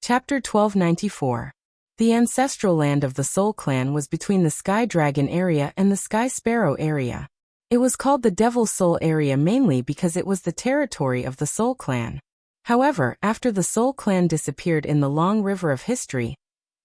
Chapter 1294. The ancestral land of the Soul Clan was between the Sky Dragon area and the Sky Sparrow area. It was called the Devil's Soul area mainly because it was the territory of the Soul Clan. However, after the Soul Clan disappeared in the long river of history,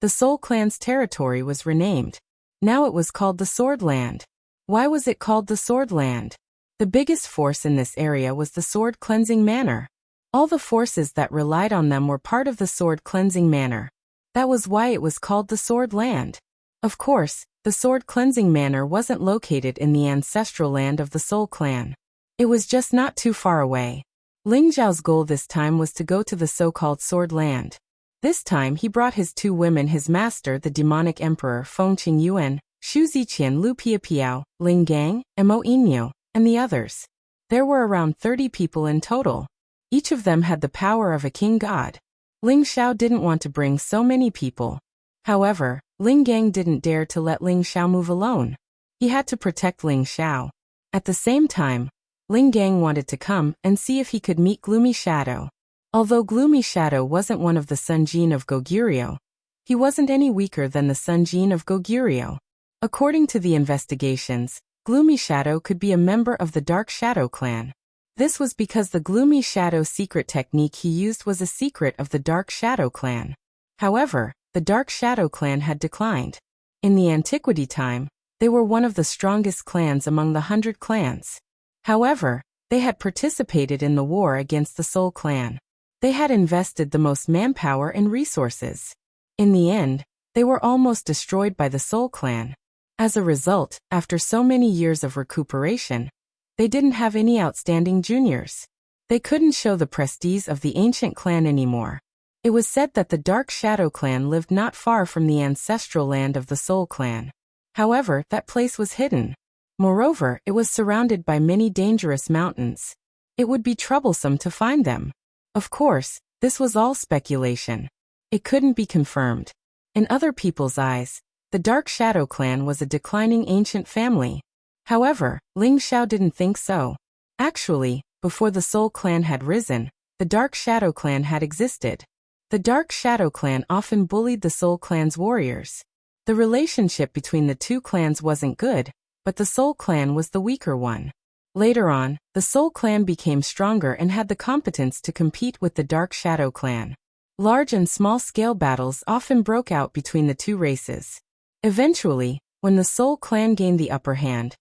the Soul Clan's territory was renamed. Now it was called the Sword Land. Why was it called the Sword Land? The biggest force in this area was the Sword Cleansing Manor. All the forces that relied on them were part of the Sword Cleansing Manor. That was why it was called the Sword Land. Of course, the Sword Cleansing Manor wasn't located in the ancestral land of the Soul Clan. It was just not too far away. Ling Zhao's goal this time was to go to the so-called Sword Land. This time he brought his two women, his master the demonic emperor Feng Qingyuan, Xu Ziqian, Lu Piapiao, Ling Gang, and Mo Yinyo, and the others. There were around 30 people in total. Each of them had the power of a king god. Ling Xiao didn't want to bring so many people. However, Ling Gang didn't dare to let Ling Xiao move alone. He had to protect Ling Xiao. At the same time, Ling Gang wanted to come and see if he could meet Gloomy Shadow. Although Gloomy Shadow wasn't one of the Sun Jin of Goguryeo, he wasn't any weaker than the Sun Jin of Goguryeo. According to the investigations, Gloomy Shadow could be a member of the Dark Shadow clan. This was because the Gloomy Shadow secret technique he used was a secret of the Dark Shadow clan. However, the Dark Shadow clan had declined. In the antiquity time, they were one of the strongest clans among the 100 clans. However, they had participated in the war against the Soul Clan. They had invested the most manpower and resources. In the end, they were almost destroyed by the Soul Clan. As a result, after so many years of recuperation, they didn't have any outstanding juniors. They couldn't show the prestige of the ancient clan anymore. It was said that the Dark Shadow clan lived not far from the ancestral land of the Soul Clan. However, that place was hidden. Moreover, it was surrounded by many dangerous mountains. It would be troublesome to find them. Of course, this was all speculation. It couldn't be confirmed. In other people's eyes, the Dark Shadow clan was a declining ancient family. However, Ling Xiao didn't think so. Actually, before the Soul Clan had risen, the Dark Shadow clan had existed. The Dark Shadow clan often bullied the Soul Clan's warriors. The relationship between the two clans wasn't good, but the Soul Clan was the weaker one. Later on, the Soul Clan became stronger and had the competence to compete with the Dark Shadow clan. Large and small-scale battles often broke out between the two races. Eventually, when the Soul Clan gained the upper hand,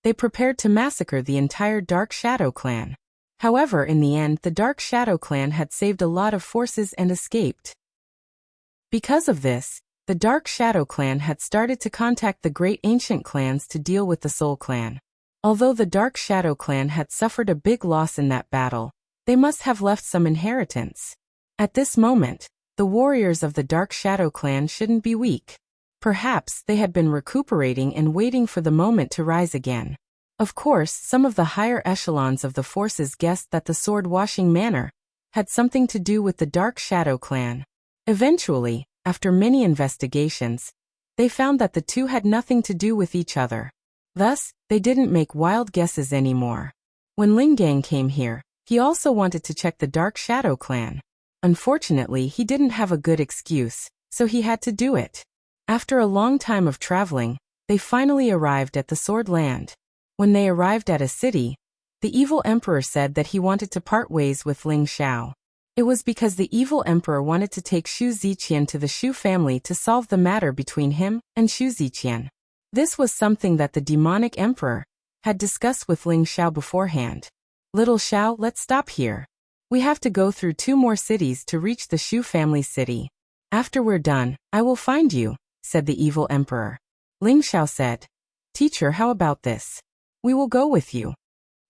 they prepared to massacre the entire Dark Shadow clan. However, in the end, the Dark Shadow clan had saved a lot of forces and escaped. Because of this, the Dark Shadow clan had started to contact the great ancient clans to deal with the Soul Clan. Although the Dark Shadow clan had suffered a big loss in that battle, they must have left some inheritance. At this moment, the warriors of the Dark Shadow clan shouldn't be weak. Perhaps they had been recuperating and waiting for the moment to rise again. Of course, some of the higher echelons of the forces guessed that the sword-washing manor had something to do with the Dark Shadow clan. Eventually, after many investigations, they found that the two had nothing to do with each other. Thus, they didn't make wild guesses anymore. When Ling Gang came here, he also wanted to check the Dark Shadow clan. Unfortunately, he didn't have a good excuse, so he had to do it. After a long time of traveling, they finally arrived at the Sword Land. When they arrived at a city, the evil emperor said that he wanted to part ways with Ling Xiao. It was because the evil emperor wanted to take Xu Ziqian to the Xu family to solve the matter between him and Xu Ziqian. This was something that the demonic emperor had discussed with Ling Xiao beforehand. Little Xiao, let's stop here. We have to go through 2 more cities to reach the Xu family city. After we're done, I will find you, said the evil emperor. Ling Xiao said, Teacher, how about this? We will go with you.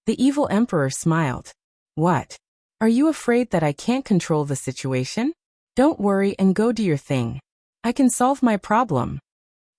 The evil emperor smiled. What? Are you afraid that I can't control the situation? Don't worry and go do your thing. I can solve my problem.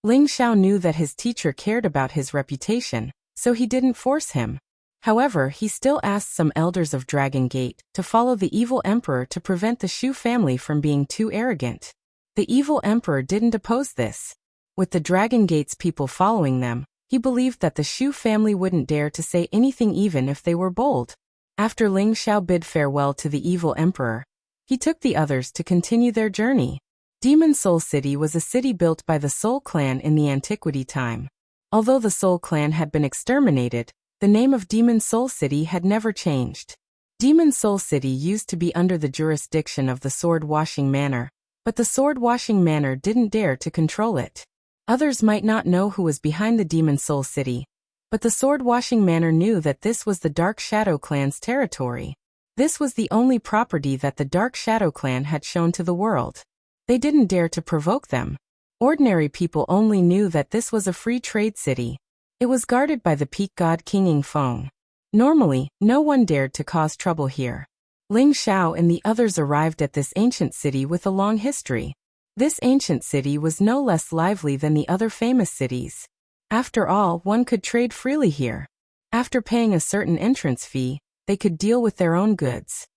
Ling Xiao knew that his teacher cared about his reputation, so he didn't force him. However, he still asked some elders of Dragon Gate to follow the evil emperor to prevent the Xu family from being too arrogant. The evil emperor didn't oppose this. With the Dragon Gate's people following them, he believed that the Xu family wouldn't dare to say anything even if they were bold. After Ling Xiao bid farewell to the evil emperor, He took the others to continue their journey. Demon Soul City was a city built by the Soul Clan in the antiquity time. Although the Soul Clan had been exterminated, the name of Demon Soul City had never changed. Demon Soul City used to be under the jurisdiction of the Sword Washing Manor, but the Sword Washing Manor didn't dare to control it. Others might not know who was behind the Demon Soul City, but the Sword Washing Manor knew that this was the Dark Shadow Clan's territory. This was the only property that the Dark Shadow Clan had shown to the world. They didn't dare to provoke them. Ordinary people only knew that this was a free trade city. It was guarded by the peak god King Yingfeng. Normally, no one dared to cause trouble here. Ling Xiao and the others arrived at this ancient city with a long history. This ancient city was no less lively than the other famous cities. After all, one could trade freely here. After paying a certain entrance fee, they could deal with their own goods.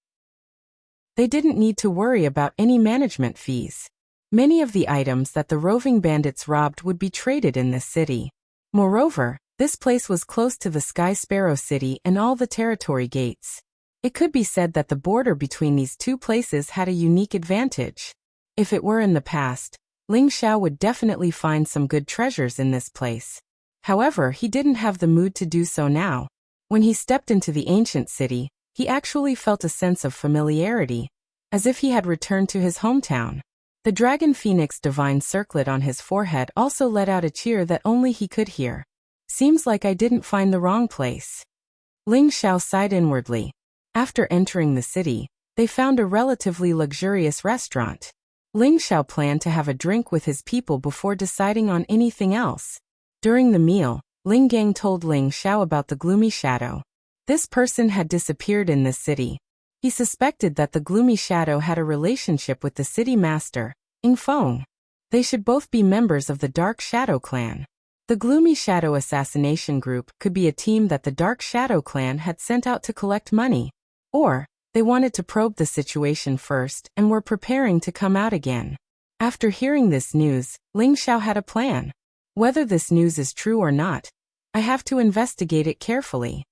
They didn't need to worry about any management fees. Many of the items that the roving bandits robbed would be traded in this city. Moreover, this place was close to the Sky Sparrow City and all the territory gates. It could be said that the border between these two places had a unique advantage. If it were in the past, Ling Xiao would definitely find some good treasures in this place. However, he didn't have the mood to do so now. When he stepped into the ancient city, he actually felt a sense of familiarity, as if he had returned to his hometown. The dragon phoenix divine circlet on his forehead also let out a cheer that only he could hear. Seems like I didn't find the wrong place. Ling Xiao sighed inwardly. After entering the city, they found a relatively luxurious restaurant. Ling Xiao planned to have a drink with his people before deciding on anything else. During the meal, Ling Gang told Ling Xiao about the Gloomy Shadow. This person had disappeared in this city. He suspected that the Gloomy Shadow had a relationship with the city master, Yingfeng. They should both be members of the Dark Shadow Clan. The Gloomy Shadow Assassination Group could be a team that the Dark Shadow Clan had sent out to collect money. Or, they wanted to probe the situation first and were preparing to come out again. After hearing this news, Ling Xiao had a plan. Whether this news is true or not, I have to investigate it carefully.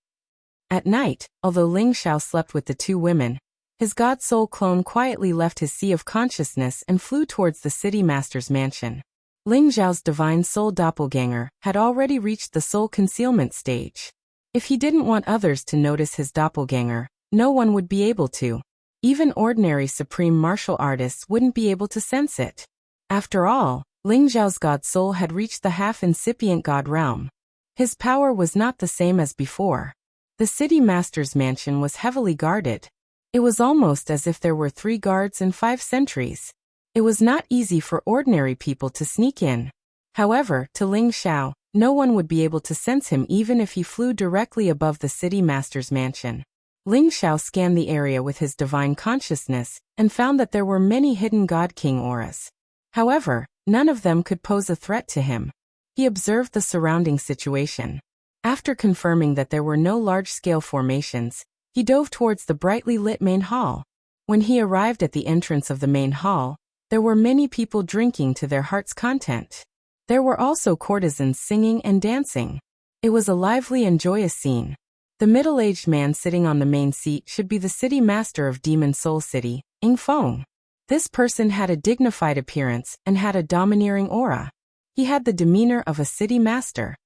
At night, although Ling Xiao slept with the two women, his god soul clone quietly left his sea of consciousness and flew towards the city master's mansion. Ling Xiao's divine soul doppelganger had already reached the soul concealment stage. If he didn't want others to notice his doppelganger, no one would be able to. Even ordinary supreme martial artists wouldn't be able to sense it. After all, Ling Xiao's god soul had reached the half-incipient god realm. His power was not the same as before. The city master's mansion was heavily guarded. It was almost as if there were 3 guards and 5 sentries. It was not easy for ordinary people to sneak in. However, to Ling Xiao, no one would be able to sense him even if he flew directly above the city master's mansion. Ling Xiao scanned the area with his divine consciousness and found that there were many hidden God King auras. However, none of them could pose a threat to him. He observed the surrounding situation. After confirming that there were no large-scale formations, he dove towards the brightly lit main hall. When he arrived at the entrance of the main hall, there were many people drinking to their heart's content. There were also courtesans singing and dancing. It was a lively and joyous scene. The middle-aged man sitting on the main seat should be the city master of Demon Soul City, Yingfeng. This person had a dignified appearance and had a domineering aura. He had the demeanor of a city master.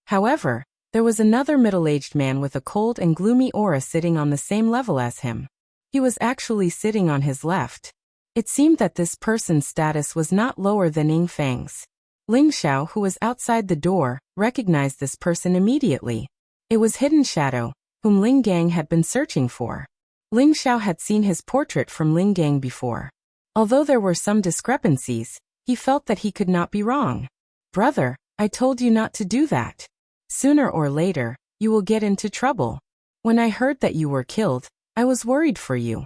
However, there was another middle-aged man with a cold and gloomy aura sitting on the same level as him. He was actually sitting on his left. It seemed that this person's status was not lower than Yingfeng's. Ling Xiao, who was outside the door, recognized this person immediately. It was Hidden Shadow, whom Ling Gang had been searching for. Ling Xiao had seen his portrait from Ling Gang before. Although there were some discrepancies, he felt that he could not be wrong. "Brother, I told you not to do that. Sooner or later, you will get into trouble. When I heard that you were killed, I was worried for you."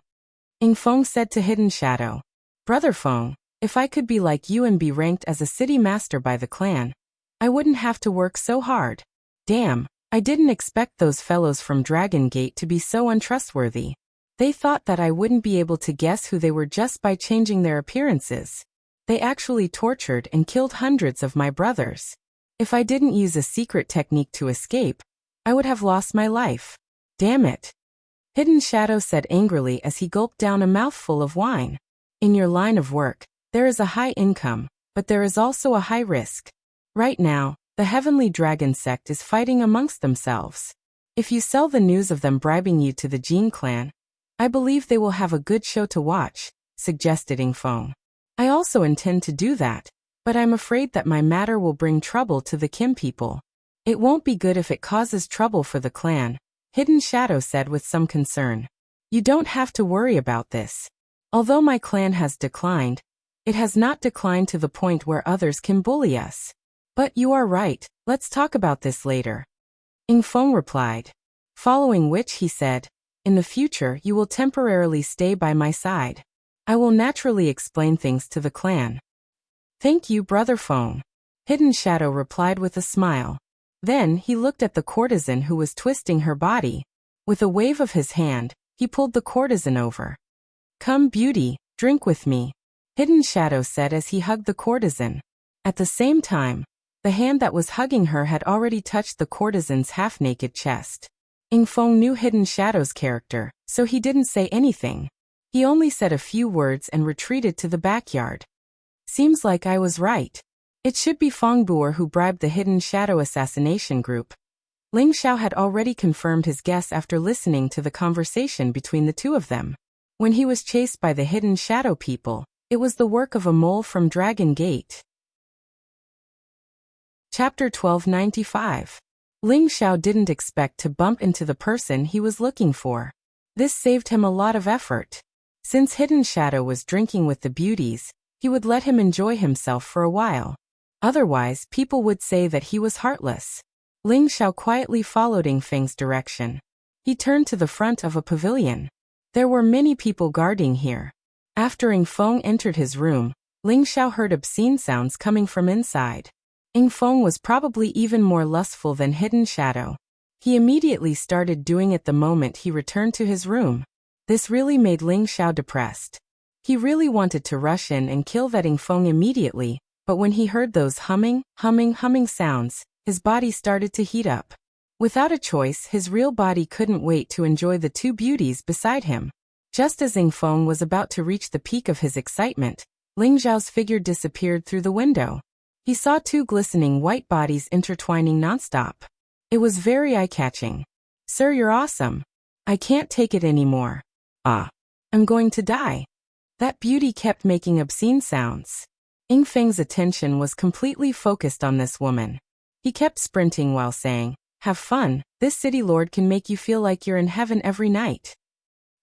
Yingfeng said to Hidden Shadow, "Brother Feng, if I could be like you and be ranked as a city master by the clan, I wouldn't have to work so hard. Damn, I didn't expect those fellows from Dragon Gate to be so untrustworthy. They thought that I wouldn't be able to guess who they were just by changing their appearances. They actually tortured and killed hundreds of my brothers. If I didn't use a secret technique to escape, I would have lost my life. Damn it." Hidden Shadow said angrily as he gulped down a mouthful of wine. In your line of work, there is a high income, but there is also a high risk. Right now, the Heavenly Dragon sect is fighting amongst themselves. If you sell the news of them bribing you to the Jin clan, I believe they will have a good show to watch, suggested Ing Feng. I also intend to do that, but I'm afraid that my matter will bring trouble to the Kim people. It won't be good if it causes trouble for the clan, Hidden Shadow said with some concern. You don't have to worry about this. Although my clan has declined, it has not declined to the point where others can bully us. But you are right, let's talk about this later. Ing Feng replied. Following which he said, in the future you will temporarily stay by my side. I will naturally explain things to the clan. Thank you, Brother Feng. Hidden Shadow replied with a smile. Then he looked at the courtesan who was twisting her body. With a wave of his hand, he pulled the courtesan over. Come, beauty, drink with me, Hidden Shadow said as he hugged the courtesan. At the same time, the hand that was hugging her had already touched the courtesan's half-naked chest. Ing Feng knew Hidden Shadow's character, so he didn't say anything. He only said a few words and retreated to the backyard. Seems like I was right. It should be Feng Buer who bribed the Hidden Shadow assassination group. Ling Xiao had already confirmed his guess after listening to the conversation between the two of them. When he was chased by the Hidden Shadow people, it was the work of a mole from Dragon Gate. Chapter 1295. Ling Xiao didn't expect to bump into the person he was looking for. This saved him a lot of effort. Since Hidden Shadow was drinking with the beauties, he would let him enjoy himself for a while. Otherwise, people would say that he was heartless. Ling Xiao quietly followed Ing Feng's direction. He turned to the front of a pavilion. There were many people guarding here. After Ing Feng entered his room, Ling Xiao heard obscene sounds coming from inside. Ing Feng was probably even more lustful than Hidden Shadow. He immediately started doing it the moment he returned to his room. This really made Ling Xiao depressed. He really wanted to rush in and kill that Ing Feng immediately, but when he heard those humming sounds, his body started to heat up. Without a choice, his real body couldn't wait to enjoy the two beauties beside him. Just as Ing Feng was about to reach the peak of his excitement, Ling Xiao's figure disappeared through the window. He saw two glistening white bodies intertwining nonstop. It was very eye-catching. Sir, you're awesome. I can't take it anymore. I'm going to die. That beauty kept making obscene sounds. Ing Feng's attention was completely focused on this woman. He kept sprinting while saying, have fun, this city lord can make you feel like you're in heaven every night.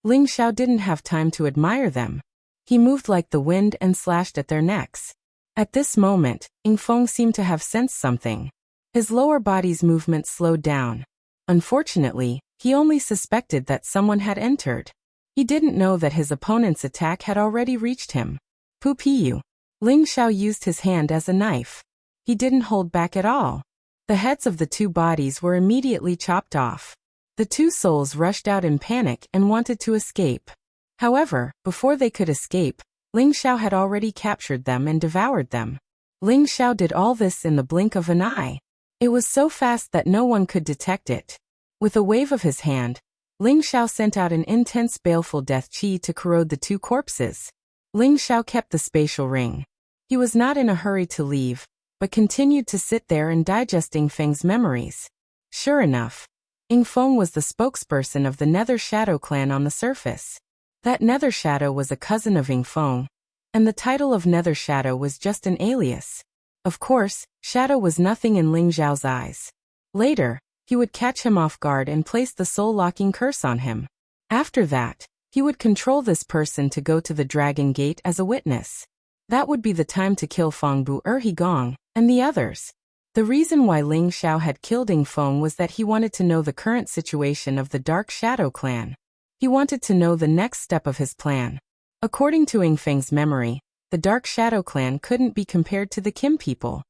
Ling Xiao didn't have time to admire them. He moved like the wind and slashed at their necks. At this moment, Ing Feng seemed to have sensed something. His lower body's movement slowed down. Unfortunately, he only suspected that someone had entered. He didn't know that his opponent's attack had already reached him. Pu. Ling Xiao used his hand as a knife. He didn't hold back at all. The heads of the two bodies were immediately chopped off. The two souls rushed out in panic and wanted to escape. However, before they could escape, Ling Xiao had already captured them and devoured them. Ling Xiao did all this in the blink of an eye. It was so fast that no one could detect it. With a wave of his hand, Ling Xiao sent out an intense baleful death chi to corrode the two corpses. Ling Xiao kept the spatial ring. He was not in a hurry to leave, but continued to sit there and digest Ing Feng's memories. Sure enough, Ing Feng was the spokesperson of the Nether Shadow clan on the surface. That Nether Shadow was a cousin of Ing Feng, and the title of Nether Shadow was just an alias. Of course, Shadow was nothing in Ling Xiao's eyes. Later, he would catch him off guard and place the soul-locking curse on him. After that, he would control this person to go to the Dragon Gate as a witness. That would be the time to kill Feng Bu Higong and the others. The reason why Ling Xiao had killed Ing Feng was that he wanted to know the current situation of the Dark Shadow clan. He wanted to know the next step of his plan. According to Ing Feng's memory, the Dark Shadow clan couldn't be compared to the Kim people.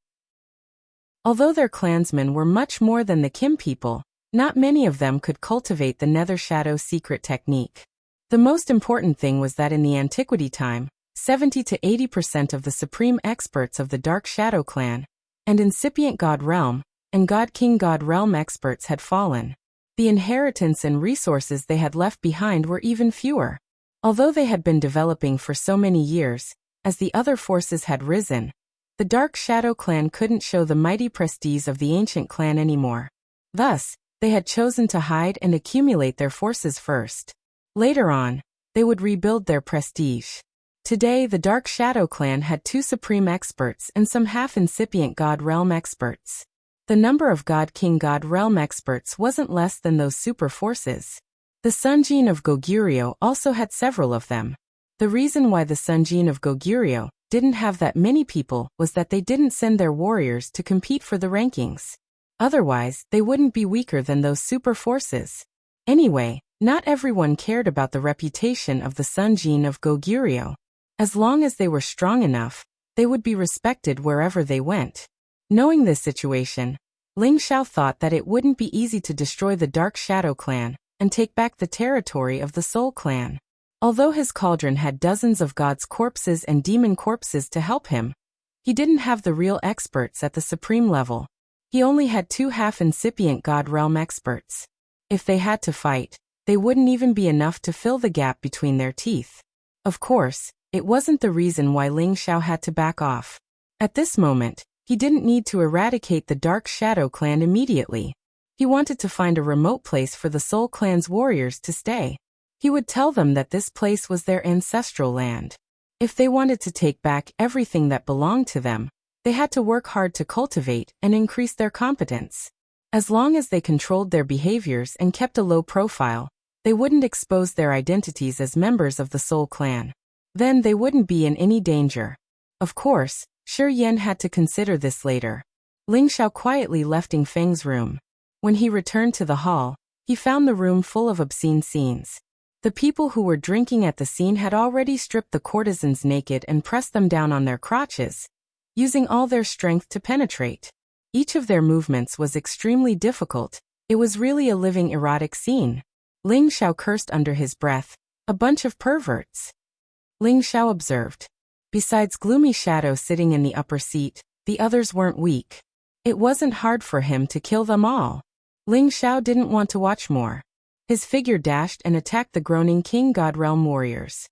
Although their clansmen were much more than the Kim people, not many of them could cultivate the Nether Shadow secret technique. The most important thing was that in the antiquity time, 70 to 80% of the supreme experts of the Dark Shadow clan, and incipient God Realm, and God King God Realm experts had fallen. The inheritance and resources they had left behind were even fewer. Although they had been developing for so many years, as the other forces had risen, the Dark Shadow clan couldn't show the mighty prestige of the ancient clan anymore. Thus, they had chosen to hide and accumulate their forces first. Later on, they would rebuild their prestige. Today, the Dark Shadow clan had 2 supreme experts and some half-incipient God Realm experts. The number of God King God Realm experts wasn't less than those super forces. The Sunjin of Goguryeo also had several of them. The reason why the Sunjin of Goguryeo didn't have that many people was that they didn't send their warriors to compete for the rankings. Otherwise, they wouldn't be weaker than those super forces. Anyway, not everyone cared about the reputation of the Sunjin of Goguryeo. As long as they were strong enough, they would be respected wherever they went. Knowing this situation, Ling Xiao thought that it wouldn't be easy to destroy the Dark Shadow clan and take back the territory of the Soul clan. Although his cauldron had dozens of gods' corpses and demon corpses to help him, he didn't have the real experts at the supreme level. He only had 2 half-incipient God Realm experts. If they had to fight, they wouldn't even be enough to fill the gap between their teeth. Of course, it wasn't the reason why Ling Xiao had to back off. At this moment, he didn't need to eradicate the Dark Shadow clan immediately. He wanted to find a remote place for the Soul clan's warriors to stay. He would tell them that this place was their ancestral land. If they wanted to take back everything that belonged to them, they had to work hard to cultivate and increase their competence. As long as they controlled their behaviors and kept a low profile, they wouldn't expose their identities as members of the Soul clan. Then they wouldn't be in any danger. Of course, Shi Yan had to consider this later. Ling Xiao quietly left Ing Feng's room. When he returned to the hall, he found the room full of obscene scenes. The people who were drinking at the scene had already stripped the courtesans naked and pressed them down on their crotches, using all their strength to penetrate. Each of their movements was extremely difficult. It was really a living erotic scene. Ling Xiao cursed under his breath. A bunch of perverts. Ling Xiao observed. Besides Gloomy Shadow sitting in the upper seat, the others weren't weak. It wasn't hard for him to kill them all. Ling Xiao didn't want to watch more. His figure dashed and attacked the groaning King God Realm warriors.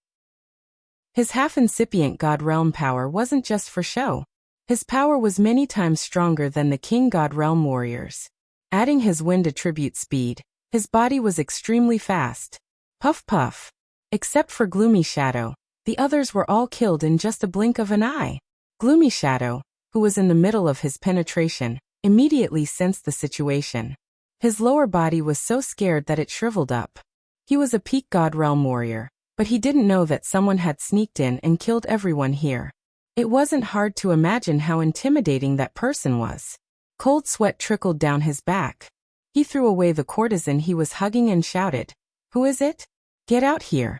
His half-incipient God Realm power wasn't just for show. His power was many times stronger than the King God Realm warriors. Adding his wind attribute speed, his body was extremely fast. Puff puff. Except for Gloomy Shadow, the others were all killed in just a blink of an eye. Gloomy Shadow, who was in the middle of his penetration, immediately sensed the situation. His lower body was so scared that it shriveled up. He was a peak God Realm warrior, but he didn't know that someone had sneaked in and killed everyone here. It wasn't hard to imagine how intimidating that person was. Cold sweat trickled down his back. He threw away the courtesan he was hugging and shouted, "Who is it? Get out here."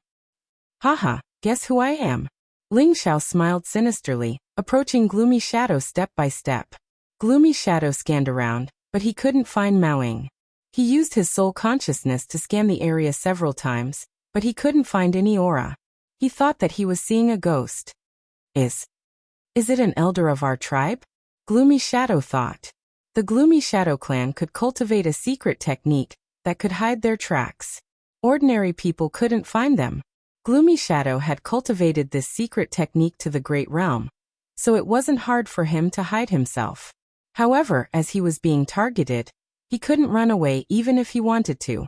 "Haha, guess who I am?" Ling Xiao smiled sinisterly, approaching Gloomy Shadow step by step. Gloomy Shadow scanned around, but he couldn't find Maoing. He used his soul consciousness to scan the area several times, but he couldn't find any aura. He thought that he was seeing a ghost. Is it an elder of our tribe? Gloomy Shadow thought. The Gloomy Shadow clan could cultivate a secret technique that could hide their tracks. Ordinary people couldn't find them. Gloomy Shadow had cultivated this secret technique to the Great Realm, so it wasn't hard for him to hide himself. However, as he was being targeted, he couldn't run away even if he wanted to.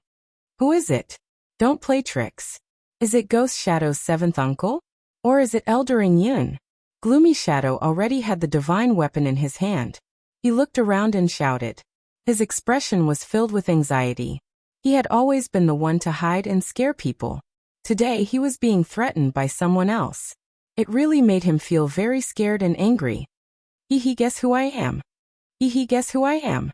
Who is it? Don't play tricks. Is it Ghost Shadow's 7th uncle? Or is it Elder Ing Yun? Gloomy Shadow already had the divine weapon in his hand. He looked around and shouted. His expression was filled with anxiety. He had always been the one to hide and scare people. Today he was being threatened by someone else. It really made him feel very scared and angry. Guess who I am? Guess who I am?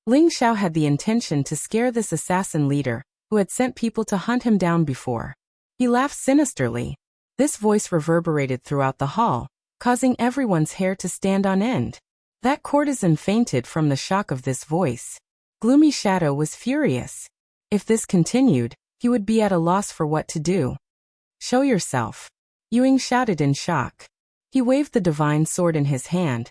Ling Xiao had the intention to scare this assassin leader, who had sent people to hunt him down before. He laughed sinisterly. This voice reverberated throughout the hall, causing everyone's hair to stand on end. That courtesan fainted from the shock of this voice. Gloomy Shadow was furious. If this continued, he would be at a loss for what to do. Show yourself. Yuing shouted in shock. He waved the divine sword in his hand,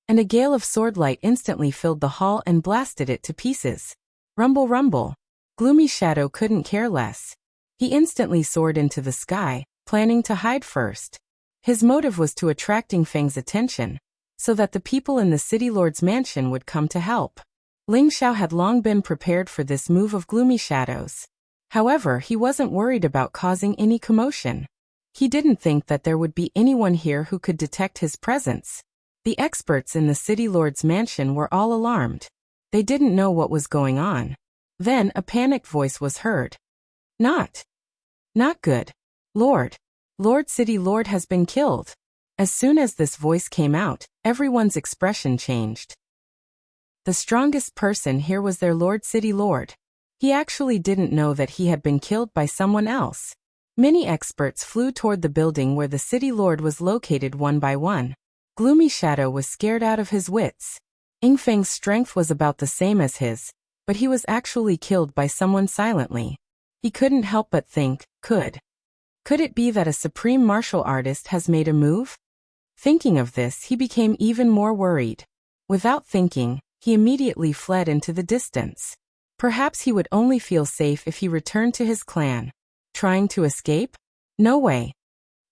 and a gale of swordlight instantly filled the hall and blasted it to pieces. Rumble rumble. Gloomy Shadow couldn't care less. He instantly soared into the sky, planning to hide first. His motive was to attract Ling Feng's attention, so that the people in the city lord's mansion would come to help. Ling Xiao had long been prepared for this move of Gloomy Shadow's. However, he wasn't worried about causing any commotion. He didn't think that there would be anyone here who could detect his presence. The experts in the city lord's mansion were all alarmed. They didn't know what was going on. Then a panicked voice was heard. Not good. Lord City Lord has been killed. As soon as this voice came out, everyone's expression changed. The strongest person here was their Lord City Lord. He actually didn't know that he had been killed by someone else. Many experts flew toward the building where the City Lord was located one by one. Gloomy Shadow was scared out of his wits. Ling Feng's strength was about the same as his, but he was actually killed by someone silently. He couldn't help but think, could it be that a supreme martial artist has made a move? Thinking of this, he became even more worried. Without thinking, he immediately fled into the distance. Perhaps he would only feel safe if he returned to his clan. Trying to escape? No way.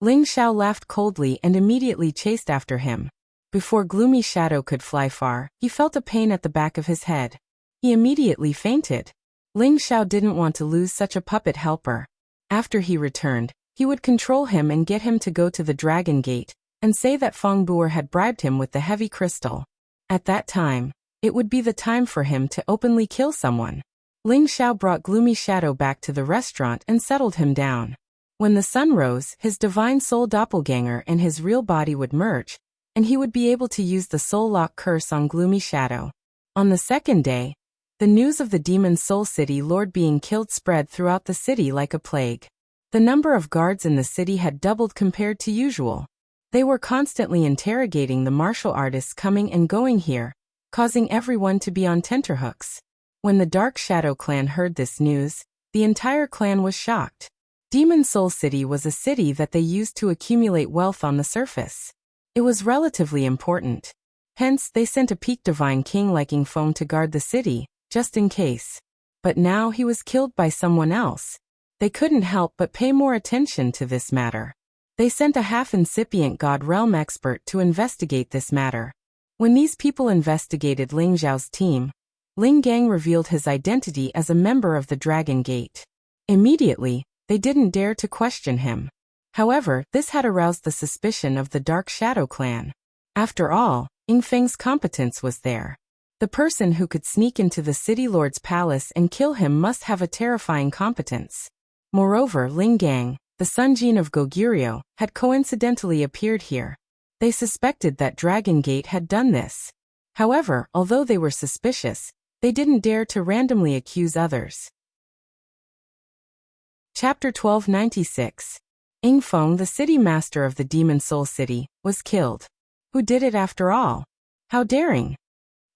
Ling Xiao laughed coldly and immediately chased after him. Before Gloomy Shadow could fly far, he felt a pain at the back of his head. He immediately fainted. Ling Xiao didn't want to lose such a puppet helper. After he returned, he would control him and get him to go to the Dragon Gate, and say that Feng Buer had bribed him with the heavy crystal. At that time, it would be the time for him to openly kill someone. Ling Xiao brought Gloomy Shadow back to the restaurant and settled him down. When the sun rose, his divine soul doppelganger and his real body would merge, and he would be able to use the soul lock curse on Gloomy Shadow. On the second day, the news of the demon soul city lord being killed spread throughout the city like a plague. The number of guards in the city had doubled compared to usual. They were constantly interrogating the martial artists coming and going here, causing everyone to be on tenterhooks. When the Dark Shadow clan heard this news, the entire clan was shocked. Demon Soul City was a city that they used to accumulate wealth on the surface. It was relatively important. Hence, they sent a peak divine king like Ing Feng to guard the city, just in case. But now he was killed by someone else. They couldn't help but pay more attention to this matter. They sent a half-incipient God Realm expert to investigate this matter. When these people investigated Ling Zhao's team, Ling Gang revealed his identity as a member of the Dragon Gate. Immediately, they didn't dare to question him. However, this had aroused the suspicion of the Dark Shadow clan. After all, Ing Feng's competence was there. The person who could sneak into the city lord's palace and kill him must have a terrifying competence. Moreover, Ling Gang, the Sunjin of Goguryeo, had coincidentally appeared here. They suspected that Dragon Gate had done this. However, although they were suspicious, they didn't dare to randomly accuse others. Chapter 1296. Ing Feng, the city master of the Demon Soul City, was killed. Who did it after all? How daring!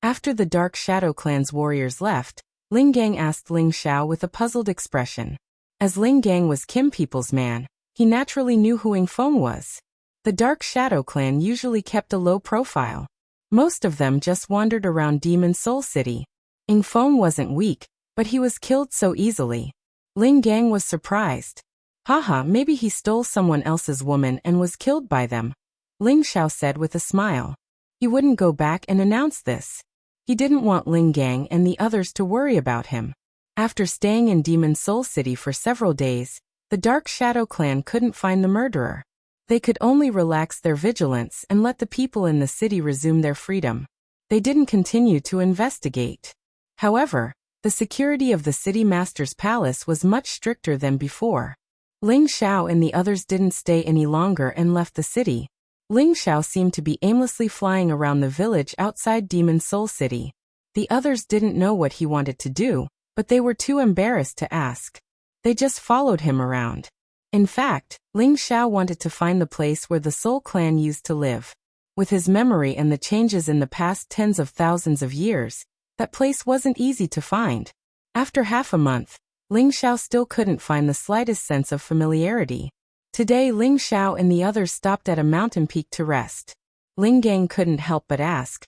After the Dark Shadow clan's warriors left, Ling Gang asked Ling Xiao with a puzzled expression. As Ling Gang was Kim people's man, he naturally knew who Ing Feng was. The Dark Shadow clan usually kept a low profile. Most of them just wandered around Demon Soul City. Ing Feng wasn't weak, but he was killed so easily. Ling Gang was surprised. Haha, maybe he stole someone else's woman and was killed by them, Ling Xiao said with a smile. He wouldn't go back and announce this. He didn't want Ling Gang and the others to worry about him. After staying in Demon Soul City for several days, the Dark Shadow clan couldn't find the murderer. They could only relax their vigilance and let the people in the city resume their freedom. They didn't continue to investigate. However, the security of the city master's palace was much stricter than before. Ling Xiao and the others didn't stay any longer and left the city. Ling Xiao seemed to be aimlessly flying around the village outside Demon Soul City. The others didn't know what he wanted to do, but they were too embarrassed to ask. They just followed him around. In fact, Ling Xiao wanted to find the place where the Soul Clan used to live. With his memory and the changes in the past tens of thousands of years, that place wasn't easy to find. After half a month, Ling Xiao still couldn't find the slightest sense of familiarity. Today Ling Xiao and the others stopped at a mountain peak to rest. Ling Gang couldn't help but ask,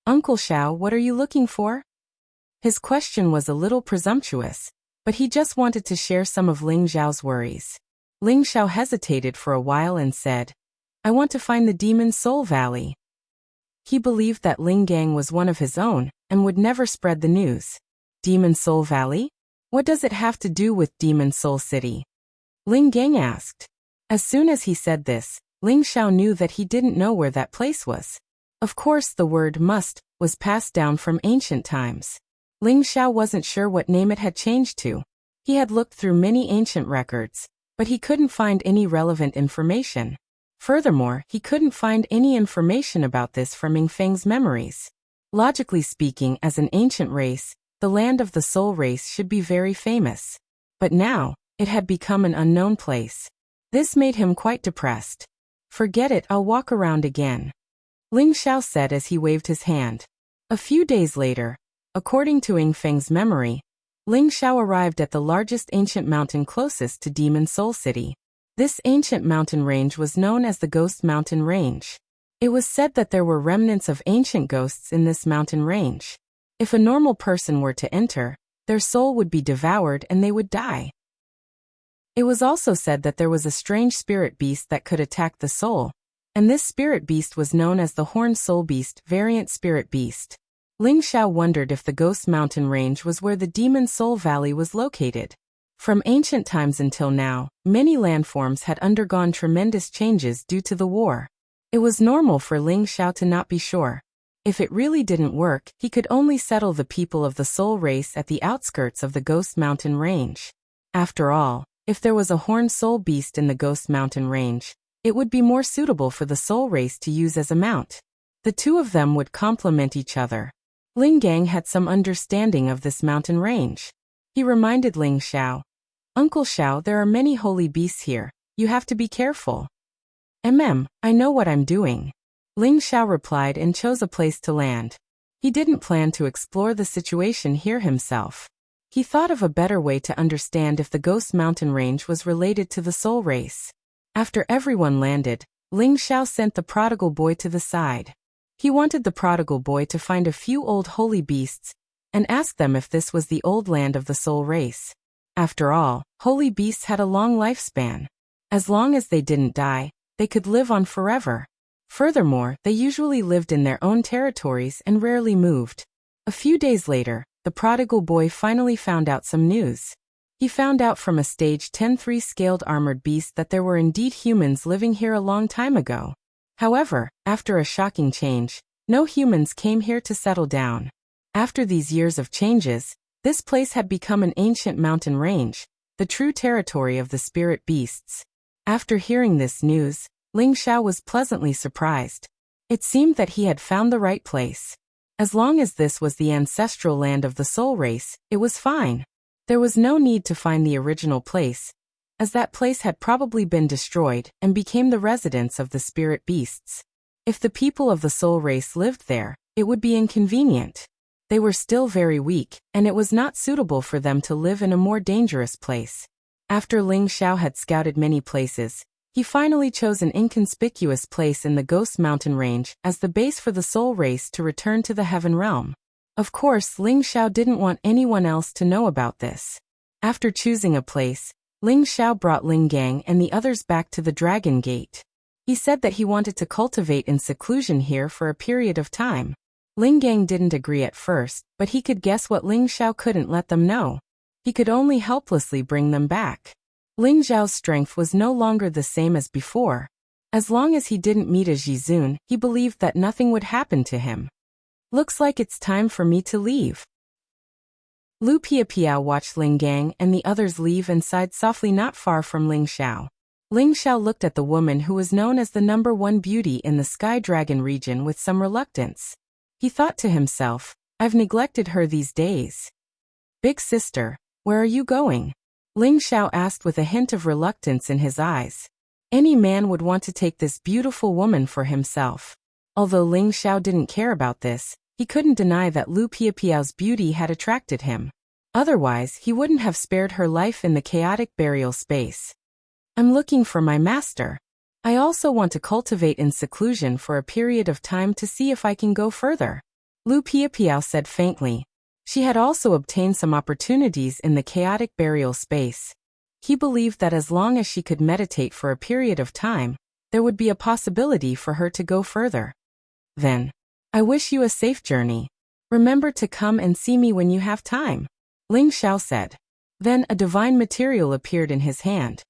"Uncle Xiao, what are you looking for?" His question was a little presumptuous, but he just wanted to share some of Ling Xiao's worries. Ling Xiao hesitated for a while and said, I want to find the Demon Soul Valley. He believed that Ling Gang was one of his own, and would never spread the news. Demon Soul Valley? What does it have to do with Demon Soul City? Ling Gang asked. As soon as he said this, Ling Xiao knew that he didn't know where that place was. Of course the word must was passed down from ancient times. Ling Xiao wasn't sure what name it had changed to. He had looked through many ancient records, but he couldn't find any relevant information. Furthermore, he couldn't find any information about this from Yingfeng's memories. Logically speaking, as an ancient race, the land of the soul race should be very famous. But now, it had become an unknown place. This made him quite depressed. Forget it, I'll walk around again, Ling Xiao said as he waved his hand. A few days later, according to Yingfeng's memory, Ling Xiao arrived at the largest ancient mountain closest to Demon Soul City. This ancient mountain range was known as the Ghost Mountain Range. It was said that there were remnants of ancient ghosts in this mountain range. If a normal person were to enter, their soul would be devoured and they would die. It was also said that there was a strange spirit beast that could attack the soul, and this spirit beast was known as the Horned Soul Beast, variant spirit beast. Ling Xiao wondered if the Ghost Mountain Range was where the Demon Soul Valley was located. From ancient times until now, many landforms had undergone tremendous changes due to the war. It was normal for Ling Xiao to not be sure. If it really didn't work, he could only settle the people of the soul race at the outskirts of the Ghost Mountain Range. After all, if there was a horned soul beast in the Ghost Mountain Range, it would be more suitable for the soul race to use as a mount. The two of them would complement each other. Ling Gang had some understanding of this mountain range. He reminded Ling Xiao, Uncle Xiao, there are many holy beasts here. You have to be careful. I know what I'm doing, Ling Xiao replied and chose a place to land. He didn't plan to explore the situation here himself. He thought of a better way to understand if the Ghost Mountain Range was related to the soul race. After everyone landed, Ling Xiao sent the prodigal boy to the side. He wanted the prodigal boy to find a few old holy beasts and ask them if this was the old land of the soul race. After all, holy beasts had a long lifespan. As long as they didn't die, they could live on forever. Furthermore, they usually lived in their own territories and rarely moved. A few days later, the prodigal boy finally found out some news. He found out from a stage 10 3-scaled armored beast that there were indeed humans living here a long time ago. However, after a shocking change, no humans came here to settle down. After these years of changes, this place had become an ancient mountain range, the true territory of the spirit beasts. After hearing this news, Ling Xiao was pleasantly surprised. It seemed that he had found the right place. As long as this was the ancestral land of the soul race, it was fine. There was no need to find the original place, as that place had probably been destroyed and became the residence of the spirit beasts. If the people of the soul race lived there, it would be inconvenient. They were still very weak, and it was not suitable for them to live in a more dangerous place. After Ling Xiao had scouted many places, he finally chose an inconspicuous place in the Ghost Mountain Range as the base for the soul race to return to the Heaven Realm. Of course, Ling Xiao didn't want anyone else to know about this. After choosing a place, Ling Xiao brought Ling Gang and the others back to the Dragon Gate. He said that he wanted to cultivate in seclusion here for a period of time. Ling Gang didn't agree at first, but he could guess what Ling Xiao couldn't let them know. He could only helplessly bring them back. Ling Xiao's strength was no longer the same as before. As long as he didn't meet a Jizun, he believed that nothing would happen to him. Looks like it's time for me to leave. Lu Piapiao watched Ling Gang and the others leave and sighed softly not far from Ling Xiao. Ling Xiao looked at the woman who was known as the #1 beauty in the Sky Dragon region with some reluctance. He thought to himself, I've neglected her these days. Big sister, where are you going? Ling Xiao asked with a hint of reluctance in his eyes. Any man would want to take this beautiful woman for himself. Although Ling Xiao didn't care about this, he couldn't deny that Lu Piapiao's beauty had attracted him. Otherwise, he wouldn't have spared her life in the chaotic burial space. I'm looking for my master. I also want to cultivate in seclusion for a period of time to see if I can go further, Lu Piapiao said faintly. She had also obtained some opportunities in the chaotic burial space. He believed that as long as she could meditate for a period of time, there would be a possibility for her to go further. Then, I wish you a safe journey. Remember to come and see me when you have time, Ling Xiao said. Then a divine material appeared in his hand.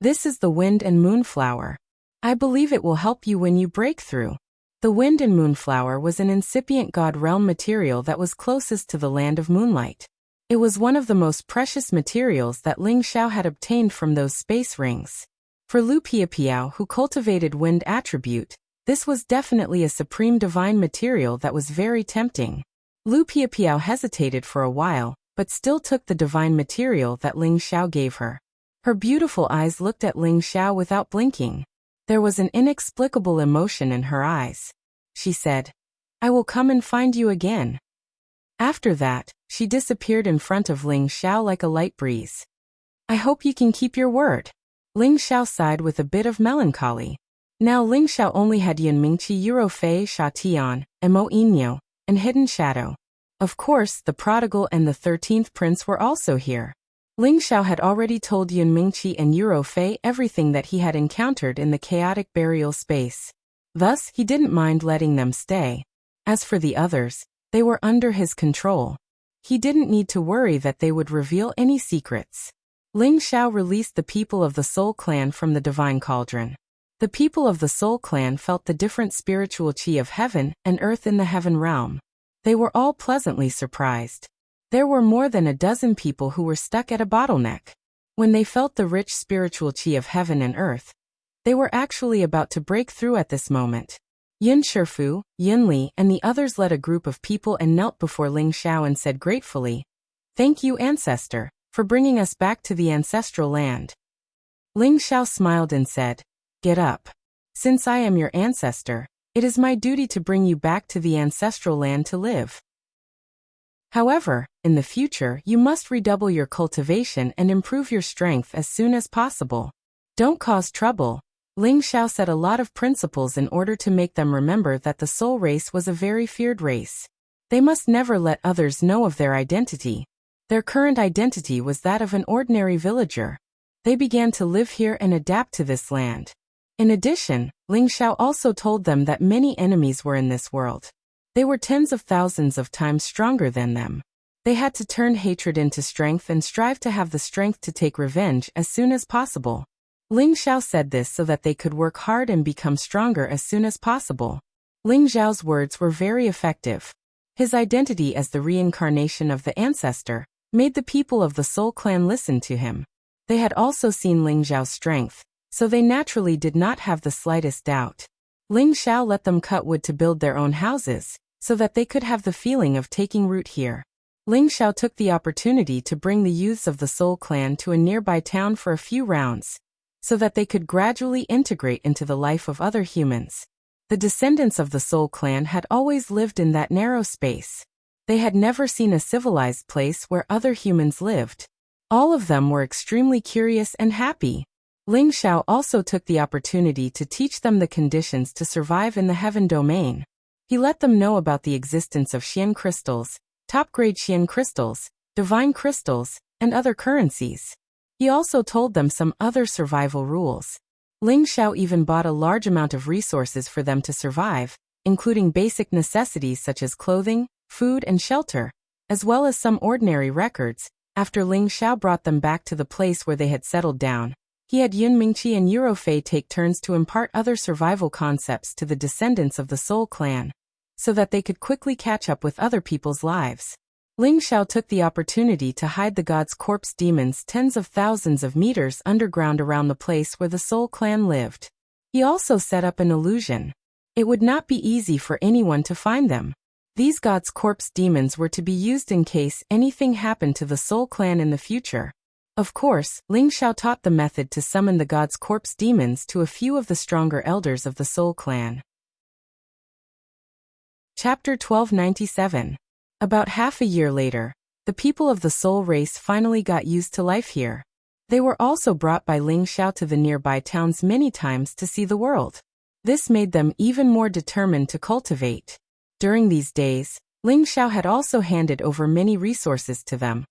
This is the wind and moonflower. I believe it will help you when you break through. The wind and moonflower was an incipient god realm material that was closest to the land of moonlight. It was one of the most precious materials that Ling Xiao had obtained from those space rings. For Lu Piapiao, who cultivated wind attribute, this was definitely a supreme divine material that was very tempting. Lu Piapiao hesitated for a while, but still took the divine material that Ling Xiao gave her. Her beautiful eyes looked at Ling Xiao without blinking. There was an inexplicable emotion in her eyes. She said, I will come and find you again. After that, she disappeared in front of Ling Xiao like a light breeze. I hope you can keep your word. Ling Xiao sighed with a bit of melancholy. Now Ling Xiao only had Yunmingqi, Eurofei, Sha Tian, Mo Inyo, and Hidden Shadow. Of course, the prodigal and the 13th prince were also here. Ling Xiao had already told Yunmingqi and Eurofei everything that he had encountered in the chaotic burial space. Thus, he didn't mind letting them stay. As for the others, they were under his control. He didn't need to worry that they would reveal any secrets. Ling Xiao released the people of the Soul Clan from the Divine Cauldron. The people of the Soul Clan felt the different spiritual chi of heaven and earth in the heaven realm. They were all pleasantly surprised. There were more than a dozen people who were stuck at a bottleneck. When they felt the rich spiritual chi of heaven and earth, they were actually about to break through at this moment. Yun Shifu, Yun Li, and the others led a group of people and knelt before Ling Xiao and said gratefully, Thank you, Ancestor, for bringing us back to the ancestral land. Ling Xiao smiled and said, Get up. Since I am your ancestor, it is my duty to bring you back to the ancestral land to live. However, in the future you must redouble your cultivation and improve your strength as soon as possible. Don't cause trouble. Ling Xiao said a lot of principles in order to make them remember that the soul race was a very feared race. They must never let others know of their identity. Their current identity was that of an ordinary villager. They began to live here and adapt to this land. In addition, Ling Xiao also told them that many enemies were in this world. They were tens of thousands of times stronger than them. They had to turn hatred into strength and strive to have the strength to take revenge as soon as possible. Ling Xiao said this so that they could work hard and become stronger as soon as possible. Ling Xiao's words were very effective. His identity as the reincarnation of the ancestor made the people of the Soul Clan listen to him. They had also seen Ling Xiao's strength, so they naturally did not have the slightest doubt. Ling Xiao let them cut wood to build their own houses, so that they could have the feeling of taking root here. Ling Xiao took the opportunity to bring the youths of the Soul Clan to a nearby town for a few rounds, so that they could gradually integrate into the life of other humans. The descendants of the Soul Clan had always lived in that narrow space. They had never seen a civilized place where other humans lived. All of them were extremely curious and happy. Ling Xiao also took the opportunity to teach them the conditions to survive in the heaven domain. He let them know about the existence of Xian crystals, top-grade Xian crystals, divine crystals, and other currencies. He also told them some other survival rules. Ling Xiao even bought a large amount of resources for them to survive, including basic necessities such as clothing, food, and shelter, as well as some ordinary records. After Ling Xiao brought them back to the place where they had settled down, he had Yunmingqi and Eurofei take turns to impart other survival concepts to the descendants of the Soul Clan, so that they could quickly catch up with other people's lives. Ling Xiao took the opportunity to hide the god's corpse demons tens of thousands of meters underground around the place where the Soul Clan lived. He also set up an illusion. It would not be easy for anyone to find them. These god's corpse demons were to be used in case anything happened to the Soul Clan in the future. Of course, Ling Xiao taught the method to summon the god's corpse demons to a few of the stronger elders of the Soul Clan. Chapter 1297. About half a year later, the people of the Soul race finally got used to life here. They were also brought by Ling Xiao to the nearby towns many times to see the world. This made them even more determined to cultivate. During these days, Ling Xiao had also handed over many resources to them,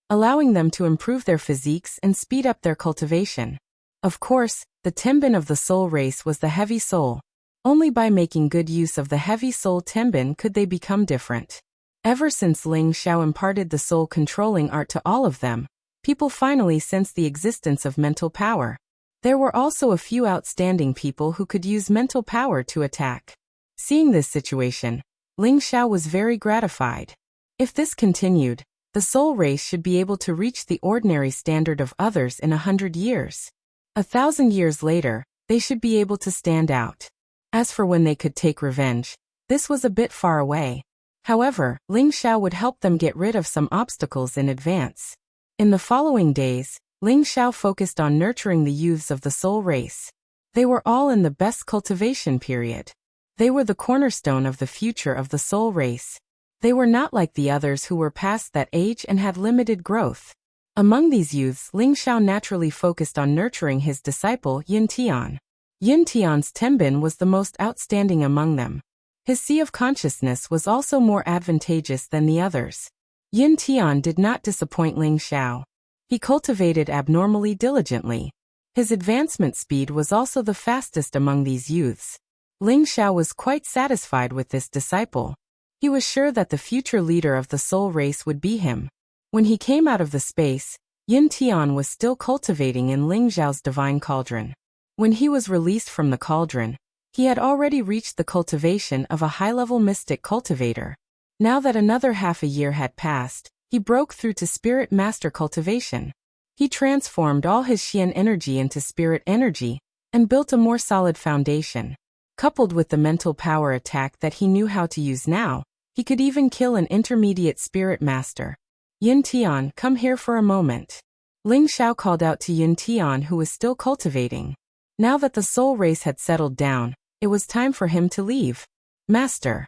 allowing them to improve their physiques and speed up their cultivation. Of course, the Tenbin of the soul race was the heavy soul. Only by making good use of the heavy soul Tenbin could they become different. Ever since Ling Xiao imparted the soul-controlling art to all of them, people finally sensed the existence of mental power. There were also a few outstanding people who could use mental power to attack. Seeing this situation, Ling Xiao was very gratified. If this continued, the soul race should be able to reach the ordinary standard of others in 100 years. 1,000 years later, they should be able to stand out. As for when they could take revenge, this was a bit far away. However, Ling Xiao would help them get rid of some obstacles in advance. In the following days, Ling Xiao focused on nurturing the youths of the soul race. They were all in the best cultivation period. They were the cornerstone of the future of the soul race. They were not like the others who were past that age and had limited growth. Among these youths, Ling Xiao naturally focused on nurturing his disciple Yin Tian. Yin Tian's Tenbin was the most outstanding among them. His sea of consciousness was also more advantageous than the others. Yin Tian did not disappoint Ling Xiao. He cultivated abnormally diligently. His advancement speed was also the fastest among these youths. Ling Xiao was quite satisfied with this disciple. He was sure that the future leader of the soul race would be him. When he came out of the space, Yin Tian was still cultivating in Ling Xiao's divine cauldron. When he was released from the cauldron, he had already reached the cultivation of a high-level mystic cultivator. Now that another half a year had passed, he broke through to spirit master cultivation. He transformed all his Xian energy into spirit energy and built a more solid foundation. Coupled with the mental power attack that he knew how to use now, he could even kill an intermediate spirit master. Yin Tian, come here for a moment. Ling Xiao called out to Yin Tian, who was still cultivating. Now that the soul race had settled down, it was time for him to leave. Master.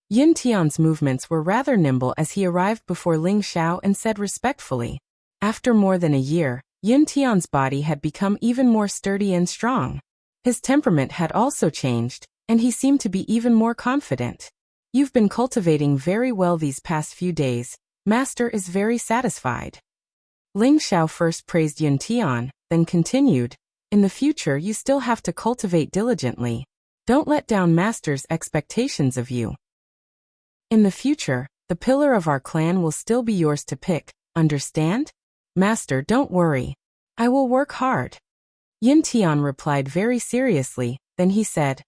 Yin Tian's movements were rather nimble as he arrived before Ling Xiao and said respectfully. After more than a year, Yin Tian's body had become even more sturdy and strong. His temperament had also changed, and he seemed to be even more confident. You've been cultivating very well these past few days. Master is very satisfied. Ling Xiao first praised Yin Tian, then continued. In the future you still have to cultivate diligently. Don't let down Master's expectations of you. In the future, the pillar of our clan will still be yours to pick, understand? Master, don't worry. I will work hard. Yin Tian replied very seriously, then he said,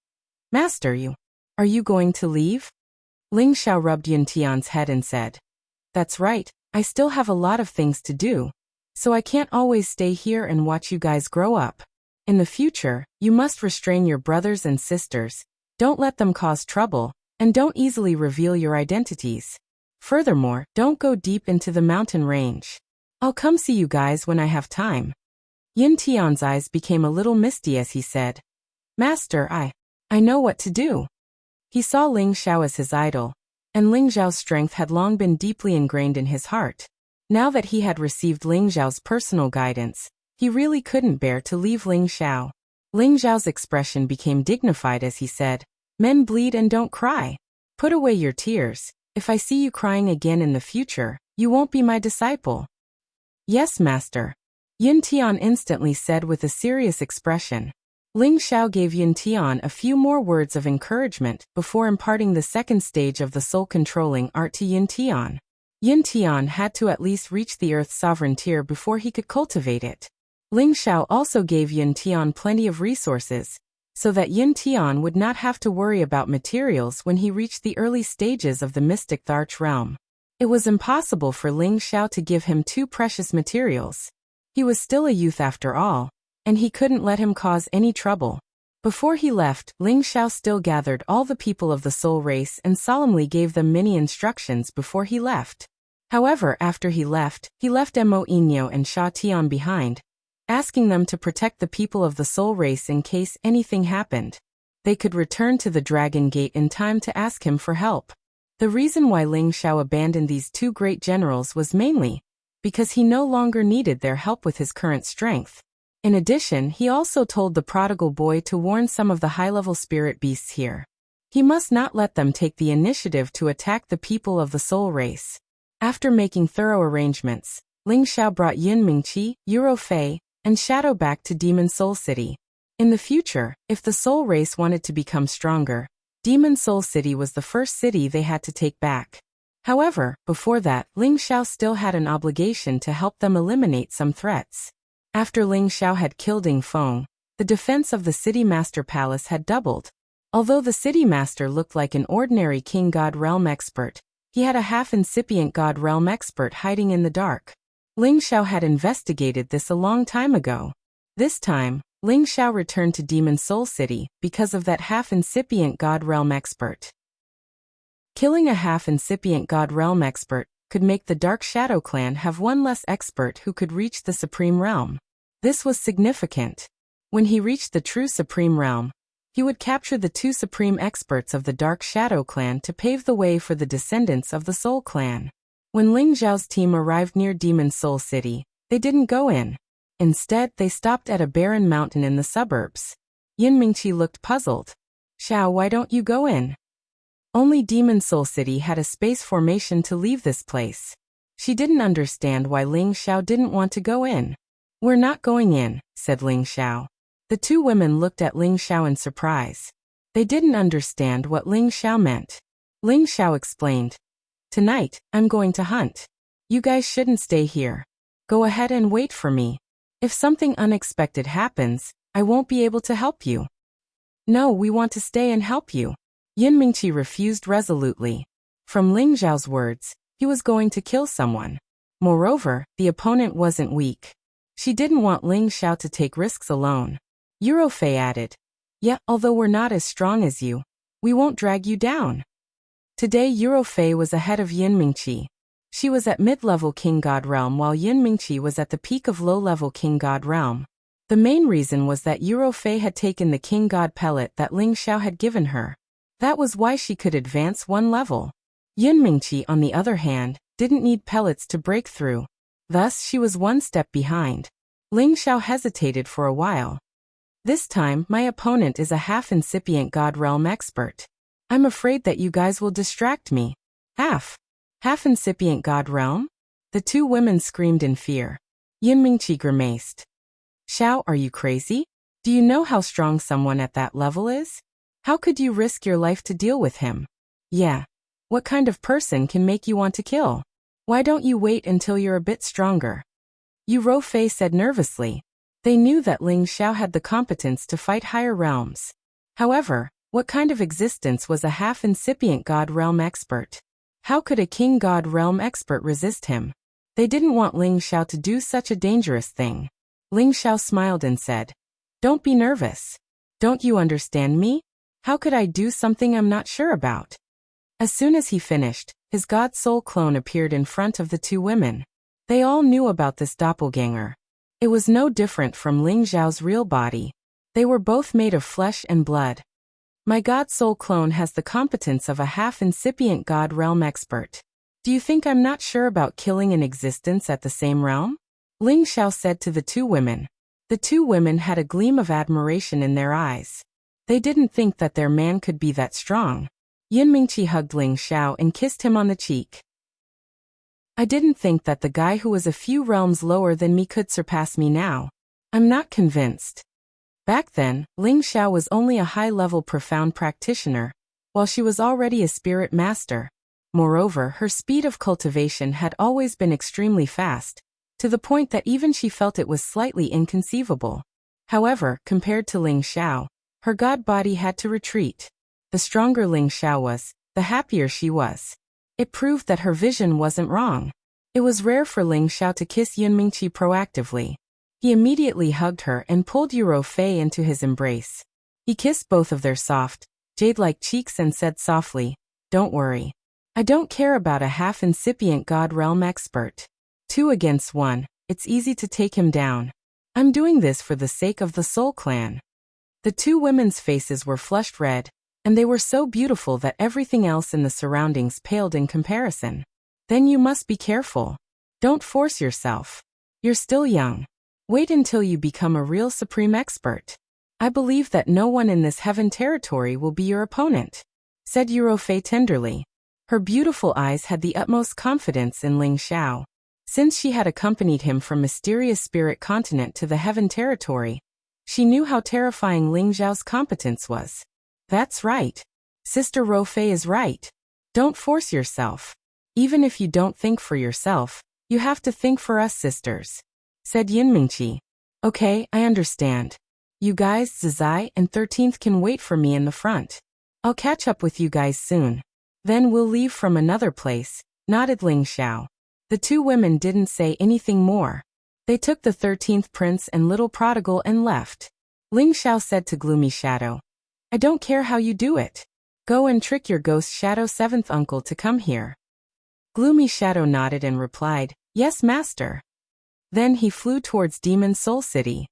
Master, are you going to leave? Ling Xiao rubbed Yin Tian's head and said, That's right, I still have a lot of things to do, so I can't always stay here and watch you guys grow up. In the future, you must restrain your brothers and sisters, don't let them cause trouble, and don't easily reveal your identities. Furthermore, don't go deep into the mountain range. I'll come see you guys when I have time. Yin Tian's eyes became a little misty as he said, Master, I know what to do. He saw Ling Xiao as his idol, and Ling Xiao's strength had long been deeply ingrained in his heart. Now that he had received Ling Xiao's personal guidance, he really couldn't bear to leave Ling Xiao. Ling Xiao's expression became dignified as he said, Men bleed and don't cry. Put away your tears. If I see you crying again in the future, you won't be my disciple. Yes, Master. Yin Tian instantly said with a serious expression. Ling Xiao gave Yin Tian a few more words of encouragement before imparting the second stage of the soul-controlling art to Yin Tian. Yin Tian had to at least reach the Earth's sovereign tier before he could cultivate it. Ling Xiao also gave Yin Tian plenty of resources, so that Yin Tian would not have to worry about materials when he reached the early stages of the mystic Tharch realm. It was impossible for Ling Xiao to give him too precious materials. He was still a youth after all, and he couldn't let him cause any trouble. Before he left, Ling Xiao still gathered all the people of the soul race and solemnly gave them many instructions before he left. However, after he left Mo Inyo and Sha Tian behind, asking them to protect the people of the soul race in case anything happened. They could return to the Dragon Gate in time to ask him for help. The reason why Ling Xiao abandoned these two great generals was mainly because he no longer needed their help with his current strength. In addition, he also told the prodigal boy to warn some of the high-level spirit beasts here. He must not let them take the initiative to attack the people of the soul race. After making thorough arrangements, Ling Xiao brought Yin Mingqi, Yuro Fei, and Shadow back to Demon Soul City. In the future, if the soul race wanted to become stronger, Demon Soul City was the first city they had to take back. However, before that, Ling Xiao still had an obligation to help them eliminate some threats. After Ling Xiao had killed Ying Feng, the defense of the City Master Palace had doubled. Although the City Master looked like an ordinary King God Realm expert, he had a half-incipient God Realm expert hiding in the dark. Ling Xiao had investigated this a long time ago. This time, Ling Xiao returned to Demon Soul City because of that half-incipient God Realm expert. Killing a half-incipient God Realm expert could make the Dark Shadow Clan have one less expert who could reach the Supreme Realm. This was significant. When he reached the true Supreme Realm, he would capture the two supreme experts of the Dark Shadow Clan to pave the way for the descendants of the Soul Clan. When Ling Xiao's team arrived near Demon Soul City, they didn't go in. Instead, they stopped at a barren mountain in the suburbs. Yin Mingqi looked puzzled. "Xiao, why don't you go in?" Only Demon Soul City had a space formation to leave this place. She didn't understand why Ling Xiao didn't want to go in. "We're not going in," said Ling Xiao. The two women looked at Ling Xiao in surprise. They didn't understand what Ling Xiao meant. Ling Xiao explained, "Tonight, I'm going to hunt. You guys shouldn't stay here. Go ahead and wait for me. If something unexpected happens, I won't be able to help you." "No, we want to stay and help you." Yin Mingqi refused resolutely. From Ling Xiao's words, he was going to kill someone. Moreover, the opponent wasn't weak. She didn't want Ling Xiao to take risks alone. Yuro Fei added, "Yeah, although we're not as strong as you, we won't drag you down." Today Yuro Fei was ahead of Yin Mingqi. She was at mid-level King God Realm while Yin Mingqi was at the peak of low-level King God Realm. The main reason was that Yuro Fei had taken the King God pellet that Ling Xiao had given her. That was why she could advance one level. Yin Mingqi, on the other hand, didn't need pellets to break through. Thus she was one step behind. Ling Xiao hesitated for a while. "This time, my opponent is a half-incipient God Realm expert. I'm afraid that you guys will distract me." Half-incipient God Realm? The two women screamed in fear. Yin Mingqi grimaced. "Xiao, are you crazy? Do you know how strong someone at that level is? How could you risk your life to deal with him? Yeah. What kind of person can make you want to kill? Why don't you wait until you're a bit stronger?" Yuro Fei said nervously. They knew that Ling Xiao had the competence to fight higher realms. However, what kind of existence was a half-incipient God Realm expert? How could a King God Realm expert resist him? They didn't want Ling Xiao to do such a dangerous thing. Ling Xiao smiled and said, "Don't be nervous. Don't you understand me? How could I do something I'm not sure about?" As soon as he finished, his God Soul clone appeared in front of the two women. They all knew about this doppelganger. It was no different from Ling Xiao's real body. They were both made of flesh and blood. "My God Soul clone has the competence of a half-incipient God Realm expert. Do you think I'm not sure about killing an existence at the same realm?" Ling Xiao said to the two women. The two women had a gleam of admiration in their eyes. They didn't think that their man could be that strong. Yin Mingqi hugged Ling Xiao and kissed him on the cheek. "I didn't think that the guy who was a few realms lower than me could surpass me now. I'm not convinced." Back then, Ling Xiao was only a high-level profound practitioner, while she was already a spirit master. Moreover, her speed of cultivation had always been extremely fast, to the point that even she felt it was slightly inconceivable. However, compared to Ling Xiao, her god body had to retreat. The stronger Ling Xiao was, the happier she was. It proved that her vision wasn't wrong. It was rare for Ling Xiao to kiss Yin Mingqi proactively. He immediately hugged her and pulled Yuro Fei into his embrace. He kissed both of their soft, jade-like cheeks and said softly, "Don't worry. I don't care about a half-incipient God Realm expert. 2 against 1, it's easy to take him down. I'm doing this for the sake of the Soul Clan." The two women's faces were flushed red, and they were so beautiful that everything else in the surroundings paled in comparison. "Then you must be careful. Don't force yourself. You're still young. Wait until you become a real supreme expert. I believe that no one in this heaven territory will be your opponent." said Eurofei tenderly. Her beautiful eyes had the utmost confidence in Ling Xiao. Since she had accompanied him from mysterious spirit continent to the heaven territory, she knew how terrifying Ling Xiao's competence was. That's right. Sister Rofei is right. Don't force yourself. Even if you don't think for yourself, you have to think for us sisters, said Yinmingqi. Okay, I understand. You guys, Zizai and 13th can wait for me in the front. I'll catch up with you guys soon. Then we'll leave from another place, nodded Ling Xiao. The two women didn't say anything more. They took the 13th prince and little prodigal and left. Ling Xiao said to Gloomy Shadow, I don't care how you do it. Go and trick your ghost Shadow 7th uncle to come here. Gloomy Shadow nodded and replied, Yes, master. Then he flew towards Demon Soul City.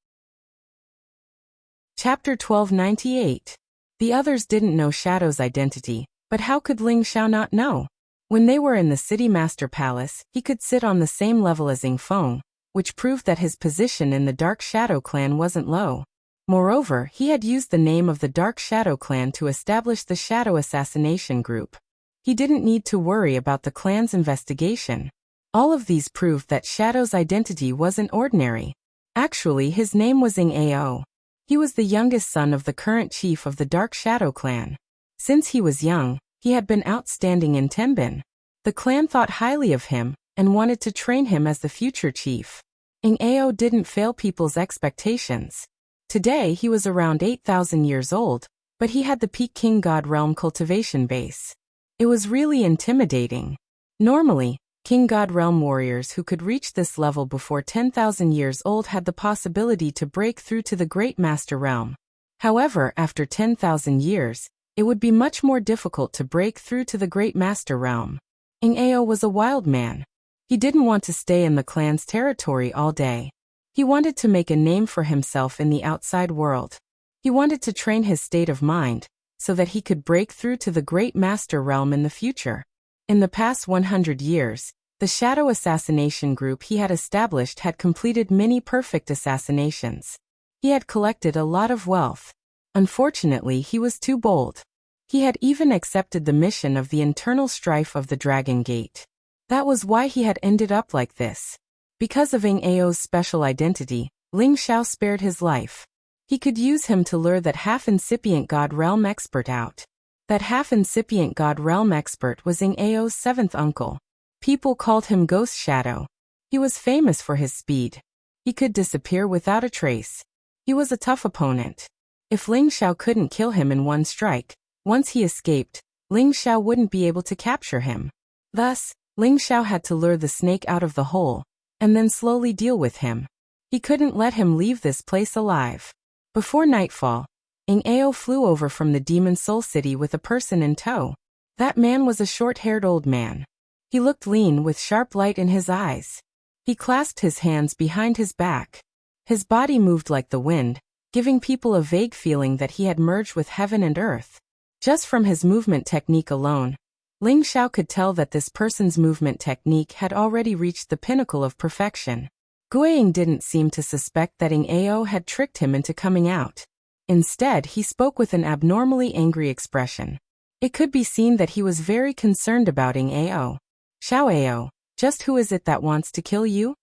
Chapter 1298. The others didn't know Shadow's identity, but how could Ling Xiao not know? When they were in the City Master Palace, he could sit on the same level as Ying Feng, which proved that his position in the Dark Shadow Clan wasn't low. Moreover, he had used the name of the Dark Shadow Clan to establish the Shadow Assassination Group. He didn't need to worry about the clan's investigation. All of these proved that Shadow's identity wasn't ordinary. Actually, his name was Ying Ao. He was the youngest son of the current chief of the Dark Shadow Clan. Since he was young, he had been outstanding in Tenbin. The clan thought highly of him and wanted to train him as the future chief. Ying Ao didn't fail people's expectations. Today he was around 8,000 years old, but he had the peak King God Realm cultivation base. It was really intimidating. Normally, King God Realm warriors who could reach this level before 10,000 years old had the possibility to break through to the Great Master Realm. However, after 10,000 years, it would be much more difficult to break through to the Great Master Realm. Ying Ao was a wild man. He didn't want to stay in the clan's territory all day. He wanted to make a name for himself in the outside world. He wanted to train his state of mind, so that he could break through to the Great Master Realm in the future. In the past 100 years, the Shadow Assassination Group he had established had completed many perfect assassinations. He had collected a lot of wealth. Unfortunately, he was too bold. He had even accepted the mission of the internal strife of the Dragon Gate. That was why he had ended up like this. Because of Ying Ao's special identity, Ling Xiao spared his life. He could use him to lure that half-incipient God Realm expert out. That half-incipient God Realm expert was Ying Ao's 7th uncle. People called him Ghost Shadow. He was famous for his speed. He could disappear without a trace. He was a tough opponent. If Ling Xiao couldn't kill him in one strike, once he escaped, Ling Xiao wouldn't be able to capture him. Thus, Ling Xiao had to lure the snake out of the hole, and then slowly deal with him. He couldn't let him leave this place alive. Before nightfall, Ying Ao flew over from the Demon Soul City with a person in tow. That man was a short-haired old man. He looked lean with sharp light in his eyes. He clasped his hands behind his back. His body moved like the wind, giving people a vague feeling that he had merged with heaven and earth. Just from his movement technique alone, Ling Xiao could tell that this person's movement technique had already reached the pinnacle of perfection. Guiying didn't seem to suspect that Ying Ao had tricked him into coming out. Instead, he spoke with an abnormally angry expression. It could be seen that he was very concerned about Ying Ao. Xiao Ao, just who is it that wants to kill you?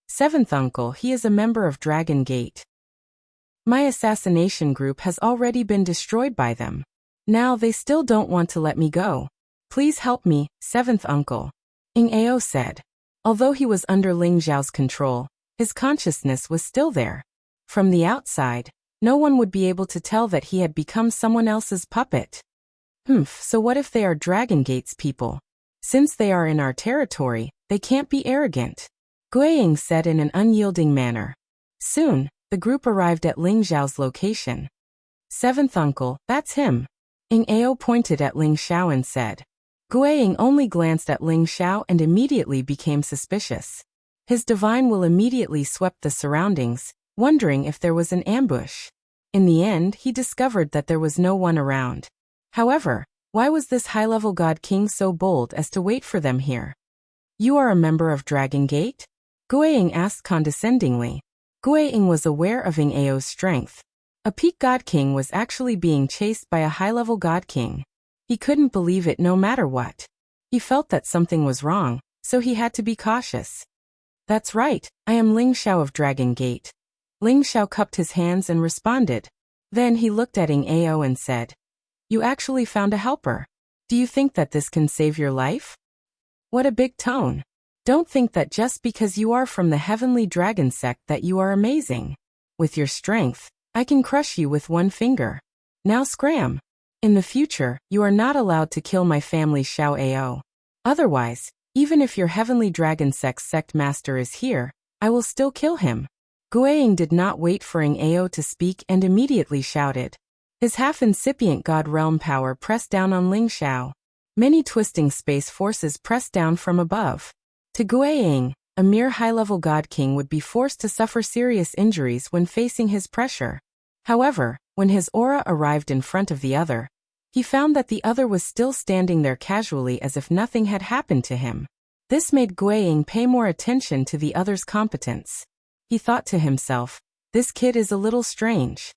7th uncle, he is a member of Dragon Gate. My assassination group has already been destroyed by them. Now they still don't want to let me go. Please help me, 7th uncle. Ying Ao said. Although he was under Ling Xiao's control, his consciousness was still there. From the outside, no one would be able to tell that he had become someone else's puppet. So what if they are Dragon Gate's people? Since they are in our territory, they can't be arrogant. Guiying said in an unyielding manner. Soon, the group arrived at Ling Xiao's location. 7th uncle, that's him. Ying Ao pointed at Ling Xiao and said. Guiying only glanced at Ling Xiao and immediately became suspicious. His divine will immediately swept the surroundings, wondering if there was an ambush. In the end, he discovered that there was no one around. However, why was this high-level God King so bold as to wait for them here? You are a member of Dragon Gate? Guiying asked condescendingly. Guiying was aware of Ying Ao's strength. A peak God King was actually being chased by a high-level God King. He couldn't believe it no matter what. He felt that something was wrong, so he had to be cautious. That's right, I am Ling Xiao of Dragon Gate. Ling Xiao cupped his hands and responded. Then he looked at Ing Ao and said, You actually found a helper. Do you think that this can save your life? What a big tone. Don't think that just because you are from the heavenly dragon sect that you are amazing. With your strength, I can crush you with one finger. Now scram. In the future, you are not allowed to kill my family Xiao Ao. Otherwise, even if your heavenly dragon sect master is here, I will still kill him. Guiying did not wait for Ing Ao to speak and immediately shouted. His half-incipient god realm power pressed down on Ling Xiao. Many twisting space forces pressed down from above. To Guiying, a mere high-level god king would be forced to suffer serious injuries when facing his pressure. However, when his aura arrived in front of the other, he found that the other was still standing there casually as if nothing had happened to him. This made Guiying pay more attention to the other's competence. He thought to himself, this kid is a little strange.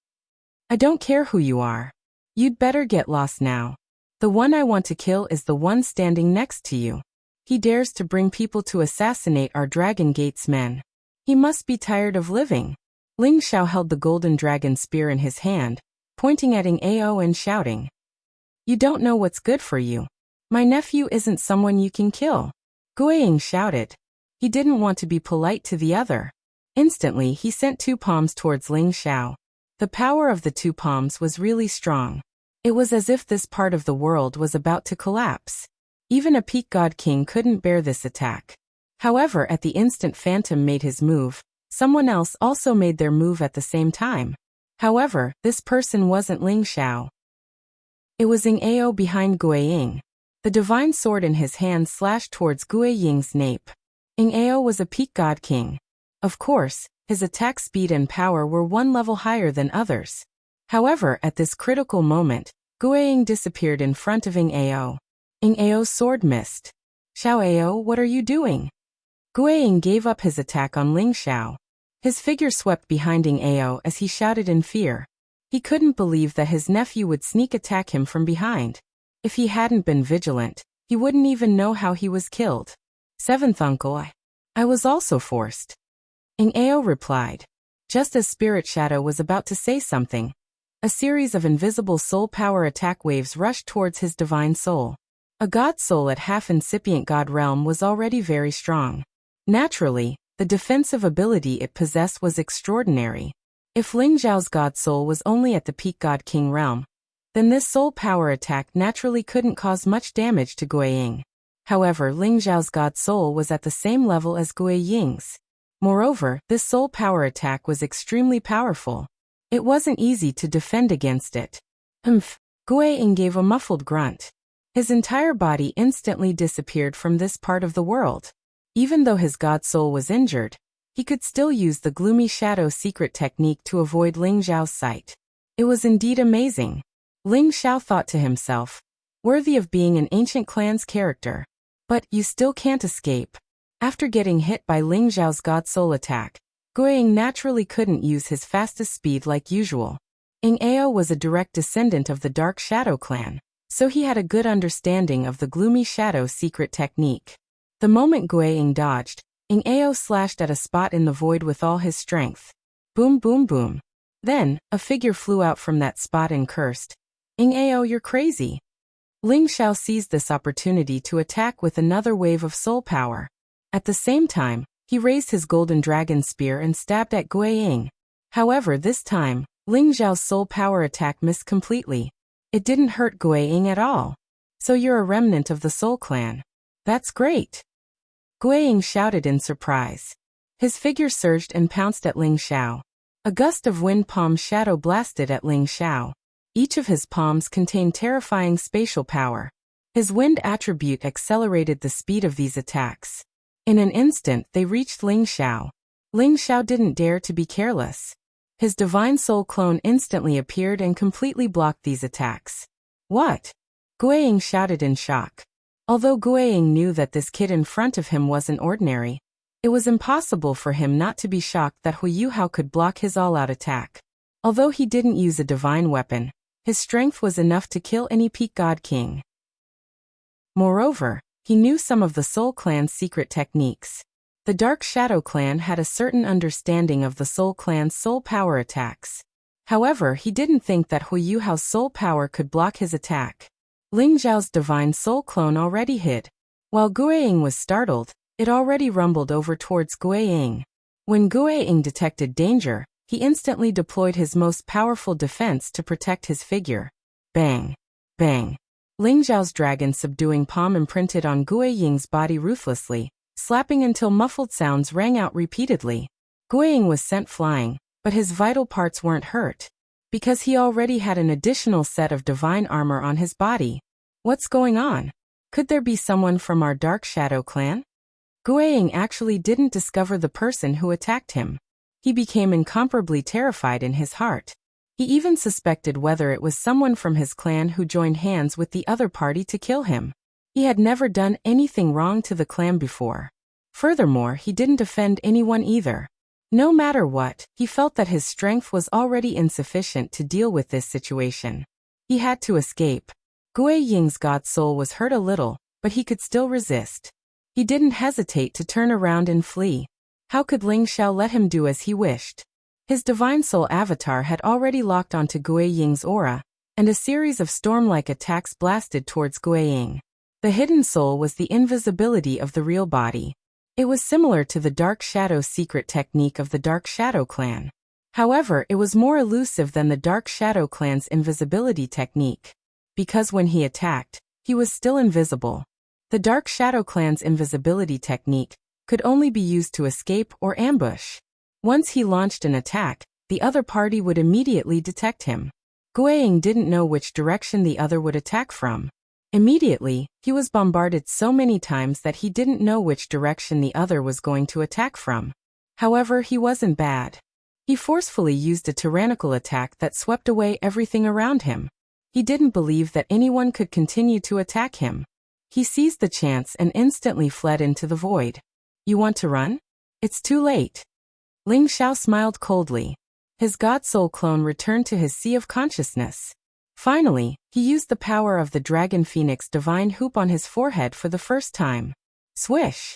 I don't care who you are. You'd better get lost now. The one I want to kill is the one standing next to you. He dares to bring people to assassinate our Dragon Gate's men. He must be tired of living. Ling Xiao held the golden dragon spear in his hand, pointing at Ing Ao and shouting. You don't know what's good for you. My nephew isn't someone you can kill. Guiying shouted. He didn't want to be polite to the other. Instantly he sent two palms towards Ling Xiao. The power of the two palms was really strong. It was as if this part of the world was about to collapse. Even a peak god king couldn't bear this attack. However, at the instant Phantom made his move, someone else also made their move at the same time. However, this person wasn't Ling Xiao. It was Ing Ao behind Guiying. The divine sword in his hand slashed towards Guiying's nape. Ing Ao was a peak god king. Of course, his attack speed and power were one level higher than others. However, at this critical moment, Guiying disappeared in front of Ing Ao. Ing Ao's sword missed. Xiao Ao, what are you doing? Guiying gave up his attack on Ling Xiao. His figure swept behind Ing Ao as he shouted in fear. He couldn't believe that his nephew would sneak attack him from behind. If he hadn't been vigilant, he wouldn't even know how he was killed. Seventh uncle, I was also forced. Ing Ao replied. Just as Spirit Shadow was about to say something, a series of invisible soul power attack waves rushed towards his divine soul. A god soul at half-incipient god realm was already very strong. Naturally, the defensive ability it possessed was extraordinary. If Ling Xiao's god soul was only at the peak god king realm, then this soul power attack naturally couldn't cause much damage to Guiying. However, Ling Xiao's god soul was at the same level as Guiying's. Moreover, this soul power attack was extremely powerful. It wasn't easy to defend against it. Guiying gave a muffled grunt. His entire body instantly disappeared from this part of the world. Even though his god soul was injured, he could still use the gloomy shadow secret technique to avoid Ling Xiao's sight. It was indeed amazing. Ling Xiao thought to himself, worthy of being an ancient clan's character. But you still can't escape. After getting hit by Ling Xiao's god soul attack, Guiying naturally couldn't use his fastest speed like usual. Ing Ao was a direct descendant of the Dark Shadow clan, so he had a good understanding of the gloomy shadow secret technique. The moment Guiying dodged, Ing Ao slashed at a spot in the void with all his strength. Boom boom boom. Then, a figure flew out from that spot and cursed. Ing Ao, you're crazy. Ling Xiao seized this opportunity to attack with another wave of soul power. At the same time, he raised his golden dragon spear and stabbed at Guiying. However, this time, Ling Xiao's soul power attack missed completely. It didn't hurt Guiying at all. So you're a remnant of the Soul Clan. That's great. Guiying shouted in surprise. His figure surged and pounced at Ling Xiao. A gust of wind palm shadow blasted at Ling Xiao. Each of his palms contained terrifying spatial power. His wind attribute accelerated the speed of these attacks. In an instant they reached Ling Xiao. Ling Xiao didn't dare to be careless. His divine soul clone instantly appeared and completely blocked these attacks. What? Guiying shouted in shock. Although Guiying knew that this kid in front of him wasn't ordinary, it was impossible for him not to be shocked that Hu Yuhao could block his all-out attack. Although he didn't use a divine weapon, His strength was enough to kill any peak god king. Moreover, he knew some of the Soul Clan's secret techniques. The Dark Shadow Clan had a certain understanding of the Soul Clan's soul power attacks. However, he didn't think that Hu Yuhao's soul power could block his attack. Ling Zhao's divine soul clone already hid. While Guiying was startled, it already rumbled over towards Guiying. When Guiying detected danger, he instantly deployed his most powerful defense to protect his figure. Bang! Bang! Ling Zhao's dragon subduing palm imprinted on Guiying's body ruthlessly, slapping until muffled sounds rang out repeatedly. Guiying was sent flying, but his vital parts weren't hurt. Because he already had an additional set of divine armor on his body. What's going on? Could there be someone from our Dark Shadow Clan? Guiying actually didn't discover the person who attacked him. He became incomparably terrified in his heart. He even suspected whether it was someone from his clan who joined hands with the other party to kill him. He had never done anything wrong to the clan before. Furthermore, he didn't offend anyone either. No matter what, he felt that his strength was already insufficient to deal with this situation. He had to escape. Guiying's god soul was hurt a little, but he could still resist. He didn't hesitate to turn around and flee. How could Ling Xiao let him do as he wished? His divine soul avatar had already locked onto Guiying's aura, and a series of storm-like attacks blasted towards Guiying. The hidden soul was the invisibility of the real body. It was similar to the Dark Shadow secret technique of the Dark Shadow Clan. However, it was more elusive than the Dark Shadow Clan's invisibility technique. Because when he attacked, he was still invisible. The Dark Shadow Clan's invisibility technique could only be used to escape or ambush. Once he launched an attack, the other party would immediately detect him. Guiying didn't know which direction the other would attack from. Immediately, he was bombarded so many times that he didn't know which direction the other was going to attack from. However, he wasn't bad. He forcefully used a tyrannical attack that swept away everything around him. He didn't believe that anyone could continue to attack him. He seized the chance and instantly fled into the void. You want to run? It's too late. Ling Xiao smiled coldly. His god soul clone returned to his sea of consciousness. Finally, he used the power of the Dragon Phoenix divine hoop on his forehead for the first time. Swish!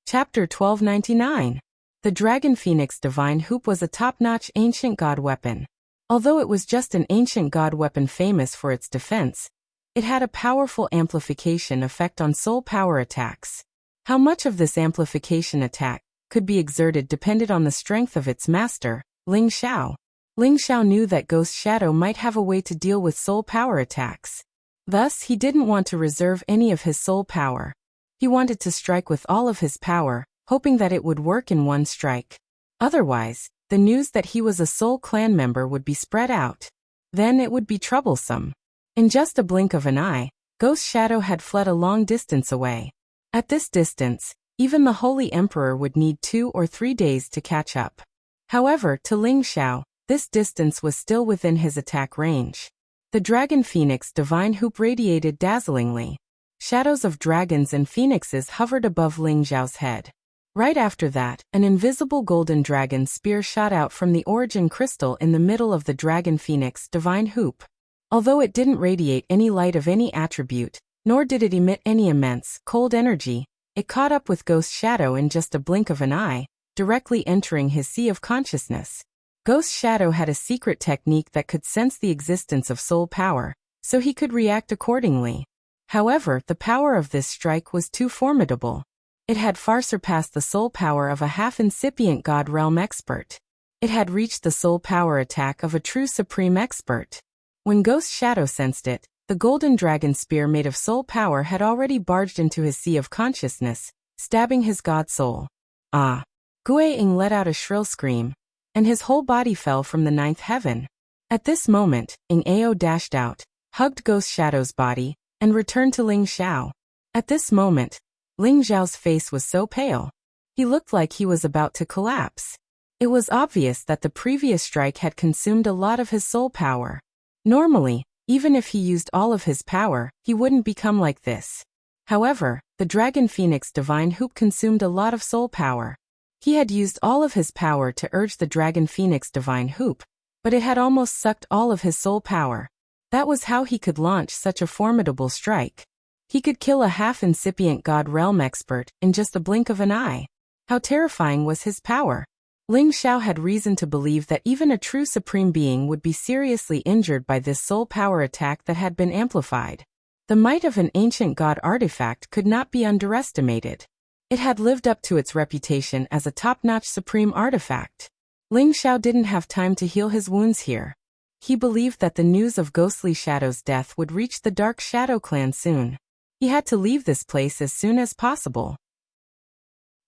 Chapter 1299. The Dragon Phoenix divine hoop was a top-notch ancient god weapon. Although it was just an ancient god weapon famous for its defense, it had a powerful amplification effect on soul power attacks. How much of this amplification attack could be exerted depended on the strength of its master, Ling Xiao. Ling Xiao knew that Ghost Shadow might have a way to deal with soul power attacks. Thus, he didn't want to reserve any of his soul power. He wanted to strike with all of his power, hoping that it would work in one strike. Otherwise, the news that he was a Soul Clan member would be spread out. Then it would be troublesome. In just a blink of an eye, Ghost Shadow had fled a long distance away. At this distance, even the Holy Emperor would need 2 or 3 days to catch up. However, to Ling Xiao, this distance was still within his attack range. The Dragon Phoenix divine hoop radiated dazzlingly. Shadows of dragons and phoenixes hovered above Ling Xiao's head. Right after that, an invisible golden dragon spear shot out from the origin crystal in the middle of the Dragon Phoenix divine hoop. Although it didn't radiate any light of any attribute, nor did it emit any immense, cold energy, it caught up with Ghost Shadow in just a blink of an eye, directly entering his sea of consciousness. Ghost Shadow had a secret technique that could sense the existence of soul power, so he could react accordingly. However, the power of this strike was too formidable. It had far surpassed the soul power of a half-incipient God Realm expert. It had reached the soul power attack of a true supreme expert. When Ghost Shadow sensed it, the golden dragon spear made of soul power had already barged into his sea of consciousness, stabbing his god soul. Ah! Guiying let out a shrill scream, and his whole body fell from the 9th heaven. At this moment, Ing Ao dashed out, hugged Ghost Shadow's body, and returned to Ling Xiao. At this moment, Ling Xiao's face was so pale. He looked like he was about to collapse. It was obvious that the previous strike had consumed a lot of his soul power. Normally, even if he used all of his power, he wouldn't become like this. However, the Dragon Phoenix divine hoop consumed a lot of soul power. He had used all of his power to urge the Dragon Phoenix divine hoop, but it had almost sucked all of his soul power. That was how he could launch such a formidable strike. He could kill a half-incipient God Realm expert in just the blink of an eye. How terrifying was his power! Ling Xiao had reason to believe that even a true supreme being would be seriously injured by this soul power attack that had been amplified. The might of an ancient god artifact could not be underestimated. It had lived up to its reputation as a top-notch supreme artifact. Ling Xiao didn't have time to heal his wounds here. He believed that the news of Ghostly Shadow's death would reach the Dark Shadow clan soon. He had to leave this place as soon as possible.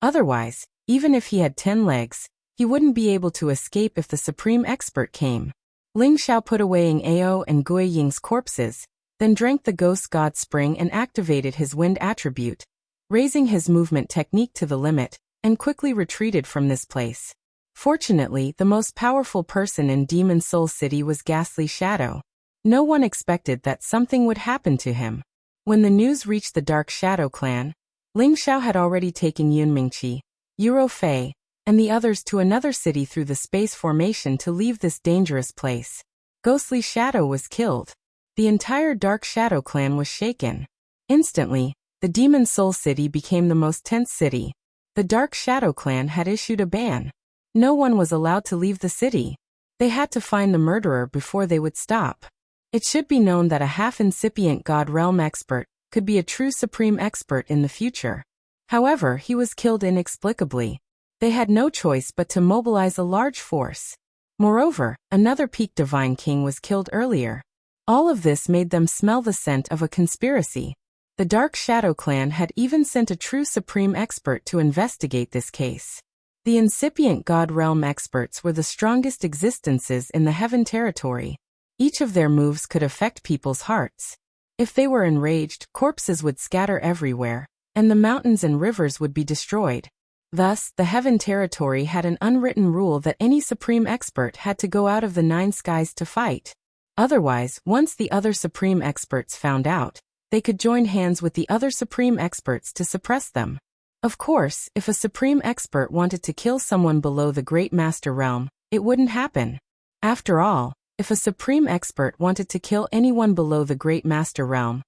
Otherwise, even if he had 10 legs, he wouldn't be able to escape if the supreme expert came. Ling Xiao put away Ng Ao and Gui Ying's corpses, then drank the ghost god spring and activated his wind attribute, raising his movement technique to the limit, and quickly retreated from this place. Fortunately, the most powerful person in Demon Soul City was Ghastly Shadow. No one expected that something would happen to him. When the news reached the Dark Shadow clan, Ling Xiao had already taken Yun Mingqi, Yuro Fei, and the others to another city through the space formation to leave this dangerous place. Ghostly Shadow was killed. The entire Dark Shadow clan was shaken. Instantly, the Demon Soul City became the most tense city. The Dark Shadow clan had issued a ban. No one was allowed to leave the city. They had to find the murderer before they would stop. It should be known that a half-incipient God Realm expert could be a true supreme expert in the future. However, he was killed inexplicably. They had no choice but to mobilize a large force. Moreover, another peak divine king was killed earlier. All of this made them smell the scent of a conspiracy. The Dark Shadow clan had even sent a true supreme expert to investigate this case. The incipient God Realm experts were the strongest existences in the Heaven territory. Each of their moves could affect people's hearts. If they were enraged, corpses would scatter everywhere, and the mountains and rivers would be destroyed. Thus, the Heaven territory had an unwritten rule that any supreme expert had to go out of the 9 skies to fight. Otherwise, once the other supreme experts found out, they could join hands with the other supreme experts to suppress them. Of course, if a supreme expert wanted to kill someone below the Great Master Realm, it wouldn't happen. After all, if a supreme expert wanted to kill anyone below the Great Master Realm,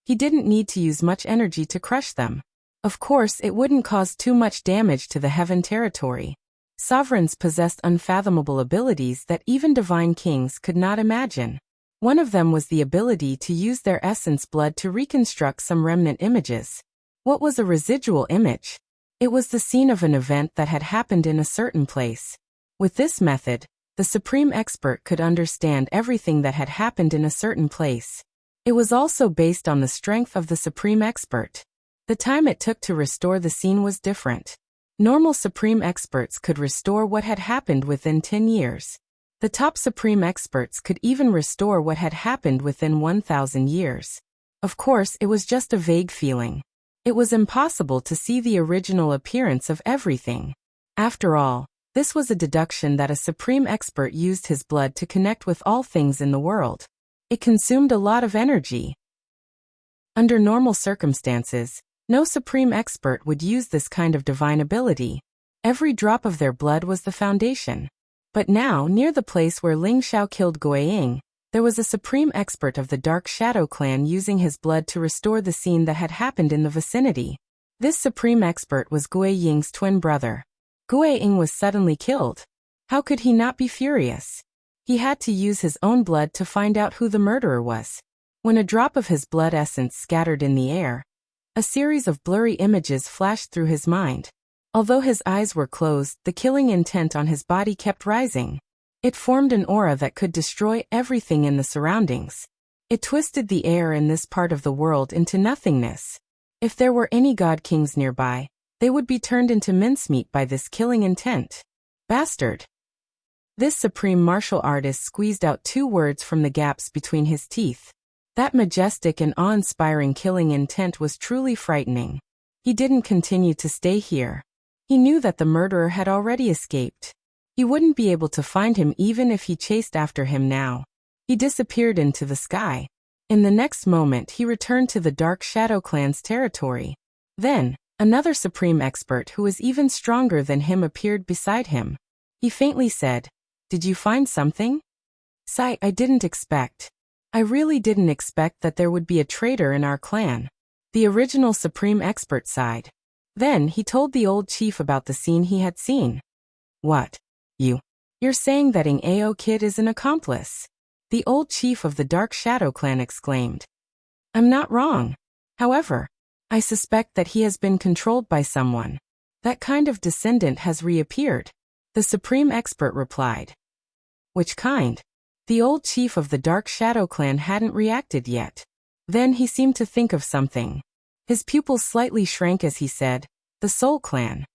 he didn't need to use much energy to crush them. Of course, it wouldn't cause too much damage to the Heaven territory. Sovereigns possessed unfathomable abilities that even divine kings could not imagine. One of them was the ability to use their essence blood to reconstruct some remnant images. What was a residual image? It was the scene of an event that had happened in a certain place. With this method, the supreme expert could understand everything that had happened in a certain place. It was also based on the strength of the supreme expert. The time it took to restore the scene was different. Normal supreme experts could restore what had happened within 10 years. The top supreme experts could even restore what had happened within 1,000 years. Of course, it was just a vague feeling. It was impossible to see the original appearance of everything. After all, this was a deduction that a supreme expert used his blood to connect with all things in the world. It consumed a lot of energy. Under normal circumstances, no supreme expert would use this kind of divine ability. Every drop of their blood was the foundation. But now, near the place where Ling Xiao killed Gui Ying, there was a supreme expert of the Dark Shadow clan using his blood to restore the scene that had happened in the vicinity. This supreme expert was Gui Ying's twin brother. Gui Ying was suddenly killed. How could he not be furious? He had to use his own blood to find out who the murderer was. When a drop of his blood essence scattered in the air, a series of blurry images flashed through his mind. Although his eyes were closed, the killing intent on his body kept rising. It formed an aura that could destroy everything in the surroundings. It twisted the air in this part of the world into nothingness. If there were any god kings nearby, they would be turned into mincemeat by this killing intent. Bastard! This supreme martial artist squeezed out 2 words from the gaps between his teeth. That majestic and awe-inspiring killing intent was truly frightening. He didn't continue to stay here. He knew that the murderer had already escaped. He wouldn't be able to find him even if he chased after him now. He disappeared into the sky. In the next moment he returned to the Dark Shadow clan's territory. Then, another supreme expert who was even stronger than him appeared beside him. He faintly said, "Did you find something?" Sigh, I didn't expect. I really didn't expect that there would be a traitor in our clan. The original supreme expert sighed. Then he told the old chief about the scene he had seen. What? You're saying that Ng Ao Kid is an accomplice? The old chief of the Dark Shadow clan exclaimed. I'm not wrong. However, I suspect that he has been controlled by someone. That kind of descendant has reappeared. The supreme expert replied. Which kind? The old chief of the Dark Shadow clan hadn't reacted yet. Then he seemed to think of something. His pupils slightly shrank as he said, the Soul Clan.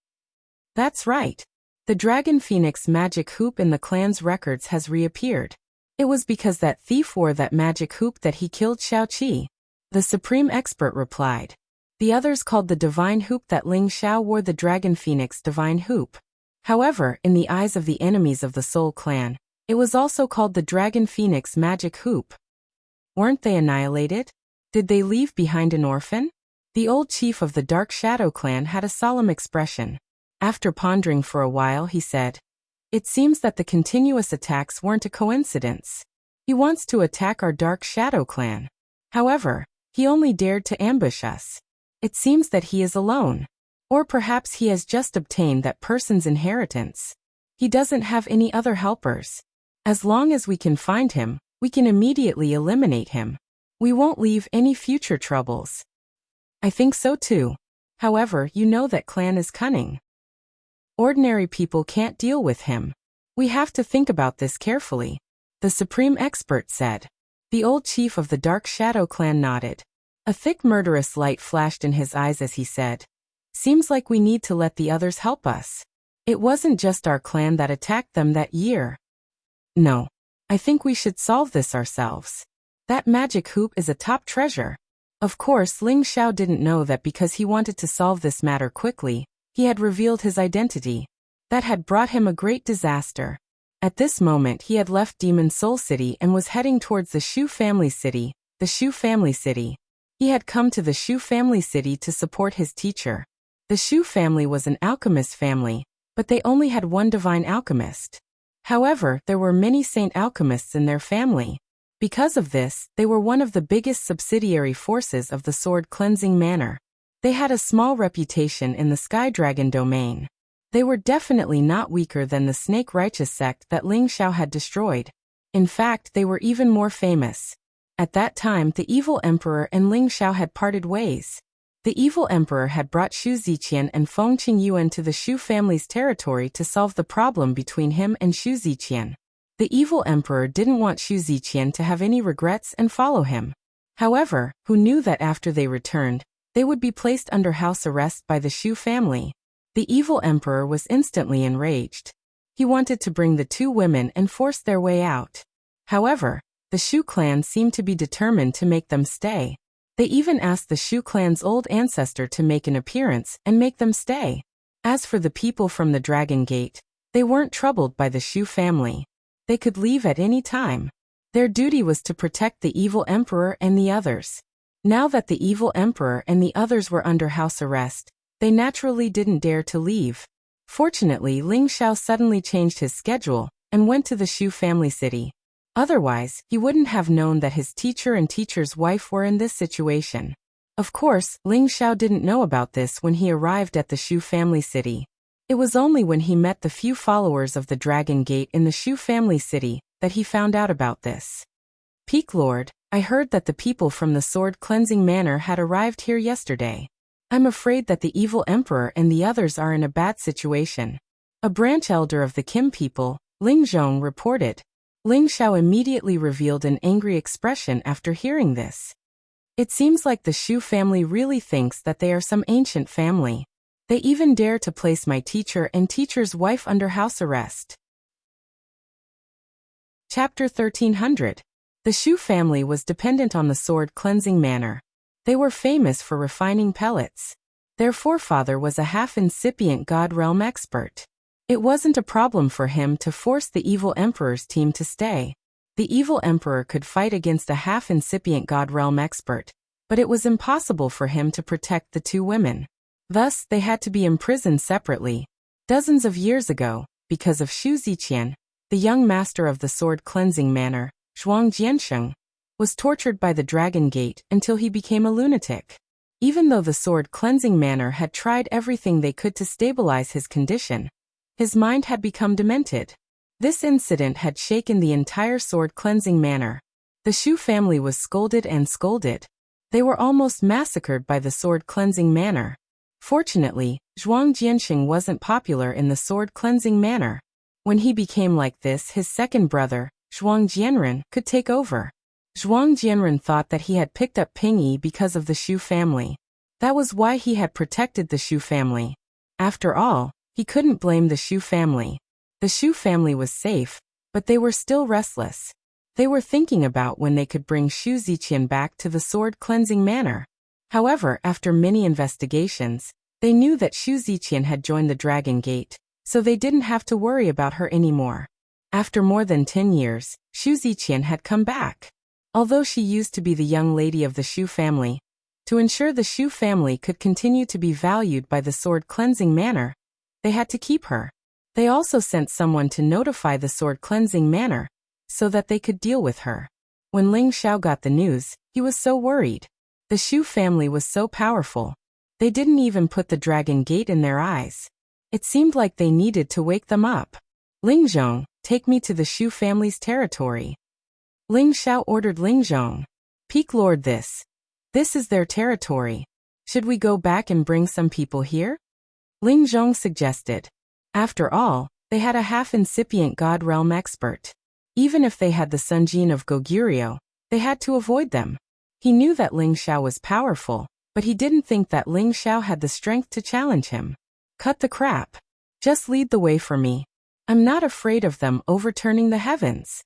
That's right. The Dragon Phoenix magic hoop in the clan's records has reappeared. It was because that thief wore that magic hoop that he killed Xiao Qi. The supreme expert replied. The others called the divine hoop that Ling Xiao wore the Dragon Phoenix divine hoop. However, in the eyes of the enemies of the Soul Clan, it was also called the Dragon Phoenix magic hoop. Weren't they annihilated? Did they leave behind an orphan? The old chief of the Dark Shadow clan had a solemn expression. After pondering for a while, he said, It seems that the continuous attacks weren't a coincidence. He wants to attack our Dark Shadow clan. However, he only dared to ambush us. It seems that he is alone. Or perhaps he has just obtained that person's inheritance. He doesn't have any other helpers. As long as we can find him, we can immediately eliminate him. We won't leave any future troubles. I think so too. However, you know that clan is cunning. Ordinary people can't deal with him. We have to think about this carefully. The supreme expert said. The old chief of the Dark Shadow clan nodded. A thick murderous light flashed in his eyes as he said, Seems like we need to let the others help us. It wasn't just our clan that attacked them that year. No. I think we should solve this ourselves. That magic hoop is a top treasure. Of course, Ling Xiao didn't know that because he wanted to solve this matter quickly, he had revealed his identity. That had brought him a great disaster. At this moment he had left Demon Soul City and was heading towards the Shu family city, the Shu family city. He had come to the Shu family city to support his teacher. The Shu family was an alchemist family, but they only had one divine alchemist. However, there were many saint alchemists in their family. Because of this, they were one of the biggest subsidiary forces of the Sword Cleansing Manor. They had a small reputation in the Sky Dragon domain. They were definitely not weaker than the Snake Righteous sect that Ling Xiao had destroyed. In fact, they were even more famous. At that time, the evil emperor and Ling Xiao had parted ways. The evil emperor had brought Xu Ziqian and Feng Qingyuan to the Shu family's territory to solve the problem between him and Xu Ziqian. The evil emperor didn't want Xu Ziqian to have any regrets and follow him. However, who knew that after they returned, they would be placed under house arrest by the Shu family. The evil emperor was instantly enraged. He wanted to bring the two women and force their way out. However, the Shu clan seemed to be determined to make them stay. They even asked the Shu clan's old ancestor to make an appearance and make them stay. As for the people from the Dragon Gate, they weren't troubled by the Shu family. They could leave at any time. Their duty was to protect the evil emperor and the others. Now that the evil emperor and the others were under house arrest, they naturally didn't dare to leave. Fortunately, Ling Xiao suddenly changed his schedule and went to the Shu family city. Otherwise, he wouldn't have known that his teacher and teacher's wife were in this situation. Of course, Ling Xiao didn't know about this when he arrived at the Shu family city. It was only when he met the few followers of the Dragon Gate in the Shu family city that he found out about this. Peak Lord, I heard that the people from the Sword Cleansing Manor had arrived here yesterday. I'm afraid that the evil emperor and the others are in a bad situation. A branch elder of the Kim people, Ling Zhong, reported. Ling Xiao immediately revealed an angry expression after hearing this. It seems like the Shu family really thinks that they are some ancient family. They even dare to place my teacher and teacher's wife under house arrest. Chapter 1300. The Shu family was dependent on the Sword Cleansing Manor. They were famous for refining pellets. Their forefather was a half-incipient God Realm expert. It wasn't a problem for him to force the evil emperor's team to stay. The evil emperor could fight against a half-incipient God Realm expert, but it was impossible for him to protect the two women. Thus, they had to be imprisoned separately. Dozens of years ago, because of Xu Ziqian, the young master of the sword cleansing manor, Zhuang Jiansheng, was tortured by the Dragon Gate until he became a lunatic. Even though the sword cleansing manor had tried everything they could to stabilize his condition, his mind had become demented. This incident had shaken the entire sword cleansing manor. The Shu family was scolded and scolded. They were almost massacred by the sword cleansing manor. Fortunately, Zhuang Jiansheng wasn't popular in the sword cleansing manor. When he became like this, his second brother, Zhuang Jianren, could take over. Zhuang Jianren thought that he had picked up Pingyi because of the Shu family. That was why he had protected the Shu family. After all, he couldn't blame the Shu family. The Shu family was safe, but they were still restless. They were thinking about when they could bring Shu Ziqian back to the sword cleansing manor. However, after many investigations, they knew that Shu Ziqian had joined the Dragon Gate, so they didn't have to worry about her anymore. After more than 10 years, Shu Ziqian had come back. Although she used to be the young lady of the Shu family, to ensure the Shu family could continue to be valued by the sword cleansing manor, they had to keep her. They also sent someone to notify the sword cleansing manor, so that they could deal with her. When Ling Xiao got the news, he was so worried. The Shu family was so powerful. They didn't even put the Dragon Gate in their eyes. It seemed like they needed to wake them up. Ling Zhong, take me to the Shu family's territory. Ling Xiao ordered Ling Zhong. Peak Lord, this is their territory. Should we go back and bring some people here? Ling Zhong suggested. After all, they had a half-incipient God Realm expert. Even if they had the Sunjin of Goguryeo, they had to avoid them. He knew that Ling Xiao was powerful, but he didn't think that Ling Xiao had the strength to challenge him. Cut the crap. Just lead the way for me. I'm not afraid of them overturning the heavens.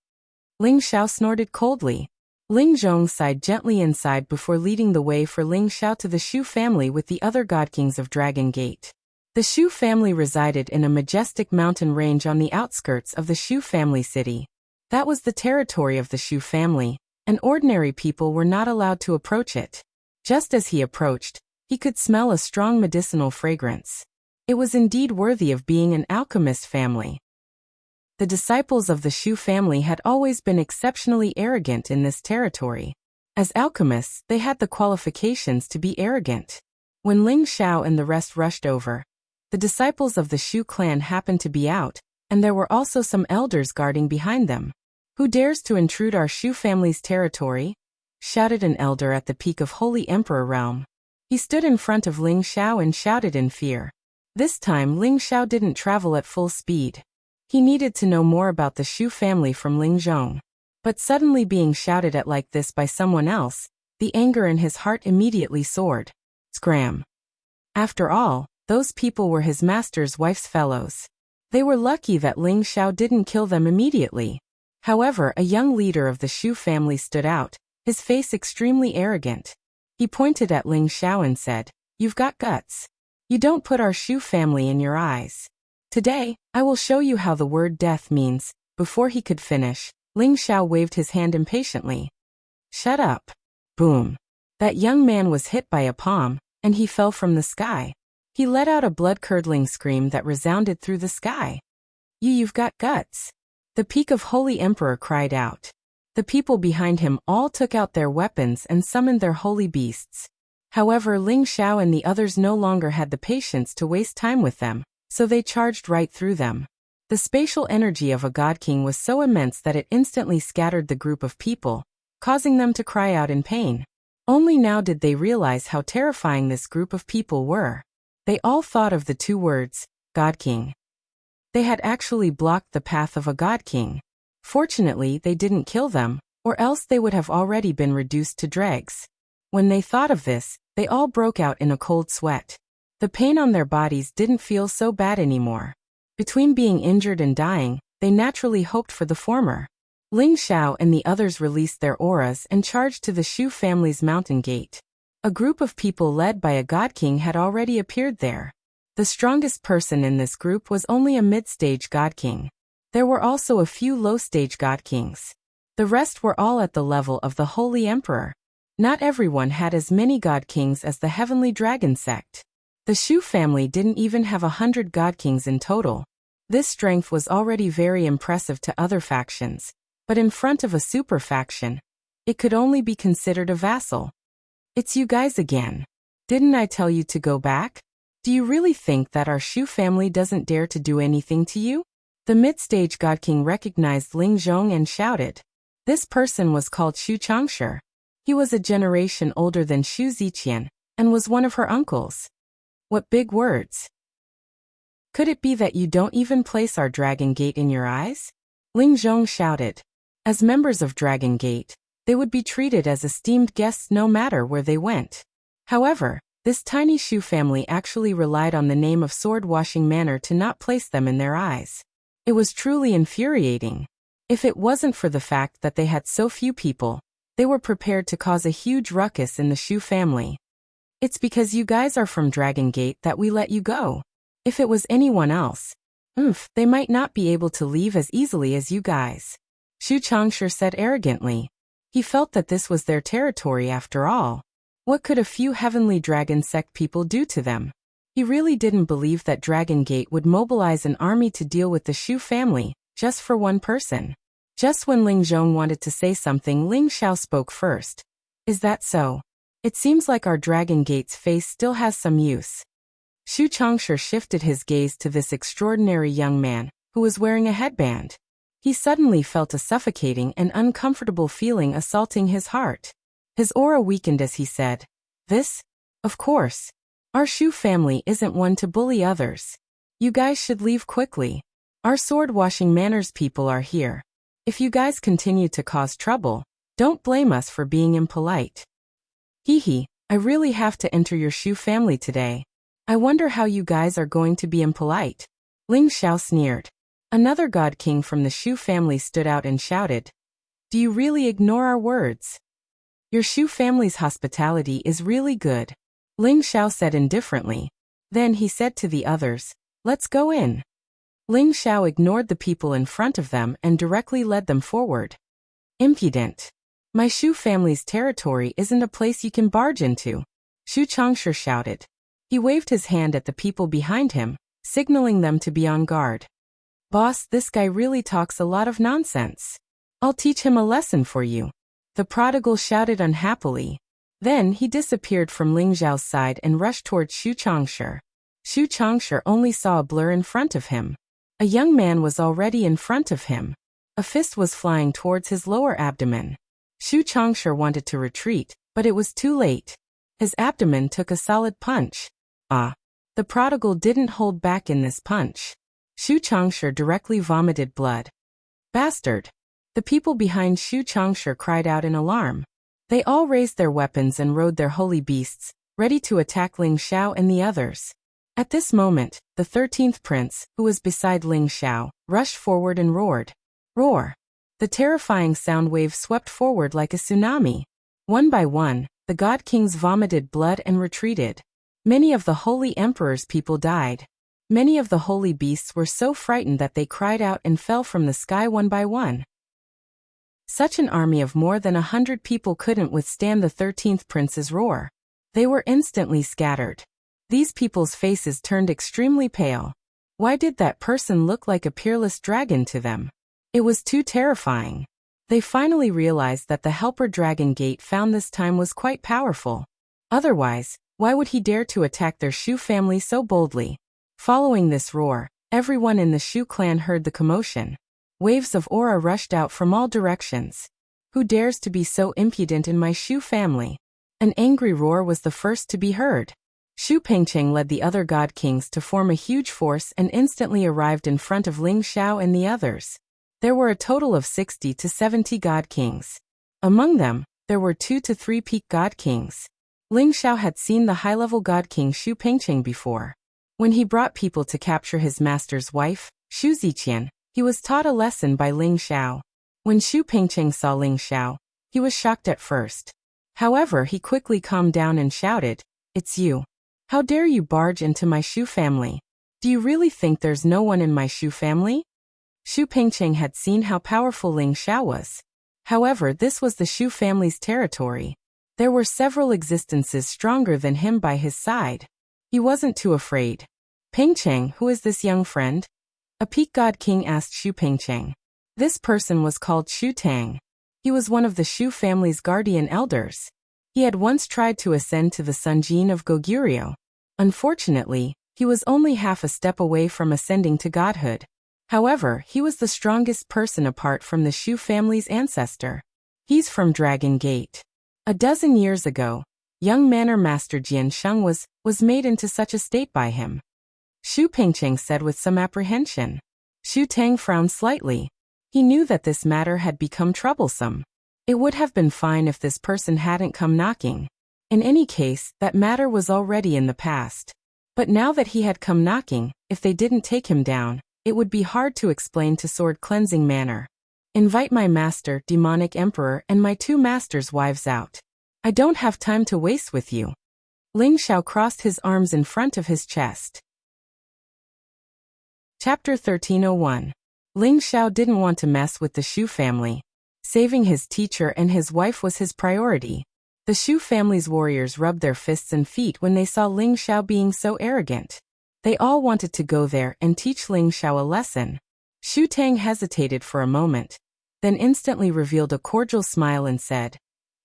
Ling Xiao snorted coldly. Ling Zhong sighed gently inside before leading the way for Ling Xiao to the Shu family with the other god kings of Dragon Gate. The Shu family resided in a majestic mountain range on the outskirts of the Shu family city. That was the territory of the Shu family, and ordinary people were not allowed to approach it. Just as he approached, he could smell a strong medicinal fragrance. It was indeed worthy of being an alchemist family. The disciples of the Shu family had always been exceptionally arrogant in this territory. As alchemists, they had the qualifications to be arrogant. When Ling Xiao and the rest rushed over, the disciples of the Shu clan happened to be out, and there were also some elders guarding behind them. Who dares to intrude our Shu family's territory? Shouted an elder at the peak of Holy Emperor Realm. He stood in front of Ling Xiao and shouted in fear. This time Ling Xiao didn't travel at full speed. He needed to know more about the Shu family from Ling Zhong. But suddenly being shouted at like this by someone else, the anger in his heart immediately soared. Scram. After all, those people were his master's wife's fellows. They were lucky that Ling Xiao didn't kill them immediately. However, a young leader of the Shu family stood out, his face extremely arrogant. He pointed at Ling Xiao and said, "You've got guts. You don't put our Shu family in your eyes. Today, I will show you how the word death means." Before he could finish, Ling Xiao waved his hand impatiently. "Shut up." Boom. That young man was hit by a palm, and he fell from the sky. He let out a blood-curdling scream that resounded through the sky. You've got guts." The peak of Holy Emperor cried out. The people behind him all took out their weapons and summoned their holy beasts. However, Ling Xiao and the others no longer had the patience to waste time with them, so they charged right through them. The spatial energy of a god king was so immense that it instantly scattered the group of people, causing them to cry out in pain. Only now did they realize how terrifying this group of people were. They all thought of the two words, God King. They had actually blocked the path of a god king. Fortunately, they didn't kill them, or else they would have already been reduced to dregs. When they thought of this, they all broke out in a cold sweat. The pain on their bodies didn't feel so bad anymore. Between being injured and dying, they naturally hoped for the former. Ling Xiao and the others released their auras and charged to the Shu family's mountain gate. A group of people led by a god king had already appeared there. The strongest person in this group was only a mid-stage god king. There were also a few low-stage god kings. The rest were all at the level of the Holy Emperor. Not everyone had as many god kings as the Heavenly Dragon sect. The Shu family didn't even have 100 god kings in total. This strength was already very impressive to other factions, but in front of a super faction, it could only be considered a vassal. It's you guys again. Didn't I tell you to go back? Do you really think that our Shu family doesn't dare to do anything to you? The mid-stage God King recognized Ling Zhong and shouted. This person was called Shu Changshi. He was a generation older than Shu Ziqian, and was one of her uncles. What big words! Could it be that you don't even place our Dragon Gate in your eyes? Ling Zhong shouted. As members of Dragon Gate, they would be treated as esteemed guests no matter where they went. However, this tiny Shu family actually relied on the name of Sword-washing Manor to not place them in their eyes. It was truly infuriating. If it wasn't for the fact that they had so few people, they were prepared to cause a huge ruckus in the Shu family. It's because you guys are from Dragon Gate that we let you go. If it was anyone else, they might not be able to leave as easily as you guys. Shu Changshi said arrogantly. He felt that this was their territory after all. What could a few heavenly dragon sect people do to them? He really didn't believe that Dragon Gate would mobilize an army to deal with the Shu family, just for one person. Just when Ling Zhong wanted to say something, Ling Xiao spoke first. Is that so? It seems like our Dragon Gate's face still has some use. Shu Changshi shifted his gaze to this extraordinary young man, who was wearing a headband. He suddenly felt a suffocating and uncomfortable feeling assaulting his heart. His aura weakened as he said, "This? Of course. Our Shu family isn't one to bully others. You guys should leave quickly. Our sword-washing manners people are here. If you guys continue to cause trouble, don't blame us for being impolite." Hee, I really have to enter your Shu family today. I wonder how you guys are going to be impolite. Ling Xiao sneered. Another God King from the Shu family stood out and shouted, "Do you really ignore our words? Your Shu family's hospitality is really good." Ling Xiao said indifferently. Then he said to the others, "Let's go in." Ling Xiao ignored the people in front of them and directly led them forward. Impudent. My Shu family's territory isn't a place you can barge into, Shu Changshi shouted. He waved his hand at the people behind him, signaling them to be on guard. Boss, this guy really talks a lot of nonsense. I'll teach him a lesson for you. The prodigal shouted unhappily. Then he disappeared from Ling Xiao's side and rushed towards Shu Changshi. Shu Changshi only saw a blur in front of him. A young man was already in front of him. A fist was flying towards his lower abdomen. Shu Changshi wanted to retreat, but it was too late. His abdomen took a solid punch. The prodigal didn't hold back in this punch. Shu Changshi directly vomited blood. Bastard! The people behind Shu Changshi cried out in alarm. They all raised their weapons and rode their holy beasts, ready to attack Ling Xiao and the others. At this moment, the 13th prince, who was beside Ling Xiao, rushed forward and roared. Roar! The terrifying sound wave swept forward like a tsunami. One by one, the God Kings vomited blood and retreated. Many of the Holy Emperor's people died. Many of the holy beasts were so frightened that they cried out and fell from the sky one by one. Such an army of more than 100 people couldn't withstand the 13th prince's roar. They were instantly scattered. These people's faces turned extremely pale. Why did that person look like a peerless dragon to them? It was too terrifying. They finally realized that the helper Dragon Gate found this time was quite powerful. Otherwise, why would he dare to attack their Shu family so boldly? Following this roar, everyone in the Shu clan heard the commotion. Waves of aura rushed out from all directions. Who dares to be so impudent in my Shu family? An angry roar was the first to be heard. Shu Pengcheng led the other God Kings to form a huge force and instantly arrived in front of Ling Xiao and the others. There were a total of 60 to 70 God Kings. Among them, there were 2 to 3 peak God Kings. Ling Xiao had seen the high-level God King Shu Pengcheng before. When he brought people to capture his master's wife, Shu Ziqian, he was taught a lesson by Ling Xiao. When Shu Pengcheng saw Ling Xiao, he was shocked at first. However, he quickly calmed down and shouted, "It's you. How dare you barge into my Shu family? Do you really think there's no one in my Shu family?" Shu Pengcheng had seen how powerful Ling Xiao was. However, this was the Shu family's territory. There were several existences stronger than him by his side. He wasn't too afraid. "Pengcheng, who is this young friend?" A peak god king asked Xu Pengcheng. This person was called Xu Tang. He was one of the Xu family's guardian elders. He had once tried to ascend to the Sunjin of Goguryeo. Unfortunately, he was only half a step away from ascending to godhood. However, he was the strongest person apart from the Xu family's ancestor. He's from Dragon Gate. A dozen years ago, young manor master Jian Sheng was made into such a state by him. Xu Pengcheng said with some apprehension. Xu Tang frowned slightly. He knew that this matter had become troublesome. It would have been fine if this person hadn't come knocking. In any case, that matter was already in the past. But now that he had come knocking, if they didn't take him down, it would be hard to explain to Sword Cleansing Manor. Invite my master, Demonic Emperor, and my 2 masters' wives out. I don't have time to waste with you. Ling Xiao crossed his arms in front of his chest. Chapter 1301. Ling Xiao didn't want to mess with the Xu family. Saving his teacher and his wife was his priority. The Xu family's warriors rubbed their fists and feet when they saw Ling Xiao being so arrogant. They all wanted to go there and teach Ling Xiao a lesson. Xu Tang hesitated for a moment, then instantly revealed a cordial smile and said,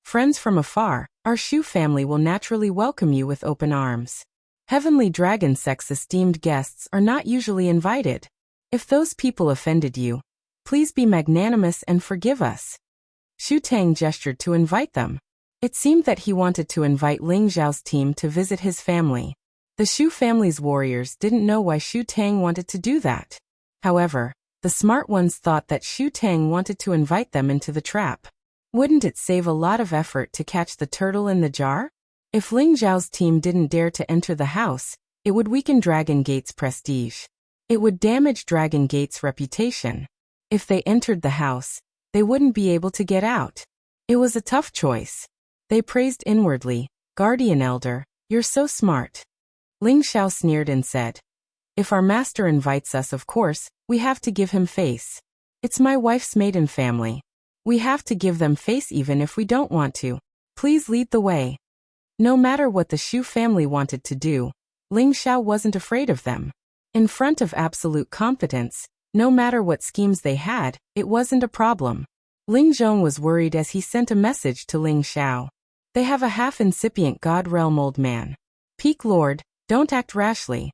"Friends from afar, our Xu family will naturally welcome you with open arms. Heavenly Dragon Sect's esteemed guests are not usually invited. If those people offended you, please be magnanimous and forgive us." Xu Tang gestured to invite them. It seemed that he wanted to invite Ling Xiao's team to visit his family. The Xu family's warriors didn't know why Xu Tang wanted to do that. However, the smart ones thought that Xu Tang wanted to invite them into the trap. Wouldn't it save a lot of effort to catch the turtle in the jar? If Ling Xiao's team didn't dare to enter the house, it would weaken Dragon Gate's prestige. It would damage Dragon Gate's reputation. If they entered the house, they wouldn't be able to get out. It was a tough choice. They praised inwardly, "Guardian Elder, you're so smart." Ling Xiao sneered and said, "If our master invites us, of course, we have to give him face. It's my wife's maiden family. We have to give them face even if we don't want to. Please lead the way." No matter what the Xu family wanted to do, Ling Xiao wasn't afraid of them. In front of absolute competence, no matter what schemes they had, it wasn't a problem. Ling Zhong was worried as he sent a message to Ling Xiao. "They have a half-incipient God Realm old man. Peak Lord, don't act rashly.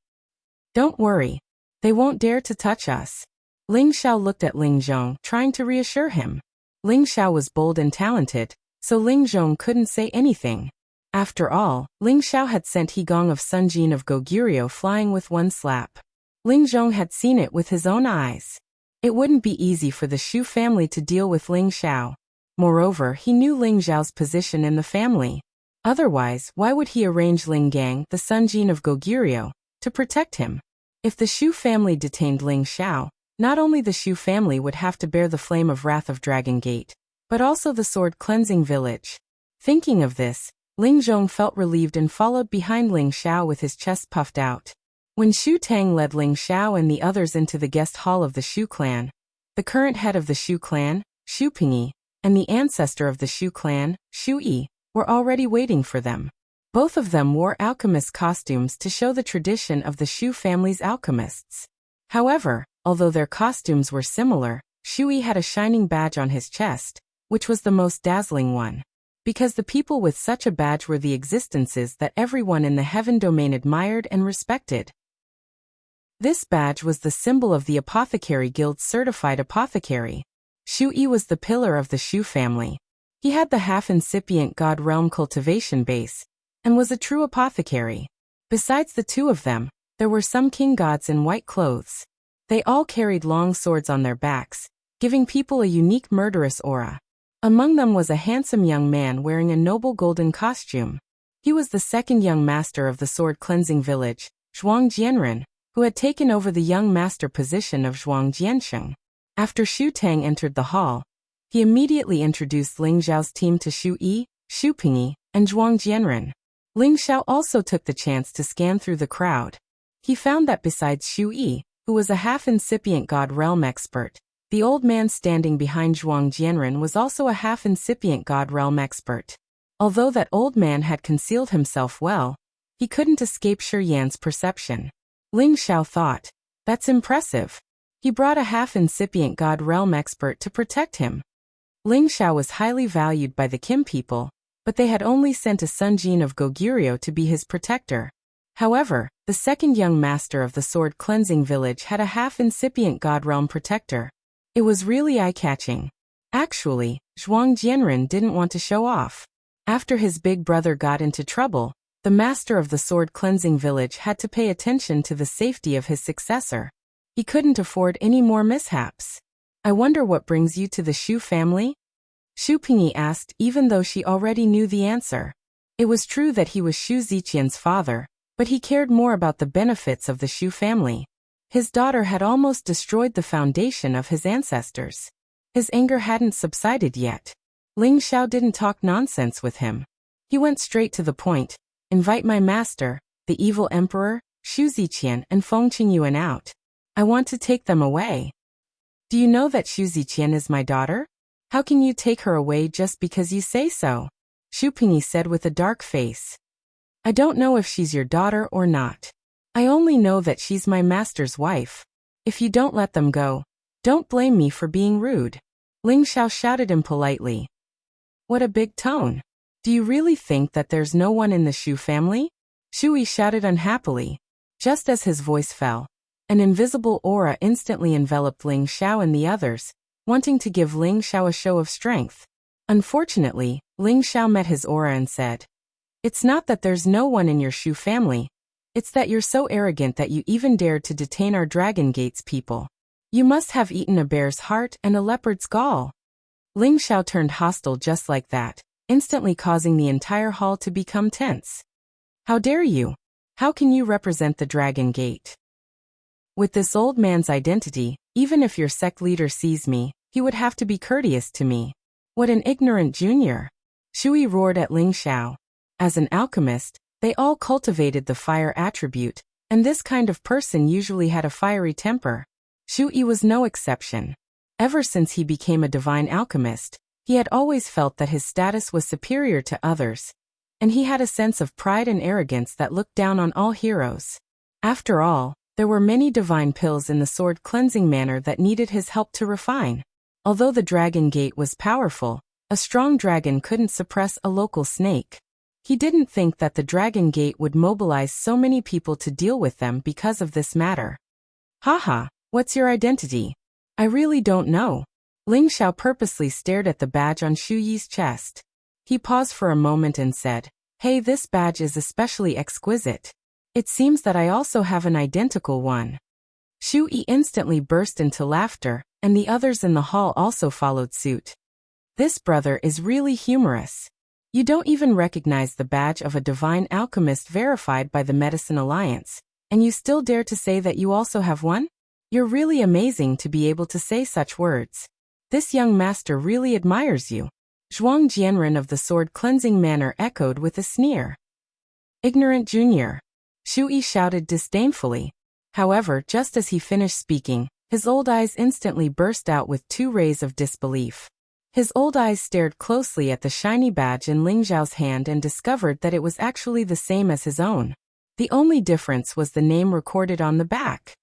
Don't worry. They won't dare to touch us." Ling Xiao looked at Ling Zhong, trying to reassure him. Ling Xiao was bold and talented, so Ling Zhong couldn't say anything. After all, Ling Xiao had sent He Gong of Sunjin of Goguryeo flying with one slap. Ling Zhong had seen it with his own eyes. It wouldn't be easy for the Xu family to deal with Ling Xiao. Moreover, he knew Ling Xiao's position in the family. Otherwise, why would he arrange Ling Gang, the Sunjin of Goguryeo, to protect him? If the Xu family detained Ling Xiao, not only the Xu family would have to bear the flame of wrath of Dragon Gate, but also the Sword Cleansing Village. Thinking of this, Ling Zhong felt relieved and followed behind Ling Xiao with his chest puffed out. When Xu Tang led Ling Xiao and the others into the guest hall of the Xu clan, the current head of the Xu clan, Xu Pingyi, and the ancestor of the Xu clan, Xu Yi, were already waiting for them. Both of them wore alchemist costumes to show the tradition of the Xu family's alchemists. However, although their costumes were similar, Xu Yi had a shining badge on his chest, which was the most dazzling one. Because the people with such a badge were the existences that everyone in the heaven domain admired and respected. This badge was the symbol of the Apothecary Guild's certified apothecary. Xu Yi was the pillar of the Xu family. He had the half-incipient God Realm cultivation base, and was a true apothecary. Besides the two of them, there were some king gods in white clothes. They all carried long swords on their backs, giving people a unique murderous aura. Among them was a handsome young man wearing a noble golden costume. He was the second young master of the Sword Cleansing Village, Zhuang Jianren, who had taken over the young master position of Zhuang Jiansheng. After Xu Tang entered the hall, he immediately introduced Ling Xiao's team to Xu Yi, Xu Pingyi, and Zhuang Jianren. Ling Xiao also took the chance to scan through the crowd. He found that besides Xu Yi, who was a half-incipient God Realm expert, the old man standing behind Zhuang Jianren was also a half-incipient God Realm expert. Although that old man had concealed himself well, he couldn't escape Shi Yan's perception. Ling Xiao thought, "That's impressive. He brought a half-incipient God Realm expert to protect him. Ling Xiao was highly valued by the Kim people, but they had only sent a Sunjin of Goguryeo to be his protector. However, the second young master of the sword cleansing village had a half-incipient God Realm protector. It was really eye-catching. Actually, Zhuang Jianren didn't want to show off. After his big brother got into trouble, the master of the sword cleansing village had to pay attention to the safety of his successor. He couldn't afford any more mishaps. I wonder what brings you to the Shu family? Xu Pingyi asked, even though she already knew the answer. It was true that he was Xu Ziqian's father, but he cared more about the benefits of the Shu family. His daughter had almost destroyed the foundation of his ancestors. His anger hadn't subsided yet. Ling Xiao didn't talk nonsense with him. He went straight to the point. Invite my master, the evil emperor, Xu Ziqian and Feng Qingyuan out. I want to take them away. Do you know that Xu Ziqian is my daughter? How can you take her away just because you say so? Xu Pingyi said with a dark face. I don't know if she's your daughter or not. I only know that she's my master's wife. If you don't let them go, don't blame me for being rude. Ling Xiao shouted impolitely. What a big tone. Do you really think that there's no one in the Shu family? Xu Yi shouted unhappily. Just as his voice fell, an invisible aura instantly enveloped Ling Xiao and the others, wanting to give Ling Xiao a show of strength. Unfortunately, Ling Xiao met his aura and said, It's not that there's no one in your Shu family. It's that you're so arrogant that you even dared to detain our Dragon Gates people. You must have eaten a bear's heart and a leopard's gall. Ling Xiao turned hostile just like that, instantly causing the entire hall to become tense. How dare you? How can you represent the Dragon Gate? With this old man's identity, even if your sect leader sees me, he would have to be courteous to me. What an ignorant junior! Xu Yi roared at Ling Xiao. As an alchemist, they all cultivated the fire attribute, and this kind of person usually had a fiery temper. Xu Yi was no exception. Ever since he became a divine alchemist, he had always felt that his status was superior to others, and he had a sense of pride and arrogance that looked down on all heroes. After all, there were many divine pills in the sword cleansing manner that needed his help to refine. Although the Dragon Gate was powerful, a strong dragon couldn't suppress a local snake. He didn't think that the Dragon Gate would mobilize so many people to deal with them because of this matter. Haha, what's your identity? I really don't know. Ling Xiao purposely stared at the badge on Xu Yi's chest. He paused for a moment and said, Hey, this badge is especially exquisite. It seems that I also have an identical one. Xu Yi instantly burst into laughter, and the others in the hall also followed suit. This brother is really humorous. You don't even recognize the badge of a divine alchemist verified by the Medicine Alliance, and you still dare to say that you also have one? You're really amazing to be able to say such words. This young master really admires you. Zhuang Jianren of the sword cleansing manor echoed with a sneer. Ignorant junior. Xu Yi shouted disdainfully. However, just as he finished speaking, his old eyes instantly burst out with 2 rays of disbelief. His old eyes stared closely at the shiny badge in Ling Xiao's hand and discovered that it was actually the same as his own. The only difference was the name recorded on the back.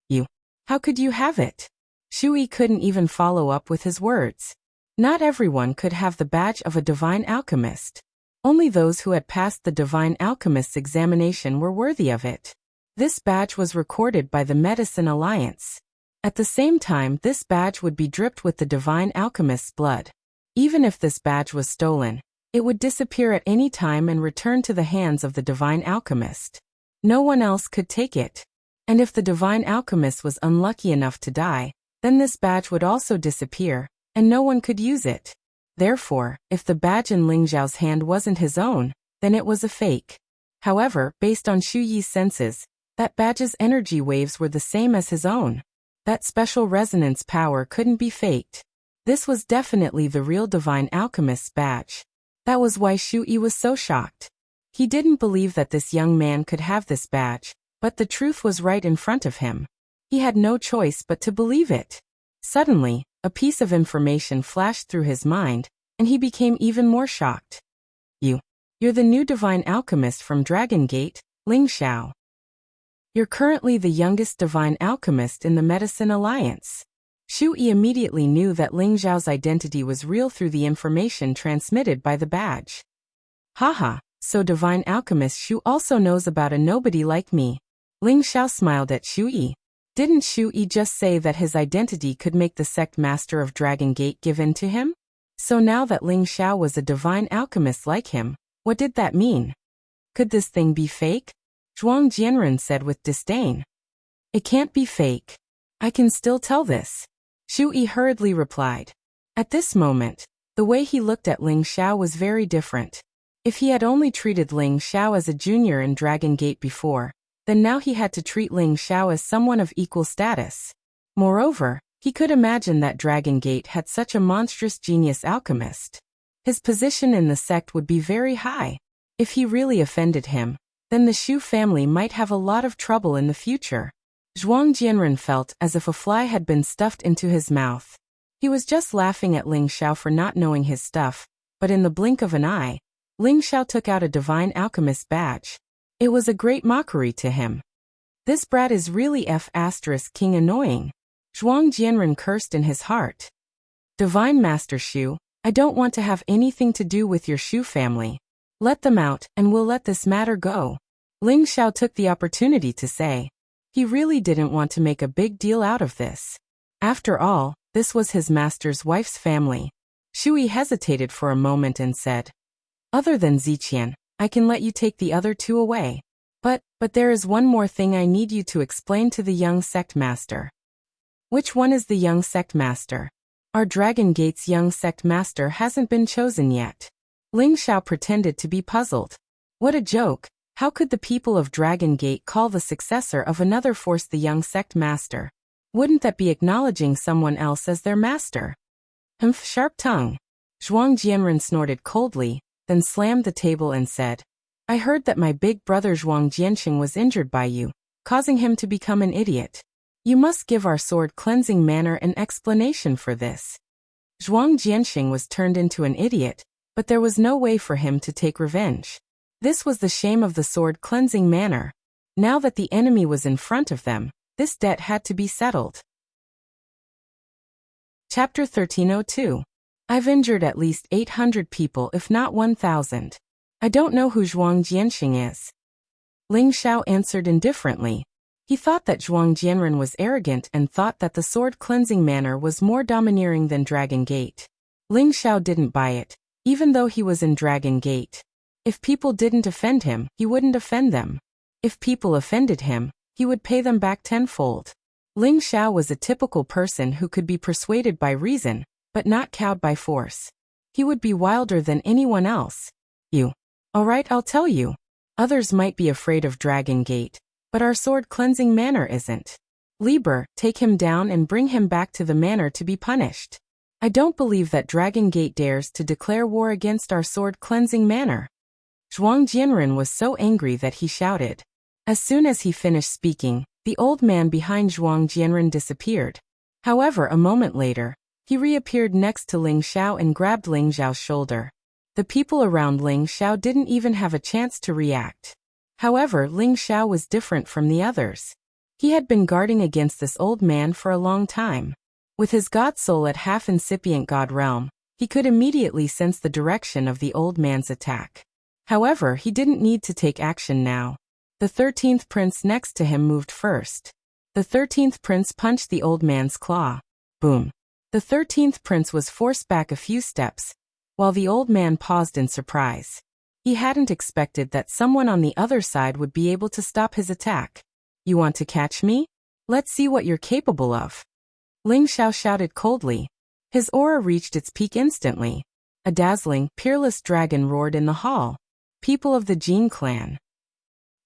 You. How could you have it? Xu Yi couldn't even follow up with his words. Not everyone could have the badge of a divine alchemist. Only those who had passed the divine alchemist's examination were worthy of it. This badge was recorded by the Medicine Alliance. At the same time, this badge would be dripped with the divine alchemist's blood. Even if this badge was stolen, it would disappear at any time and return to the hands of the divine alchemist. No one else could take it. And if the divine alchemist was unlucky enough to die, then this badge would also disappear, and no one could use it. Therefore, if the badge in Ling Xiao's hand wasn't his own, then it was a fake. However, based on Xu Yi's senses, that badge's energy waves were the same as his own. That special resonance power couldn't be faked. This was definitely the real divine alchemist's badge. That was why Xu Yi was so shocked. He didn't believe that this young man could have this badge, but the truth was right in front of him. He had no choice but to believe it. Suddenly, a piece of information flashed through his mind, and he became even more shocked. You're the new divine alchemist from Dragon Gate, Ling Xiao. You're currently the youngest divine alchemist in the Medicine Alliance. Shu Yi immediately knew that Ling Xiao's identity was real through the information transmitted by the badge. Haha, so divine alchemist Shu also knows about a nobody like me. Ling Xiao smiled at Shu Yi. Didn't Shu Yi just say that his identity could make the sect master of Dragon Gate give in to him? So now that Ling Xiao was a divine alchemist like him, what did that mean? Could this thing be fake? Zhuang Jianren said with disdain. It can't be fake. I can still tell this. Shu Yi hurriedly replied. At this moment, the way he looked at Ling Xiao was very different. If he had only treated Ling Xiao as a junior in Dragon Gate before, then now he had to treat Ling Xiao as someone of equal status. Moreover, he could imagine that Dragon Gate had such a monstrous genius alchemist. His position in the sect would be very high. If he really offended him, then the Shu family might have a lot of trouble in the future. Zhuang Jianren felt as if a fly had been stuffed into his mouth. He was just laughing at Ling Xiao for not knowing his stuff, but in the blink of an eye, Ling Xiao took out a divine alchemist badge. It was a great mockery to him. This brat is really King annoying. Zhuang Jianren cursed in his heart. Divine Master Shu, I don't want to have anything to do with your Shu family. Let them out, and we'll let this matter go. Ling Xiao took the opportunity to say. He really didn't want to make a big deal out of this. After all, this was his master's wife's family. Shu Yi hesitated for a moment and said, other than Ziqian, I can let you take the other two away. But there is one more thing I need you to explain to the young sect master. Which one is the young sect master? Our Dragon Gate's young sect master hasn't been chosen yet. Ling Xiao pretended to be puzzled. What a joke! How could the people of Dragon Gate call the successor of another force the young sect master? Wouldn't that be acknowledging someone else as their master? Sharp tongue. Zhuang Jianren snorted coldly, then slammed the table and said, I heard that my big brother Zhuang Jianxing was injured by you, causing him to become an idiot. You must give our sword cleansing manner an explanation for this. Zhuang Jianxing was turned into an idiot, but there was no way for him to take revenge. This was the shame of the sword cleansing manner. Now that the enemy was in front of them, this debt had to be settled. Chapter 1302. I've injured at least 800 people if not 1,000. I don't know who Zhuang Jianxing is. Ling Xiao answered indifferently. He thought that Zhuang Jianren was arrogant and thought that the sword cleansing manner was more domineering than Dragon Gate. Ling Xiao didn't buy it, even though he was in Dragon Gate. If people didn't offend him, he wouldn't offend them. If people offended him, he would pay them back tenfold. Ling Xiao was a typical person who could be persuaded by reason, but not cowed by force. He would be wilder than anyone else. Alright, I'll tell you. Others might be afraid of Dragon Gate, but our sword cleansing manor isn't. Lieber, take him down and bring him back to the manor to be punished. I don't believe that Dragon Gate dares to declare war against our sword cleansing manor. Zhuang Jianren was so angry that he shouted. As soon as he finished speaking, the old man behind Zhuang Jianren disappeared. However, a moment later, he reappeared next to Ling Xiao and grabbed Ling Xiao's shoulder. The people around Ling Xiao didn't even have a chance to react. However, Ling Xiao was different from the others. He had been guarding against this old man for a long time. With his god soul at half-incipient god realm, he could immediately sense the direction of the old man's attack. However, he didn't need to take action now. The 13th prince next to him moved first. The 13th prince punched the old man's claw. Boom. The 13th prince was forced back a few steps, while the old man paused in surprise. He hadn't expected that someone on the other side would be able to stop his attack. You want to catch me? Let's see what you're capable of. Ling Xiao shouted coldly. His aura reached its peak instantly. A dazzling, peerless dragon roared in the hall. People of the Jin clan.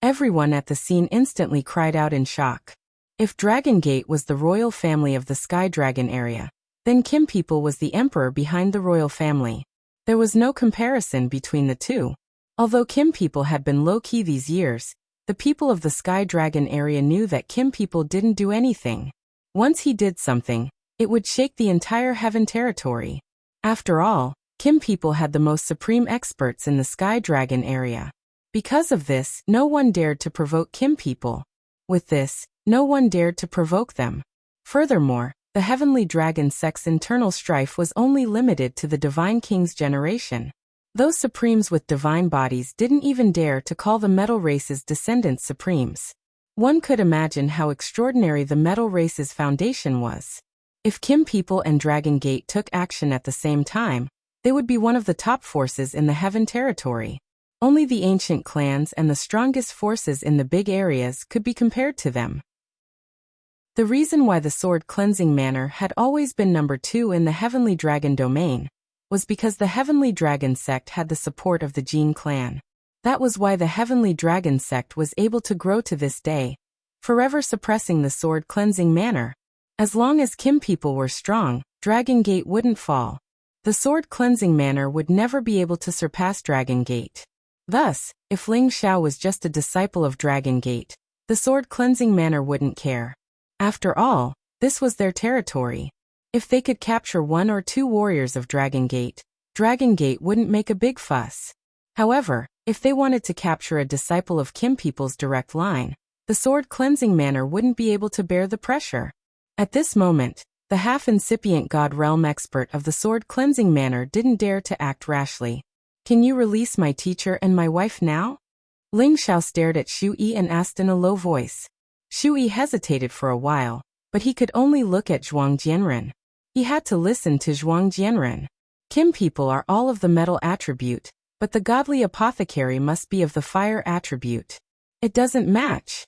Everyone at the scene instantly cried out in shock. If Dragon Gate was the royal family of the Sky Dragon area, then Kim people was the emperor behind the royal family. There was no comparison between the two. Although Kim people had been low-key these years, the people of the Sky Dragon area knew that Kim people didn't do anything. Once he did something, it would shake the entire heaven territory. After all, Kim people had the most supreme experts in the Sky Dragon area. Because of this, no one dared to provoke Kim people. With this, no one dared to provoke them. Furthermore, the heavenly dragon sect's internal strife was only limited to the divine king's generation. Those supremes with divine bodies didn't even dare to call the metal race's descendants supremes. One could imagine how extraordinary the metal race's foundation was. If Kim people and Dragon Gate took action at the same time, they would be one of the top forces in the Heaven territory. Only the ancient clans and the strongest forces in the big areas could be compared to them. The reason why the Sword Cleansing Manor had always been number 2 in the Heavenly Dragon domain was because the Heavenly Dragon sect had the support of the Jin clan. That was why the Heavenly Dragon sect was able to grow to this day, forever suppressing the Sword Cleansing Manor. As long as Kim people were strong, Dragon Gate wouldn't fall. The Sword Cleansing Manor would never be able to surpass Dragon Gate. Thus, if Ling Xiao was just a disciple of Dragon Gate, the Sword Cleansing Manor wouldn't care. After all, this was their territory. If they could capture 1 or 2 warriors of Dragon Gate wouldn't make a big fuss. However, if they wanted to capture a disciple of Kim people's direct line, the Sword Cleansing Manor wouldn't be able to bear the pressure. At this moment, the half-incipient God Realm expert of the Sword Cleansing Manor didn't dare to act rashly. Can you release my teacher and my wife now? Ling Xiao stared at Xu Yi and asked in a low voice. Xu Yi hesitated for a while, but he could only look at Zhuang Jianren. He had to listen to Zhuang Jianren. Kim people are all of the metal attribute, but the godly apothecary must be of the fire attribute. It doesn't match.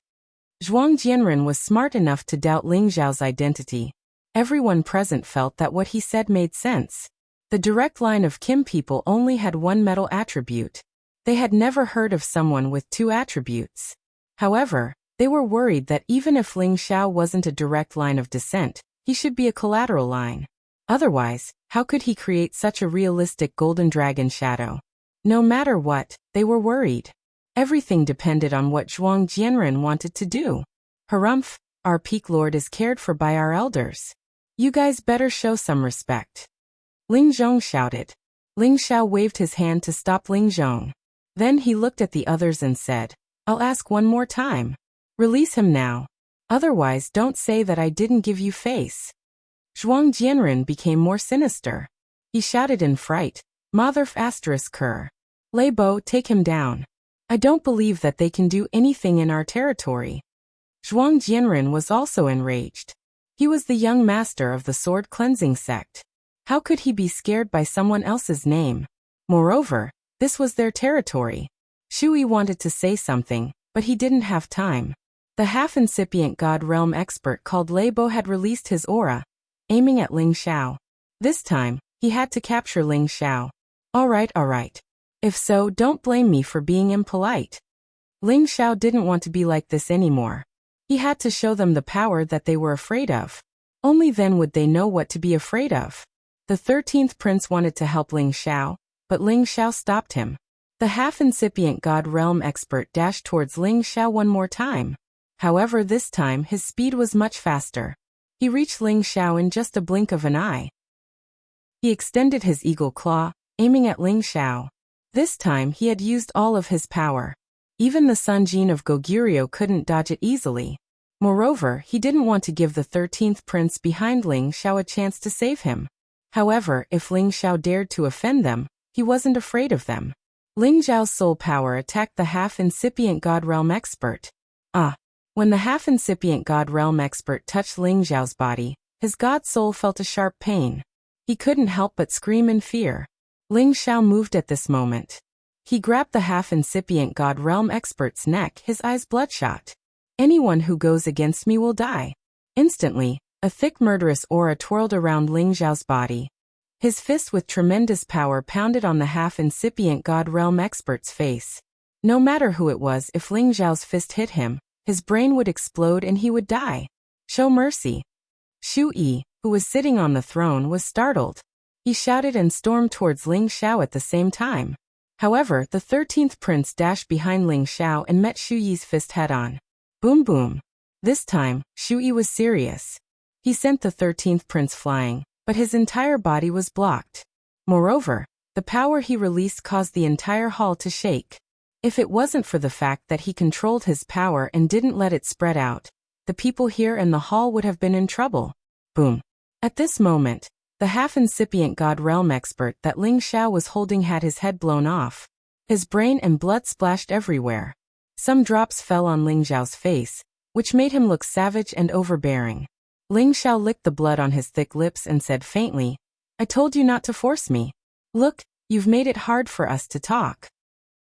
Zhuang Jianren was smart enough to doubt Ling Xiao's identity. Everyone present felt that what he said made sense. The direct line of Kim people only had 1 metal attribute. They had never heard of someone with 2 attributes. However, they were worried that even if Ling Xiao wasn't a direct line of descent, he should be a collateral line. Otherwise, how could he create such a realistic golden dragon shadow? No matter what, they were worried. Everything depended on what Zhuang Jianren wanted to do. Harumph, our peak lord is cared for by our elders. You guys better show some respect. Ling Zhong shouted. Ling Xiao waved his hand to stop Ling Zhong. Then he looked at the others and said, I'll ask one more time. Release him now. Otherwise don't say that I didn't give you face. Zhuang Jianren became more sinister. He shouted in fright, Motherf ***. Lei Bo, take him down. I don't believe that they can do anything in our territory. Zhuang Jianren was also enraged. He was the young master of the Sword Cleansing sect. How could he be scared by someone else's name? Moreover, this was their territory. Xu Yi wanted to say something, but he didn't have time. The half-incipient God Realm expert called Lei Bo had released his aura, aiming at Ling Xiao. This time, he had to capture Ling Xiao. All right. If so, don't blame me for being impolite. Ling Xiao didn't want to be like this anymore. He had to show them the power that they were afraid of. Only then would they know what to be afraid of. The 13th prince wanted to help Ling Xiao, but Ling Xiao stopped him. The half-incipient God Realm expert dashed towards Ling Xiao one more time. However, this time his speed was much faster. He reached Ling Xiao in just a blink of an eye. He extended his eagle claw, aiming at Ling Xiao. This time he had used all of his power. Even the Sanjin of Goguryeo couldn't dodge it easily. Moreover, he didn't want to give the 13th prince behind Ling Xiao a chance to save him. However, if Ling Xiao dared to offend them, he wasn't afraid of them. Ling Xiao's soul power attacked the half-incipient God Realm expert. When the half-incipient God Realm expert touched Ling Xiao's body, his god soul felt a sharp pain. He couldn't help but scream in fear. Ling Xiao moved at this moment. He grabbed the half-incipient God Realm expert's neck, his eyes bloodshot. Anyone who goes against me will die. Instantly, a thick murderous aura twirled around Ling Xiao's body. His fist with tremendous power pounded on the half-incipient God Realm expert's face. No matter who it was, if Ling Xiao's fist hit him, his brain would explode and he would die. Show mercy. Xu Yi, who was sitting on the throne, was startled. He shouted and stormed towards Ling Xiao at the same time. However, the 13th prince dashed behind Ling Xiao and met Xu Yi's fist head-on. Boom boom. This time, Xu Yi was serious. He sent the 13th prince flying, but his entire body was blocked. Moreover, the power he released caused the entire hall to shake. If it wasn't for the fact that he controlled his power and didn't let it spread out, the people here in the hall would have been in trouble. Boom. At this moment, the half-incipient God Realm expert that Ling Xiao was holding had his head blown off. His brain and blood splashed everywhere. Some drops fell on Ling Xiao's face, which made him look savage and overbearing. Ling Xiao licked the blood on his thick lips and said faintly, "I told you not to force me. Look, you've made it hard for us to talk."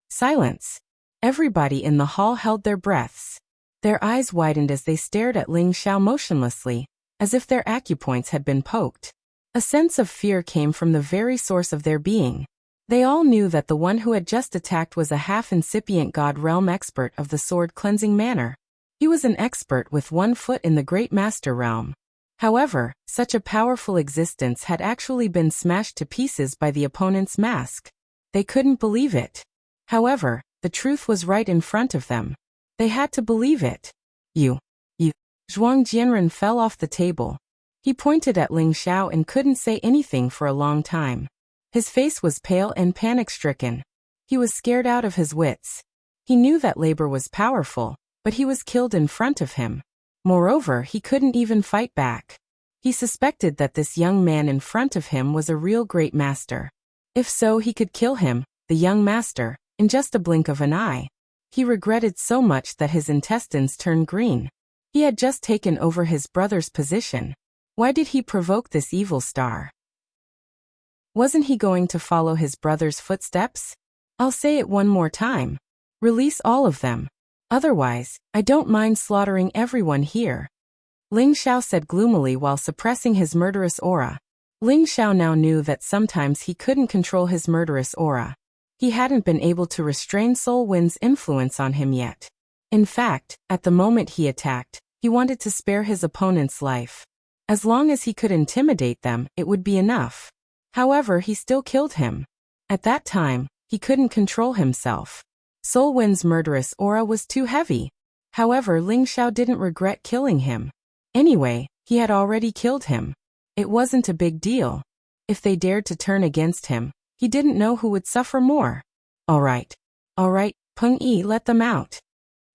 Silence. Everybody in the hall held their breaths. Their eyes widened as they stared at Ling Xiao motionlessly, as if their acupoints had been poked. A sense of fear came from the very source of their being. They all knew that the one who had just attacked was a half-incipient God Realm expert of the sword-cleansing manner. He was an expert with one foot in the Great Master Realm. However, such a powerful existence had actually been smashed to pieces by the opponent's mask. They couldn't believe it. However, the truth was right in front of them. They had to believe it. You. Zhuang Jianren fell off the table. He pointed at Ling Xiao and couldn't say anything for a long time. His face was pale and panic-stricken. He was scared out of his wits. He knew that labor was powerful, but he was killed in front of him. Moreover, he couldn't even fight back. He suspected that this young man in front of him was a real great master. If so, he could kill him, the young master, in just a blink of an eye. He regretted so much that his intestines turned green. He had just taken over his brother's position. Why did he provoke this evil star? Wasn't he going to follow his brother's footsteps? I'll say it one more time. Release all of them. Otherwise, I don't mind slaughtering everyone here. Ling Xiao said gloomily while suppressing his murderous aura. Ling Xiao now knew that sometimes he couldn't control his murderous aura. He hadn't been able to restrain Soul Wind's influence on him yet. In fact, at the moment he attacked, he wanted to spare his opponent's life. As long as he could intimidate them, it would be enough. However, he still killed him. At that time, he couldn't control himself. Soul Wind's murderous aura was too heavy. However, Ling Xiao didn't regret killing him. Anyway, he had already killed him. It wasn't a big deal. If they dared to turn against him, he didn't know who would suffer more. All right, Peng Yi, let them out.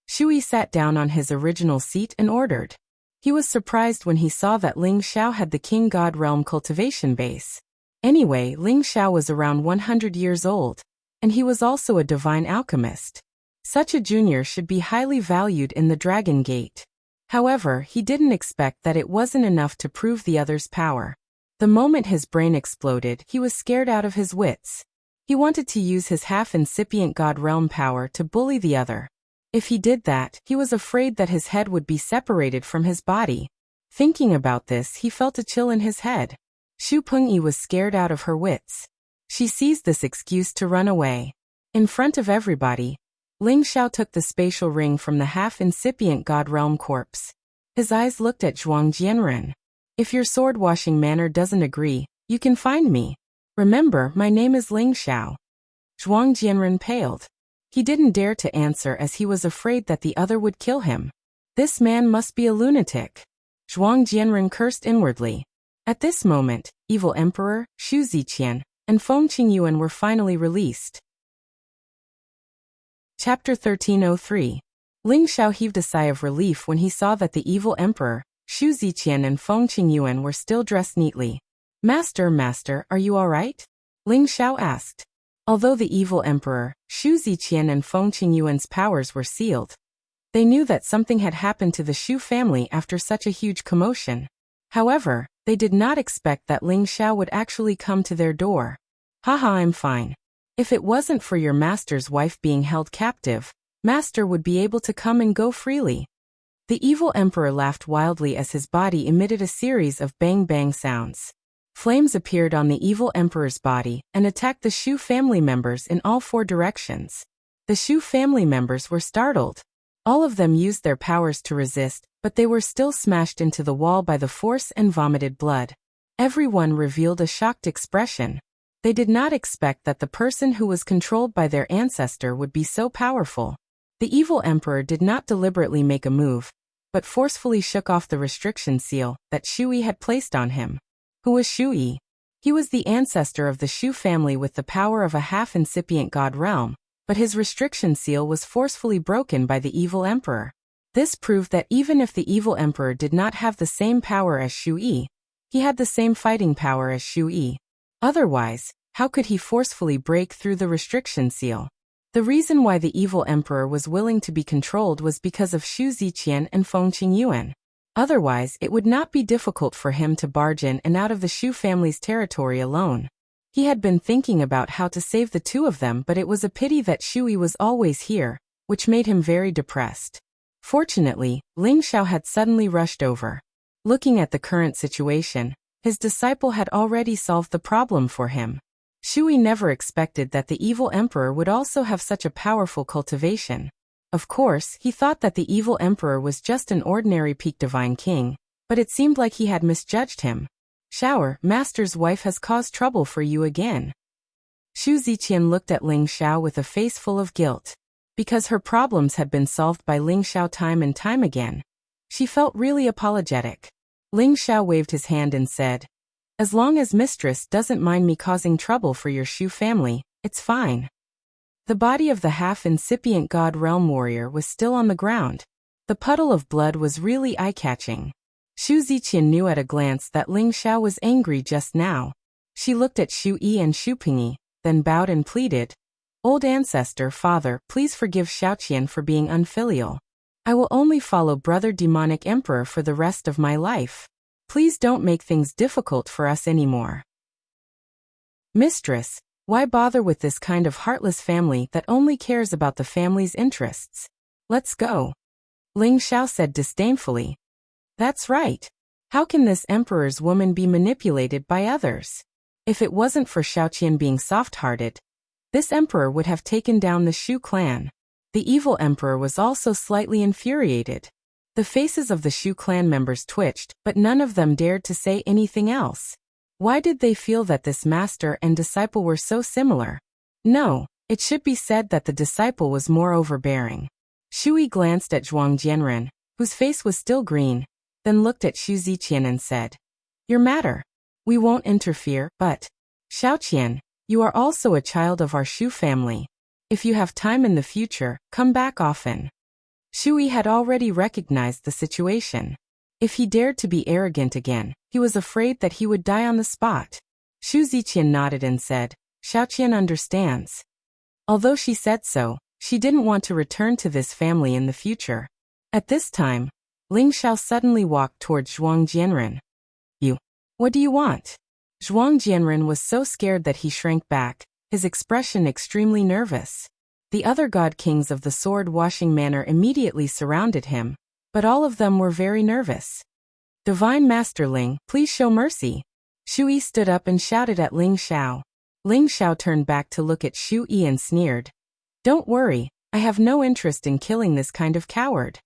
Shui sat down on his original seat and ordered. He was surprised when he saw that Ling Xiao had the King God Realm cultivation base. Anyway, Ling Xiao was around 100 years old, and he was also a divine alchemist. Such a junior should be highly valued in the Dragon Gate. However, he didn't expect that it wasn't enough to prove the other's power. The moment his brain exploded, he was scared out of his wits. He wanted to use his half-incipient God Realm power to bully the other. If he did that, he was afraid that his head would be separated from his body. Thinking about this, he felt a chill in his head. Xu Pengyi was scared out of her wits. She seized this excuse to run away. In front of everybody, Ling Xiao took the spatial ring from the half-incipient God Realm corpse. His eyes looked at Zhuang Jianren. If your sword-washing manner doesn't agree, you can find me. Remember, my name is Ling Xiao. Zhuang Jianren paled. He didn't dare to answer as he was afraid that the other would kill him. This man must be a lunatic. Zhuang Jianren cursed inwardly. At this moment, Evil Emperor, Xu Ziqian, and Feng Qingyuan were finally released. Chapter 1303. Ling Xiao heaved a sigh of relief when he saw that the Evil Emperor, Xu Ziqian and Feng Qingyuan were still dressed neatly. Master, are you all right? Ling Xiao asked. Although the Evil Emperor, Xu Ziqian and Feng Qingyuan's powers were sealed, they knew that something had happened to the Xu family after such a huge commotion. However, they did not expect that Ling Xiao would actually come to their door. Haha, I'm fine. If it wasn't for your master's wife being held captive, master would be able to come and go freely. The Evil Emperor laughed wildly as his body emitted a series of bang-bang sounds. Flames appeared on the Evil Emperor's body and attacked the Xu family members in all four directions. The Xu family members were startled. All of them used their powers to resist, but they were still smashed into the wall by the force and vomited blood. Everyone revealed a shocked expression. They did not expect that the person who was controlled by their ancestor would be so powerful. The Evil Emperor did not deliberately make a move, but forcefully shook off the restriction seal that Shui had placed on him. Who was Shui? He was the ancestor of the Xu family with the power of a half-incipient God Realm, but his restriction seal was forcefully broken by the evil emperor. This proved that even if the evil emperor did not have the same power as Shu Yi, he had the same fighting power as Shu Yi. Otherwise, how could he forcefully break through the restriction seal? The reason why the evil emperor was willing to be controlled was because of Xu Ziqian and Feng Qingyuan. Otherwise, it would not be difficult for him to barge in and out of the Shu family's territory alone. He had been thinking about how to save the two of them, but it was a pity that Shui was always here, which made him very depressed. Fortunately, Ling Xiao had suddenly rushed over. Looking at the current situation, his disciple had already solved the problem for him. Shui never expected that the evil emperor would also have such a powerful cultivation. Of course, he thought that the evil emperor was just an ordinary peak divine king, but it seemed like he had misjudged him. Shower, master's wife has caused trouble for you again. Xu Ziqian looked at Ling Xiao with a face full of guilt. Because her problems had been solved by Ling Xiao time and time again, she felt really apologetic. Ling Xiao waved his hand and said, "As long as mistress doesn't mind me causing trouble for your Shu family, it's fine." The body of the half-incipient god realm warrior was still on the ground. The puddle of blood was really eye-catching. Xu Ziqian knew at a glance that Ling Xiao was angry just now. She looked at Shu Yi and Shu Pingyi, then bowed and pleaded, "Old ancestor, father, please forgive Xiaoqian for being unfilial. I will only follow brother demonic emperor for the rest of my life. Please don't make things difficult for us anymore." "Mistress, why bother with this kind of heartless family that only cares about the family's interests? Let's go," Ling Xiao said disdainfully. "That's right. How can this emperor's woman be manipulated by others? If it wasn't for Xiaoqian being soft-hearted, this emperor would have taken down the Shu clan." The evil emperor was also slightly infuriated. The faces of the Shu clan members twitched, but none of them dared to say anything else. Why did they feel that this master and disciple were so similar? No, it should be said that the disciple was more overbearing. Shui glanced at Zhuang Jianren, whose face was still green, then looked at Xu Ziqian and said, "Your matter. We won't interfere, but Xiaoqian, you are also a child of our Shu family. If you have time in the future, come back often." Shui had already recognized the situation. If he dared to be arrogant again, he was afraid that he would die on the spot. Xu Ziqian nodded and said, "Xiaoqian understands." Although she said so, she didn't want to return to this family in the future. At this time, Ling Xiao suddenly walked towards Zhuang Jianren. What do you want?" Zhuang Jianren was so scared that he shrank back, his expression extremely nervous. The other god kings of the sword-washing manor immediately surrounded him, but all of them were very nervous. "Divine Master Ling, please show mercy." Shu Yi stood up and shouted at Ling Xiao. Ling Xiao turned back to look at Shu Yi and sneered, "Don't worry, I have no interest in killing this kind of coward."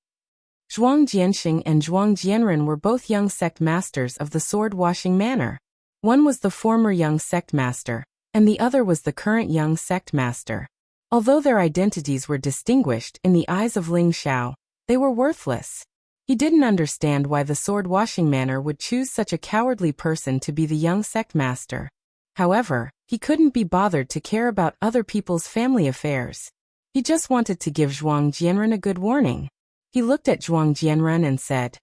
Zhuang Jianxing and Zhuang Jianren were both young sect masters of the sword-washing manor. One was the former young sect master, and the other was the current young sect master. Although their identities were distinguished in the eyes of Ling Xiao, they were worthless. He didn't understand why the sword-washing manor would choose such a cowardly person to be the young sect master. However, he couldn't be bothered to care about other people's family affairs. He just wanted to give Zhuang Jianren a good warning. He looked at Zhuang Jianren and said,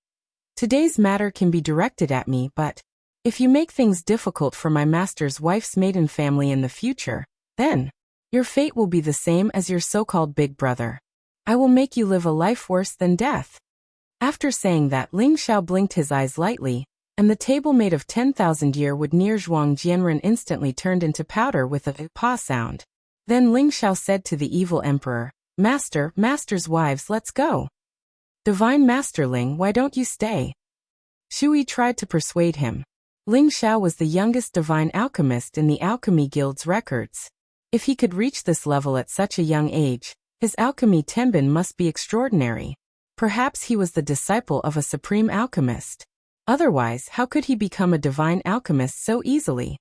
"Today's matter can be directed at me, but if you make things difficult for my master's wife's maiden family in the future, then your fate will be the same as your so-called big brother. I will make you live a life worse than death." After saying that, Ling Xiao blinked his eyes lightly, and the table made of 10,000 year wood near Zhuang Jianren instantly turned into powder with a "pa" sound. Then Ling Xiao said to the evil emperor, Master's wives, let's go." "Divine Master Ling, why don't you stay?" Shui tried to persuade him. Ling Xiao was the youngest divine alchemist in the Alchemy Guild's records. If he could reach this level at such a young age, his alchemy tenbin must be extraordinary. Perhaps he was the disciple of a supreme alchemist. Otherwise, how could he become a divine alchemist so easily?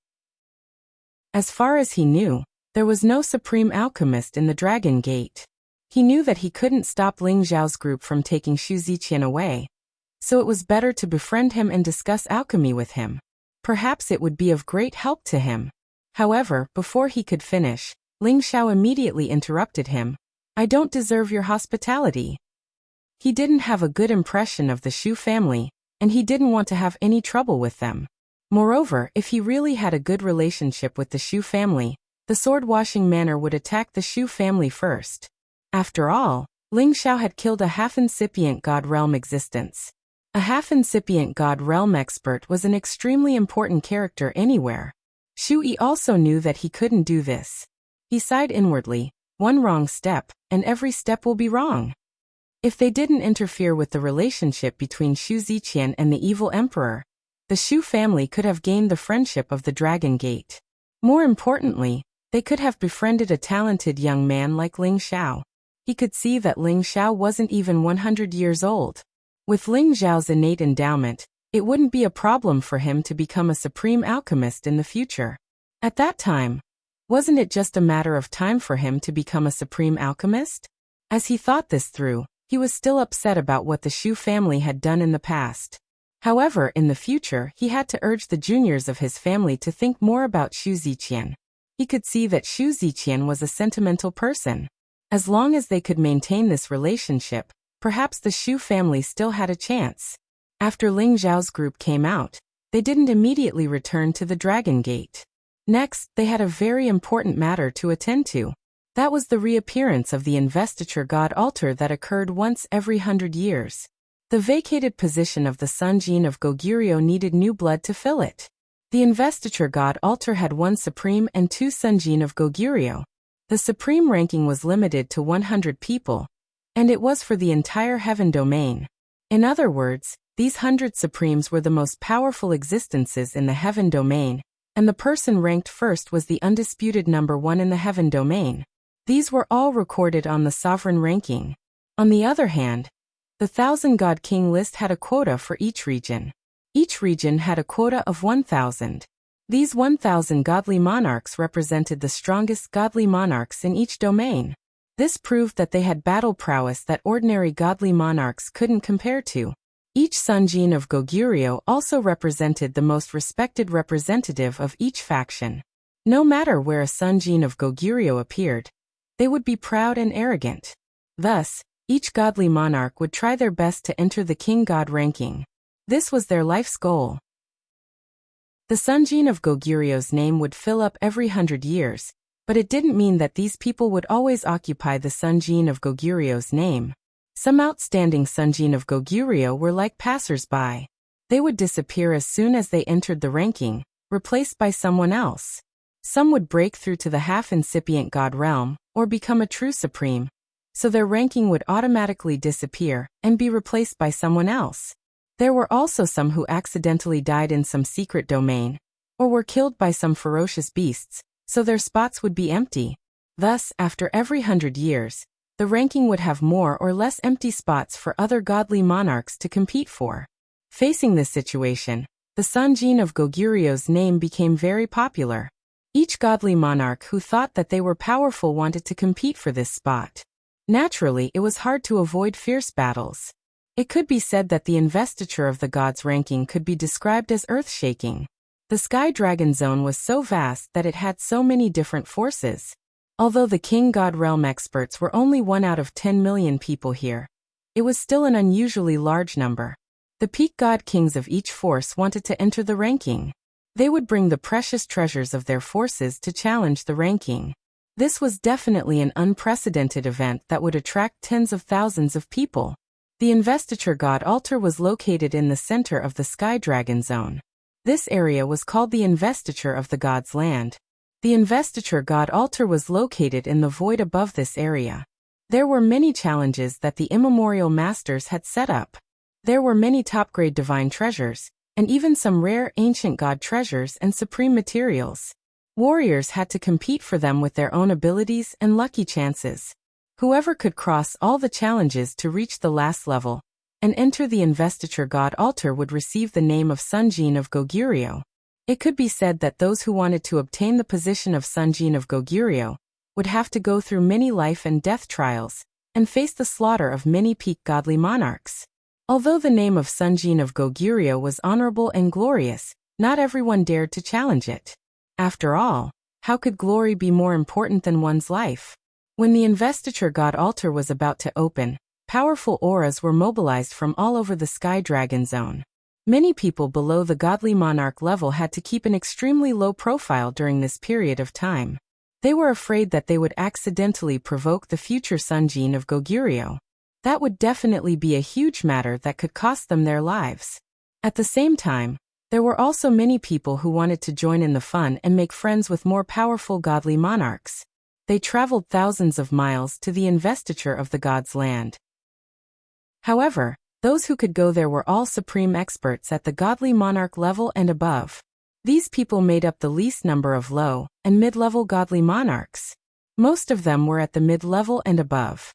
As far as he knew, there was no supreme alchemist in the Dragon Gate. He knew that he couldn't stop Ling Xiao's group from taking Xu Ziqian away, so it was better to befriend him and discuss alchemy with him. Perhaps it would be of great help to him. However, before he could finish, Ling Xiao immediately interrupted him. I don't deserve your hospitality. He didn't have a good impression of the Shu family, and he didn't want to have any trouble with them. Moreover, if he really had a good relationship with the Shu family, the sword-washing manner would attack the Shu family first. After all, Ling Xiao had killed a half-incipient god realm existence. A half-incipient god realm expert was an extremely important character anywhere. Shu Yi also knew that he couldn't do this. He sighed inwardly, one wrong step, and every step will be wrong. If they didn't interfere with the relationship between Shu Ziqian and the evil emperor, the Shu family could have gained the friendship of the Dragon Gate. More importantly, they could have befriended a talented young man like Ling Xiao. He could see that Ling Xiao wasn't even 100 years old. With Ling Xiao's innate endowment, it wouldn't be a problem for him to become a supreme alchemist in the future. At that time, wasn't it just a matter of time for him to become a supreme alchemist? As he thought this through, he was still upset about what the Shu family had done in the past. However, in the future, he had to urge the juniors of his family to think more about Shu Ziqian. He could see that Shu Ziqian was a sentimental person. As long as they could maintain this relationship, perhaps the Shu family still had a chance. After Ling Xiao's group came out, they didn't immediately return to the Dragon Gate. Next, they had a very important matter to attend to. That was the reappearance of the investiture god altar that occurred once every 100 years. The vacated position of the Sun Gene of Goguryeo needed new blood to fill it. The investiture god altar had one supreme and two Sun Gene of Goguryeo. The supreme ranking was limited to 100 people, and it was for the entire heaven domain. In other words, these 100 supremes were the most powerful existences in the heaven domain, and the person ranked first was the undisputed number 1 in the heaven domain. These were all recorded on the sovereign ranking. On the other hand, the 1,000 God King list had a quota for each region. Each region had a quota of 1,000. These 1,000 godly monarchs represented the strongest godly monarchs in each domain. This proved that they had battle prowess that ordinary godly monarchs couldn't compare to. Each Sun Gene of Goguryeo also represented the most respected representative of each faction. No matter where a Sun Gene of Goguryeo appeared, they would be proud and arrogant. Thus, each godly monarch would try their best to enter the king god ranking. This was their life's goal. The Sun Gene of Goguryeo's name would fill up every 100 years, but it didn't mean that these people would always occupy the Sun Gene of Goguryeo's name. Some outstanding Sun Gene of Goguryeo were like passers-by. They would disappear as soon as they entered the ranking, replaced by someone else. Some would break through to the half-incipient god realm, or become a true supreme, so their ranking would automatically disappear and be replaced by someone else. There were also some who accidentally died in some secret domain, or were killed by some ferocious beasts, so their spots would be empty. Thus, after every 100 years, the ranking would have more or less empty spots for other godly monarchs to compete for. Facing this situation, the Sun Gene of Goguryeo's name became very popular. Each godly monarch who thought that they were powerful wanted to compete for this spot. Naturally, it was hard to avoid fierce battles. It could be said that the investiture of the gods' ranking could be described as earth-shaking. The Sky Dragon Zone was so vast that it had so many different forces. Although the King God Realm experts were only 1 out of 10 million people here, it was still an unusually large number. The peak god kings of each force wanted to enter the ranking. They would bring the precious treasures of their forces to challenge the ranking. This was definitely an unprecedented event that would attract tens of thousands of people. The investiture god altar was located in the center of the Sky Dragon Zone. This area was called the investiture of the god's land. The investiture god altar was located in the void above this area. There were many challenges that the immemorial masters had set up. There were many top-grade divine treasures, and even some rare ancient god treasures and supreme materials. Warriors had to compete for them with their own abilities and lucky chances. Whoever could cross all the challenges to reach the last level and enter the investiture god altar would receive the name of Sun Gene of Goguryeo. It could be said that those who wanted to obtain the position of Sun Gene of Goguryeo would have to go through many life and death trials and face the slaughter of many peak godly monarchs. Although the name of Sun Gene of Goguryeo was honorable and glorious, not everyone dared to challenge it. After all, How could glory be more important than one's life? When the investiture god altar was about to open, powerful auras were mobilized from all over the Sky Dragon Zone. Many people below the godly monarch level had to keep an extremely low profile during this period of time. They were afraid that they would accidentally provoke the future Sun Jin of Goguryeo. That would definitely be a huge matter that could cost them their lives. At the same time, there were also many people who wanted to join in the fun and make friends with more powerful godly monarchs. They traveled thousands of miles to the investiture of the god's land. However, those who could go there were all supreme experts at the godly monarch level and above. These people made up the least number of low and mid-level godly monarchs. Most of them were at the mid-level and above.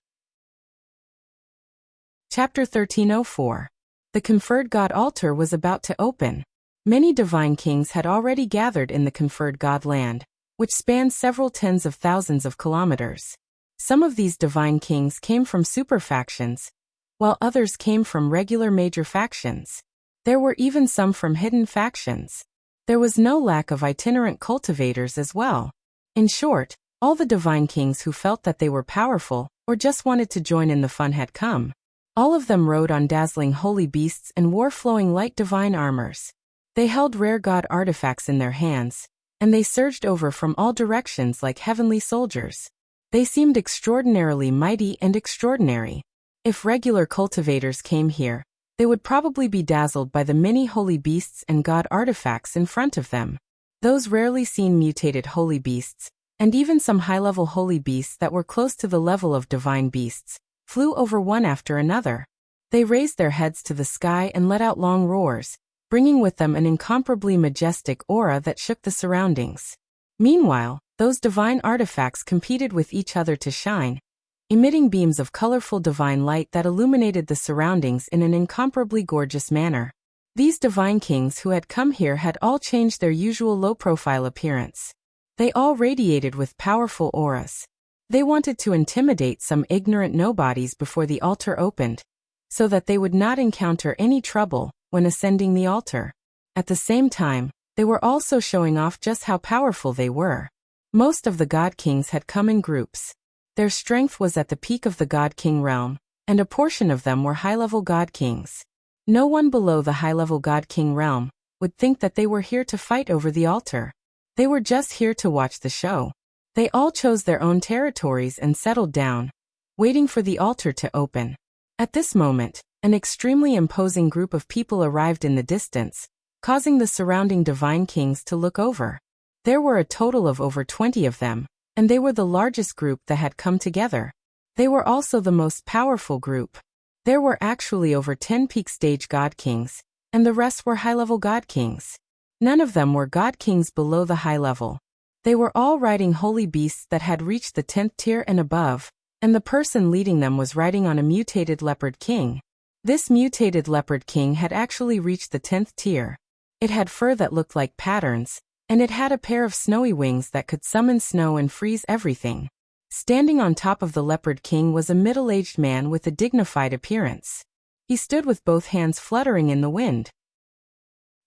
Chapter 1304. The conferred god altar was about to open. Many divine kings had already gathered in the conferred god land, which spanned several tens of thousands of kilometers. Some of these divine kings came from super factions, while others came from regular major factions. There were even some from hidden factions. There was no lack of itinerant cultivators as well. In short, all the divine kings who felt that they were powerful or just wanted to join in the fun had come. All of them rode on dazzling holy beasts and wore flowing light divine armors. They held rare god artifacts in their hands, and they surged over from all directions like heavenly soldiers. They seemed extraordinarily mighty and extraordinary. If regular cultivators came here, they would probably be dazzled by the many holy beasts and god artifacts in front of them. Those rarely seen mutated holy beasts, and even some high-level holy beasts that were close to the level of divine beasts, flew over one after another. They raised their heads to the sky and let out long roars, bringing with them an incomparably majestic aura that shook the surroundings. Meanwhile, those divine artifacts competed with each other to shine, emitting beams of colorful divine light that illuminated the surroundings in an incomparably gorgeous manner. These divine kings who had come here had all changed their usual low-profile appearance. They all radiated with powerful auras. They wanted to intimidate some ignorant nobodies before the altar opened, so that they would not encounter any trouble when ascending the altar. At the same time, they were also showing off just how powerful they were. Most of the god kings had come in groups. Their strength was at the peak of the god king realm, and a portion of them were high-level god kings. No one below the high-level god king realm would think that they were here to fight over the altar. They were just here to watch the show. They all chose their own territories and settled down, waiting for the altar to open. At this moment, an extremely imposing group of people arrived in the distance, causing the surrounding divine kings to look over. There were a total of over 20 of them, and they were the largest group that had come together. They were also the most powerful group. There were actually over 10 peak stage god kings, and the rest were high-level god kings. None of them were god kings below the high level. They were all riding holy beasts that had reached the 10th tier and above, and the person leading them was riding on a mutated leopard king. This mutated leopard king had actually reached the 10th tier. It had fur that looked like patterns, and it had a pair of snowy wings that could summon snow and freeze everything. Standing on top of the leopard king was a middle-aged man with a dignified appearance. He stood with both hands fluttering in the wind.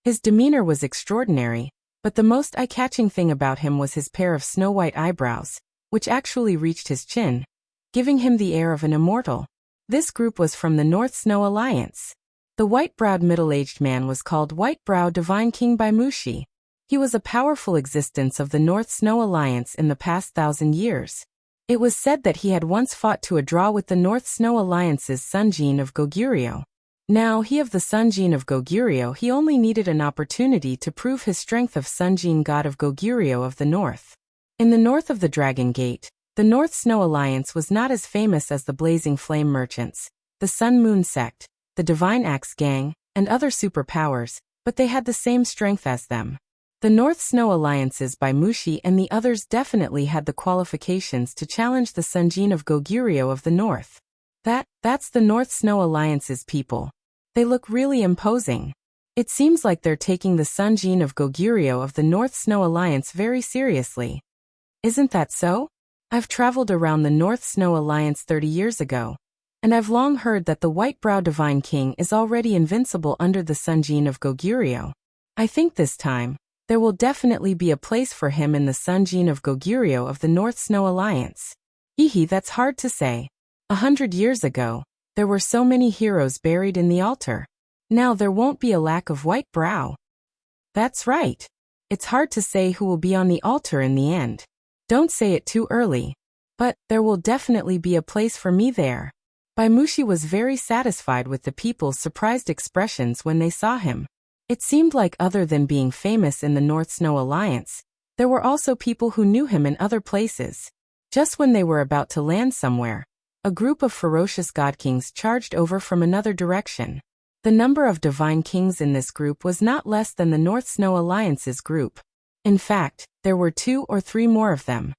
His demeanor was extraordinary, but the most eye-catching thing about him was his pair of snow-white eyebrows, which actually reached his chin, giving him the air of an immortal. This group was from the North Snow Alliance. The white-browed middle-aged man was called White-Brow Divine King by Mushi. He was a powerful existence of the North Snow Alliance in the past 1,000 years. It was said that he had once fought to a draw with the North Snow Alliance's Sun Jin of Goguryeo. Now he of the Sun Jin of Goguryeo, he only needed an opportunity to prove his strength of Sun Jin god of Goguryeo of the North. In the north of the Dragon Gate, the North Snow Alliance was not as famous as the Blazing Flame Merchants, the Sun Moon Sect, the Divine Axe Gang, and other superpowers, but they had the same strength as them. The North Snow Alliances by Mushi and the others definitely had the qualifications to challenge the Sun Jin of Goguryeo of the North. That's the North Snow Alliance's people. They look really imposing. It seems like they're taking the Sun Jin of Goguryeo of the North Snow Alliance very seriously. Isn't that so? I've traveled around the North Snow Alliance 30 years ago, and I've long heard that the White-Brow Divine King is already invincible under the Sun Jin of Goguryeo. I think this time, There will definitely be a place for him in the Sunjin of Goguryeo of the North Snow Alliance. Ehe, that's hard to say. 100 years ago, there were so many heroes buried in the altar. Now there won't be a lack of white brow. That's right. It's hard to say who will be on the altar in the end. Don't say it too early. But there will definitely be a place for me there. Baimushi was very satisfied with the people's surprised expressions when they saw him. It seemed like other than being famous in the North Snow Alliance, there were also people who knew him in other places. Just when they were about to land somewhere, a group of ferocious god kings charged over from another direction. The number of divine kings in this group was not less than the North Snow Alliance's group. In fact, there were 2 or 3 more of them.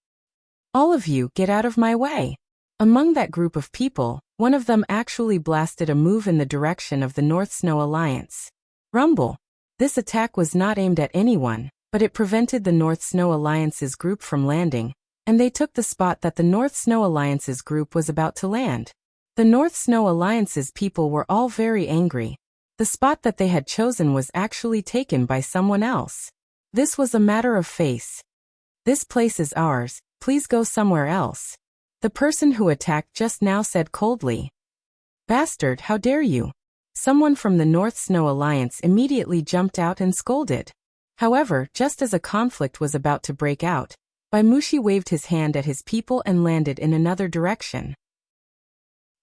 All of you, get out of my way. Among that group of people, one of them actually blasted a move in the direction of the North Snow Alliance. Rumble. This attack was not aimed at anyone, but it prevented the North Snow Alliance's group from landing, and they took the spot that the North Snow Alliance's group was about to land. The North Snow Alliance's people were all very angry. The spot that they had chosen was actually taken by someone else. This was a matter of face. This place is ours, please go somewhere else. The person who attacked just now said coldly. Bastard, how dare you? Someone from the North Snow Alliance immediately jumped out and scolded. However, just as a conflict was about to break out, Baimushi waved his hand at his people and landed in another direction.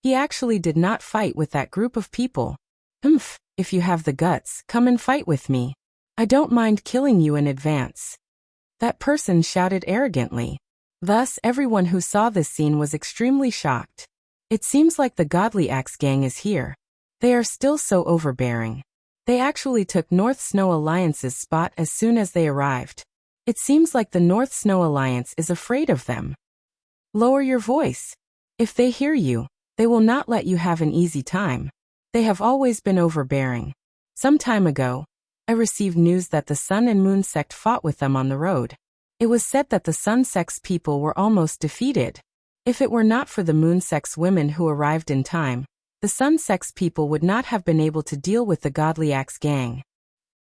He actually did not fight with that group of people. If you have the guts, come and fight with me. I don't mind killing you in advance. That person shouted arrogantly. Thus, everyone who saw this scene was extremely shocked. It seems like the Godly Axe gang is here. They are still so overbearing. They actually took North Snow Alliance's spot as soon as they arrived. It seems like the North Snow Alliance is afraid of them. Lower your voice. If they hear you, they will not let you have an easy time. They have always been overbearing. Some time ago, I received news that the Sun and Moon sect fought with them on the road. It was said that the Sun sect's people were almost defeated. If it were not for the Moon sect's women who arrived in time, the Sun sect's people would not have been able to deal with the Godly Axe gang.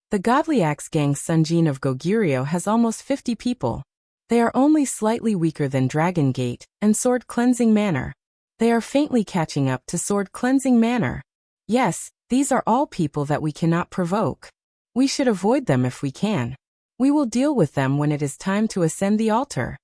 The Godly Axe gang Sunjin of Goguryeo has almost 50 people. They are only slightly weaker than Dragon Gate and Sword Cleansing Manor. They are faintly catching up to Sword Cleansing Manor. Yes, these are all people that we cannot provoke. We should avoid them if we can. We will deal with them when it is time to ascend the altar.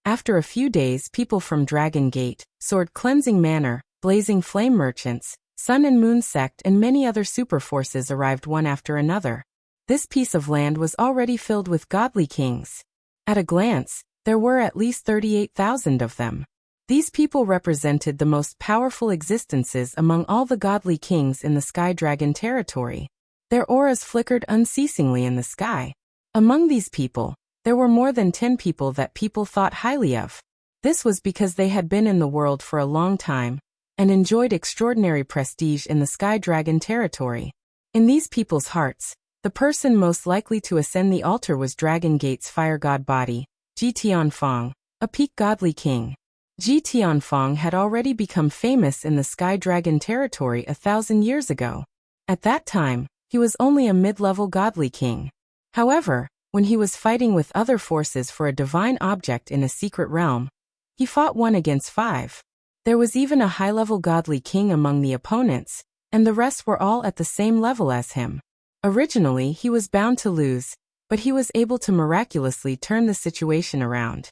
After a few days, people from Dragon Gate, Sword Cleansing Manor, Blazing Flame Merchants, Sun and Moon Sect and many other super forces arrived one after another. This piece of land was already filled with godly kings. At a glance, there were at least 38,000 of them. These people represented the most powerful existences among all the godly kings in the Sky Dragon territory. Their auras flickered unceasingly in the sky. Among these people, there were more than 10 people that people thought highly of. This was because they had been in the world for a long time and enjoyed extraordinary prestige in the Sky Dragon territory. In these people's hearts, the person most likely to ascend the altar was Dragon Gate's fire god body, Ji Tianfeng, a peak godly king. Ji Tianfeng had already become famous in the Sky Dragon territory 1,000 years ago. At that time, he was only a mid-level godly king. However, when he was fighting with other forces for a divine object in a secret realm, he fought 1 against 5. There was even a high-level godly king among the opponents, and the rest were all at the same level as him. Originally, he was bound to lose, but he was able to miraculously turn the situation around.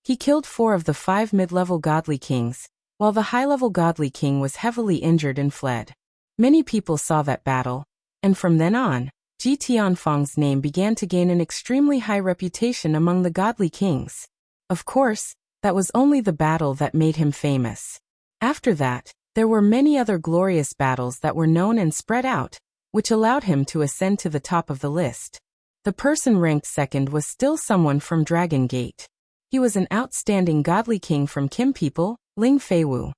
He killed 4 of the 5 mid-level godly kings, while the high-level godly king was heavily injured and fled. Many people saw that battle, and from then on, Ji Tianfeng's name began to gain an extremely high reputation among the godly kings. Of course, that was only the battle that made him famous. After that, there were many other glorious battles that were known and spread out, which allowed him to ascend to the top of the list. The person ranked second was still someone from Dragon Gate. He was an outstanding godly king from Kim people, Ling Feiwu.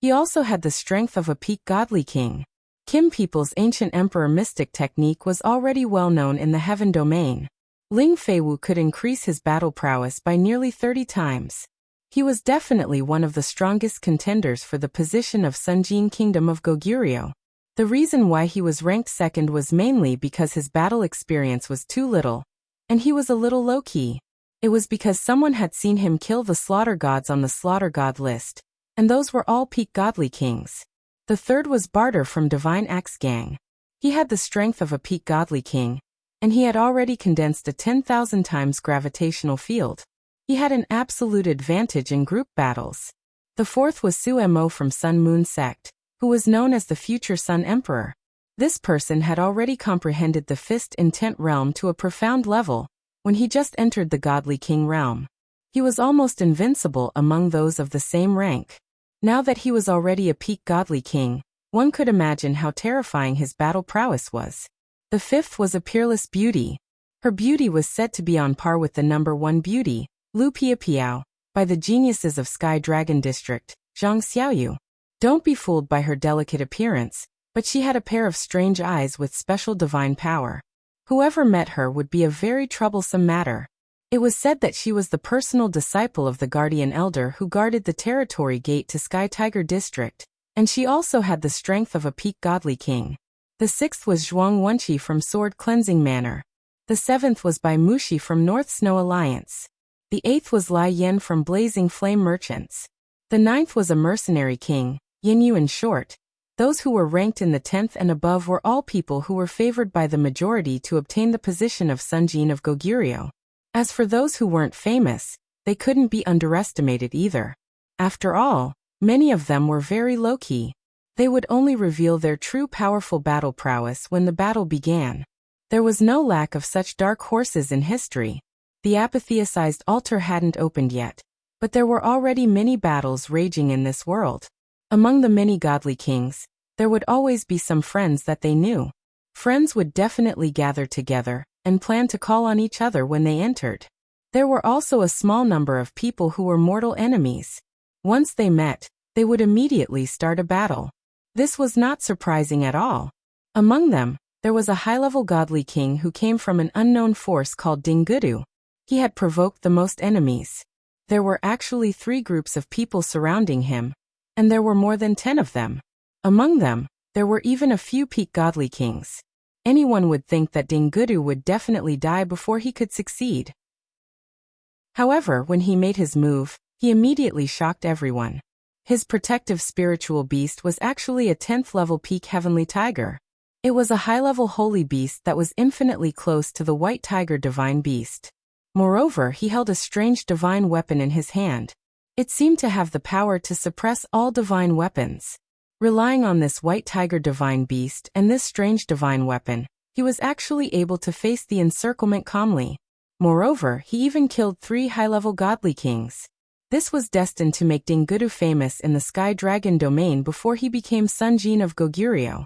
He also had the strength of a peak godly king. Kim people's ancient emperor mystic technique was already well known in the heaven domain. Ling Feiwu could increase his battle prowess by nearly 30 times. He was definitely one of the strongest contenders for the position of Sunjin Kingdom of Goguryeo. The reason why he was ranked second was mainly because his battle experience was too little, and he was a little low-key. It was because someone had seen him kill the slaughter gods on the slaughter god list, and those were all peak godly kings. The third was Barter from Divine Axe Gang. He had the strength of a peak godly king, and he had already condensed a 10,000 times gravitational field. He had an absolute advantage in group battles. The fourth was Su Mo from Sun Moon Sect, who was known as the future Sun Emperor. This person had already comprehended the Fist Intent realm to a profound level when he just entered the Godly King realm. He was almost invincible among those of the same rank. Now that he was already a peak Godly King, one could imagine how terrifying his battle prowess was. The fifth was a peerless beauty. Her beauty was said to be on par with the number 1 beauty, Lu Piapiao, by the geniuses of Sky Dragon District, Zhang Xiaoyu. Don't be fooled by her delicate appearance, but she had a pair of strange eyes with special divine power. Whoever met her would be a very troublesome matter. It was said that she was the personal disciple of the Guardian Elder who guarded the territory gate to Sky Tiger District, and she also had the strength of a peak godly king. The sixth was Zhuang Wenqi from Sword Cleansing Manor. The seventh was Bai Mushi from North Snow Alliance. The eighth was Lai Yen from Blazing Flame Merchants. The ninth was a mercenary king, Yin Yu in short. Those who were ranked in the 10th and above were all people who were favored by the majority to obtain the position of Sunjin of Goguryeo. As for those who weren't famous, they couldn't be underestimated either. After all, many of them were very low-key. They would only reveal their true powerful battle prowess when the battle began. There was no lack of such dark horses in history. The apotheosized altar hadn't opened yet, but there were already many battles raging in this world. Among the many godly kings, there would always be some friends that they knew. Friends would definitely gather together and plan to call on each other when they entered. There were also a small number of people who were mortal enemies. Once they met, they would immediately start a battle. This was not surprising at all. Among them, there was a high-level godly king who came from an unknown force called Dingudu. He had provoked the most enemies. There were actually 3 groups of people surrounding him, and there were more than 10 of them. Among them, there were even a few peak godly kings. Anyone would think that Dingudu would definitely die before he could succeed. However, when he made his move, he immediately shocked everyone. His protective spiritual beast was actually a 10th level peak heavenly tiger. It was a high-level holy beast that was infinitely close to the white tiger divine beast. Moreover, he held a strange divine weapon in his hand. It seemed to have the power to suppress all divine weapons. Relying on this white tiger divine beast and this strange divine weapon, he was actually able to face the encirclement calmly. Moreover, he even killed 3 high-level godly kings. This was destined to make Dingudu famous in the Sky Dragon domain before he became Sunjin of Goguryeo.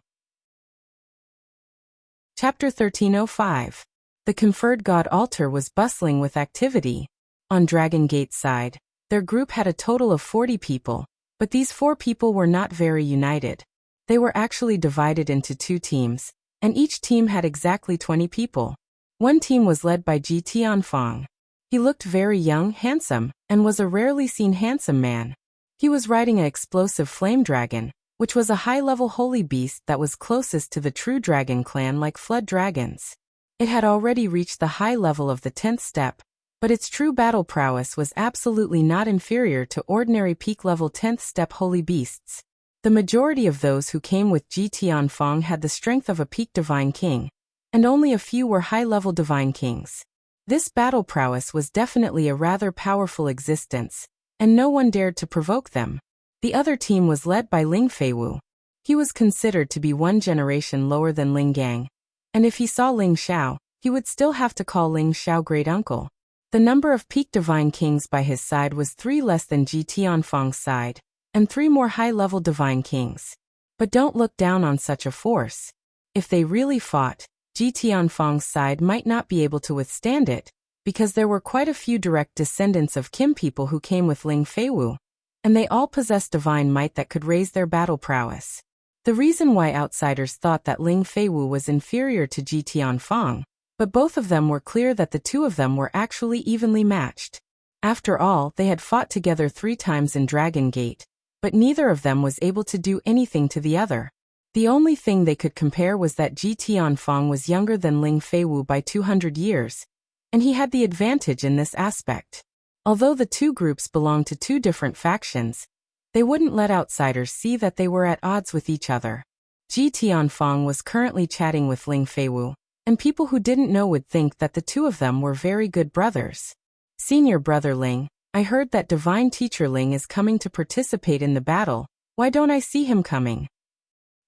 Chapter 1305. The conferred god altar was bustling with activity. On Dragon Gate's side, their group had a total of 40 people, but these 4 people were not very united. They were actually divided into 2 teams, and each team had exactly 20 people. One team was led by Ji Tianfang. He looked very young, handsome, and was a rarely seen handsome man. He was riding an explosive flame dragon, which was a high-level holy beast that was closest to the true dragon clan like flood dragons. It had already reached the high level of the 10th step, but its true battle prowess was absolutely not inferior to ordinary peak-level 10th step holy beasts. The majority of those who came with Ji Tianfang had the strength of a peak divine king, and only a few were high-level divine kings. This battle prowess was definitely a rather powerful existence, and no one dared to provoke them. The other team was led by Ling Feiwu. He was considered to be 1 generation lower than Ling Gang, and if he saw Ling Xiao, he would still have to call Ling Xiao great-uncle. The number of peak divine kings by his side was 3 less than Ji Tianfang's side, and 3 more high-level divine kings. But don't look down on such a force. If they really fought, Ji Tianfang's side might not be able to withstand it, because there were quite a few direct descendants of Kim people who came with Ling Feiwu, and they all possessed divine might that could raise their battle prowess. The reason why outsiders thought that Ling Feiwu was inferior to Ji Tianfang, but both of them were clear that the 2 of them were actually evenly matched. After all, they had fought together 3 times in Dragon Gate, but neither of them was able to do anything to the other. The only thing they could compare was that Ji Tianfang was younger than Ling Feiwu by 200 years, and he had the advantage in this aspect. Although the two groups belonged to two different factions, they wouldn't let outsiders see that they were at odds with each other. Ji Tianfang was currently chatting with Ling Feiwu, and people who didn't know would think that the two of them were very good brothers. Senior brother Ling, I heard that divine teacher Ling is coming to participate in the battle. Why don't I see him coming?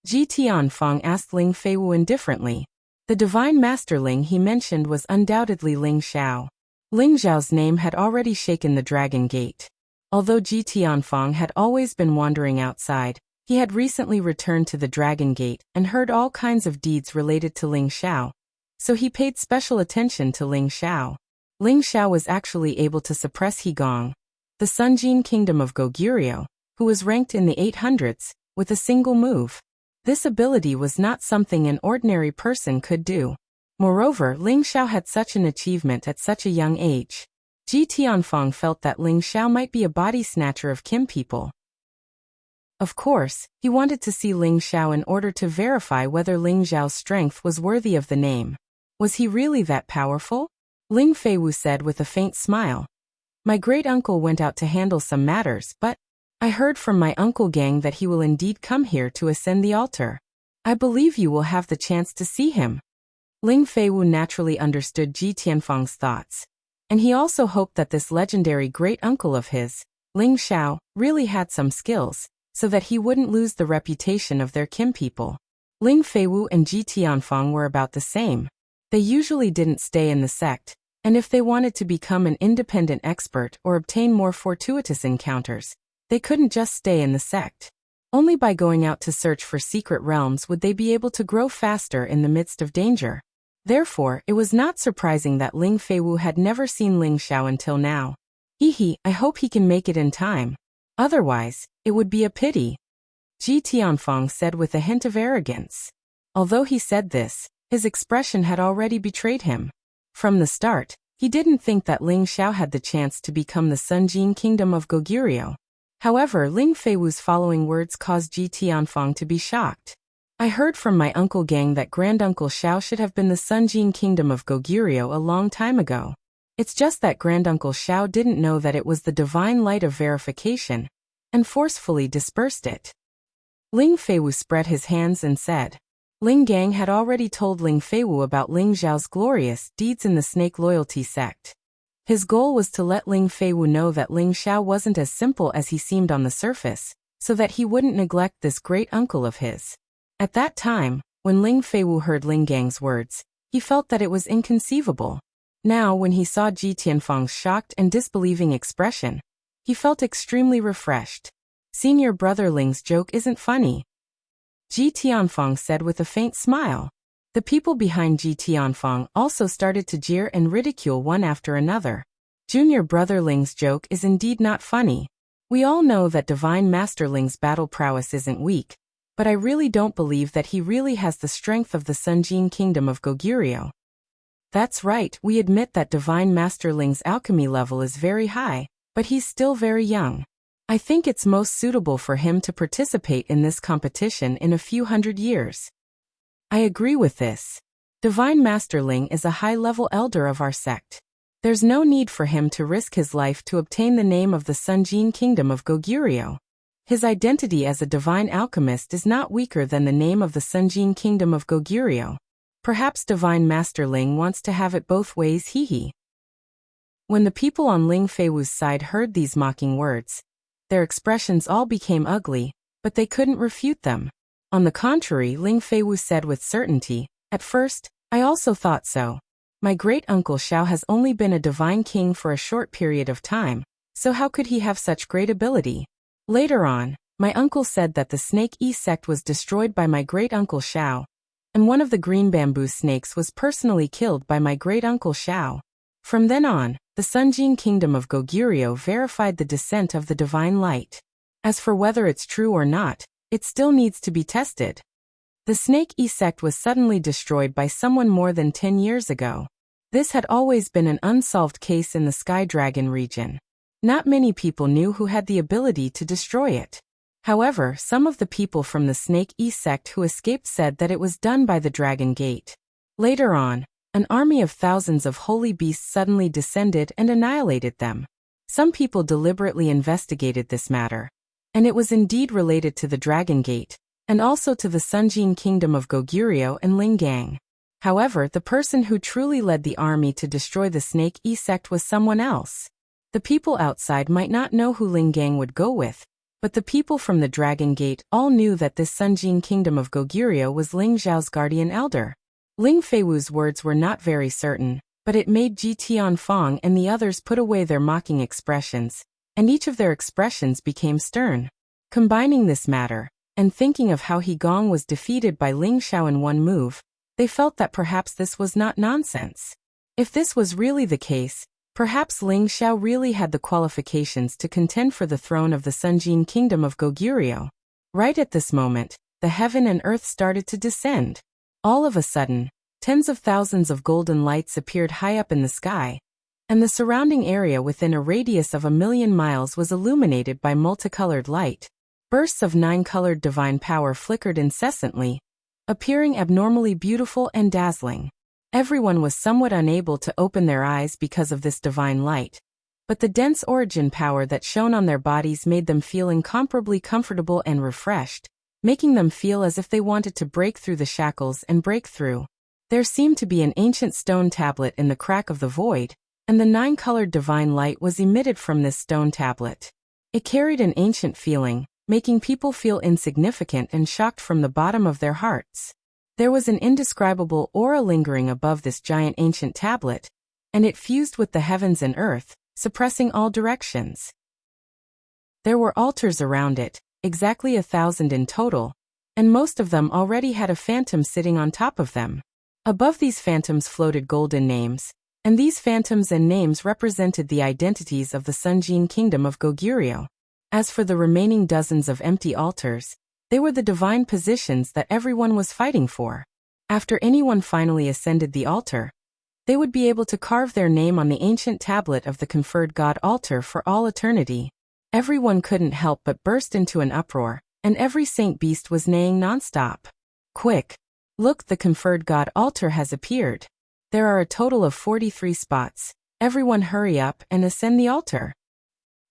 Ji Tianfang asked Ling Feiwu indifferently. The divine master Ling he mentioned was undoubtedly Ling Xiao. Ling Xiao's name had already shaken the Dragon Gate. Although Ji Tianfang had always been wandering outside, he had recently returned to the Dragon Gate and heard all kinds of deeds related to Ling Xiao, so he paid special attention to Ling Xiao. Ling Xiao was actually able to suppress He Gong, the Sunjin kingdom of Goguryeo, who was ranked in the 800s, with a single move. This ability was not something an ordinary person could do. Moreover, Ling Xiao had such an achievement at such a young age. Ji Tianfang felt that Ling Xiao might be a body snatcher of Kim people. Of course, he wanted to see Ling Xiao in order to verify whether Ling Xiao's strength was worthy of the name. Was he really that powerful? Ling Feiwu said with a faint smile. My great-uncle went out to handle some matters, but I heard from my uncle Gang that he will indeed come here to ascend the altar. I believe you will have the chance to see him. Ling Feiwu naturally understood Ji Tianfang's thoughts, and he also hoped that this legendary great-uncle of his, Ling Xiao, really had some skills, so that he wouldn't lose the reputation of their Kim people. Ling Feiwu and Ji Tianfang were about the same. They usually didn't stay in the sect, and if they wanted to become an independent expert or obtain more fortuitous encounters, they couldn't just stay in the sect. Only by going out to search for secret realms would they be able to grow faster in the midst of danger. Therefore, it was not surprising that Ling Feiwu had never seen Ling Xiao until now. I hope he can make it in time. Otherwise, it would be a pity. Ji Tianfang said with a hint of arrogance. Although he said this, his expression had already betrayed him. From the start, he didn't think that Ling Xiao had the chance to become the Sunjin kingdom of Goguryeo. However, Ling Feiwu's following words caused Ji Tianfang to be shocked. I heard from my uncle Gang that Granduncle Xiao should have been the Sunjin kingdom of Goguryeo a long time ago. It's just that Granduncle Xiao didn't know that it was the divine light of verification, and forcefully dispersed it. Ling Feiwu spread his hands and said. Ling Gang had already told Ling Feiwu about Ling Xiao's glorious deeds in the snake loyalty sect. His goal was to let Ling Feiwu know that Ling Xiao wasn't as simple as he seemed on the surface, so that he wouldn't neglect this great uncle of his. At that time, when Ling Feiwu heard Ling Gang's words, he felt that it was inconceivable. Now, when he saw Ji Tianfang's shocked and disbelieving expression, he felt extremely refreshed. Senior brother Ling's joke isn't funny. Ji Tianfang said with a faint smile. The people behind Ji Tianfang also started to jeer and ridicule one after another. Junior brother Ling's joke is indeed not funny. We all know that Divine Master Ling's battle prowess isn't weak, but I really don't believe that he really has the strength of the Sunjin kingdom of Goguryeo. That's right, we admit that Divine Master Ling's alchemy level is very high, but he's still very young. I think it's most suitable for him to participate in this competition in a few hundred years. I agree with this. Divine Master Ling is a high-level elder of our sect. There's no need for him to risk his life to obtain the name of the Sunjin kingdom of Goguryeo. His identity as a divine alchemist is not weaker than the name of the Sunjin kingdom of Goguryeo. Perhaps Divine Master Ling wants to have it both ways. When the people on Ling Feiwu's side heard these mocking words, their expressions all became ugly, but they couldn't refute them. On the contrary, Ling Feiwu said with certainty, at first, I also thought so. My great-uncle Xiao has only been a divine king for a short period of time, so how could he have such great ability? Later on, my uncle said that the Snake E sect was destroyed by my great-uncle Xiao, and one of the green bamboo snakes was personally killed by my great-uncle Xiao. From then on, the Sunjin kingdom of Goguryeo verified the descent of the divine light. As for whether it's true or not, it still needs to be tested. The Snake E sect was suddenly destroyed by someone more than 10 years ago. This had always been an unsolved case in the Sky Dragon region. Not many people knew who had the ability to destroy it. However, some of the people from the Snake E sect who escaped said that it was done by the Dragon Gate. Later on, an army of thousands of holy beasts suddenly descended and annihilated them. Some people deliberately investigated this matter, and it was indeed related to the Dragon Gate, and also to the Sunjin kingdom of Goguryeo and Lingang. However, the person who truly led the army to destroy the Snake E sect was someone else. The people outside might not know who Lingang would go with, but the people from the Dragon Gate all knew that this Sunjin kingdom of Goguryeo was Ling Zhao's guardian elder. Ling Feiwu's words were not very certain, but it made Ji Tianfang and the others put away their mocking expressions, and each of their expressions became stern. Combining this matter, and thinking of how He Gong was defeated by Ling Xiao in one move, they felt that perhaps this was not nonsense. If this was really the case, perhaps Ling Xiao really had the qualifications to contend for the throne of the Sunjin kingdom of Goguryeo. Right at this moment, the heaven and earth started to descend. All of a sudden, tens of thousands of golden lights appeared high up in the sky, and the surrounding area within a radius of 1,000,000 miles was illuminated by multicolored light. Bursts of 9-colored divine power flickered incessantly, appearing abnormally beautiful and dazzling. Everyone was somewhat unable to open their eyes because of this divine light, but the dense origin power that shone on their bodies made them feel incomparably comfortable and refreshed, making them feel as if they wanted to break through the shackles and break through. There seemed to be an ancient stone tablet in the crack of the void, and the 9-colored divine light was emitted from this stone tablet. It carried an ancient feeling, making people feel insignificant and shocked from the bottom of their hearts. There was an indescribable aura lingering above this giant ancient tablet, and it fused with the heavens and earth, suppressing all directions. There were altars around it, exactly 1,000 in total, and most of them already had a phantom sitting on top of them. Above these phantoms floated golden names, and these phantoms and names represented the identities of the Sunjin kingdom of Goguryeo. As for the remaining dozens of empty altars, they were the divine positions that everyone was fighting for. After anyone finally ascended the altar, they would be able to carve their name on the ancient tablet of the conferred god altar for all eternity. Everyone couldn't help but burst into an uproar, and every saint beast was neighing nonstop. Quick! Look, the conferred god altar has appeared. There are a total of 43 spots. Everyone hurry up and ascend the altar.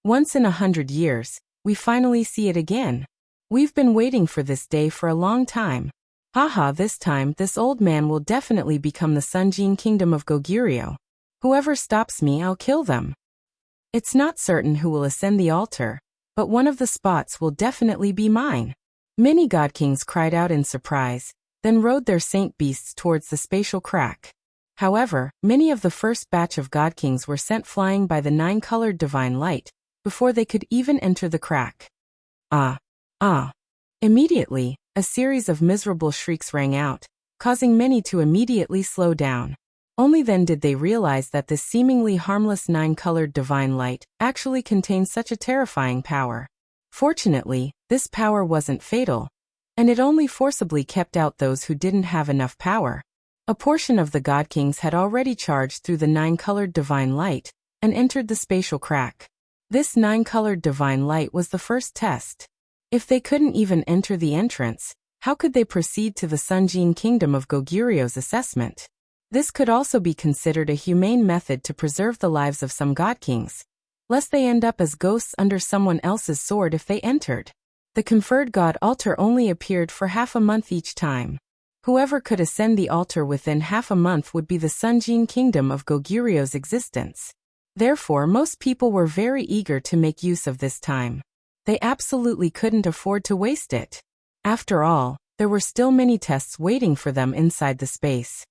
Once in 100 years, we finally see it again. We've been waiting for this day for a long time. Haha, this time this old man will definitely become the Sunjin kingdom of Goguryeo. Whoever stops me, I'll kill them. It's not certain who will ascend the altar, but one of the spots will definitely be mine. Many god kings cried out in surprise, then rode their saint beasts towards the spatial crack. However, many of the first batch of god kings were sent flying by the 9-colored divine light, before they could even enter the crack. Ah! Immediately, a series of miserable shrieks rang out, causing many to immediately slow down. Only then did they realize that this seemingly harmless 9-colored divine light actually contained such a terrifying power. Fortunately, this power wasn't fatal, and it only forcibly kept out those who didn't have enough power. A portion of the god kings had already charged through the 9-colored divine light and entered the spatial crack. This 9-colored divine light was the first test. If they couldn't even enter the entrance, how could they proceed to the Sunjin kingdom of Goguryeo's assessment? This could also be considered a humane method to preserve the lives of some god kings, lest they end up as ghosts under someone else's sword if they entered. The conferred god altar only appeared for half a month each time. Whoever could ascend the altar within half a month would be the Sunjin kingdom of Goguryeo's existence. Therefore, most people were very eager to make use of this time. They absolutely couldn't afford to waste it. After all, there were still many tests waiting for them inside the space.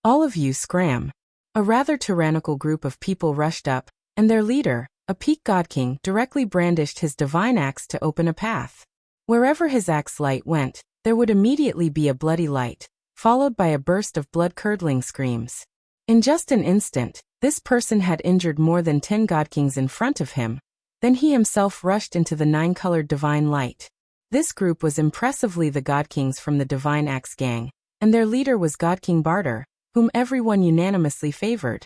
All of you scram. A rather tyrannical group of people rushed up, and their leader, a peak god king, directly brandished his divine axe to open a path. Wherever his axe light went, there would immediately be a bloody light, followed by a burst of blood-curdling screams. In just an instant, this person had injured more than 10 god kings in front of him. Then he himself rushed into the 9-colored divine light. This group was impressively the god kings from the Divine Axe Gang, and their leader was God King Barter, whom everyone unanimously favored.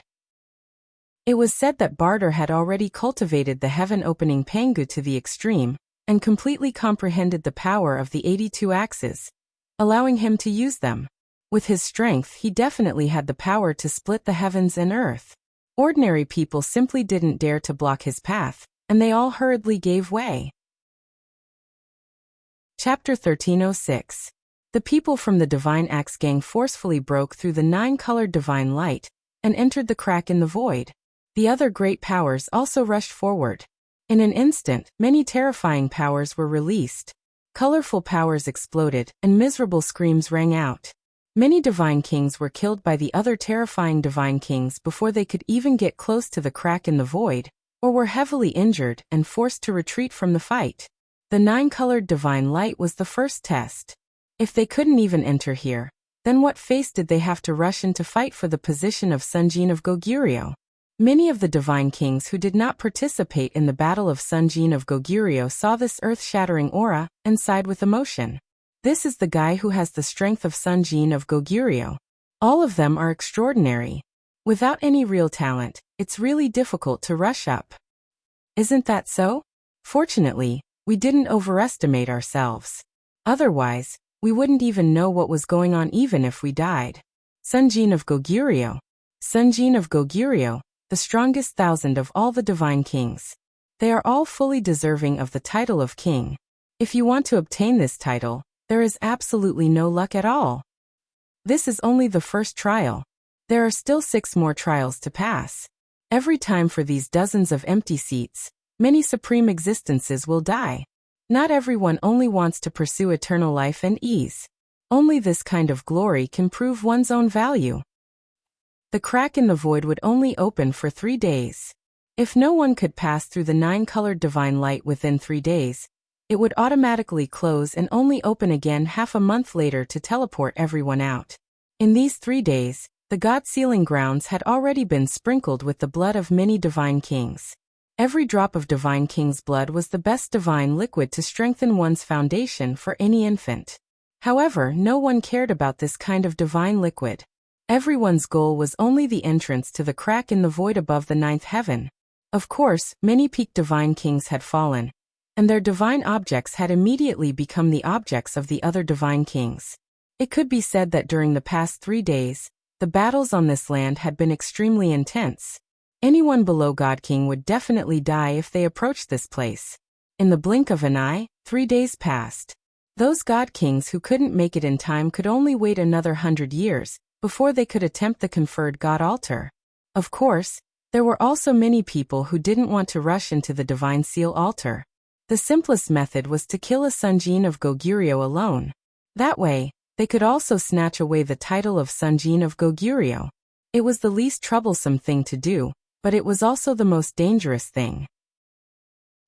It was said that Barter had already cultivated the heaven-opening Pangu to the extreme, and completely comprehended the power of the 82 axes, allowing him to use them. With his strength, he definitely had the power to split the heavens and earth. Ordinary people simply didn't dare to block his path, and they all hurriedly gave way. Chapter 1306. The people from the Divine Axe Gang forcefully broke through the 9-colored divine light and entered the crack in the void. The other great powers also rushed forward. In an instant, many terrifying powers were released. Colorful powers exploded, and miserable screams rang out. Many divine kings were killed by the other terrifying divine kings before they could even get close to the crack in the void, or were heavily injured and forced to retreat from the fight. The 9-colored divine light was the first test. If they couldn't even enter here, then what face did they have to rush in to fight for the position of Sunjin of Goguryeo? Many of the divine kings who did not participate in the battle of Sunjin of Goguryeo saw this earth-shattering aura and sighed with emotion. This is the guy who has the strength of Sunjin of Goguryeo. All of them are extraordinary. Without any real talent, it's really difficult to rush up. Isn't that so? Fortunately, we didn't overestimate ourselves. Otherwise, we wouldn't even know what was going on even if we died. Sunjin of Goguryeo. Sunjin of Goguryeo, the strongest 1,000 of all the divine kings. They are all fully deserving of the title of king. If you want to obtain this title, there is absolutely no luck at all. This is only the first trial. There are still 6 more trials to pass. Every time for these dozens of empty seats, many supreme existences will die. Not everyone only wants to pursue eternal life and ease. Only this kind of glory can prove one's own value. The crack in the void would only open for 3 days. If no one could pass through the 9-colored divine light within 3 days, it would automatically close and only open again half a month later to teleport everyone out. In these 3 days, the God-sealing grounds had already been sprinkled with the blood of many divine kings. Every drop of divine king's blood was the best divine liquid to strengthen one's foundation for any infant. However, no one cared about this kind of divine liquid. Everyone's goal was only the entrance to the crack in the void above the 9th heaven. Of course, many peak divine kings had fallen, and their divine objects had immediately become the objects of the other divine kings. It could be said that during the past 3 days, the battles on this land had been extremely intense. Anyone below God King would definitely die if they approached this place. In the blink of an eye, 3 days passed. Those God Kings who couldn't make it in time could only wait another 100 years before they could attempt the conferred God altar. Of course, there were also many people who didn't want to rush into the divine seal altar. The simplest method was to kill a Sunjin of Goguryeo alone. That way, they could also snatch away the title of Sunjin of Goguryeo. It was the least troublesome thing to do, but it was also the most dangerous thing.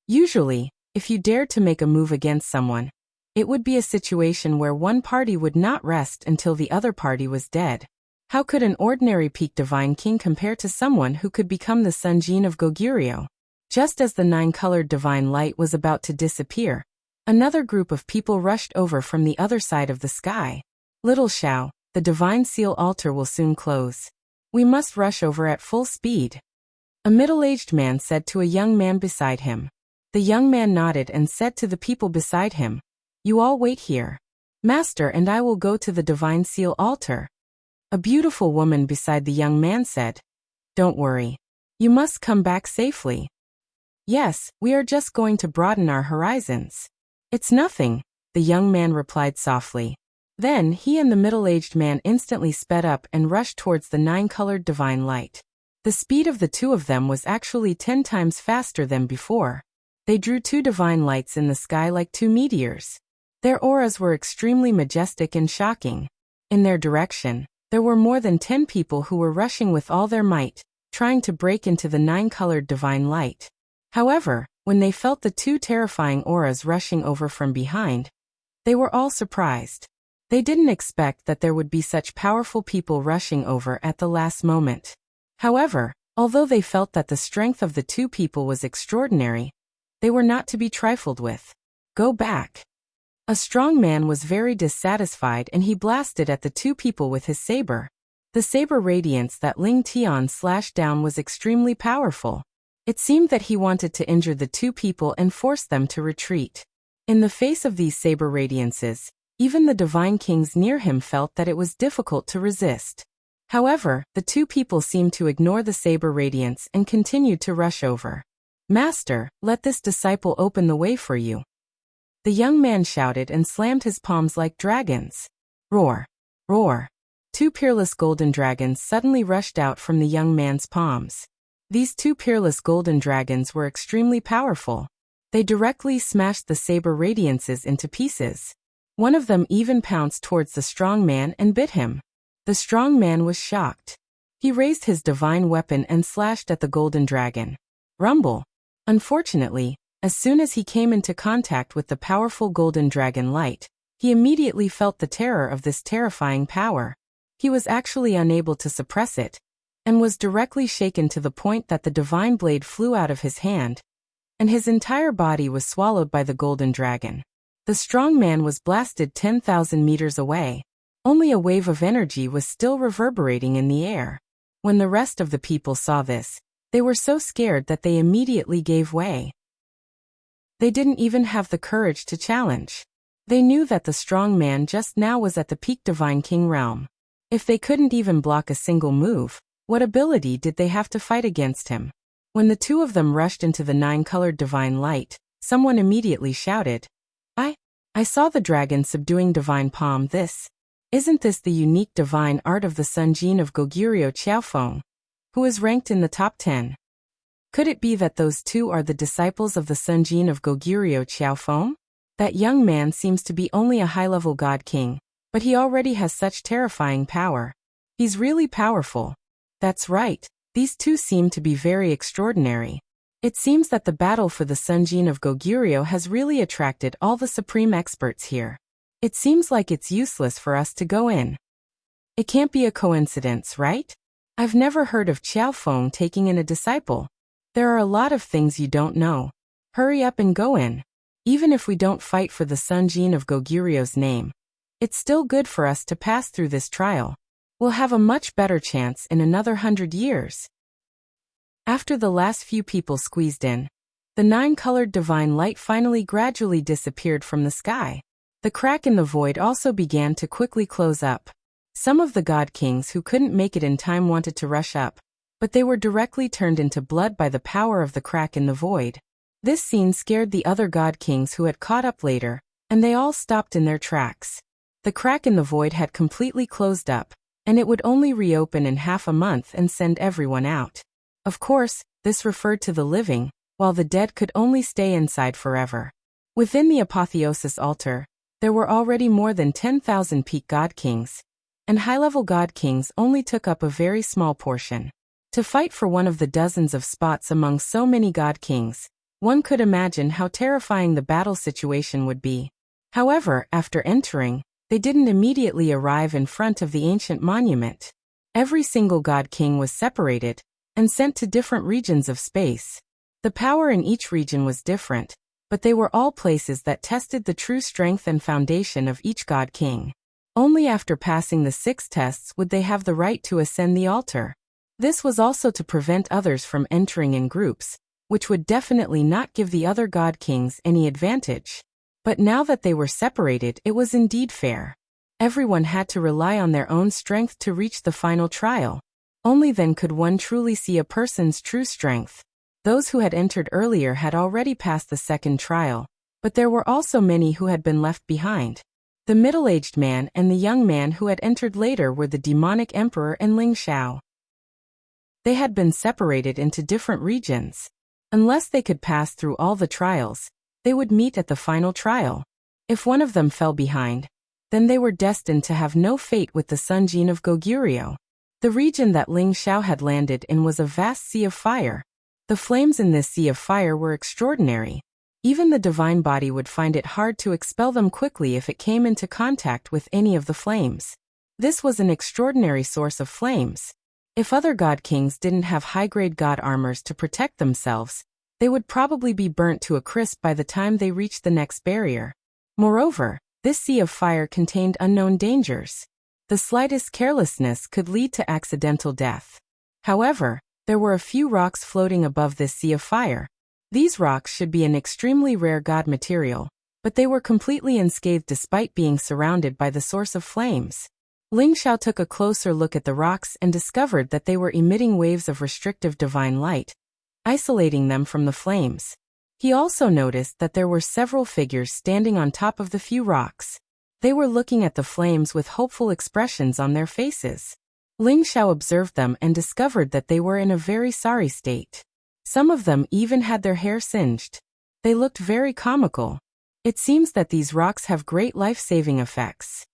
Usually, if you dared to make a move against someone, it would be a situation where one party would not rest until the other party was dead. How could an ordinary peak divine king compare to someone who could become the Sunjin of Goguryeo? Just as the 9-colored divine light was about to disappear, another group of people rushed over from the other side of the sky. Little Xiao, the divine seal altar will soon close. We must rush over at full speed. A middle-aged man said to a young man beside him. The young man nodded and said to the people beside him, "You all wait here. Master and I will go to the divine seal altar." A beautiful woman beside the young man said, "Don't worry. You must come back safely." "Yes, we are just going to broaden our horizons." "It's nothing," the young man replied softly. Then he and the middle-aged man instantly sped up and rushed towards the 9-colored divine light. The speed of the two of them was actually 10 times faster than before. They drew 2 divine lights in the sky like 2 meteors. Their auras were extremely majestic and shocking. In their direction, there were more than 10 people who were rushing with all their might, trying to break into the 9-colored divine light. However, when they felt the 2 terrifying auras rushing over from behind, they were all surprised. They didn't expect that there would be such powerful people rushing over at the last moment. However, although they felt that the strength of the 2 people was extraordinary, they were not to be trifled with. "Go back." A strong man was very dissatisfied and he blasted at the 2 people with his saber. The saber radiance that Ling Tian slashed down was extremely powerful. It seemed that he wanted to injure the 2 people and force them to retreat. In the face of these saber radiances, even the divine kings near him felt that it was difficult to resist. However, the two people seemed to ignore the saber radiance and continued to rush over. "Master, let this disciple open the way for you." The young man shouted and slammed his palms like dragons. Roar! Roar! Two peerless golden dragons suddenly rushed out from the young man's palms. These two peerless golden dragons were extremely powerful. They directly smashed the saber radiances into pieces. One of them even pounced towards the strong man and bit him. The strong man was shocked. He raised his divine weapon and slashed at the golden dragon. Rumble! Unfortunately, as soon as he came into contact with the powerful golden dragon light, he immediately felt the terror of this terrifying power. He was actually unable to suppress it, and was directly shaken to the point that the divine blade flew out of his hand, and his entire body was swallowed by the golden dragon. The strong man was blasted 10,000 meters away. Only a wave of energy was still reverberating in the air. When the rest of the people saw this, they were so scared that they immediately gave way. They didn't even have the courage to challenge. They knew that the strong man just now was at the peak divine king realm. If they couldn't even block a single move, what ability did they have to fight against him? When the two of them rushed into the nine-colored divine light, someone immediately shouted, I saw the dragon subduing divine palm. Isn't this the unique divine art of the Sunjin of Goguryeo Qiaofeng, who is ranked in the top 10? Could it be that those two are the disciples of the Sunjin of Goguryeo Qiaofeng? That young man seems to be only a high-level god king, but he already has such terrifying power. He's really powerful. That's right, these two seem to be very extraordinary. It seems that the battle for the Sunjin of Goguryeo has really attracted all the supreme experts here. It seems like it's useless for us to go in. It can't be a coincidence, right? I've never heard of Qiaofeng taking in a disciple. There are a lot of things you don't know. Hurry up and go in. Even if we don't fight for the Sunjin of Goguryo's name, it's still good for us to pass through this trial. We'll have a much better chance in another 100 years. After the last few people squeezed in, the nine-colored divine light finally gradually disappeared from the sky. The crack in the void also began to quickly close up. Some of the god kings who couldn't make it in time wanted to rush up, but they were directly turned into blood by the power of the crack in the void. This scene scared the other god kings who had caught up later, and they all stopped in their tracks. The crack in the void had completely closed up, and it would only reopen in half a month and send everyone out. Of course, this referred to the living, while the dead could only stay inside forever. Within the apotheosis altar, there were already more than 10,000 peak god kings, and high-level god kings only took up a very small portion. To fight for one of the dozens of spots among so many god kings, one could imagine how terrifying the battle situation would be. However, after entering, they didn't immediately arrive in front of the ancient monument. Every single god king was separated and sent to different regions of space. The power in each region was different, but they were all places that tested the true strength and foundation of each god king. Only after passing the 6 tests would they have the right to ascend the altar. This was also to prevent others from entering in groups, which would definitely not give the other god kings any advantage. But now that they were separated, it was indeed fair. Everyone had to rely on their own strength to reach the final trial. Only then could one truly see a person's true strength. Those who had entered earlier had already passed the second trial, but there were also many who had been left behind. The middle-aged man and the young man who had entered later were the demonic emperor and Ling Xiao. They had been separated into different regions. Unless they could pass through all the trials, they would meet at the final trial. If one of them fell behind, then they were destined to have no fate with the Sunjin of Goguryeo. The region that Ling Xiao had landed in was a vast sea of fire. The flames in this sea of fire were extraordinary. Even the divine body would find it hard to expel them quickly if it came into contact with any of the flames. This was an extraordinary source of flames. If other god kings didn't have high-grade god armors to protect themselves, they would probably be burnt to a crisp by the time they reached the next barrier. Moreover, this sea of fire contained unknown dangers. The slightest carelessness could lead to accidental death. However, there were a few rocks floating above this sea of fire. These rocks should be an extremely rare god material, but they were completely unscathed despite being surrounded by the source of flames. Ling Xiao took a closer look at the rocks and discovered that they were emitting waves of restrictive divine light, isolating them from the flames. He also noticed that there were several figures standing on top of the few rocks. They were looking at the flames with hopeful expressions on their faces. Ling Xiao observed them and discovered that they were in a very sorry state. Some of them even had their hair singed. They looked very comical. It seems that these rocks have great life-saving effects.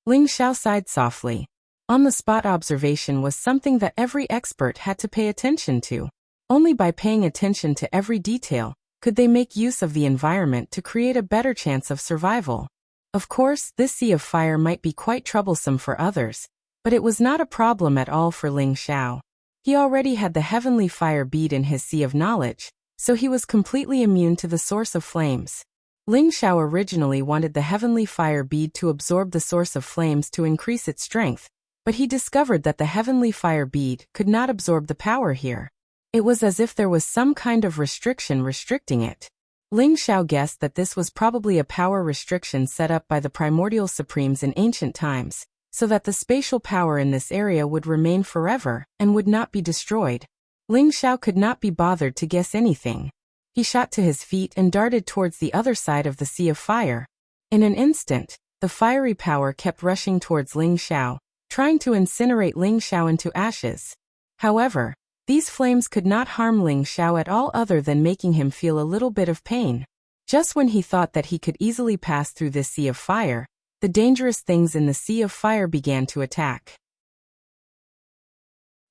Ling Xiao sighed softly. On-the-spot observation was something that every expert had to pay attention to. Only by paying attention to every detail could they make use of the environment to create a better chance of survival. Of course, this sea of fire might be quite troublesome for others, but it was not a problem at all for Ling Xiao. He already had the heavenly fire bead in his sea of knowledge, so he was completely immune to the source of flames. Ling Xiao originally wanted the heavenly fire bead to absorb the source of flames to increase its strength, but he discovered that the heavenly fire bead could not absorb the power here. It was as if there was some kind of restriction restricting it. Ling Xiao guessed that this was probably a power restriction set up by the primordial supremes in ancient times, so that the spatial power in this area would remain forever and would not be destroyed. Ling Xiao could not be bothered to guess anything. He shot to his feet and darted towards the other side of the sea of fire. In an instant, the fiery power kept rushing towards Ling Xiao, trying to incinerate Ling Xiao into ashes. However, these flames could not harm Ling Xiao at all other than making him feel a little bit of pain. Just when he thought that he could easily pass through this sea of fire, the dangerous things in the sea of fire began to attack.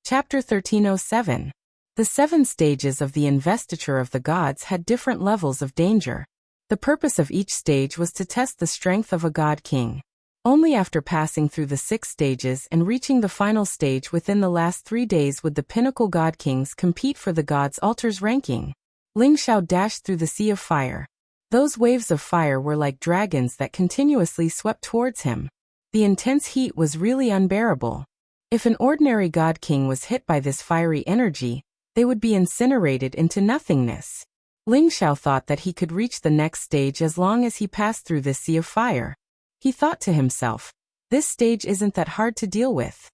Chapter 1307. The 7 stages of the investiture of the gods had different levels of danger. The purpose of each stage was to test the strength of a god king. Only after passing through the 6 stages and reaching the final stage within the last 3 days would the pinnacle god kings compete for the gods' altar's ranking. Ling Xiao dashed through the sea of fire. Those waves of fire were like dragons that continuously swept towards him. The intense heat was really unbearable. If an ordinary god king was hit by this fiery energy, they would be incinerated into nothingness. Ling Xiao thought that he could reach the next stage as long as he passed through this sea of fire. He thought to himself, this stage isn't that hard to deal with.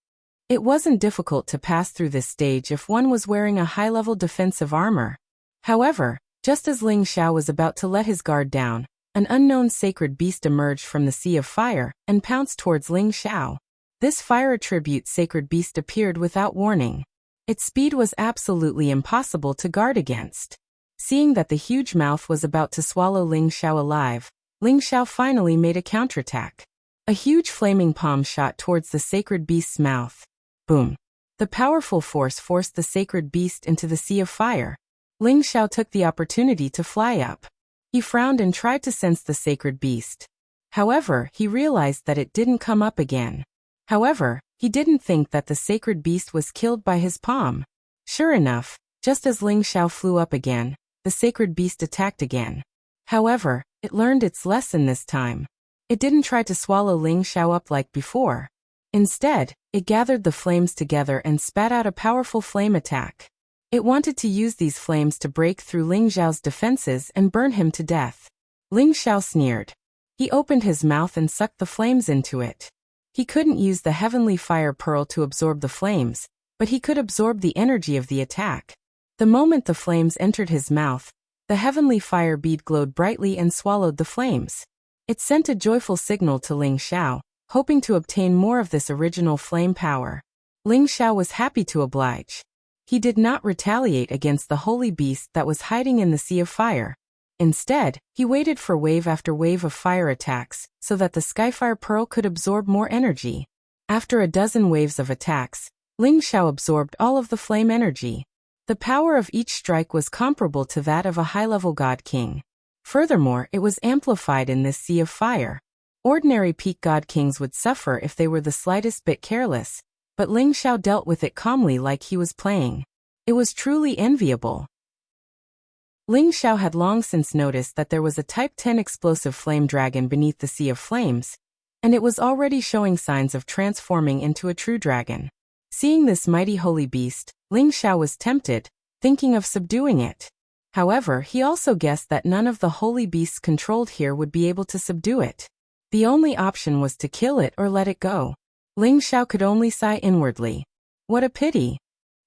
It wasn't difficult to pass through this stage if one was wearing a high-level defensive armor. However, just as Ling Xiao was about to let his guard down, an unknown sacred beast emerged from the sea of fire and pounced towards Ling Xiao. This fire attribute sacred beast appeared without warning. Its speed was absolutely impossible to guard against. Seeing that the huge mouth was about to swallow Ling Xiao alive, Ling Xiao finally made a counterattack. A huge flaming palm shot towards the sacred beast's mouth. Boom! The powerful force forced the sacred beast into the sea of fire. Ling Xiao took the opportunity to fly up. He frowned and tried to sense the sacred beast. However, he realized that it didn't come up again. However, he didn't think that the sacred beast was killed by his palm. Sure enough, just as Ling Xiao flew up again, the sacred beast attacked again. However, it learned its lesson this time. It didn't try to swallow Ling Xiao up like before. Instead, it gathered the flames together and spat out a powerful flame attack. It wanted to use these flames to break through Ling Xiao's defenses and burn him to death. Ling Xiao sneered. He opened his mouth and sucked the flames into it. He couldn't use the heavenly fire pearl to absorb the flames, but he could absorb the energy of the attack. The moment the flames entered his mouth, the heavenly fire bead glowed brightly and swallowed the flames. It sent a joyful signal to Ling Xiao, hoping to obtain more of this original flame power. Ling Xiao was happy to oblige. He did not retaliate against the holy beast that was hiding in the sea of fire. Instead, he waited for wave after wave of fire attacks, so that the Skyfire Pearl could absorb more energy. After a dozen waves of attacks, Ling Xiao absorbed all of the flame energy. The power of each strike was comparable to that of a high-level god king. Furthermore, it was amplified in this sea of fire. Ordinary peak god kings would suffer if they were the slightest bit careless, but Ling Xiao dealt with it calmly like he was playing. It was truly enviable. Ling Xiao had long since noticed that there was a Type 10 explosive flame dragon beneath the sea of flames, and it was already showing signs of transforming into a true dragon. Seeing this mighty holy beast, Ling Xiao was tempted, thinking of subduing it. However, he also guessed that none of the holy beasts controlled here would be able to subdue it. The only option was to kill it or let it go. Ling Xiao could only sigh inwardly. What a pity.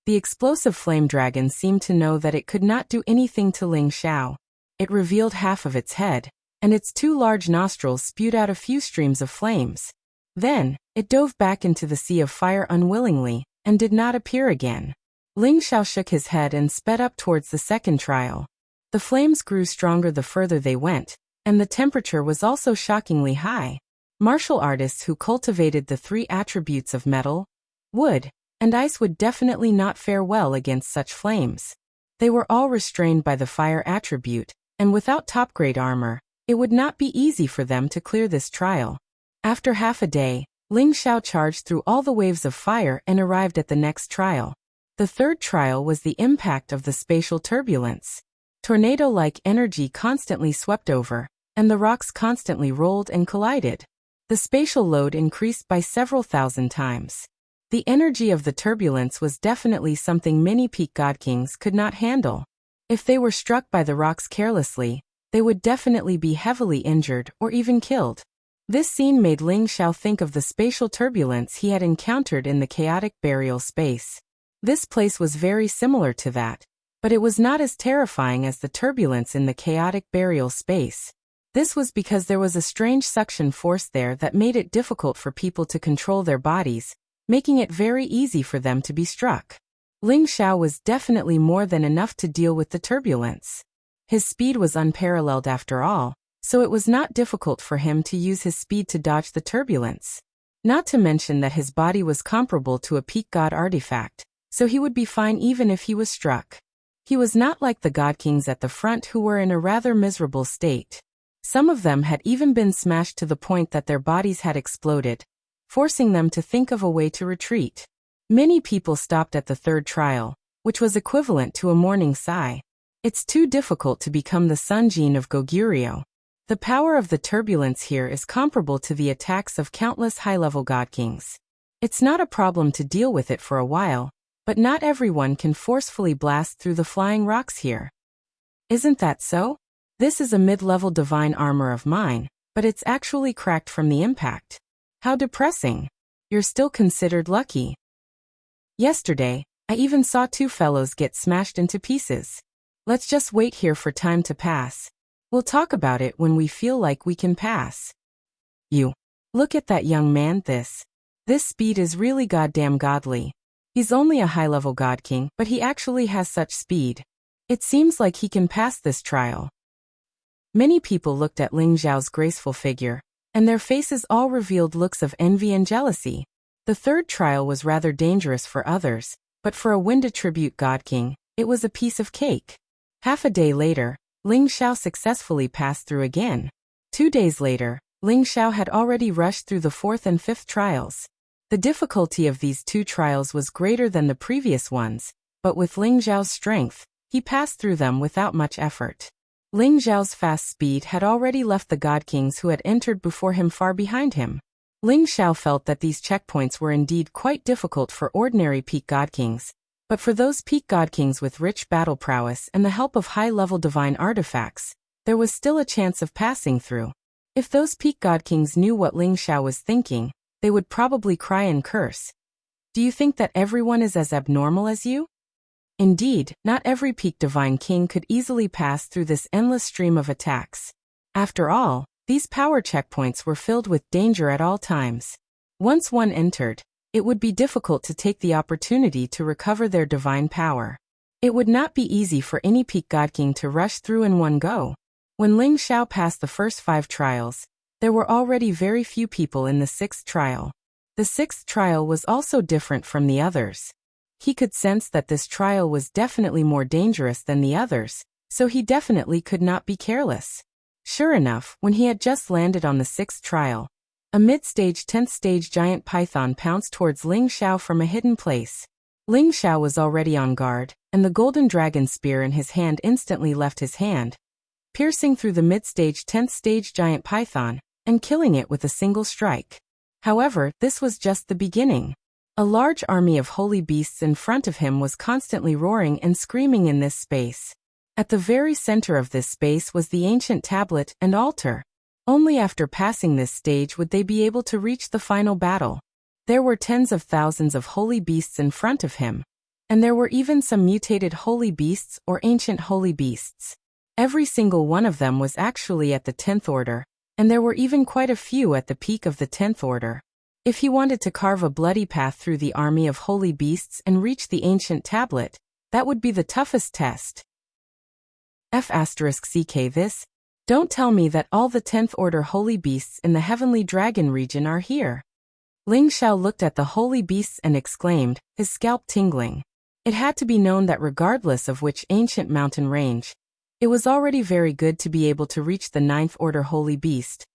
The explosive flame dragon seemed to know that it could not do anything to Ling Xiao. It revealed half of its head, and its 2 large nostrils spewed out a few streams of flames. Then, it dove back into the sea of fire unwillingly, and did not appear again. Ling Xiao shook his head and sped up towards the second trial. The flames grew stronger the further they went, and the temperature was also shockingly high. Martial artists who cultivated the 3 attributes of metal, wood, and ice would definitely not fare well against such flames. They were all restrained by the fire attribute, and without top-grade armor, it would not be easy for them to clear this trial. After half a day, Ling Xiao charged through all the waves of fire and arrived at the next trial. The third trial was the impact of the spatial turbulence. Tornado-like energy constantly swept over, and the rocks constantly rolled and collided. The spatial load increased by several thousand times. The energy of the turbulence was definitely something many peak god kings could not handle. If they were struck by the rocks carelessly, they would definitely be heavily injured or even killed. This scene made Ling Xiao think of the spatial turbulence he had encountered in the chaotic burial space. This place was very similar to that, but it was not as terrifying as the turbulence in the chaotic burial space. This was because there was a strange suction force there that made it difficult for people to control their bodies, making it very easy for them to be struck. Ling Xiao was definitely more than enough to deal with the turbulence. His speed was unparalleled after all, so it was not difficult for him to use his speed to dodge the turbulence. Not to mention that his body was comparable to a peak god artifact, so he would be fine even if he was struck. He was not like the god kings at the front who were in a rather miserable state. Some of them had even been smashed to the point that their bodies had exploded, forcing them to think of a way to retreat. Many people stopped at the third trial, which was equivalent to a morning sigh. It's too difficult to become the Sunjin of Goguryeo. The power of the turbulence here is comparable to the attacks of countless high-level god kings. It's not a problem to deal with it for a while, but not everyone can forcefully blast through the flying rocks here. Isn't that so? This is a mid-level divine armor of mine, but it's actually cracked from the impact. How depressing. You're still considered lucky. Yesterday, I even saw 2 fellows get smashed into pieces. Let's just wait here for time to pass. We'll talk about it when we feel like we can pass. You. Look at that young man. This speed is really goddamn godly. He's only a high-level god king, but he actually has such speed. It seems like he can pass this trial. Many people looked at Ling Xiao's graceful figure, and their faces all revealed looks of envy and jealousy. The third trial was rather dangerous for others, but for a wind attribute god king, it was a piece of cake. Half a day later, Ling Xiao successfully passed through again. 2 days later, Ling Xiao had already rushed through the 4th and 5th trials. The difficulty of these 2 trials was greater than the previous ones, but with Ling Xiao's strength, he passed through them without much effort. Ling Xiao's fast speed had already left the god kings who had entered before him far behind him. Ling Xiao felt that these checkpoints were indeed quite difficult for ordinary peak god kings, but for those peak god kings with rich battle prowess and the help of high-level divine artifacts, there was still a chance of passing through. If those peak god kings knew what Ling Xiao was thinking, they would probably cry and curse. Do you think that everyone is as abnormal as you? Indeed, not every peak divine king could easily pass through this endless stream of attacks. After all, these power checkpoints were filled with danger at all times. Once one entered, it would be difficult to take the opportunity to recover their divine power. It would not be easy for any peak god king to rush through in one go. When Ling Xiao passed the first 5 trials, there were already very few people in the 6th trial. The 6th trial was also different from the others. He could sense that this trial was definitely more dangerous than the others, so he definitely could not be careless. Sure enough, when he had just landed on the 6th trial, a mid-stage 10th stage giant python pounced towards Ling Xiao from a hidden place. Ling Xiao was already on guard, and the golden dragon spear in his hand instantly left his hand, piercing through the mid-stage 10th stage giant python, and killing it with a single strike. However, this was just the beginning. A large army of holy beasts in front of him was constantly roaring and screaming in this space. At the very center of this space was the ancient tablet and altar. Only after passing this stage would they be able to reach the final battle. There were tens of thousands of holy beasts in front of him. And there were even some mutated holy beasts or ancient holy beasts. Every single one of them was actually at the 10th order, and there were even quite a few at the peak of the 10th order. If he wanted to carve a bloody path through the army of holy beasts and reach the ancient tablet, that would be the toughest test. F***ck this? Don't tell me that all the 10th order holy beasts in the heavenly dragon region are here. Ling Xiao looked at the holy beasts and exclaimed, his scalp tingling. It had to be known that regardless of which ancient mountain range, it was already very good to be able to reach the 9th order holy beast,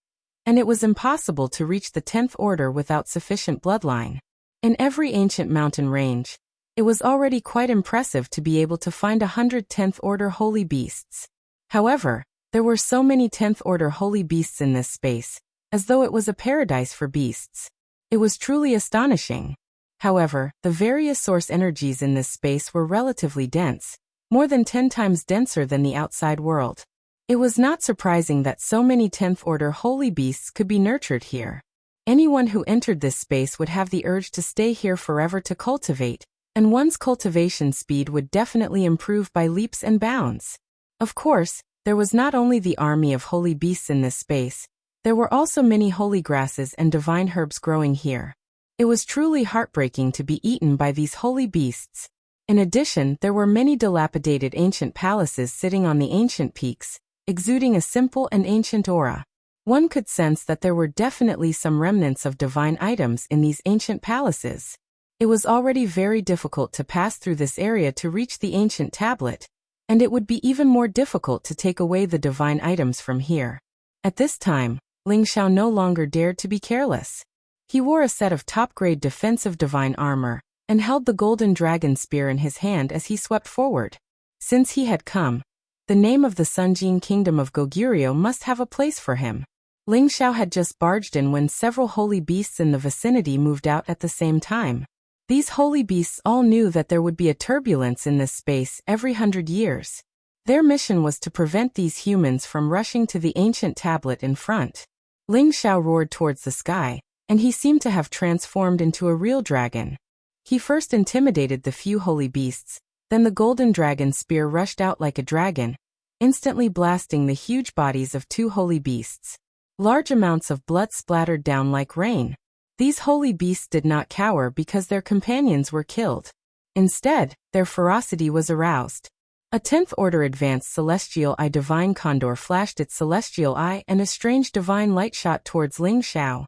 and it was impossible to reach the 10th order without sufficient bloodline. In every ancient mountain range, it was already quite impressive to be able to find 100 10th order holy beasts. However, there were so many 10th order holy beasts in this space, as though it was a paradise for beasts. It was truly astonishing. However, the various source energies in this space were relatively dense, more than 10 times denser than the outside world. It was not surprising that so many 10th order holy beasts could be nurtured here. Anyone who entered this space would have the urge to stay here forever to cultivate, and one's cultivation speed would definitely improve by leaps and bounds. Of course, there was not only the army of holy beasts in this space, there were also many holy grasses and divine herbs growing here. It was truly heartbreaking to be eaten by these holy beasts. In addition, there were many dilapidated ancient palaces sitting on the ancient peaks, exuding a simple and ancient aura. One could sense that there were definitely some remnants of divine items in these ancient palaces. It was already very difficult to pass through this area to reach the ancient tablet, and it would be even more difficult to take away the divine items from here. At this time, Ling Xiao no longer dared to be careless. He wore a set of top-grade defensive divine armor, and held the golden dragon spear in his hand as he swept forward. Since he had come, the name of the Sunjin Kingdom of Goguryeo must have a place for him. Ling Xiao had just barged in when several holy beasts in the vicinity moved out at the same time. These holy beasts all knew that there would be a turbulence in this space every 100 years. Their mission was to prevent these humans from rushing to the ancient tablet in front. Ling Xiao roared towards the sky, and he seemed to have transformed into a real dragon. He first intimidated the few holy beasts, then the golden dragon spear rushed out like a dragon, instantly blasting the huge bodies of 2 holy beasts. Large amounts of blood splattered down like rain. These holy beasts did not cower because their companions were killed. Instead, their ferocity was aroused. A 10th order advanced celestial eye divine condor flashed its celestial eye and a strange divine light shot towards Ling Xiao.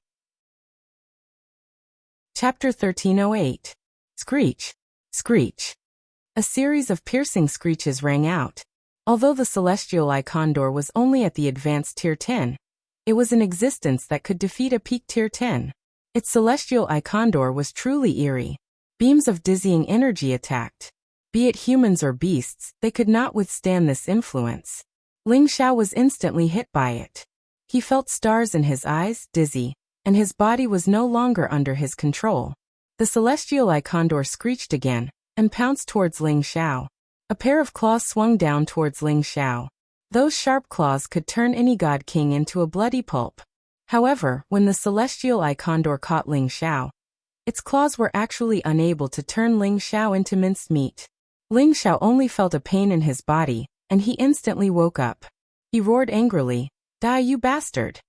Chapter 1308. Screech. Screech. A series of piercing screeches rang out. Although the celestial eye condor was only at the advanced tier 10, it was an existence that could defeat a peak tier 10. Its celestial eye condor was truly eerie. Beams of dizzying energy attacked. Be it humans or beasts, they could not withstand this influence. Ling Xiao was instantly hit by it. He felt stars in his eyes, dizzy, and his body was no longer under his control. The celestial eye condor screeched again, and pounced towards Ling Xiao. A pair of claws swung down towards Ling Xiao. Those sharp claws could turn any god king into a bloody pulp. However, when the celestial eye condor caught Ling Xiao, its claws were actually unable to turn Ling Xiao into minced meat. Ling Xiao only felt a pain in his body, and he instantly woke up. He roared angrily, "Die, you bastard!"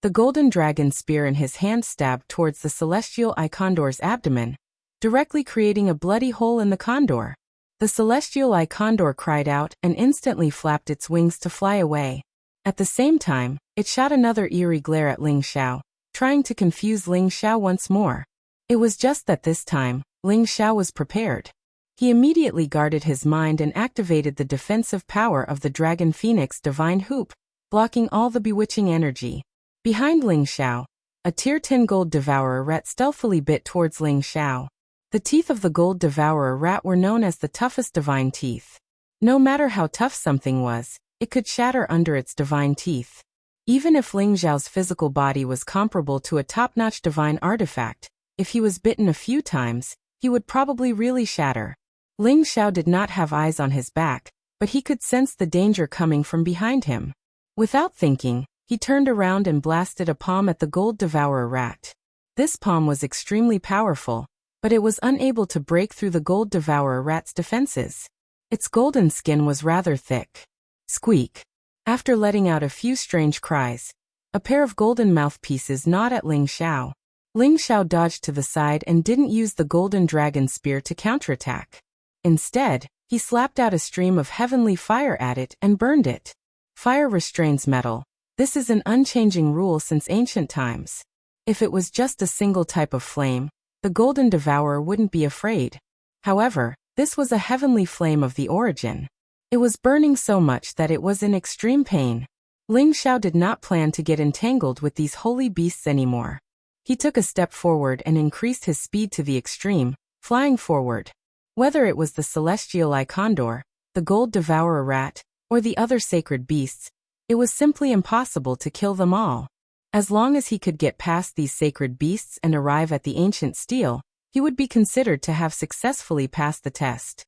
The golden dragon spear in his hand stabbed towards the celestial eye condor's abdomen, directly creating a bloody hole in the condor. The celestial eye condor cried out and instantly flapped its wings to fly away. At the same time, it shot another eerie glare at Ling Xiao, trying to confuse Ling Xiao once more. It was just that this time, Ling Xiao was prepared. He immediately guarded his mind and activated the defensive power of the Dragon Phoenix Divine Hoop, blocking all the bewitching energy. Behind Ling Xiao, a tier 10 gold devourer rat stealthily bit towards Ling Xiao. The teeth of the gold devourer rat were known as the toughest divine teeth. No matter how tough something was, it could shatter under its divine teeth. Even if Ling Xiao's physical body was comparable to a top-notch divine artifact, if he was bitten a few times, he would probably really shatter. Ling Xiao did not have eyes on his back, but he could sense the danger coming from behind him. Without thinking, he turned around and blasted a palm at the gold devourer rat. This palm was extremely powerful, but it was unable to break through the gold devourer rat's defenses. Its golden skin was rather thick. Squeak. After letting out a few strange cries, a pair of golden mouthpieces gnawed at Ling Xiao. Ling Xiao dodged to the side and didn't use the golden dragon spear to counterattack. Instead, he slapped out a stream of heavenly fire at it and burned it. Fire restrains metal. This is an unchanging rule since ancient times. If it was just a single type of flame, the golden devourer wouldn't be afraid. However, this was a heavenly flame of the origin. It was burning so much that it was in extreme pain. Ling Xiao did not plan to get entangled with these holy beasts anymore. He took a step forward and increased his speed to the extreme, flying forward. Whether it was the celestial eye condor, the gold devourer rat, or the other sacred beasts, it was simply impossible to kill them all. As long as he could get past these sacred beasts and arrive at the ancient steel, he would be considered to have successfully passed the test.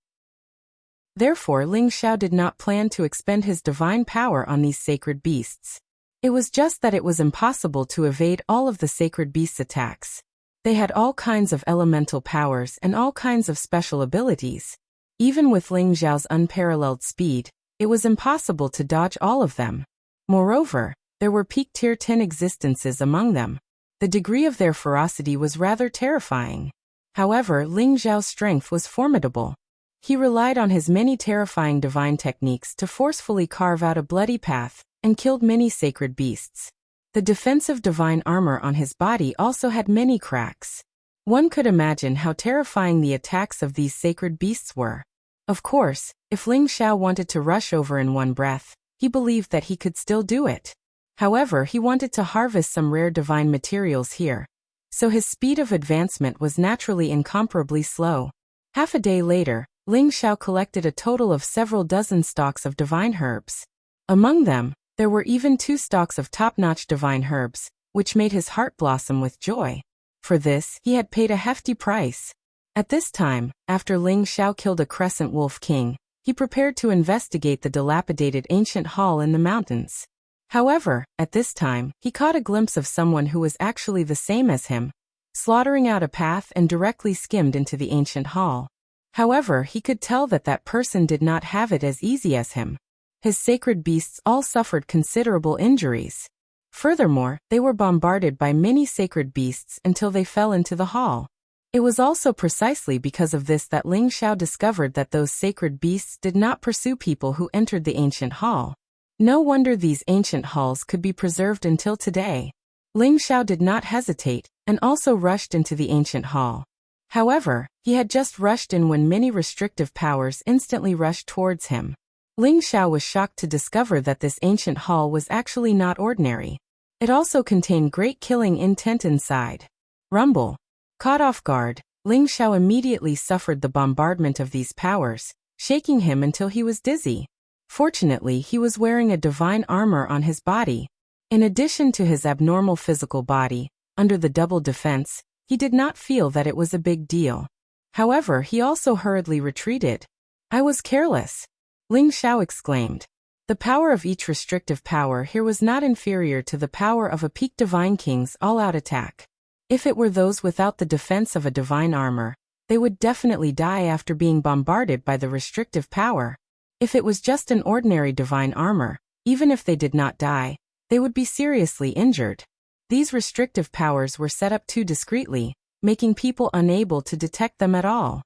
Therefore, Ling Xiao did not plan to expend his divine power on these sacred beasts. It was just that it was impossible to evade all of the sacred beasts' attacks. They had all kinds of elemental powers and all kinds of special abilities. Even with Ling Xiao's unparalleled speed, it was impossible to dodge all of them. Moreover, there were peak tier 10 existences among them. The degree of their ferocity was rather terrifying. However, Ling Xiao's strength was formidable. He relied on his many terrifying divine techniques to forcefully carve out a bloody path, and killed many sacred beasts. The defensive divine armor on his body also had many cracks. One could imagine how terrifying the attacks of these sacred beasts were. Of course, if Ling Xiao wanted to rush over in one breath, he believed that he could still do it. However, he wanted to harvest some rare divine materials here, so his speed of advancement was naturally incomparably slow. Half a day later, Ling Xiao collected a total of several dozen stalks of divine herbs. Among them, there were even 2 stalks of top-notch divine herbs, which made his heart blossom with joy. For this, he had paid a hefty price. At this time, after Ling Xiao killed a crescent wolf king, he prepared to investigate the dilapidated ancient hall in the mountains. However, at this time, he caught a glimpse of someone who was actually the same as him, slaughtering out a path and directly skimmed into the ancient hall. However, he could tell that that person did not have it as easy as him. His sacred beasts all suffered considerable injuries. Furthermore, they were bombarded by many sacred beasts until they fell into the hall. It was also precisely because of this that Ling Xiao discovered that those sacred beasts did not pursue people who entered the ancient hall. No wonder these ancient halls could be preserved until today. Ling Xiao did not hesitate, and also rushed into the ancient hall. However, he had just rushed in when many restrictive powers instantly rushed towards him. Ling Xiao was shocked to discover that this ancient hall was actually not ordinary. It also contained great killing intent inside. Rumble. Caught off guard, Ling Xiao immediately suffered the bombardment of these powers, shaking him until he was dizzy. Fortunately, he was wearing a divine armor on his body. In addition to his abnormal physical body, under the double defense, he did not feel that it was a big deal. However, he also hurriedly retreated. "I was careless," Ling Xiao exclaimed. The power of each restrictive power here was not inferior to the power of a peak divine king's all-out attack. If it were those without the defense of a divine armor, they would definitely die after being bombarded by the restrictive power. If it was just an ordinary divine armor, even if they did not die, they would be seriously injured. These restrictive powers were set up too discreetly, making people unable to detect them at all.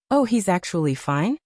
"Oh, he's actually fine?"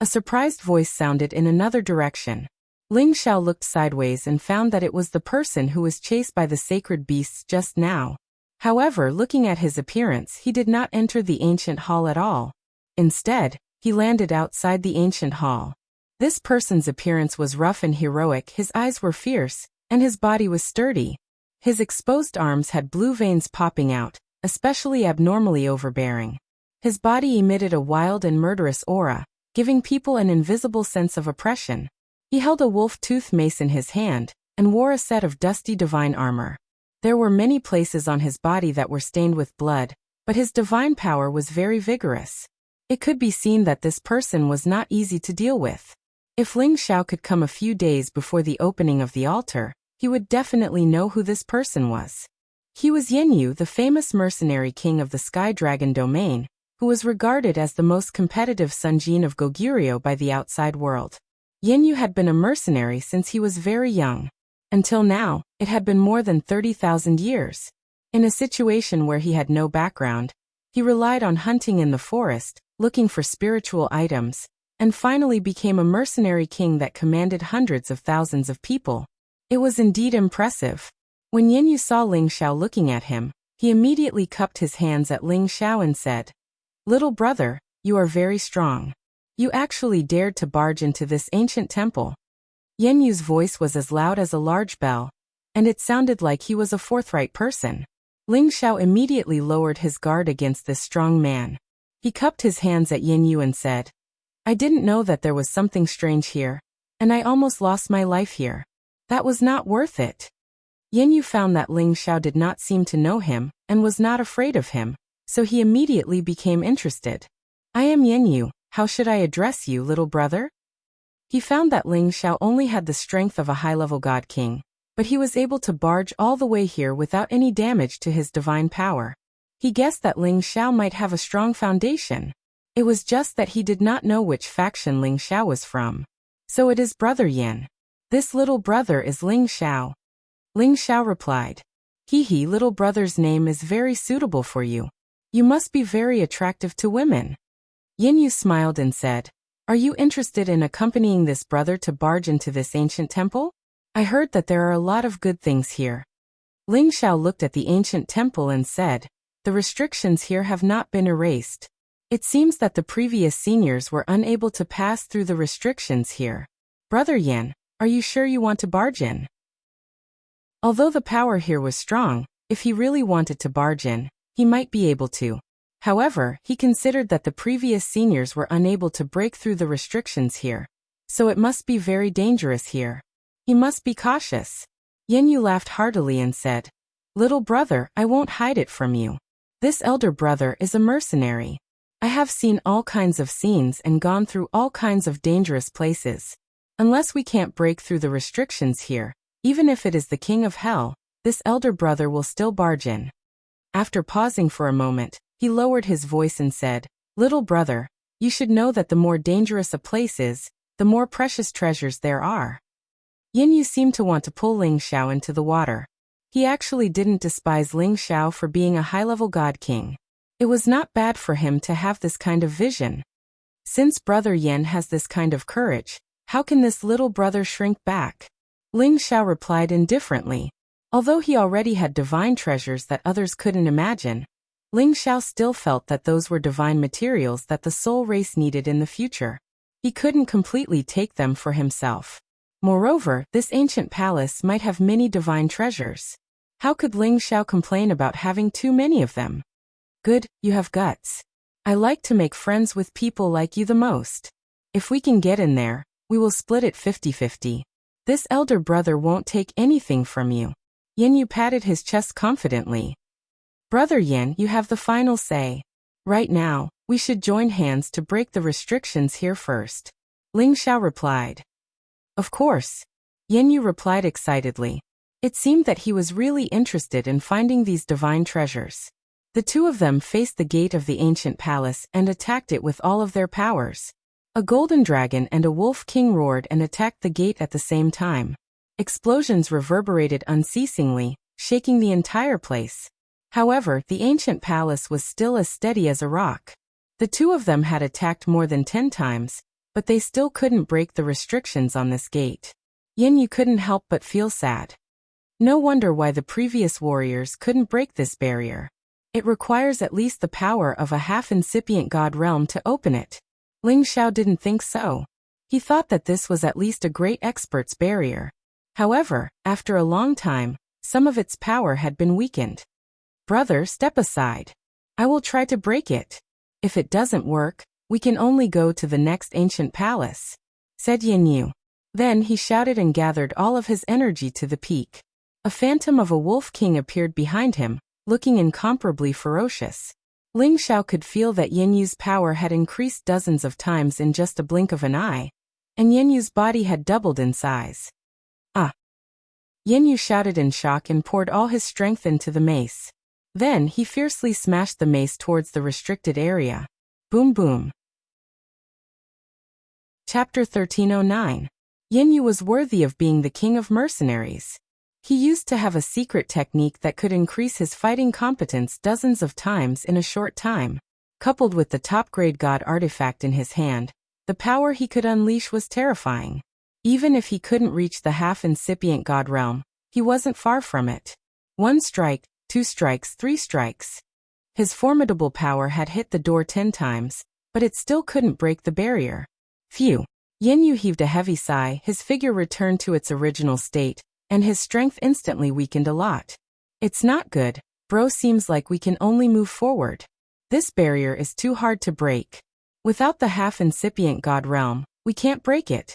A surprised voice sounded in another direction. Ling Xiao looked sideways and found that it was the person who was chased by the sacred beasts just now. However, looking at his appearance, he did not enter the ancient hall at all. Instead, he landed outside the ancient hall. This person's appearance was rough and heroic, his eyes were fierce, and his body was sturdy. His exposed arms had blue veins popping out, especially abnormally overbearing. His body emitted a wild and murderous aura, giving people an invisible sense of oppression. He held a wolf-tooth mace in his hand, and wore a set of dusty divine armor. There were many places on his body that were stained with blood, but his divine power was very vigorous. It could be seen that this person was not easy to deal with. If Ling Xiao could come a few days before the opening of the altar, he would definitely know who this person was. He was Yanyu, the famous mercenary king of the Sky Dragon domain, who was regarded as the most competitive Sunjin of Goguryeo by the outside world. Yanyu had been a mercenary since he was very young. Until now, it had been more than 30,000 years. In a situation where he had no background, he relied on hunting in the forest, looking for spiritual items, and finally became a mercenary king that commanded hundreds of thousands of people. It was indeed impressive. When Yanyu saw Ling Xiao looking at him, he immediately cupped his hands at Ling Xiao and said, "Little brother, you are very strong. You actually dared to barge into this ancient temple." Yanyu's voice was as loud as a large bell, and it sounded like he was a forthright person. Ling Xiao immediately lowered his guard against this strong man. He cupped his hands at Yanyu and said, "I didn't know that there was something strange here, and I almost lost my life here. That was not worth it." Yanyu found that Ling Xiao did not seem to know him and was not afraid of him, so he immediately became interested. "I am Yanyu, how should I address you, little brother?" He found that Ling Xiao only had the strength of a high-level god king, but he was able to barge all the way here without any damage to his divine power. He guessed that Ling Xiao might have a strong foundation. It was just that he did not know which faction Ling Xiao was from. "So it is Brother Yan. This little brother is Ling Xiao." Ling Xiao replied, "He little brother's name is very suitable for you. You must be very attractive to women." Yanyu smiled and said, "Are you interested in accompanying this brother to barge into this ancient temple? I heard that there are a lot of good things here." Ling Xiao looked at the ancient temple and said, "The restrictions here have not been erased. It seems that the previous seniors were unable to pass through the restrictions here. Brother Yan, are you sure you want to barge in?" Although the power here was strong, if he really wanted to barge in, he might be able to. However, he considered that the previous seniors were unable to break through the restrictions here, so it must be very dangerous here. He must be cautious. Yanyu laughed heartily and said, "Little brother, I won't hide it from you. This elder brother is a mercenary. I have seen all kinds of scenes and gone through all kinds of dangerous places. Unless we can't break through the restrictions here, even if it is the king of hell, this elder brother will still barge in." After pausing for a moment, he lowered his voice and said, "Little brother, you should know that the more dangerous a place is, the more precious treasures there are." Yanyu seemed to want to pull Ling Xiao into the water. He actually didn't despise Ling Xiao for being a high-level god king. It was not bad for him to have this kind of vision. Since Brother Yan has this kind of courage, how can this little brother shrink back? Ling Xiao replied indifferently. Although he already had divine treasures that others couldn't imagine, Ling Xiao still felt that those were divine materials that the soul race needed in the future. He couldn't completely take them for himself. Moreover, this ancient palace might have many divine treasures. How could Ling Xiao complain about having too many of them? "Good, you have guts. I like to make friends with people like you the most. If we can get in there, we will split it 50-50. This elder brother won't take anything from you." Yanyu patted his chest confidently. "Brother Yan, you have the final say. Right now, we should join hands to break the restrictions here first." Ling Xiao replied. "Of course." Yanyu replied excitedly. It seemed that he was really interested in finding these divine treasures. The two of them faced the gate of the ancient palace and attacked it with all of their powers. A golden dragon and a wolf king roared and attacked the gate at the same time. Explosions reverberated unceasingly, shaking the entire place. However, the ancient palace was still as steady as a rock. The two of them had attacked more than 10 times, but they still couldn't break the restrictions on this gate. Yanyu couldn't help but feel sad. No wonder why the previous warriors couldn't break this barrier. It requires at least the power of a half-incipient god realm to open it. Ling Xiao didn't think so. He thought that this was at least a great expert's barrier. However, after a long time, some of its power had been weakened. "Brother, step aside. I will try to break it. If it doesn't work, we can only go to the next ancient palace," said Yanyu. Then he shouted and gathered all of his energy to the peak. A phantom of a wolf king appeared behind him, looking incomparably ferocious. Ling Xiao could feel that Yin Yu's power had increased dozens of times in just a blink of an eye, and Yin Yu's body had doubled in size. Ah! Yin Yu shouted in shock and poured all his strength into the mace. Then he fiercely smashed the mace towards the restricted area. Boom boom. Chapter 1309. Yin Yu was worthy of being the king of mercenaries. He used to have a secret technique that could increase his fighting competence dozens of times in a short time. Coupled with the top-grade god artifact in his hand, the power he could unleash was terrifying. Even if he couldn't reach the half-incipient god realm, he wasn't far from it. 1 strike, 2 strikes, 3 strikes. His formidable power had hit the door 10 times, but it still couldn't break the barrier. Phew! Yin Yu heaved a heavy sigh, his figure returned to its original state, and his strength instantly weakened a lot. It's not good, bro. Seems like we can only move forward. This barrier is too hard to break. Without the half-incipient god realm, we can't break it.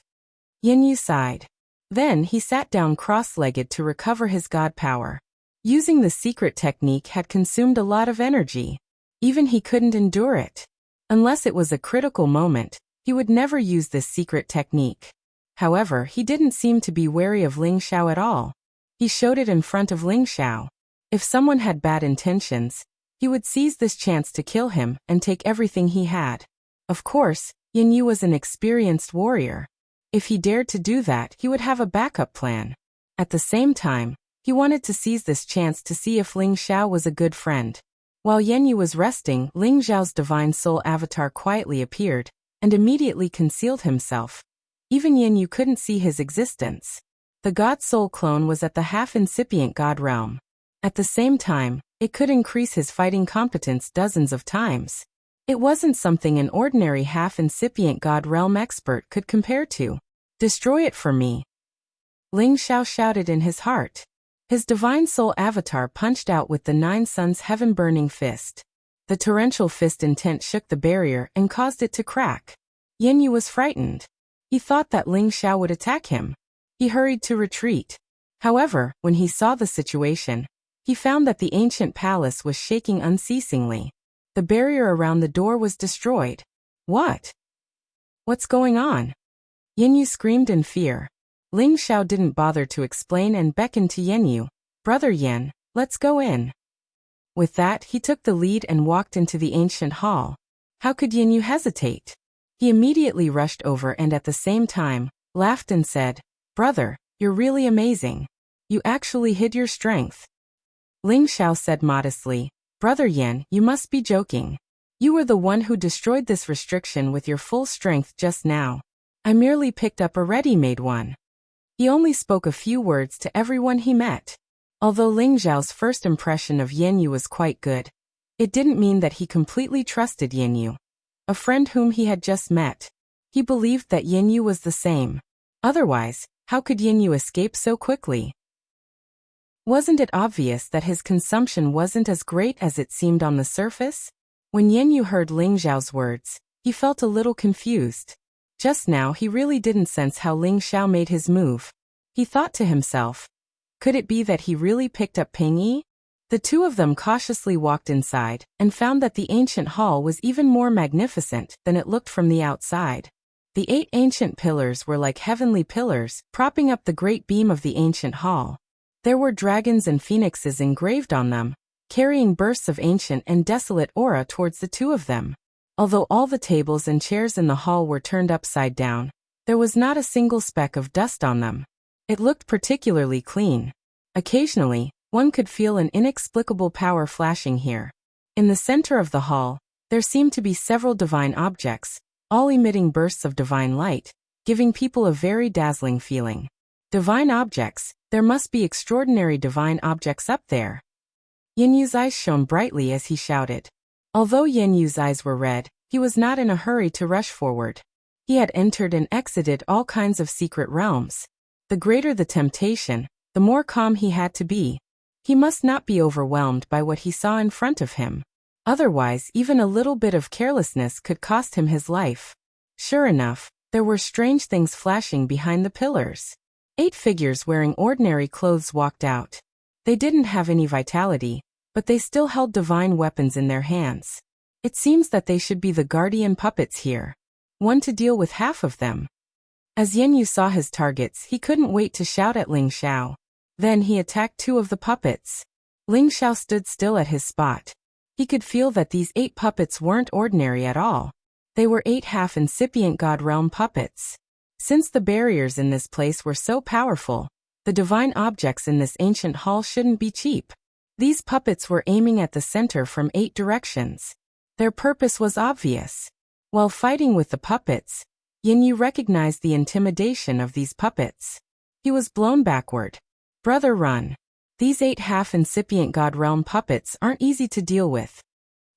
Yin Yu sighed. Then he sat down cross-legged to recover his god power. Using the secret technique had consumed a lot of energy. Even he couldn't endure it. Unless it was a critical moment, he would never use this secret technique. However, he didn't seem to be wary of Ling Xiao at all. He showed it in front of Ling Xiao. If someone had bad intentions, he would seize this chance to kill him and take everything he had. Of course, Yin Yu was an experienced warrior. If he dared to do that, he would have a backup plan. At the same time, he wanted to seize this chance to see if Ling Xiao was a good friend. While Yin Yu was resting, Ling Xiao's divine soul avatar quietly appeared and immediately concealed himself. Even Yin Yu couldn't see his existence. The god soul clone was at the half-incipient god realm. At the same time, it could increase his fighting competence dozens of times. It wasn't something an ordinary half-incipient god realm expert could compare to. Destroy it for me. Ling Xiao shouted in his heart. His divine soul avatar punched out with the 9 suns heaven-burning fist. The torrential fist intent shook the barrier and caused it to crack. Yin Yu was frightened. He thought that Ling Xiao would attack him. He hurried to retreat. However, when he saw the situation, he found that the ancient palace was shaking unceasingly. The barrier around the door was destroyed. What? What's going on? Yin Yu screamed in fear. Ling Xiao didn't bother to explain and beckoned to Yin Yu. Brother Yin, let's go in. With that, he took the lead and walked into the ancient hall. How could Yin Yu hesitate? He immediately rushed over and at the same time, laughed and said, Brother, you're really amazing. You actually hid your strength. Ling Xiao said modestly, Brother Yin, you must be joking. You were the one who destroyed this restriction with your full strength just now. I merely picked up a ready-made one. He only spoke a few words to everyone he met. Although Ling Xiao's first impression of Yin Yu was quite good, it didn't mean that he completely trusted Yin Yu, a friend whom he had just met. He believed that Yin Yu was the same. Otherwise, how could Yin Yu escape so quickly? Wasn't it obvious that his consumption wasn't as great as it seemed on the surface? When Yin Yu heard Ling Xiao's words, he felt a little confused. Just now he really didn't sense how Ling Xiao made his move. He thought to himself, could it be that he really picked up Ping Yi? The two of them cautiously walked inside and found that the ancient hall was even more magnificent than it looked from the outside. The 8 ancient pillars were like heavenly pillars, propping up the great beam of the ancient hall. There were dragons and phoenixes engraved on them, carrying bursts of ancient and desolate aura towards the two of them. Although all the tables and chairs in the hall were turned upside down, there was not a single speck of dust on them. It looked particularly clean. Occasionally, one could feel an inexplicable power flashing here. In the center of the hall, there seemed to be several divine objects, all emitting bursts of divine light, giving people a very dazzling feeling. Divine objects, there must be extraordinary divine objects up there. Yin Yu's eyes shone brightly as he shouted. Although Yin Yu's eyes were red, he was not in a hurry to rush forward. He had entered and exited all kinds of secret realms. The greater the temptation, the more calm he had to be. He must not be overwhelmed by what he saw in front of him. Otherwise, even a little bit of carelessness could cost him his life. Sure enough, there were strange things flashing behind the pillars. 8 figures wearing ordinary clothes walked out. They didn't have any vitality, but they still held divine weapons in their hands. It seems that they should be the guardian puppets here. One to deal with half of them. As Yanyu saw his targets, he couldn't wait to shout at Ling Xiao. Then he attacked 2 of the puppets. Ling Xiao stood still at his spot. He could feel that these 8 puppets weren't ordinary at all. They were 8 half-incipient God Realm puppets. Since the barriers in this place were so powerful, the divine objects in this ancient hall shouldn't be cheap. These puppets were aiming at the center from 8 directions. Their purpose was obvious. While fighting with the puppets, Yanyu recognized the intimidation of these puppets. He was blown backward. Brother, run. These 8 half-incipient God Realm puppets aren't easy to deal with.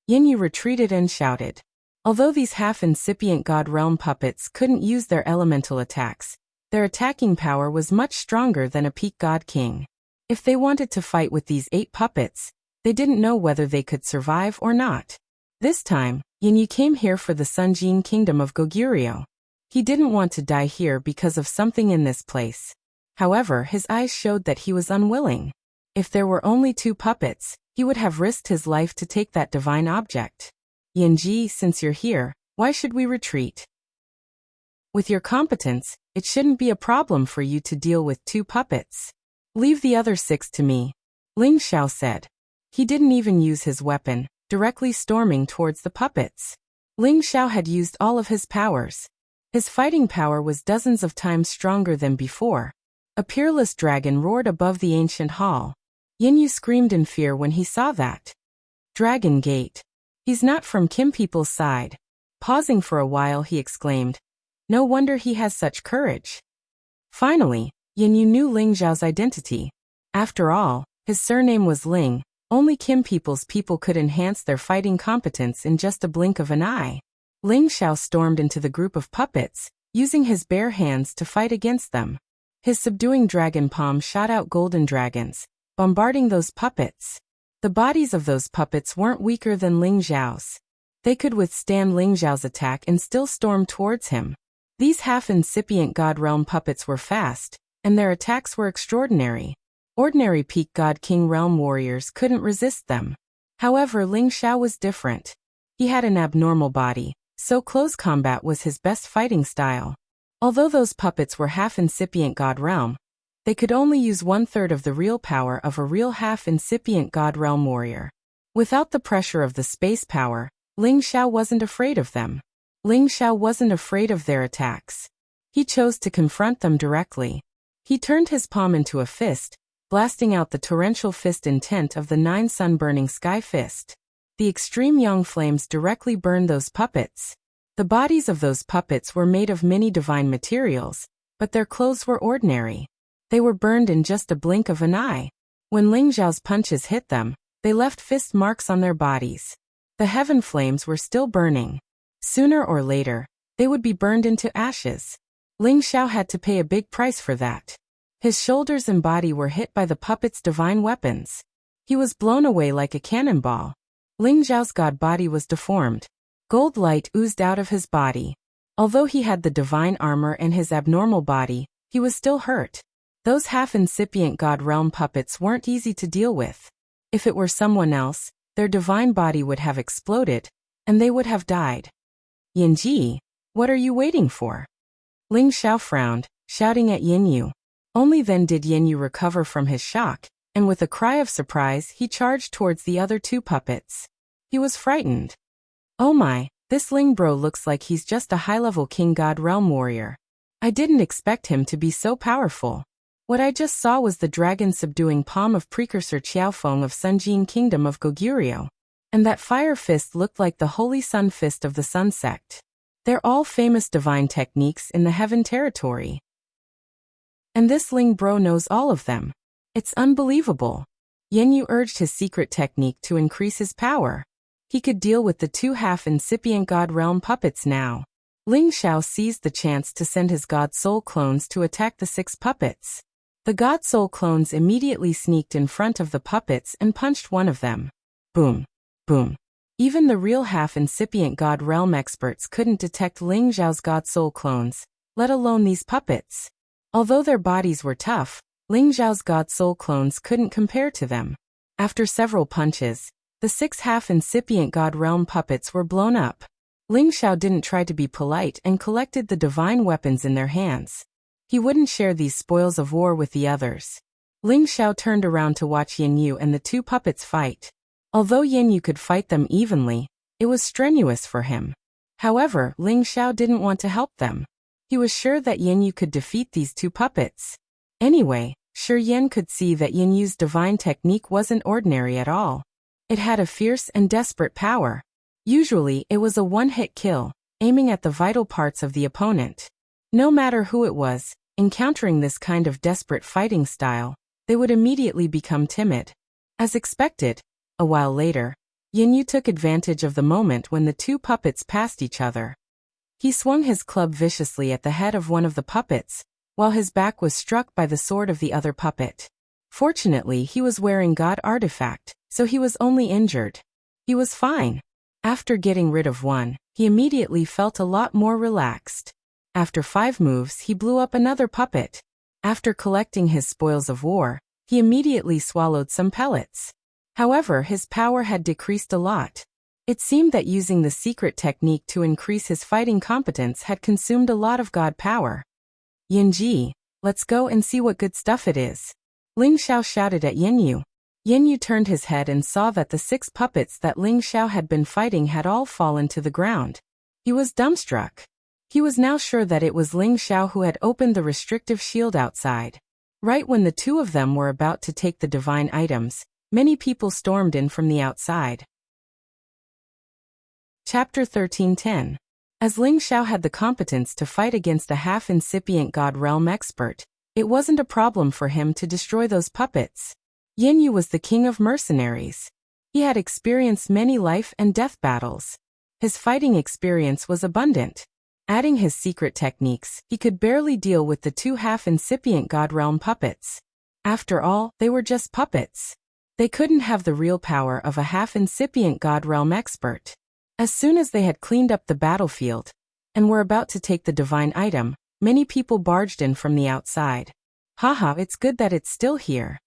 Yanyu retreated and shouted. Although these half-incipient God Realm puppets couldn't use their elemental attacks, their attacking power was much stronger than a peak God King. If they wanted to fight with these 8 puppets, they didn't know whether they could survive or not. This time, Yanyu came here for the Sunjin Kingdom of Goguryeo. He didn't want to die here because of something in this place. However, his eyes showed that he was unwilling. If there were only 2 puppets, he would have risked his life to take that divine object. Yanji, since you're here, why should we retreat? With your competence, it shouldn't be a problem for you to deal with 2 puppets. Leave the other 6 to me, Ling Xiao said. He didn't even use his weapon, directly storming towards the puppets. Ling Xiao had used all of his powers. His fighting power was dozens of times stronger than before. A peerless dragon roared above the ancient hall. Yanyu screamed in fear when he saw that. Dragon Gate. He's not from Kim people's side. Pausing for a while, he exclaimed. No wonder he has such courage. Finally, Yanyu knew Ling Xiao's identity. After all, his surname was Ling. Only Kim people's people could enhance their fighting competence in just a blink of an eye. Ling Xiao stormed into the group of puppets, using his bare hands to fight against them. His subduing dragon palm shot out golden dragons, bombarding those puppets. The bodies of those puppets weren't weaker than Ling Xiao's. They could withstand Ling Xiao's attack and still storm towards him. These half-incipient God Realm puppets were fast, and their attacks were extraordinary. Ordinary peak God King Realm warriors couldn't resist them. However, Ling Xiao was different. He had an abnormal body, so close combat was his best fighting style. Although those puppets were half-incipient God Realm, they could only use 1/3 of the real power of a real half-incipient God Realm warrior. Without the pressure of the space power, Ling Xiao wasn't afraid of them. Ling Xiao wasn't afraid of their attacks. He chose to confront them directly. He turned his palm into a fist, blasting out the torrential fist intent of the 9 sun-burning sky fist. The extreme yang flames directly burned those puppets. The bodies of those puppets were made of many divine materials, but their clothes were ordinary. They were burned in just a blink of an eye. When Ling Xiao's punches hit them, they left fist marks on their bodies. The heaven flames were still burning. Sooner or later, they would be burned into ashes. Ling Xiao had to pay a big price for that. His shoulders and body were hit by the puppet's divine weapons. He was blown away like a cannonball. Ling Xiao's god body was deformed. Gold light oozed out of his body. Although he had the divine armor and his abnormal body, he was still hurt. Those half-incipient God Realm puppets weren't easy to deal with. If it were someone else, their divine body would have exploded, and they would have died. Yanji, what are you waiting for? Ling Xiao frowned, shouting at Yanyu. Only then did Yanyu recover from his shock, and with a cry of surprise he charged towards the other 2 puppets. He was frightened. Oh my, this Ling bro looks like he's just a high-level King God Realm warrior. I didn't expect him to be so powerful. What I just saw was the dragon-subduing palm of precursor Qiaofeng of Sunjin Kingdom of Goguryeo. And that fire fist looked like the Holy Sun Fist of the Sun Sect. They're all famous divine techniques in the Heaven Territory. And this Ling bro knows all of them. It's unbelievable. Yanyu urged his secret technique to increase his power. He could deal with the 2 half-incipient God Realm puppets now. Ling Xiao seized the chance to send his God Soul clones to attack the 6 puppets. The God Soul clones immediately sneaked in front of the puppets and punched one of them. Boom. Boom. Even the real half-incipient God Realm experts couldn't detect Ling Xiao's God Soul clones, let alone these puppets. Although their bodies were tough, Ling Xiao's God Soul clones couldn't compare to them. After several punches, The 6 half-incipient god realm puppets were blown up. Ling Xiao didn't try to be polite and collected the divine weapons in their hands. He wouldn't share these spoils of war with the others. Ling Xiao turned around to watch Yin Yu and the 2 puppets fight. Although Yin Yu could fight them evenly, it was strenuous for him. However, Ling Xiao didn't want to help them. He was sure that Yin Yu could defeat these 2 puppets. Anyway, Shi Yin could see that Yin Yu's divine technique wasn't ordinary at all. It had a fierce and desperate power. Usually, it was a one-hit kill, aiming at the vital parts of the opponent. No matter who it was, encountering this kind of desperate fighting style, they would immediately become timid. As expected, a while later, Yin Yu took advantage of the moment when the 2 puppets passed each other. He swung his club viciously at the head of one of the puppets, while his back was struck by the sword of the other puppet. Fortunately, he was wearing God Artifact, so he was only injured. He was fine. After getting rid of one, he immediately felt a lot more relaxed. After 5 moves, he blew up another puppet. After collecting his spoils of war, he immediately swallowed some pellets. However, his power had decreased a lot. It seemed that using the secret technique to increase his fighting competence had consumed a lot of god power. Yin Ji, let's go and see what good stuff it is. Ling Xiao shouted at Yin Yu. Yin Yu turned his head and saw that the 6 puppets that Ling Xiao had been fighting had all fallen to the ground. He was dumbstruck. He was now sure that it was Ling Xiao who had opened the restrictive shield outside. Right when the 2 of them were about to take the divine items, many people stormed in from the outside. Chapter 13:10. As Ling Xiao had the competence to fight against a half-incipient god realm expert, it wasn't a problem for him to destroy those puppets. Yin Yu was the king of mercenaries. He had experienced many life and death battles. His fighting experience was abundant. Adding his secret techniques, he could barely deal with the 2 half-incipient god realm puppets. After all, they were just puppets. They couldn't have the real power of a half-incipient god realm expert. As soon as they had cleaned up the battlefield and were about to take the divine item, many people barged in from the outside. Haha, it's good that it's still here.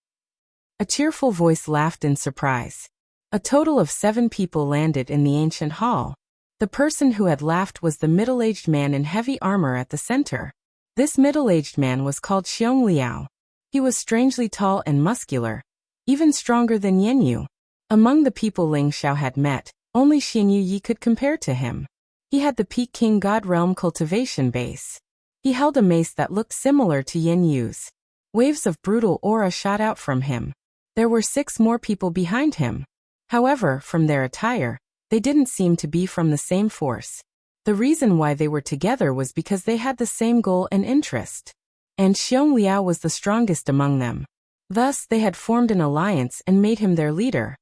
A cheerful voice laughed in surprise. A total of 7 people landed in the ancient hall. The person who had laughed was the middle-aged man in heavy armor at the center. This middle-aged man was called Xiong Liao. He was strangely tall and muscular, even stronger than Yin Yu. Among the people Ling Xiao had met, only Xin Yu Yi could compare to him. He had the Peak King God Realm cultivation base. He held a mace that looked similar to Yin Yu's. Waves of brutal aura shot out from him. There were 6 more people behind him. However, from their attire, they didn't seem to be from the same force. The reason why they were together was because they had the same goal and interest. And Xiong Liao was the strongest among them. Thus, they had formed an alliance and made him their leader.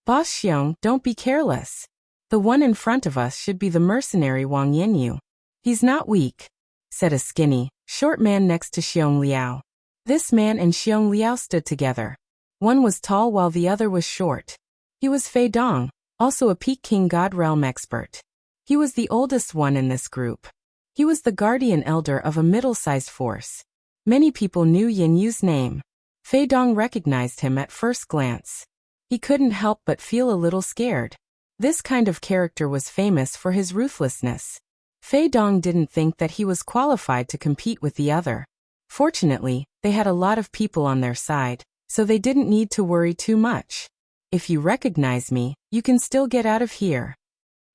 Boss Xiong, don't be careless. The one in front of us should be the mercenary Wang Yinyu. He's not weak, said a skinny, short man next to Xiong Liao. This man and Xiong Liao stood together. One was tall while the other was short. He was Fei Dong, also a Peak King God Realm expert. He was the oldest one in this group. He was the guardian elder of a middle-sized force. Many people knew Yin Yu's name. Fei Dong recognized him at first glance. He couldn't help but feel a little scared. This kind of character was famous for his ruthlessness. Fei Dong didn't think that he was qualified to compete with the other. Fortunately, they had a lot of people on their side, so they didn't need to worry too much. If you recognize me, you can still get out of here.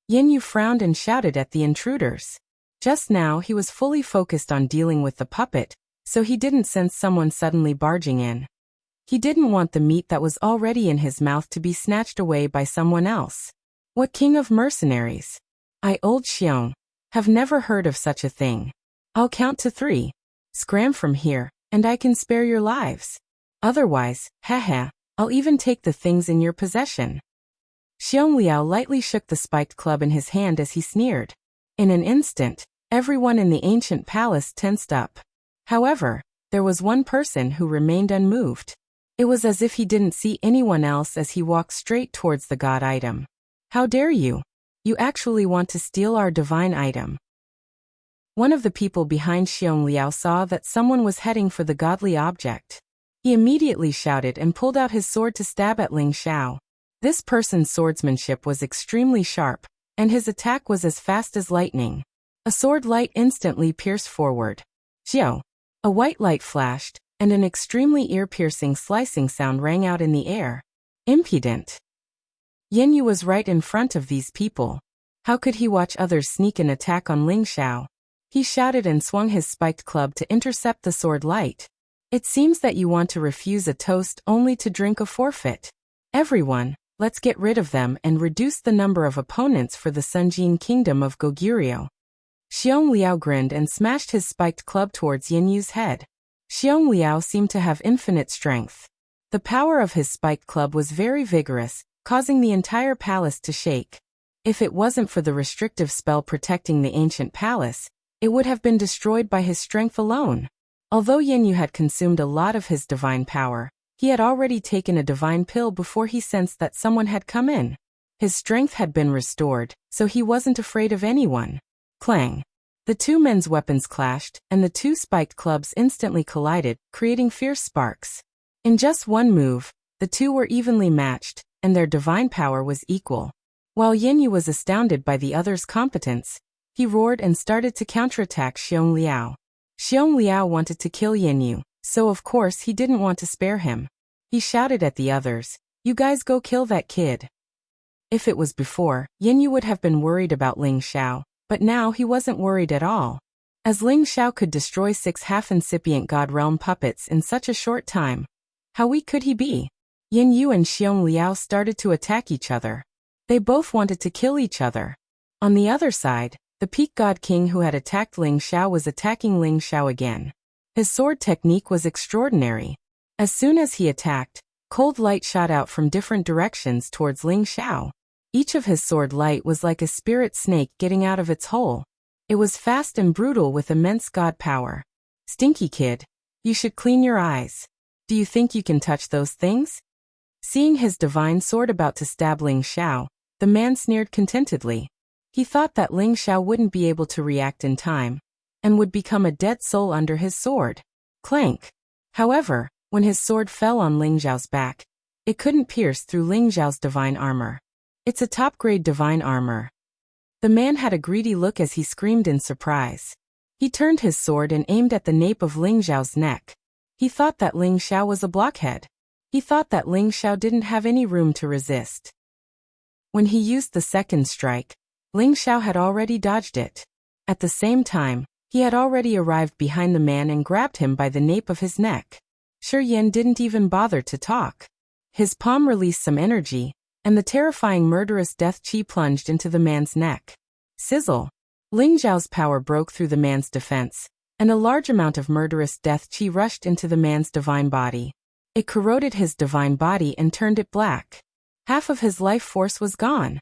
Yin Yu frowned and shouted at the intruders. Just now he was fully focused on dealing with the puppet, so he didn't sense someone suddenly barging in. He didn't want the meat that was already in his mouth to be snatched away by someone else. What king of mercenaries? I, Old Xiong, have never heard of such a thing. I'll count to 3. Scram from here, and I can spare your lives. Otherwise, haha, I'll even take the things in your possession. Xiong Liao lightly shook the spiked club in his hand as he sneered. In an instant, everyone in the ancient palace tensed up. However, there was one person who remained unmoved. It was as if he didn't see anyone else as he walked straight towards the god item. How dare you? You actually want to steal our divine item. One of the people behind Xiong Liao saw that someone was heading for the godly object. He immediately shouted and pulled out his sword to stab at Ling Xiao. This person's swordsmanship was extremely sharp, and his attack was as fast as lightning. A sword light instantly pierced forward. Xiao! A white light flashed, and an extremely ear-piercing slicing sound rang out in the air. Impudent! Yanyu was right in front of these people. How could he watch others sneak an attack on Ling Xiao? He shouted and swung his spiked club to intercept the sword light. It seems that you want to refuse a toast only to drink a forfeit. Everyone, let's get rid of them and reduce the number of opponents for the Sunjin Kingdom of Goguryeo. Xiong Liao grinned and smashed his spiked club towards Yanyu's head. Xiong Liao seemed to have infinite strength. The power of his spiked club was very vigorous, causing the entire palace to shake. If it wasn't for the restrictive spell protecting the ancient palace, it would have been destroyed by his strength alone. Although Yanyu had consumed a lot of his divine power, he had already taken a divine pill before he sensed that someone had come in. His strength had been restored, so he wasn't afraid of anyone. Clang! The two men's weapons clashed, and the two spiked clubs instantly collided, creating fierce sparks. In just one move, the two were evenly matched, and their divine power was equal. While Yanyu was astounded by the other's competence, he roared and started to counterattack Xiong Liao. Xiong Liao wanted to kill Yanyu, so of course he didn't want to spare him. He shouted at the others, "You guys go kill that kid." If it was before, Yanyu would have been worried about Ling Xiao, but now he wasn't worried at all. As Ling Xiao could destroy 6 half-incipient God Realm puppets in such a short time, how weak could he be? Yanyu and Xiong Liao started to attack each other. They both wanted to kill each other. On the other side, the Peak God King who had attacked Ling Xiao was attacking Ling Xiao again. His sword technique was extraordinary. As soon as he attacked, cold light shot out from different directions towards Ling Xiao. Each of his sword light was like a spirit snake getting out of its hole. It was fast and brutal with immense god power. "Stinky kid, you should clean your eyes. Do you think you can touch those things?" Seeing his divine sword about to stab Ling Xiao, the man sneered contentedly. He thought that Ling Xiao wouldn't be able to react in time, and would become a dead soul under his sword. Clank! However, when his sword fell on Ling Xiao's back, it couldn't pierce through Ling Xiao's divine armor. It's a top-grade divine armor. The man had a greedy look as he screamed in surprise. He turned his sword and aimed at the nape of Ling Xiao's neck. He thought that Ling Xiao was a blockhead. He thought that Ling Xiao didn't have any room to resist. When he used the second strike, Ling Xiao had already dodged it. At the same time, he had already arrived behind the man and grabbed him by the nape of his neck. Shi Yan didn't even bother to talk. His palm released some energy, and the terrifying murderous death chi plunged into the man's neck. Sizzle! Ling Xiao's power broke through the man's defense, and a large amount of murderous death chi rushed into the man's divine body. It corroded his divine body and turned it black. Half of his life force was gone.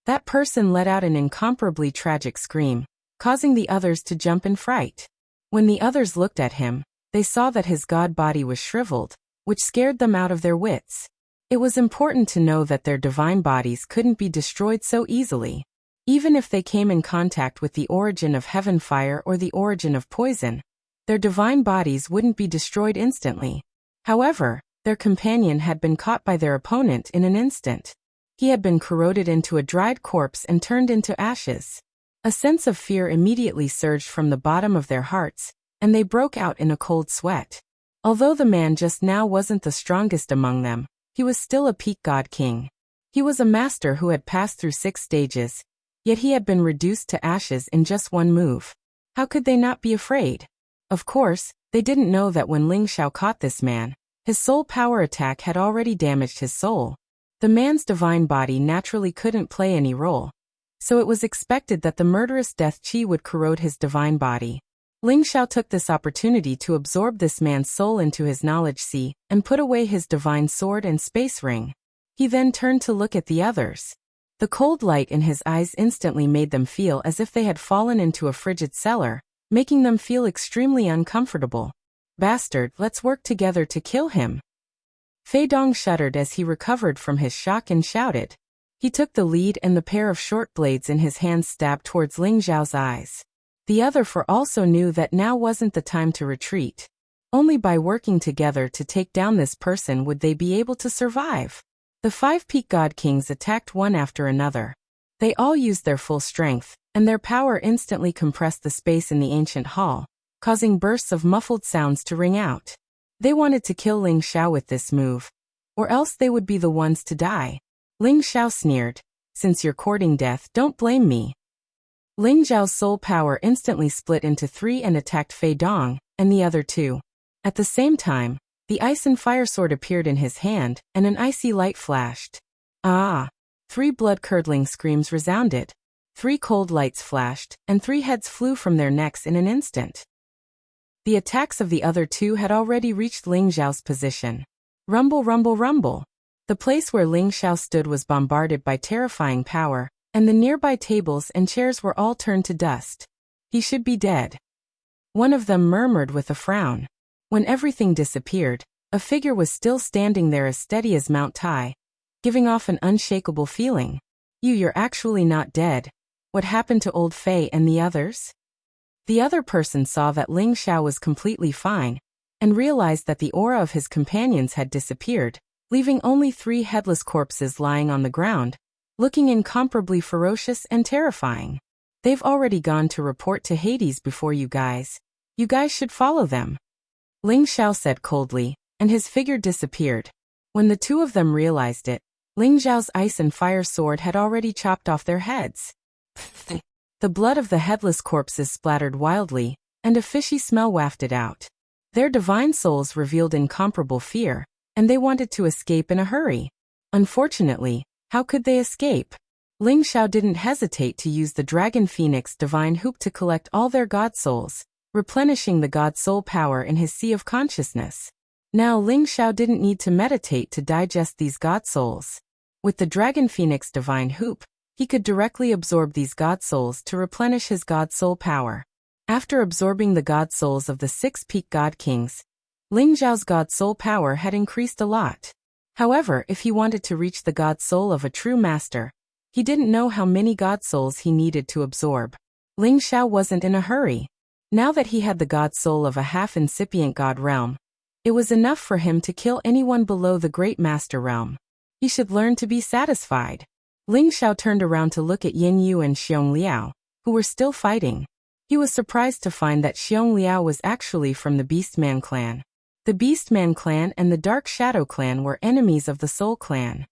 That person let out an incomparably tragic scream, causing the others to jump in fright. When the others looked at him, they saw that his god body was shriveled, which scared them out of their wits. It was important to know that their divine bodies couldn't be destroyed so easily. Even if they came in contact with the origin of heaven fire or the origin of poison, their divine bodies wouldn't be destroyed instantly. However, their companion had been caught by their opponent in an instant. He had been corroded into a dried corpse and turned into ashes. A sense of fear immediately surged from the bottom of their hearts, and they broke out in a cold sweat. Although the man just now wasn't the strongest among them, he was still a peak god king. He was a master who had passed through 6 stages, yet he had been reduced to ashes in just one move. How could they not be afraid? Of course, they didn't know that when Ling Xiao caught this man, his soul power attack had already damaged his soul. The man's divine body naturally couldn't play any role, so it was expected that the murderous death chi would corrode his divine body. Ling Xiao took this opportunity to absorb this man's soul into his knowledge sea and put away his divine sword and space ring. He then turned to look at the others. The cold light in his eyes instantly made them feel as if they had fallen into a frigid cellar, making them feel extremely uncomfortable. "Bastard, let's work together to kill him." Fei Dong shuddered as he recovered from his shock and shouted. He took the lead and the pair of short blades in his hands stabbed towards Ling Xiao's eyes. The other four also knew that now wasn't the time to retreat. Only by working together to take down this person would they be able to survive. The 5 peak god kings attacked one after another. They all used their full strength, and their power instantly compressed the space in the ancient hall, causing bursts of muffled sounds to ring out. They wanted to kill Ling Xiao with this move, or else they would be the ones to die. Ling Xiao sneered, "Since you're courting death, don't blame me." Ling Xiao's soul power instantly split into 3 and attacked Fei Dong, and the other 2. At the same time, the ice and fire sword appeared in his hand, and an icy light flashed. Ah! 3 blood-curdling screams resounded. 3 cold lights flashed, and 3 heads flew from their necks in an instant. The attacks of the other 2 had already reached Ling Xiao's position. Rumble, rumble, rumble. The place where Ling Xiao stood was bombarded by terrifying power, and the nearby tables and chairs were all turned to dust. He should be dead. One of them murmured with a frown. When everything disappeared, a figure was still standing there as steady as Mount Tai, giving off an unshakable feeling. You're actually not dead. What happened to old Fei and the others? The other person saw that Ling Xiao was completely fine, and realized that the aura of his companions had disappeared, leaving only 3 headless corpses lying on the ground, looking incomparably ferocious and terrifying. They've already gone to report to Hades before you guys. You guys should follow them. Ling Xiao said coldly, and his figure disappeared. When the 2 of them realized it, Ling Xiao's ice and fire sword had already chopped off their heads. The blood of the headless corpses splattered wildly, and a fishy smell wafted out. Their divine souls revealed incomparable fear, and they wanted to escape in a hurry. Unfortunately, how could they escape? Ling Xiao didn't hesitate to use the Dragon Phoenix divine hoop to collect all their god souls, replenishing the god soul power in his sea of consciousness. Now Ling Xiao didn't need to meditate to digest these god souls. With the Dragon Phoenix divine hoop, he could directly absorb these god souls to replenish his god soul power. After absorbing the god souls of the 6 peak god kings, Ling Xiao's god soul power had increased a lot. However, if he wanted to reach the god soul of a true master, he didn't know how many god souls he needed to absorb. Ling Xiao wasn't in a hurry. Now that he had the god soul of a half-incipient god realm, it was enough for him to kill anyone below the great master realm. He should learn to be satisfied. Ling Xiao turned around to look at Yin Yu and Xiong Liao, who were still fighting. He was surprised to find that Xiong Liao was actually from the Beastman clan. The Beastman clan and the Dark Shadow clan were enemies of the Soul clan.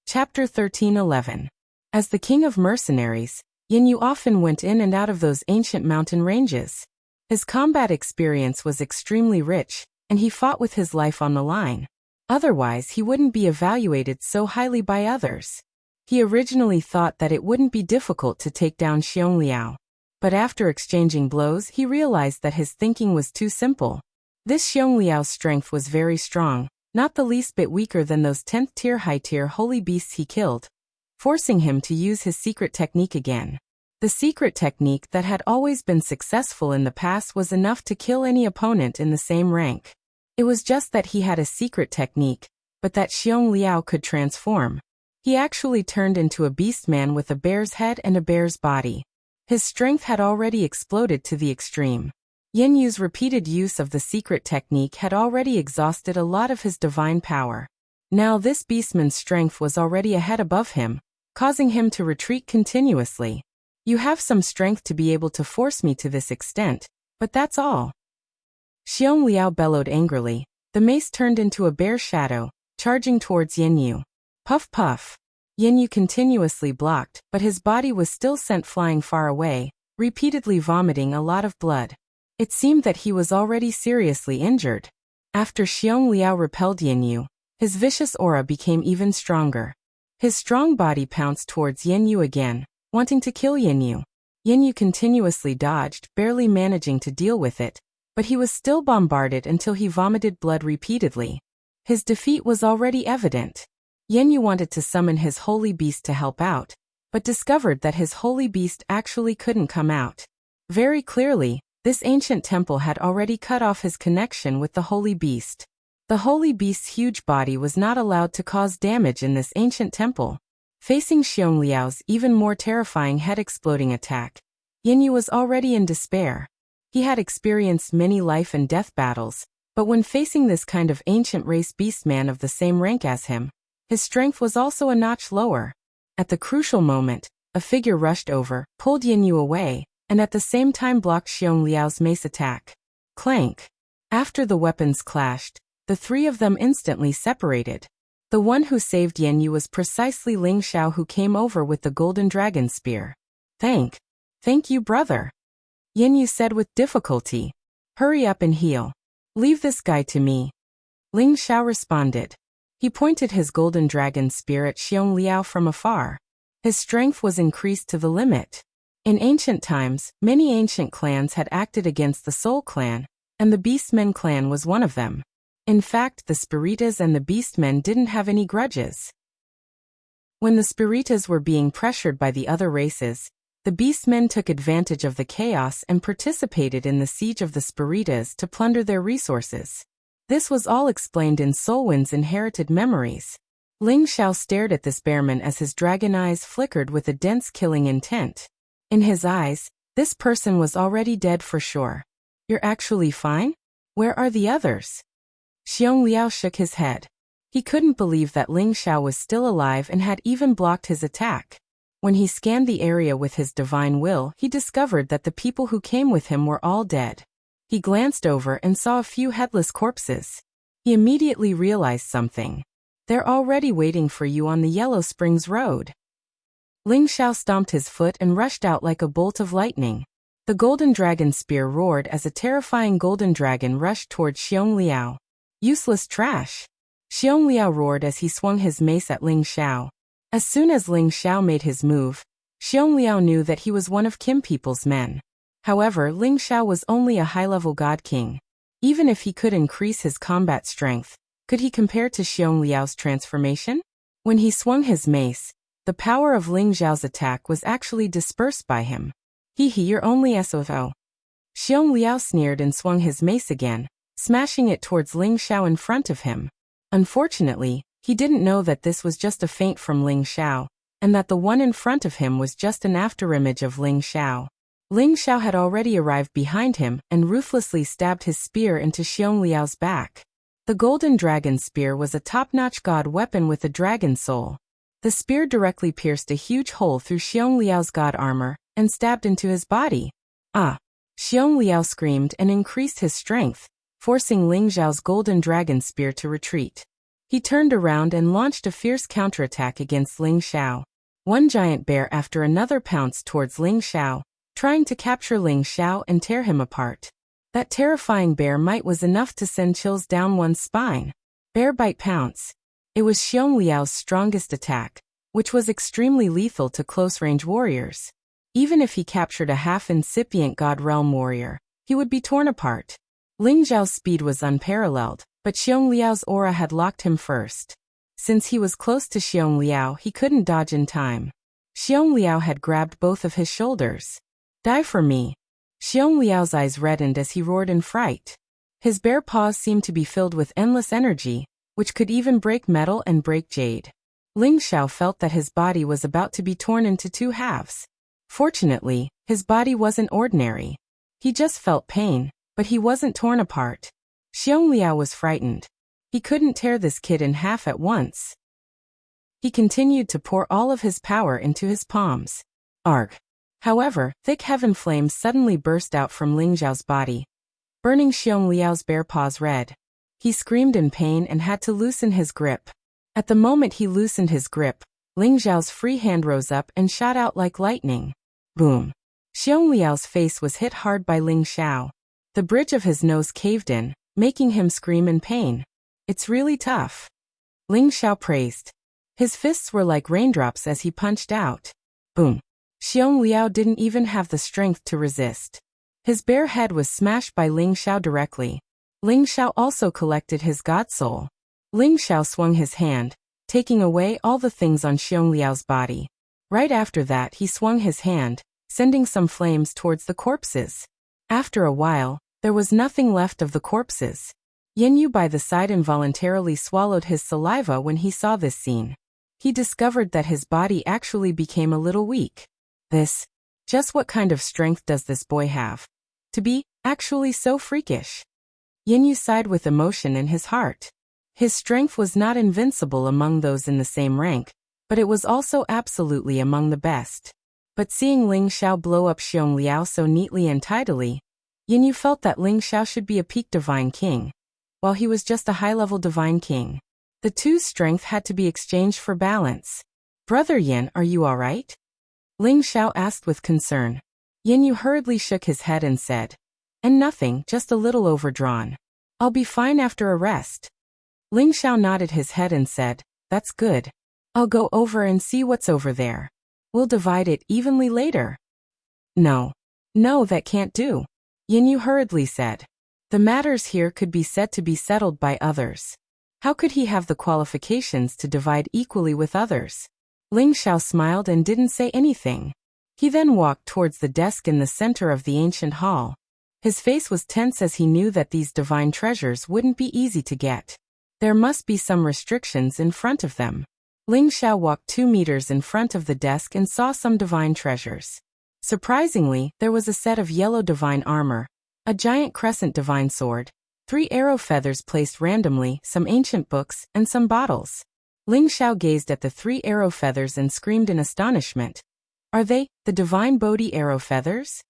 Chapter 13:11. As the king of mercenaries, Yin Yu often went in and out of those ancient mountain ranges. His combat experience was extremely rich, and he fought with his life on the line. Otherwise, he wouldn't be evaluated so highly by others. He originally thought that it wouldn't be difficult to take down Xiong Liao. But after exchanging blows, he realized that his thinking was too simple. This Xiong Liao's strength was very strong, not the least bit weaker than those 10th tier high-tier holy beasts he killed, forcing him to use his secret technique again. The secret technique that had always been successful in the past was enough to kill any opponent in the same rank. It was just that he had a secret technique, but that Xiong Liao could transform. He actually turned into a beast man with a bear's head and a bear's body. His strength had already exploded to the extreme. Yin Yu's repeated use of the secret technique had already exhausted a lot of his divine power. Now this beastman's strength was already a head above him, causing him to retreat continuously. You have some strength to be able to force me to this extent, but that's all. Xiong Liao bellowed angrily. The mace turned into a bear shadow, charging towards Yin Yu. Puff puff. Yin Yu continuously blocked, but his body was still sent flying far away, repeatedly vomiting a lot of blood. It seemed that he was already seriously injured. After Xiong Liao repelled Yin Yu, his vicious aura became even stronger. His strong body pounced towards Yin Yu again, wanting to kill Yin Yu. Yin Yu continuously dodged, barely managing to deal with it, but he was still bombarded until he vomited blood repeatedly. His defeat was already evident. Yin Yu wanted to summon his holy beast to help out, but discovered that his holy beast actually couldn't come out. Very clearly, this ancient temple had already cut off his connection with the holy beast. The holy beast's huge body was not allowed to cause damage in this ancient temple. Facing Xiong Liao's even more terrifying head-exploding attack, Yin Yu was already in despair. He had experienced many life and death battles, But when facing this kind of ancient race beastman of the same rank as him, his strength was also a notch lower. At the crucial moment, a figure rushed over, pulled Yanyu away, and at the same time blocked Xiong Liao's mace attack. Clank! After the weapons clashed, the three of them instantly separated. The one who saved Yanyu was precisely Ling Xiao, who came over with the golden dragon spear. Thank you, brother," Yanyu said with difficulty. "Hurry up and heal. Leave this guy to me," Ling Xiao responded. He pointed his golden dragon spear at Xiong Liao from afar. His strength was increased to the limit. In ancient times, many ancient clans had acted against the Soul Clan, and the Beastmen clan was one of them. In fact, the Spiritas and the Beastmen didn't have any grudges. When the Spiritas were being pressured by the other races, the Beastmen took advantage of the chaos and participated in the siege of the Spiritas to plunder their resources. This was all explained in Solwin's inherited memories. Ling Xiao stared at this bearman as his dragon eyes flickered with a dense killing intent. In his eyes, this person was already dead for sure. "You're actually fine? Where are the others?" Xiong Liao shook his head. He couldn't believe that Ling Xiao was still alive and had even blocked his attack. When he scanned the area with his divine will, he discovered that the people who came with him were all dead. He glanced over and saw a few headless corpses. He immediately realized something. "They're already waiting for you on the Yellow Springs Road." Ling Xiao stomped his foot and rushed out like a bolt of lightning. The golden dragon spear roared as a terrifying golden dragon rushed toward Xiong Liao. "Useless trash!" Xiong Liao roared as he swung his mace at Ling Xiao. As soon as Ling Xiao made his move, Xiong Liao knew that he was one of Kim People's men. However, Ling Xiao was only a high-level god king. Even if he could increase his combat strength, could he compare to Xiong Liao's transformation? When he swung his mace, the power of Ling Xiao's attack was actually dispersed by him. You're only SOO. Xiong Liao sneered and swung his mace again, smashing it towards Ling Xiao in front of him. Unfortunately, he didn't know that this was just a feint from Ling Xiao, and that the one in front of him was just an afterimage of Ling Xiao. Ling Xiao had already arrived behind him and ruthlessly stabbed his spear into Xiong Liao's back. The golden dragon spear was a top-notch god weapon with a dragon soul. The spear directly pierced a huge hole through Xiong Liao's god armor and stabbed into his body. "Ah!" Xiong Liao screamed and increased his strength, forcing Ling Xiao's golden dragon spear to retreat. He turned around and launched a fierce counterattack against Ling Xiao. One giant bear after another pounced towards Ling Xiao, trying to capture Ling Xiao and tear him apart. That terrifying bear might was enough to send chills down one's spine. Bear bite pounce. It was Xiong Liao's strongest attack, which was extremely lethal to close-range warriors. Even if he captured a half-incipient God Realm warrior, he would be torn apart. Ling Xiao's speed was unparalleled, but Xiong Liao's aura had locked him first. Since he was close to Xiong Liao, he couldn't dodge in time. Xiong Liao had grabbed both of his shoulders. "Die for me." Xiong Liao's eyes reddened as he roared in fright. His bare paws seemed to be filled with endless energy, which could even break metal and break jade. Ling Xiao felt that his body was about to be torn into two halves. Fortunately, his body wasn't ordinary. He just felt pain, but he wasn't torn apart. Xiong Liao was frightened. He couldn't tear this kid in half at once. He continued to pour all of his power into his palms. Arg! However, thick heaven flames suddenly burst out from Ling Xiao's body, burning Xiong Liao's bare paws red. He screamed in pain and had to loosen his grip. At the moment he loosened his grip, Ling Xiao's free hand rose up and shot out like lightning. Boom! Xiong Liao's face was hit hard by Ling Xiao. The bridge of his nose caved in, making him scream in pain. "It's really tough," Ling Xiao praised. His fists were like raindrops as he punched out. Boom! Xiong Liao didn't even have the strength to resist. His bare head was smashed by Ling Xiao directly. Ling Xiao also collected his god soul. Ling Xiao swung his hand, taking away all the things on Xiong Liao's body. Right after that he swung his hand, sending some flames towards the corpses. After a while, there was nothing left of the corpses. Yanyu by the side involuntarily swallowed his saliva when he saw this scene. He discovered that his body actually became a little weak. Just what kind of strength does this boy have? To be actually so freakish? Yin Yu sighed with emotion in his heart. His strength was not invincible among those in the same rank, but it was also absolutely among the best. But seeing Ling Xiao blow up Xiong Liao so neatly and tidily, Yin Yu felt that Ling Xiao should be a peak divine king, while he was just a high-level divine king. The two's strength had to be exchanged for balance. Brother Yin, are you alright? Ling Xiao asked with concern. Yin Yu hurriedly shook his head and said, and nothing, just a little overdrawn. I'll be fine after a rest. Ling Xiao nodded his head and said, that's good. I'll go over and see what's over there. We'll divide it evenly later. No, that can't do. Yin Yu hurriedly said. The matters here could be said to be settled by others. How could he have the qualifications to divide equally with others? Ling Xiao smiled and didn't say anything. He then walked towards the desk in the center of the ancient hall. His face was tense as he knew that these divine treasures wouldn't be easy to get. There must be some restrictions in front of them. Ling Xiao walked 2 meters in front of the desk and saw some divine treasures. Surprisingly, there was a set of yellow divine armor, a giant crescent divine sword, 3 arrow feathers placed randomly, some ancient books, and some bottles. Ling Xiao gazed at the 3 arrow feathers and screamed in astonishment. Are they, the divine Bodhi arrow feathers?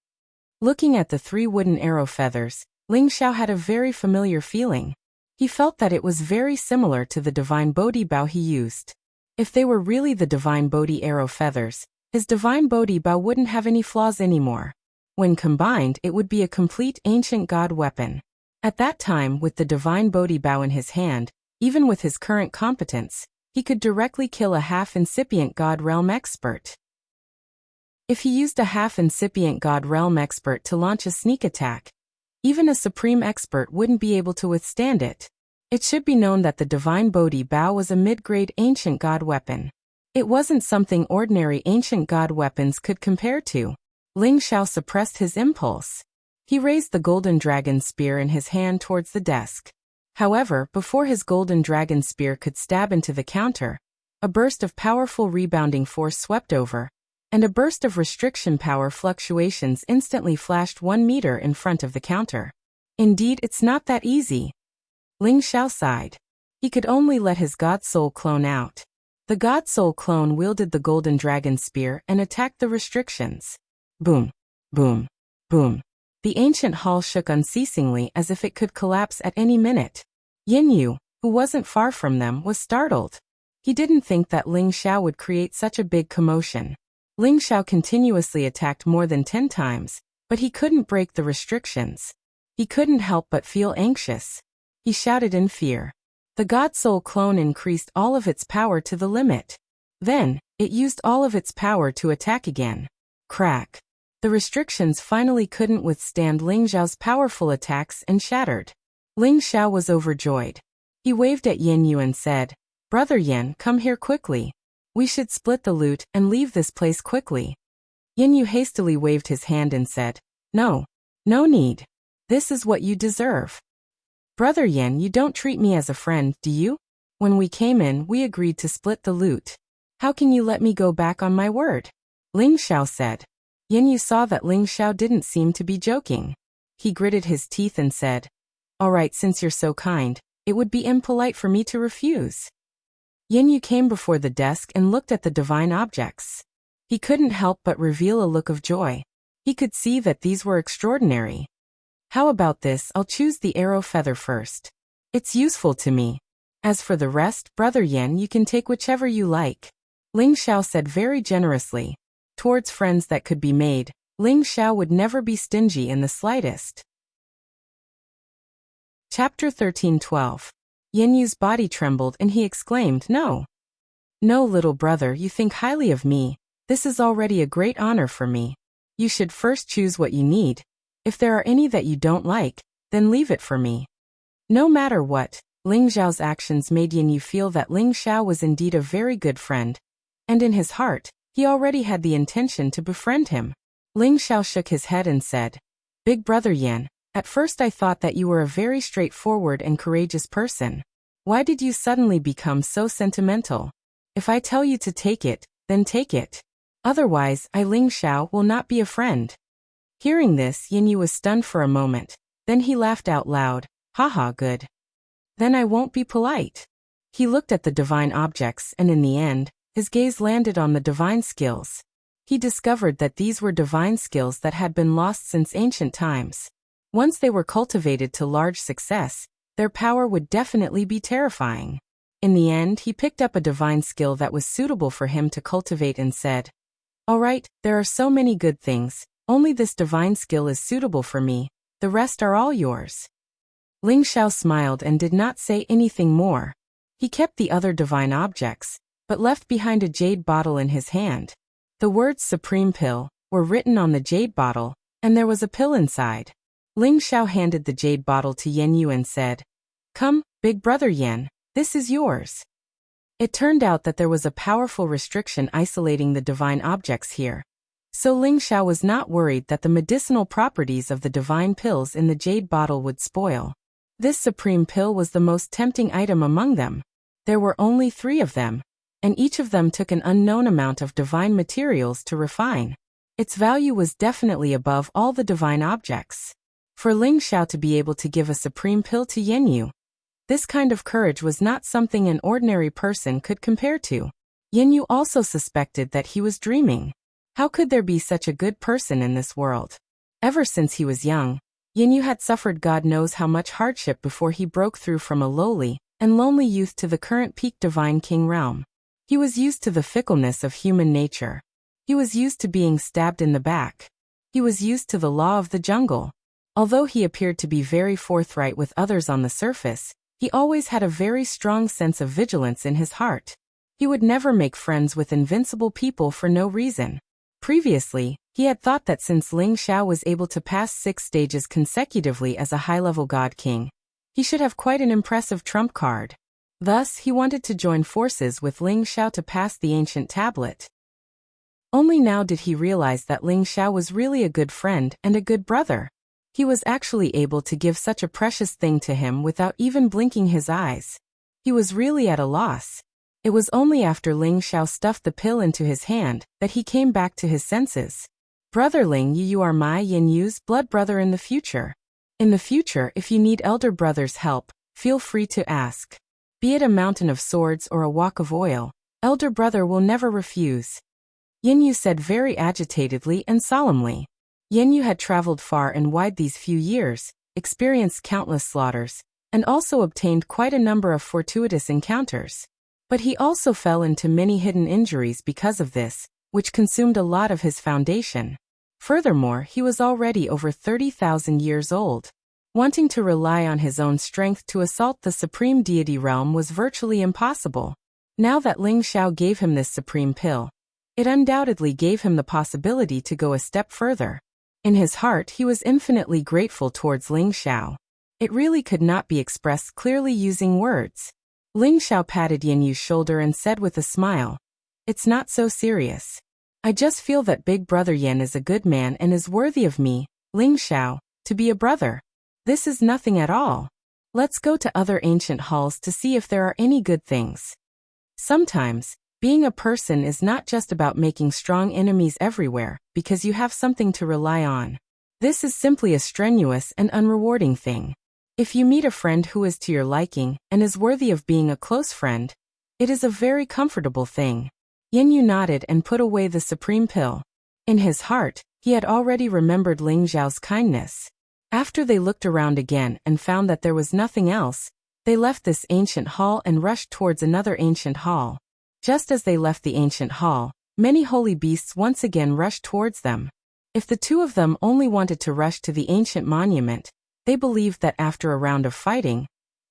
Looking at the 3 wooden arrow feathers, Ling Xiao had a very familiar feeling. He felt that it was very similar to the divine Bodhi bow he used. If they were really the divine Bodhi arrow feathers, his divine Bodhi bow wouldn't have any flaws anymore. When combined, it would be a complete ancient god weapon. At that time, with the divine Bodhi bow in his hand, even with his current competence, he could directly kill a half-incipient god realm expert. If he used a half-incipient god realm expert to launch a sneak attack, even a supreme expert wouldn't be able to withstand it. It should be known that the divine Bodhi bow was a mid-grade ancient god weapon. It wasn't something ordinary ancient god weapons could compare to. Ling Xiao suppressed his impulse. He raised the golden dragon spear in his hand towards the desk. However, before his golden dragon spear could stab into the counter, a burst of powerful rebounding force swept over, and a burst of restriction power fluctuations instantly flashed 1 meter in front of the counter. Indeed, it's not that easy. Ling Xiao sighed. He could only let his god soul clone out. The god soul clone wielded the golden dragon spear and attacked the restrictions. Boom, boom, boom. The ancient hall shook unceasingly as if it could collapse at any minute. Yin Yu, who wasn't far from them, was startled. He didn't think that Ling Xiao would create such a big commotion. Ling Xiao continuously attacked more than 10 times, but he couldn't break the restrictions. He couldn't help but feel anxious. He shouted in fear. The God Soul clone increased all of its power to the limit. Then, it used all of its power to attack again. Crack. The restrictions finally couldn't withstand Ling Xiao's powerful attacks and shattered. Ling Xiao was overjoyed. He waved at Yin Yu and said, "Brother Yin, come here quickly. We should split the loot and leave this place quickly." Yin Yu hastily waved his hand and said, "No. No need. This is what you deserve." "Brother Yin, you don't treat me as a friend, do you? When we came in, we agreed to split the loot. How can you let me go back on my word?" Ling Xiao said. Yin Yu saw that Ling Xiao didn't seem to be joking. He gritted his teeth and said, "All right, since you're so kind, it would be impolite for me to refuse." Yin Yu came before the desk and looked at the divine objects. He couldn't help but reveal a look of joy. He could see that these were extraordinary. "How about this? I'll choose the arrow feather first. It's useful to me. As for the rest, Brother Yin, you can take whichever you like," Ling Xiao said very generously. Towards friends that could be made, Ling Xiao would never be stingy in the slightest. Chapter 13:12. Yin Yu's body trembled and he exclaimed, "No. No, little brother, you think highly of me. This is already a great honor for me. You should first choose what you need. If there are any that you don't like, then leave it for me." No matter what, Ling Xiao's actions made Yin Yu feel that Ling Xiao was indeed a very good friend, and in his heart, he already had the intention to befriend him. Ling Xiao shook his head and said, "Big brother Yin, at first I thought that you were a very straightforward and courageous person. Why did you suddenly become so sentimental? If I tell you to take it, then take it. Otherwise, I Ling Xiao will not be a friend." Hearing this, Yin Yu was stunned for a moment. Then he laughed out loud. Haha, good. Then I won't be polite. He looked at the divine objects and in the end, his gaze landed on the divine skills. He discovered that these were divine skills that had been lost since ancient times. Once they were cultivated to large success, their power would definitely be terrifying. In the end, he picked up a divine skill that was suitable for him to cultivate and said, "All right, there are so many good things, only this divine skill is suitable for me, the rest are all yours." Ling Xiao smiled and did not say anything more. He kept the other divine objects, but left behind a jade bottle in his hand. The words Supreme Pill were written on the jade bottle, and there was a pill inside. Ling Xiao handed the jade bottle to Yan Yu and said, "Come, big brother Yan, this is yours." It turned out that there was a powerful restriction isolating the divine objects here. So Ling Xiao was not worried that the medicinal properties of the divine pills in the jade bottle would spoil. This supreme pill was the most tempting item among them. There were only 3 of them, and each of them took an unknown amount of divine materials to refine. Its value was definitely above all the divine objects. For Ling Xiao to be able to give a supreme pill to Yan Yu, this kind of courage was not something an ordinary person could compare to. Yan Yu also suspected that he was dreaming. How could there be such a good person in this world? Ever since he was young, Yan Yu had suffered God knows how much hardship before he broke through from a lowly and lonely youth to the current peak divine king realm. He was used to the fickleness of human nature. He was used to being stabbed in the back. He was used to the law of the jungle. Although he appeared to be very forthright with others on the surface, he always had a very strong sense of vigilance in his heart. He would never make friends with invincible people for no reason. Previously, he had thought that since Ling Xiao was able to pass 6 stages consecutively as a high-level god king, he should have quite an impressive trump card. Thus, he wanted to join forces with Ling Xiao to pass the ancient tablet. Only now did he realize that Ling Xiao was really a good friend and a good brother. He was actually able to give such a precious thing to him without even blinking his eyes. He was really at a loss. It was only after Ling Xiao stuffed the pill into his hand that he came back to his senses. "Brother Ling, you are my Yan Yu's blood brother in the future. In the future, if you need elder brother's help, feel free to ask. Be it a mountain of swords or a wok of oil, elder brother will never refuse." Yan Yu said very agitatedly and solemnly. Yan Yu had traveled far and wide these few years, experienced countless slaughters, and also obtained quite a number of fortuitous encounters. But he also fell into many hidden injuries because of this, which consumed a lot of his foundation. Furthermore, he was already over 30,000 years old. Wanting to rely on his own strength to assault the supreme deity realm was virtually impossible. Now that Ling Xiao gave him this supreme pill, it undoubtedly gave him the possibility to go a step further. In his heart, he was infinitely grateful towards Ling Xiao. It really could not be expressed clearly using words. Ling Xiao patted Yan Yu's shoulder and said with a smile, "It's not so serious. I just feel that Big Brother Yan is a good man and is worthy of me, Ling Xiao, to be a brother. This is nothing at all. Let's go to other ancient halls to see if there are any good things." Sometimes, being a person is not just about making strong enemies everywhere, because you have something to rely on. This is simply a strenuous and unrewarding thing. If you meet a friend who is to your liking and is worthy of being a close friend, it is a very comfortable thing. Yan Yu nodded and put away the supreme pill. In his heart, he had already remembered Ling Xiao's kindness. After they looked around again and found that there was nothing else, they left this ancient hall and rushed towards another ancient hall. Just as they left the ancient hall, many holy beasts once again rushed towards them. If the 2 of them only wanted to rush to the ancient monument, they believed that after a round of fighting,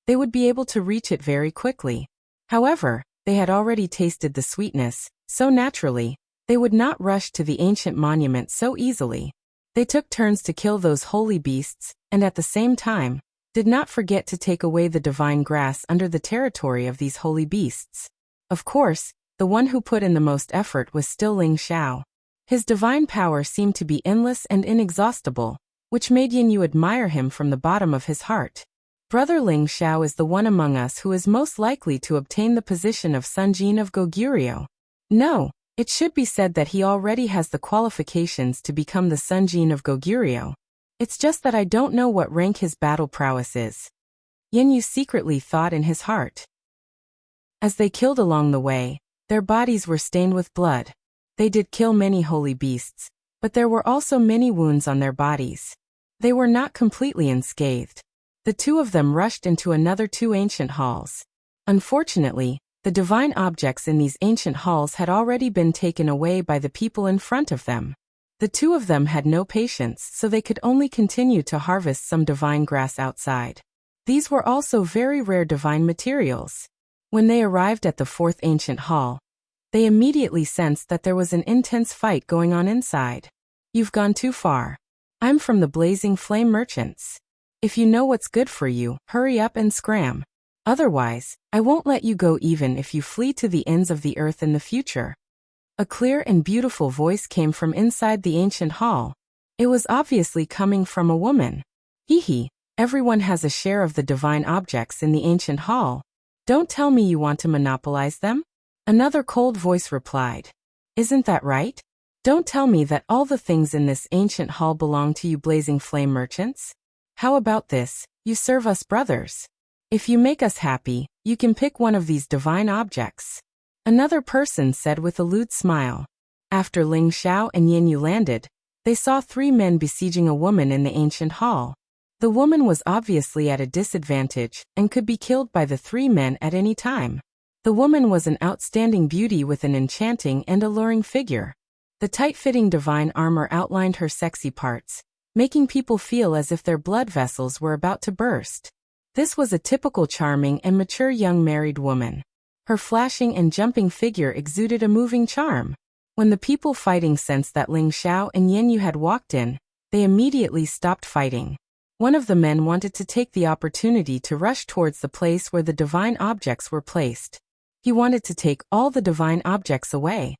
they would be able to reach it very quickly. However, they had already tasted the sweetness, so naturally, they would not rush to the ancient monument so easily. They took turns to kill those holy beasts, and at the same time, did not forget to take away the divine grass under the territory of these holy beasts. Of course, the one who put in the most effort was still Ling Xiao. His divine power seemed to be endless and inexhaustible, which made Yan Yu admire him from the bottom of his heart. Brother Ling Xiao is the one among us who is most likely to obtain the position of Sunjin of Goguryeo. No, it should be said that he already has the qualifications to become the Sunjin of Goguryeo. It's just that I don't know what rank his battle prowess is. Yin Yu secretly thought in his heart. As they killed along the way, their bodies were stained with blood. They did kill many holy beasts, but there were also many wounds on their bodies. They were not completely unscathed. The two of them rushed into another two ancient halls. Unfortunately, the divine objects in these ancient halls had already been taken away by the people in front of them. The two of them had no patience, so they could only continue to harvest some divine grass outside. These were also very rare divine materials. When they arrived at the fourth ancient hall, they immediately sensed that there was an intense fight going on inside. You've gone too far. I'm from the Blazing Flame Merchants. If you know what's good for you, hurry up and scram. Otherwise, I won't let you go even if you flee to the ends of the earth in the future. A clear and beautiful voice came from inside the ancient hall. It was obviously coming from a woman. Hee, everyone has a share of the divine objects in the ancient hall. Don't tell me you want to monopolize them? Another cold voice replied. Isn't that right? Don't tell me that all the things in this ancient hall belong to you Blazing Flame Merchants. How about this, you serve us brothers. If you make us happy, you can pick one of these divine objects. Another person said with a lewd smile. After Ling Xiao and Yin Yu landed, they saw three men besieging a woman in the ancient hall. The woman was obviously at a disadvantage and could be killed by the three men at any time. The woman was an outstanding beauty with an enchanting and alluring figure. The tight-fitting divine armor outlined her sexy parts, making people feel as if their blood vessels were about to burst. This was a typical charming and mature young married woman. Her flashing and jumping figure exuded a moving charm. When the people fighting sensed that Ling Xiao and Yin Yu had walked in, they immediately stopped fighting. One of the men wanted to take the opportunity to rush towards the place where the divine objects were placed. He wanted to take all the divine objects away.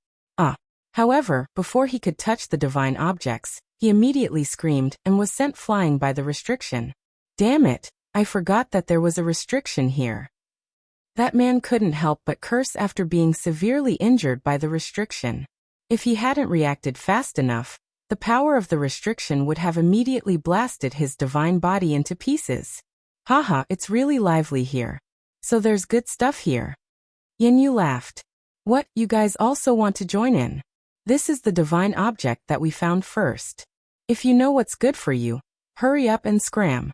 However, before he could touch the divine objects, he immediately screamed and was sent flying by the restriction. Damn it, I forgot that there was a restriction here. That man couldn't help but curse after being severely injured by the restriction. If he hadn't reacted fast enough, the power of the restriction would have immediately blasted his divine body into pieces. Haha, it's really lively here. So there's good stuff here. Yin Yu laughed. What, you guys also want to join in? This is the divine object that we found first. If you know what's good for you, hurry up and scram.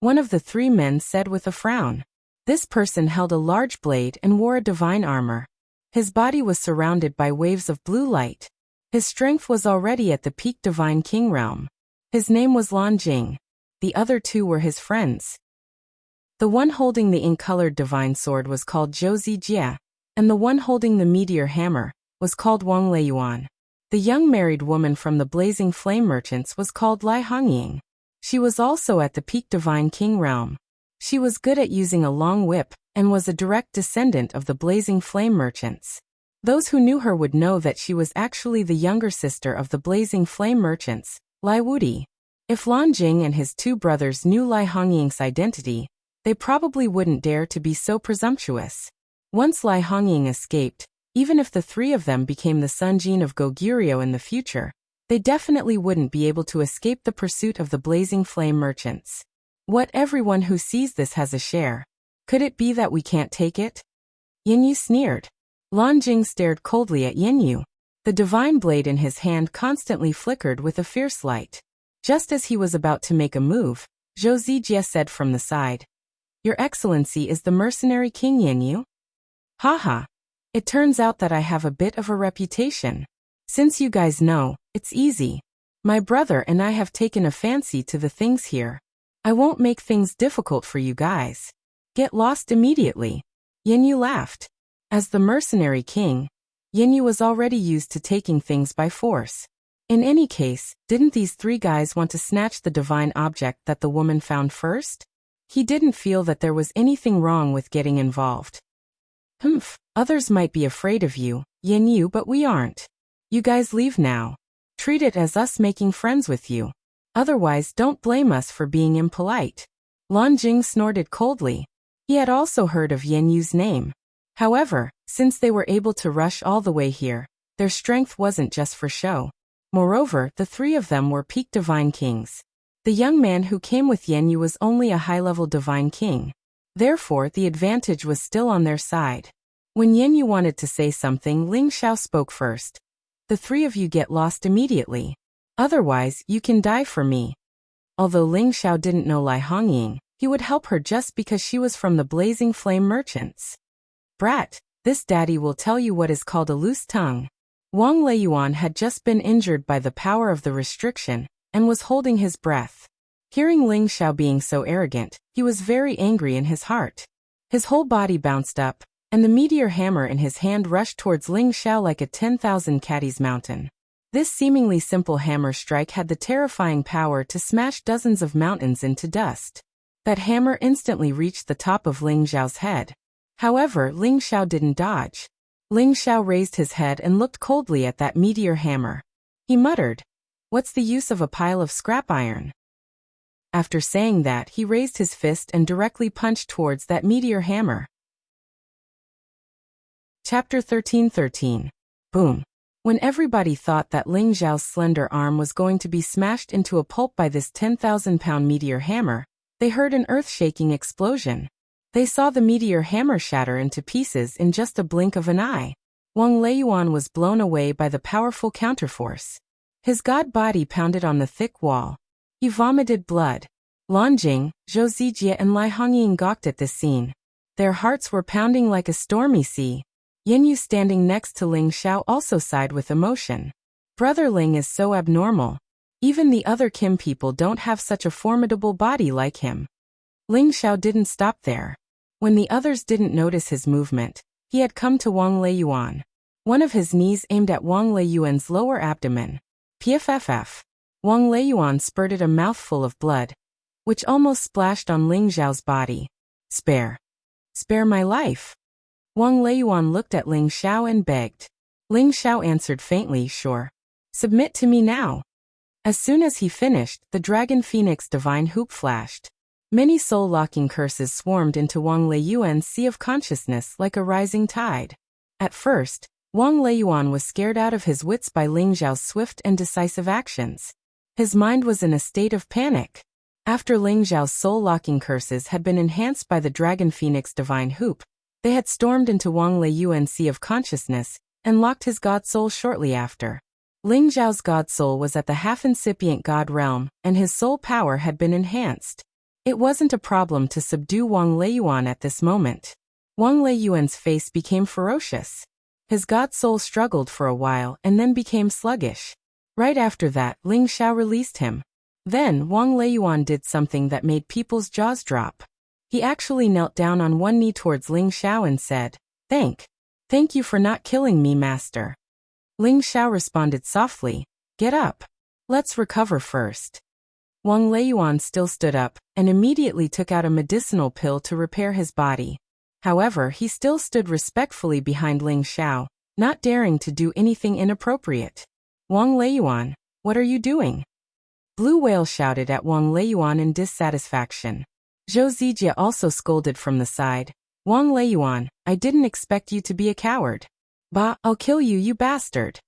One of the three men said with a frown. This person held a large blade and wore a divine armor. His body was surrounded by waves of blue light. His strength was already at the peak divine king realm. His name was Lan Jing. The other two were his friends. The one holding the ink-colored divine sword was called Zhou Zijie, and the one holding the meteor hammer was called Wang Leiyuan. The young married woman from the Blazing Flame Merchants was called Lai Hongying. She was also at the peak divine king realm. She was good at using a long whip and was a direct descendant of the Blazing Flame Merchants. Those who knew her would know that she was actually the younger sister of the Blazing Flame Merchants, Lai Wudi. If Lan Jing and his two brothers knew Lai Hongying's identity, they probably wouldn't dare to be so presumptuous. Once Lai Hongying escaped, even if the three of them became the Sunjin of Goguryeo in the future, they definitely wouldn't be able to escape the pursuit of the Blazing Flame Merchants. What everyone who sees this has a share. Could it be that we can't take it? Yin Yu sneered. Lan Jing stared coldly at Yin Yu. The divine blade in his hand constantly flickered with a fierce light. Just as he was about to make a move, Zhou Zijie said from the side. Your Excellency is the mercenary king Yin Yu? Haha. It turns out that I have a bit of a reputation. Since you guys know, it's easy. My brother and I have taken a fancy to the things here. I won't make things difficult for you guys. Get lost immediately. Yin Yu laughed. As the mercenary king, Yin Yu was already used to taking things by force. In any case, didn't these three guys want to snatch the divine object that the woman found first? He didn't feel that there was anything wrong with getting involved. Others might be afraid of you, Yin Yu, but we aren't. You guys leave now. Treat it as us making friends with you. Otherwise, don't blame us for being impolite. Lan Jing snorted coldly. He had also heard of Yin Yu's name. However, since they were able to rush all the way here, their strength wasn't just for show. Moreover, the three of them were peak divine kings. The young man who came with Yin Yu was only a high-level divine king. Therefore, the advantage was still on their side. When Yin Yu wanted to say something, Ling Xiao spoke first. The three of you get lost immediately. Otherwise, you can die for me. Although Ling Xiao didn't know Lai Hongying, he would help her just because she was from the Blazing Flame Merchants. Brat, this daddy will tell you what is called a loose tongue. Wang Leiyuan had just been injured by the power of the restriction, and was holding his breath. Hearing Ling Xiao being so arrogant, he was very angry in his heart. His whole body bounced up, and the meteor hammer in his hand rushed towards Ling Xiao like a 10,000 caddies mountain. This seemingly simple hammer strike had the terrifying power to smash dozens of mountains into dust. That hammer instantly reached the top of Ling Xiao's head. However, Ling Xiao didn't dodge. Ling Xiao raised his head and looked coldly at that meteor hammer. He muttered, "What's the use of a pile of scrap iron?" After saying that, he raised his fist and directly punched towards that meteor hammer. Chapter 13:13. Boom. When everybody thought that Ling Xiao's slender arm was going to be smashed into a pulp by this 10,000-pound meteor hammer, they heard an earth-shaking explosion. They saw the meteor hammer shatter into pieces in just a blink of an eye. Wang Leiyuan was blown away by the powerful counterforce. His god body pounded on the thick wall. He vomited blood. Lanjing, Zhou Zijie and Lai Hongying gawked at this scene. Their hearts were pounding like a stormy sea. Yin Yu standing next to Ling Xiao also sighed with emotion. Brother Ling is so abnormal. Even the other Kim people don't have such a formidable body like him. Ling Xiao didn't stop there. When the others didn't notice his movement, he had come to Wang Leiyuan. One of his knees aimed at Wang Leiyuan's lower abdomen. Pfff. Wang Leiyuan spurted a mouthful of blood, which almost splashed on Ling Xiao's body. Spare my life. Wang Leiyuan looked at Ling Xiao and begged. Ling Xiao answered faintly, "Sure. Submit to me now." As soon as he finished, the Dragon Phoenix Divine Hoop flashed. Many soul-locking curses swarmed into Wang Leiyuan's sea of consciousness like a rising tide. At first, Wang Leiyuan was scared out of his wits by Ling Xiao's swift and decisive actions. His mind was in a state of panic. After Ling Xiao's soul-locking curses had been enhanced by the Dragon Phoenix Divine Hoop, they had stormed into Wang Leiyuan's sea of consciousness and locked his god soul shortly after. Ling Xiao's god soul was at the half-incipient god realm, and his soul power had been enhanced. It wasn't a problem to subdue Wang Leiyuan at this moment. Wang Leiyuan's face became ferocious. His god soul struggled for a while and then became sluggish. Right after that, Ling Xiao released him. Then Wang Leiyuan did something that made people's jaws drop. He actually knelt down on one knee towards Ling Xiao and said, Thank you for not killing me, master." Ling Xiao responded softly, "Get up. Let's recover first." Wang Leiyuan still stood up and immediately took out a medicinal pill to repair his body. However, he still stood respectfully behind Ling Xiao, not daring to do anything inappropriate. "Wang Leiyuan, what are you doing?" Blue Whale shouted at Wang Leiyuan in dissatisfaction. Zhou Zijie also scolded from the side. "Wang Leiyuan, I didn't expect you to be a coward. Bah, I'll kill you, you bastard."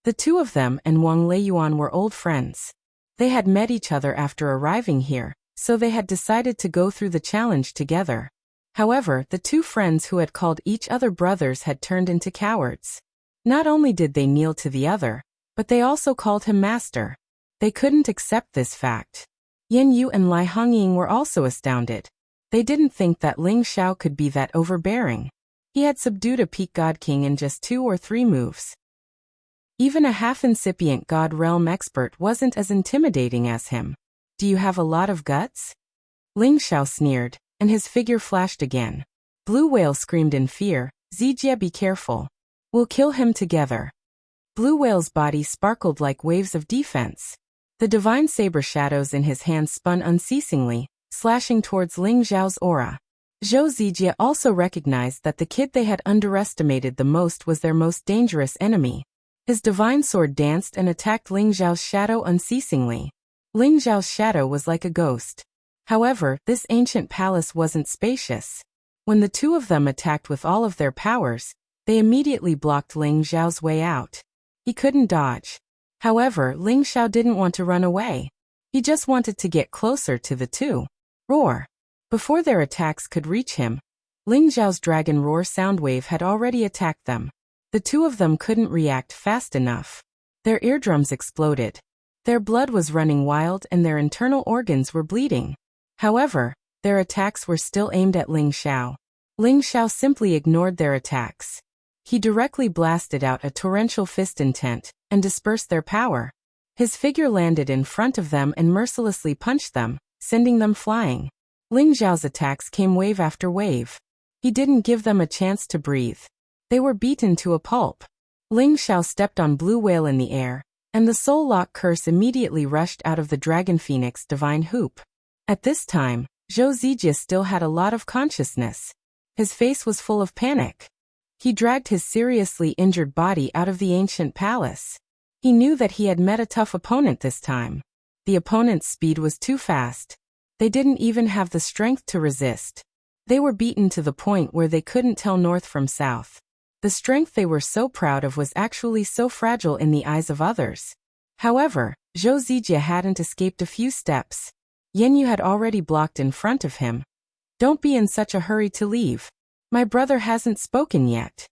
The two of them and Wang Leiyuan were old friends. They had met each other after arriving here, so they had decided to go through the challenge together. However, the two friends who had called each other brothers had turned into cowards. Not only did they kneel to the other, but they also called him master. They couldn't accept this fact. Yin Yu and Lai Hongying were also astounded. They didn't think that Ling Xiao could be that overbearing. He had subdued a peak god king in just 2 or 3 moves. Even a half-incipient god realm expert wasn't as intimidating as him. "Do you have a lot of guts?" Ling Xiao sneered, and his figure flashed again. Blue Whale screamed in fear, "Zijie, be careful. We'll kill him together." Blue Whale's body sparkled like waves of defense. The divine saber shadows in his hands spun unceasingly, slashing towards Ling Xiao's aura. Zhou Zijie also recognized that the kid they had underestimated the most was their most dangerous enemy. His divine sword danced and attacked Ling Xiao's shadow unceasingly. Ling Xiao's shadow was like a ghost. However, this ancient palace wasn't spacious. When the two of them attacked with all of their powers, they immediately blocked Ling Xiao's way out. He couldn't dodge. However, Ling Xiao didn't want to run away. He just wanted to get closer to the two. Roar! Before their attacks could reach him, Ling Zhao's dragon roar sound wave had already attacked them. The two of them couldn't react fast enough. Their eardrums exploded. Their blood was running wild and their internal organs were bleeding. However, their attacks were still aimed at Ling Zhao. Ling Zhao simply ignored their attacks. He directly blasted out a torrential fist intent and dispersed their power. His figure landed in front of them and mercilessly punched them, sending them flying. Ling Zhao's attacks came wave after wave. He didn't give them a chance to breathe. They were beaten to a pulp. Ling Zhao stepped on Blue Whale in the air, and the Soul Lock curse immediately rushed out of the Dragon Phoenix divine hoop. At this time, Zhou Zijie still had a lot of consciousness. His face was full of panic. He dragged his seriously injured body out of the ancient palace. He knew that he had met a tough opponent this time. The opponent's speed was too fast. They didn't even have the strength to resist. They were beaten to the point where they couldn't tell north from south. The strength they were so proud of was actually so fragile in the eyes of others. However, Zhou Zijie hadn't escaped a few steps. Yan Yu had already blocked in front of him. "Don't be in such a hurry to leave. My brother hasn't spoken yet."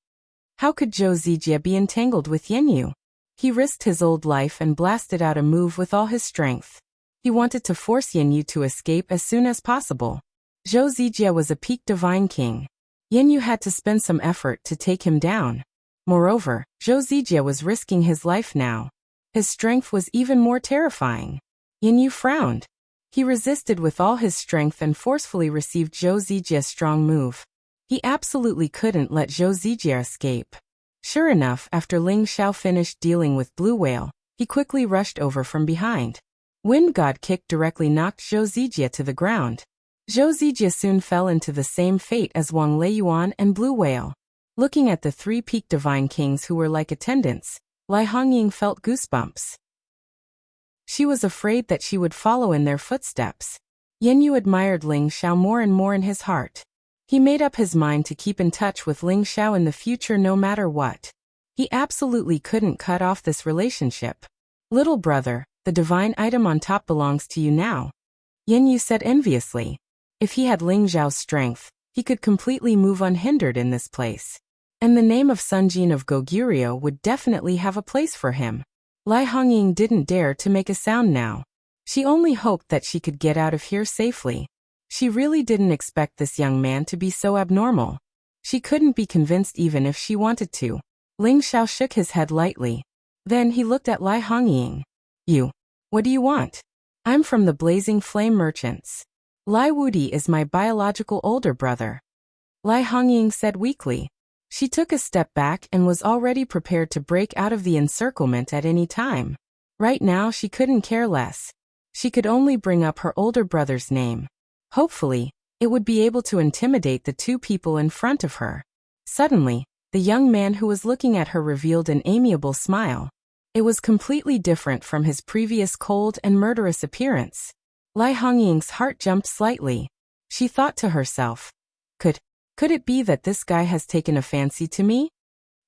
How could Zhou Zijie be entangled with Yan Yu? He risked his old life and blasted out a move with all his strength. He wanted to force Yan Yu to escape as soon as possible. Zhou Zijie was a peak divine king. Yan Yu had to spend some effort to take him down. Moreover, Zhou Zijie was risking his life now. His strength was even more terrifying. Yan Yu frowned. He resisted with all his strength and forcefully received Zhou Zijie's strong move. He absolutely couldn't let Zhou Zijie escape. Sure enough, after Ling Zhao finished dealing with Blue Whale, he quickly rushed over from behind. Wind God Kick directly knocked Zhou Zijie to the ground. Zhou Zijie soon fell into the same fate as Wang Leiyuan and Blue Whale. Looking at the three peak divine kings who were like attendants, Lai Hongying felt goosebumps. She was afraid that she would follow in their footsteps. Yan Yu admired Ling Zhao more and more in his heart. He made up his mind to keep in touch with Ling Zhao in the future no matter what. He absolutely couldn't cut off this relationship. "Little brother, the divine item on top belongs to you now," Yan Yu said enviously. If he had Ling Zhao's strength, he could completely move unhindered in this place. And the name of Sunjin of Goguryeo would definitely have a place for him. Lai Hongying didn't dare to make a sound now. She only hoped that she could get out of here safely. She really didn't expect this young man to be so abnormal. She couldn't be convinced even if she wanted to. Ling Zhao shook his head lightly. Then he looked at Lai Hongying. "You. What do you want?" "I'm from the Blazing Flame Merchants. Lai Wudi is my biological older brother," Lai Hongying said weakly. She took a step back and was already prepared to break out of the encirclement at any time. Right now she couldn't care less. She could only bring up her older brother's name. Hopefully, it would be able to intimidate the two people in front of her. Suddenly, the young man who was looking at her revealed an amiable smile. It was completely different from his previous cold and murderous appearance. Lai Hongying's heart jumped slightly. She thought to herself, Could it be that this guy has taken a fancy to me?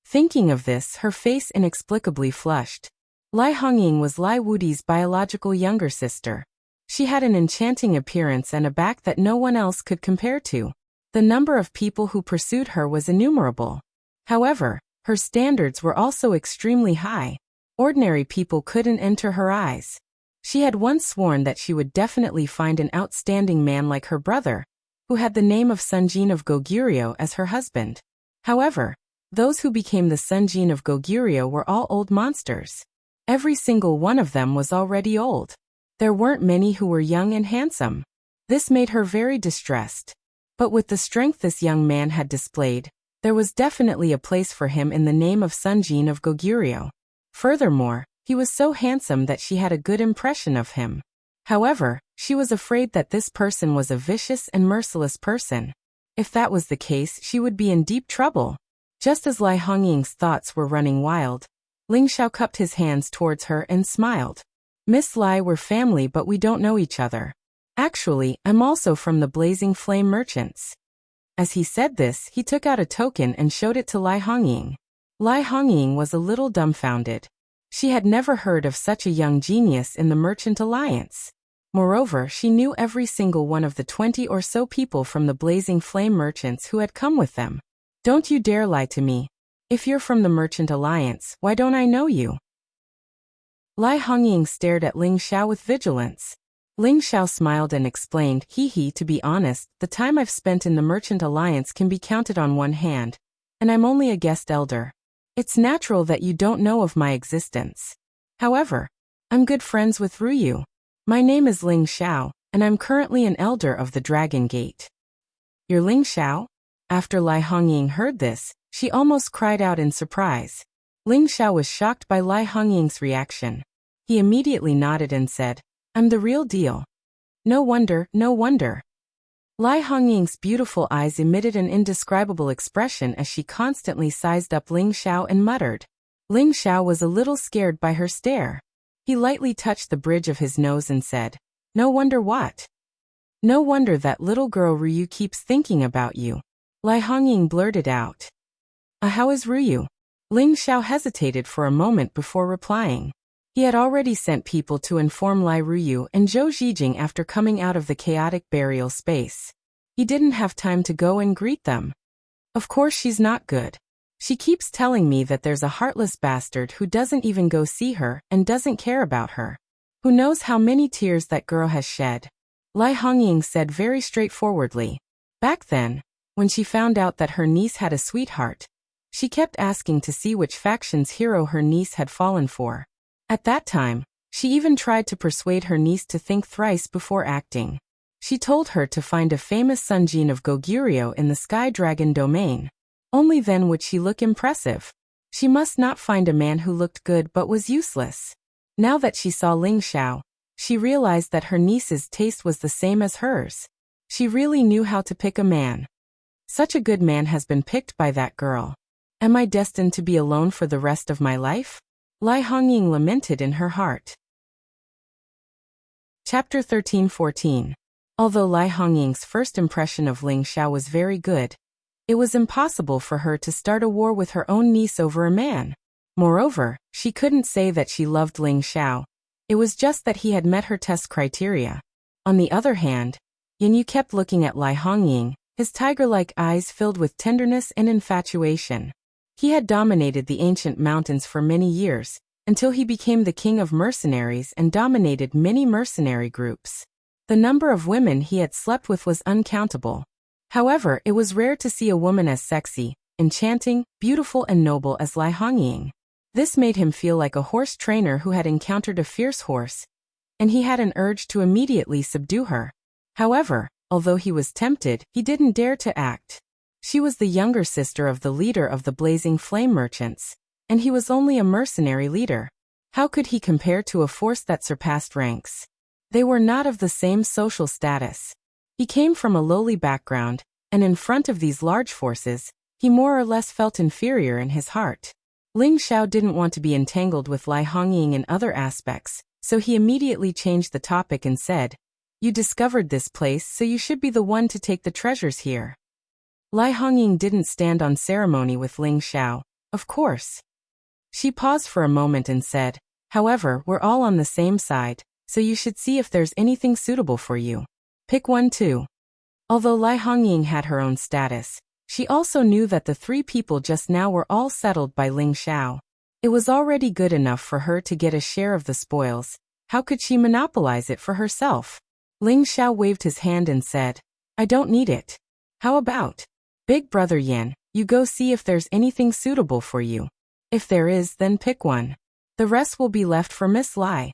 Thinking of this, her face inexplicably flushed. Lai Hongying was Lai Wudi's biological younger sister. She had an enchanting appearance and a back that no one else could compare to. The number of people who pursued her was innumerable. However, her standards were also extremely high. Ordinary people couldn't enter her eyes. She had once sworn that she would definitely find an outstanding man like her brother, who had the name of Sunjin of Goguryeo as her husband. However, those who became the Sunjin of Goguryeo were all old monsters. Every single one of them was already old. There weren't many who were young and handsome. This made her very distressed. But with the strength this young man had displayed, there was definitely a place for him in the name of Sunjin of Goguryeo. Furthermore, he was so handsome that she had a good impression of him. However, she was afraid that this person was a vicious and merciless person. If that was the case, she would be in deep trouble. Just as Lai Hongying's thoughts were running wild, Ling Zhao cupped his hands towards her and smiled. "Miss Lai, we're family but we don't know each other. Actually, I'm also from the Blazing Flame Merchants." As he said this, he took out a token and showed it to Lai Hongying. Lai Hongying was a little dumbfounded. She had never heard of such a young genius in the Merchant Alliance. Moreover, she knew every single one of the 20 or so people from the Blazing Flame merchants who had come with them. Don't you dare lie to me. If you're from the Merchant Alliance, why don't I know you? Lai Hongying stared at Ling Xiao with vigilance. Ling Xiao smiled and explained, to be honest, the time I've spent in the Merchant Alliance can be counted on one hand, and I'm only a guest elder. It's natural that you don't know of my existence. However, I'm good friends with Ruyu. My name is Ling Xiao, and I'm currently an elder of the Dragon Gate. You're Ling Xiao? After Lai Hongying heard this, she almost cried out in surprise. Ling Xiao was shocked by Lai Hongying's reaction. He immediately nodded and said, I'm the real deal. No wonder, no wonder. Lai Hongying's beautiful eyes emitted an indescribable expression as she constantly sized up Ling Xiao and muttered. Ling Xiao was a little scared by her stare. He lightly touched the bridge of his nose and said, No wonder what? No wonder that little girl Ruyu keeps thinking about you. Lai Hongying blurted out. How is Ruyu? Ling Xiao hesitated for a moment before replying. He had already sent people to inform Lai Ruyu and Zhou Zhijing after coming out of the chaotic burial space. He didn't have time to go and greet them. Of course she's not good. She keeps telling me that there's a heartless bastard who doesn't even go see her and doesn't care about her. Who knows how many tears that girl has shed? Lai Hongying said very straightforwardly. Back then, when she found out that her niece had a sweetheart, she kept asking to see which faction's hero her niece had fallen for. At that time, she even tried to persuade her niece to think thrice before acting. She told her to find a famous Sunjin of Goguryeo in the Sky Dragon domain. Only then would she look impressive. She must not find a man who looked good but was useless. Now that she saw Ling Xiao, she realized that her niece's taste was the same as hers. She really knew how to pick a man. Such a good man has been picked by that girl. Am I destined to be alone for the rest of my life? Lai Hongying lamented in her heart. Chapter 13-14. Although Lai Hongying's first impression of Ling Xiao was very good, it was impossible for her to start a war with her own niece over a man. Moreover, she couldn't say that she loved Ling Xiao. It was just that he had met her test criteria. On the other hand, Yanyu kept looking at Lai Hongying, his tiger-like eyes filled with tenderness and infatuation. He had dominated the ancient mountains for many years, until he became the king of mercenaries and dominated many mercenary groups. The number of women he had slept with was uncountable. However, it was rare to see a woman as sexy, enchanting, beautiful and noble as Lai Hongying. This made him feel like a horse trainer who had encountered a fierce horse, and he had an urge to immediately subdue her. However, although he was tempted, he didn't dare to act. She was the younger sister of the leader of the Blazing Flame merchants, and he was only a mercenary leader. How could he compare to a force that surpassed ranks? They were not of the same social status. He came from a lowly background, and in front of these large forces, he more or less felt inferior in his heart. Ling Xiao didn't want to be entangled with Lai Hongying in other aspects, so he immediately changed the topic and said, You discovered this place, so you should be the one to take the treasures here. Lai Hongying didn't stand on ceremony with Ling Xiao, of course. She paused for a moment and said, However, we're all on the same side, so you should see if there's anything suitable for you. Pick one too. Although Lai Hongying had her own status, she also knew that the three people just now were all settled by Ling Xiao. It was already good enough for her to get a share of the spoils. How could she monopolize it for herself? Ling Xiao waved his hand and said, I don't need it. How about? Big brother Yan, you go see if there's anything suitable for you. If there is, then pick one. The rest will be left for Miss Lai.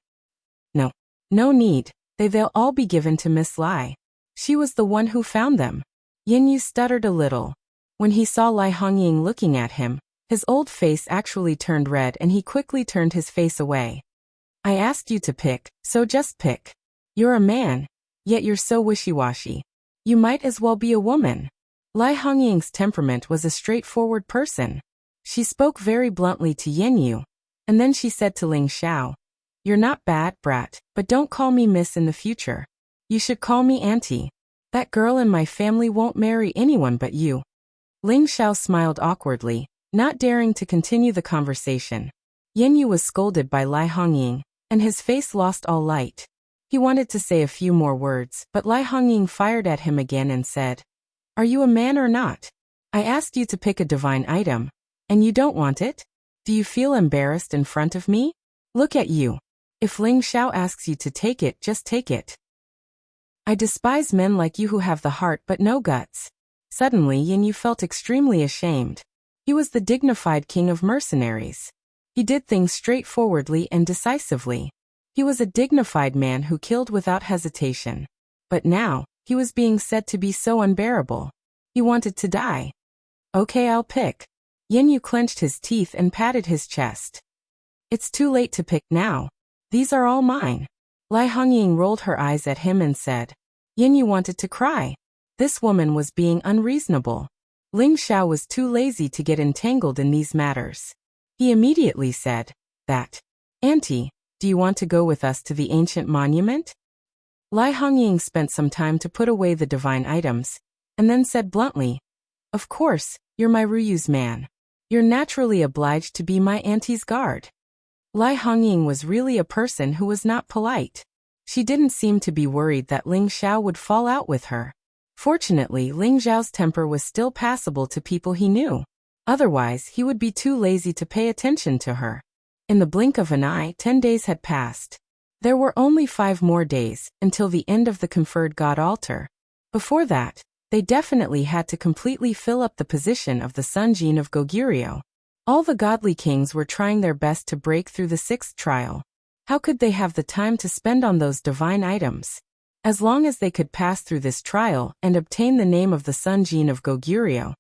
No need. They'll all be given to Miss Lai. She was the one who found them. Yanyu stuttered a little. When he saw Lai Hongying looking at him, his old face actually turned red and he quickly turned his face away. I asked you to pick, so just pick. You're a man, yet you're so wishy-washy. You might as well be a woman. Lai Hongying's temperament was a straightforward person. She spoke very bluntly to Yanyu, and then she said to Ling Xiao, You're not bad, brat, but don't call me miss in the future. You should call me auntie. That girl in my family won't marry anyone but you. Ling Xiao smiled awkwardly, not daring to continue the conversation. Yanyu was scolded by Lai Hongying, and his face lost all light. He wanted to say a few more words, but Lai Hongying fired at him again and said, "Are you a man or not? I asked you to pick a divine item, and you don't want it? Do you feel embarrassed in front of me? Look at you. If Ling Xiao asks you to take it, just take it. I despise men like you who have the heart but no guts." Suddenly Yin Yu felt extremely ashamed. He was the dignified king of mercenaries. He did things straightforwardly and decisively. He was a dignified man who killed without hesitation. But now, he was being said to be so unbearable. He wanted to die. "Okay, I'll pick." Yin Yu clenched his teeth and patted his chest. "It's too late to pick now. These are all mine." Lai Hongying rolled her eyes at him and said. Yin Yu wanted to cry. This woman was being unreasonable. Ling Xiao was too lazy to get entangled in these matters. He immediately said, "That. Auntie, do you want to go with us to the ancient monument?" Lai Hongying spent some time to put away the divine items, and then said bluntly, "Of course, you're my Ruyu's man. You're naturally obliged to be my auntie's guard." Lai Hongying was really a person who was not polite. She didn't seem to be worried that Ling Xiao would fall out with her. Fortunately, Ling Xiao's temper was still passable to people he knew. Otherwise, he would be too lazy to pay attention to her. In the blink of an eye, 10 days had passed. There were only 5 more days, until the end of the conferred god altar. Before that, they definitely had to completely fill up the position of the Sun Jin of Goguryeo. All the godly kings were trying their best to break through the 6th trial. How could they have the time to spend on those divine items? As long as they could pass through this trial and obtain the name of the Sun Jin of Goguryeo,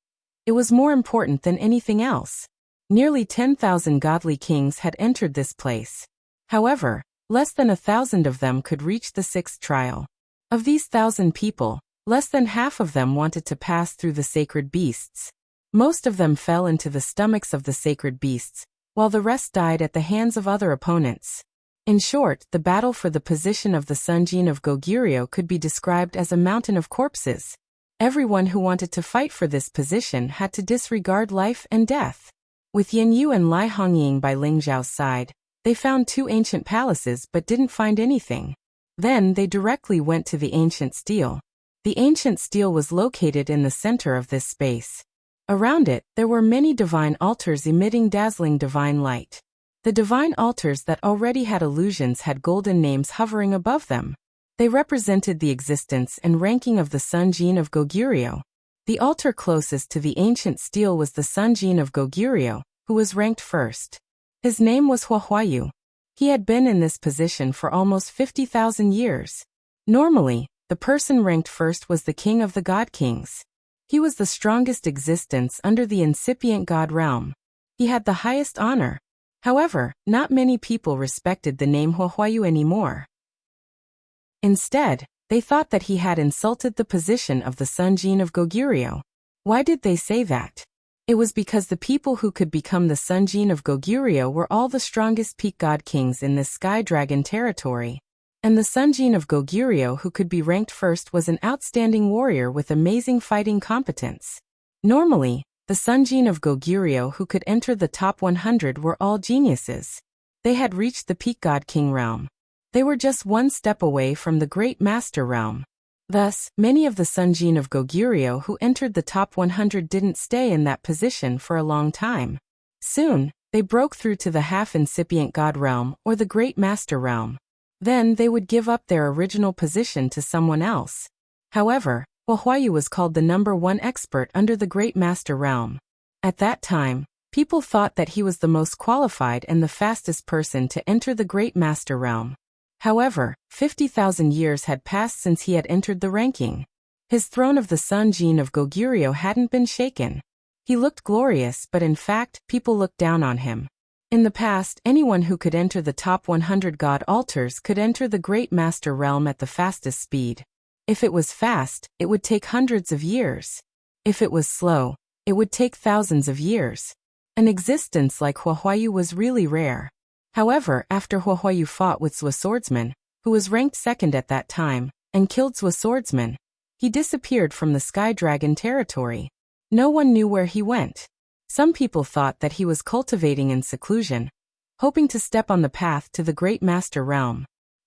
it was more important than anything else. Nearly 10,000 godly kings had entered this place. However, less than 1,000 of them could reach the 6th trial. Of these 1,000 people, less than half of them wanted to pass through the sacred beasts. Most of them fell into the stomachs of the sacred beasts, while the rest died at the hands of other opponents. In short, the battle for the position of the Sun Jin of Goguryeo could be described as a mountain of corpses. Everyone who wanted to fight for this position had to disregard life and death. With Yin Yu and Lai Hongying by Ling Zhao's side, they found 2 ancient palaces but didn't find anything. Then they directly went to the ancient stele. The ancient stele was located in the center of this space. Around it, there were many divine altars emitting dazzling divine light. The divine altars that already had illusions had golden names hovering above them. They represented the existence and ranking of the Sun Jin of Goguryeo. The altar closest to the ancient stele was the Sun Jin of Goguryeo, who was ranked first. His name was Huahuayu. He had been in this position for almost 50,000 years. Normally, the person ranked first was the king of the god kings. He was the strongest existence under the incipient god realm. He had the highest honor. However, not many people respected the name Huahuayu anymore. Instead, they thought that he had insulted the position of the Sun Jin of Goguryeo. Why did they say that? It was because the people who could become the Sun Jin of Goguryeo were all the strongest peak god kings in this sky dragon territory. And the Sun Jin of Goguryeo who could be ranked first was an outstanding warrior with amazing fighting competence. Normally, the Sun Jin of Goguryeo who could enter the top 100 were all geniuses. They had reached the peak god king realm. They were just one step away from the great master realm. Thus, many of the Sun Jin of Goguryeo who entered the top 100 didn't stay in that position for a long time. Soon, they broke through to the half-incipient god realm or the great master realm. Then they would give up their original position to someone else. However, Huahuayu was called the #1 expert under the great master realm. At that time, people thought that he was the most qualified and the fastest person to enter the great master realm. However, 50,000 years had passed since he had entered the ranking. His throne of the Sun Jin of Goguryeo hadn't been shaken. He looked glorious, but in fact, people looked down on him. In the past, anyone who could enter the top 100 god altars could enter the great master realm at the fastest speed. If it was fast, it would take hundreds of years. If it was slow, it would take thousands of years. An existence like Huahuayu was really rare. However, after Huahuayu fought with Zhua Swordsman, who was ranked second at that time, and killed Zhua Swordsman, he disappeared from the Sky Dragon territory. No one knew where he went. Some people thought that he was cultivating in seclusion, hoping to step on the path to the Great Master Realm.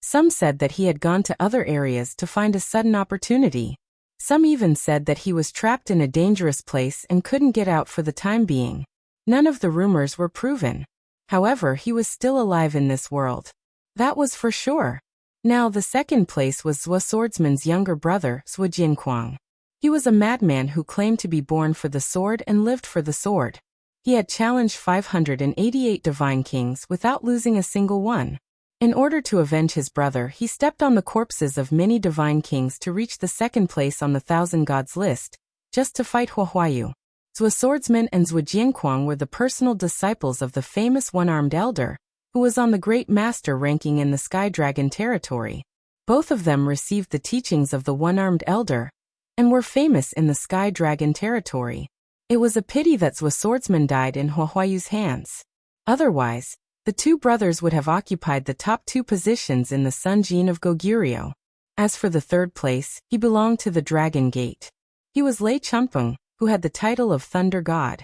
Some said that he had gone to other areas to find a sudden opportunity. Some even said that he was trapped in a dangerous place and couldn't get out for the time being. None of the rumors were proven. However, he was still alive in this world. That was for sure. Now, the second place was Zhou Swordsman's younger brother, Zhou Jinquang. He was a madman who claimed to be born for the sword and lived for the sword. He had challenged 588 divine kings without losing a single one. In order to avenge his brother, he stepped on the corpses of many divine kings to reach the second place on the 1,000 gods list, just to fight Huahuayu. Zhou Swordsman and Zhou Jinquang were the personal disciples of the famous one-armed elder, who was on the Great Master ranking in the Sky Dragon territory. Both of them received the teachings of the one-armed elder, and were famous in the Sky Dragon territory. It was a pity that Zhou Swordsman died in Huahuayu's hands. Otherwise, the two brothers would have occupied the top 2 positions in the Sun Jin of Goguryeo. As for the third place, he belonged to the Dragon Gate. He was Lei Chumpeng, who had the title of Thunder God.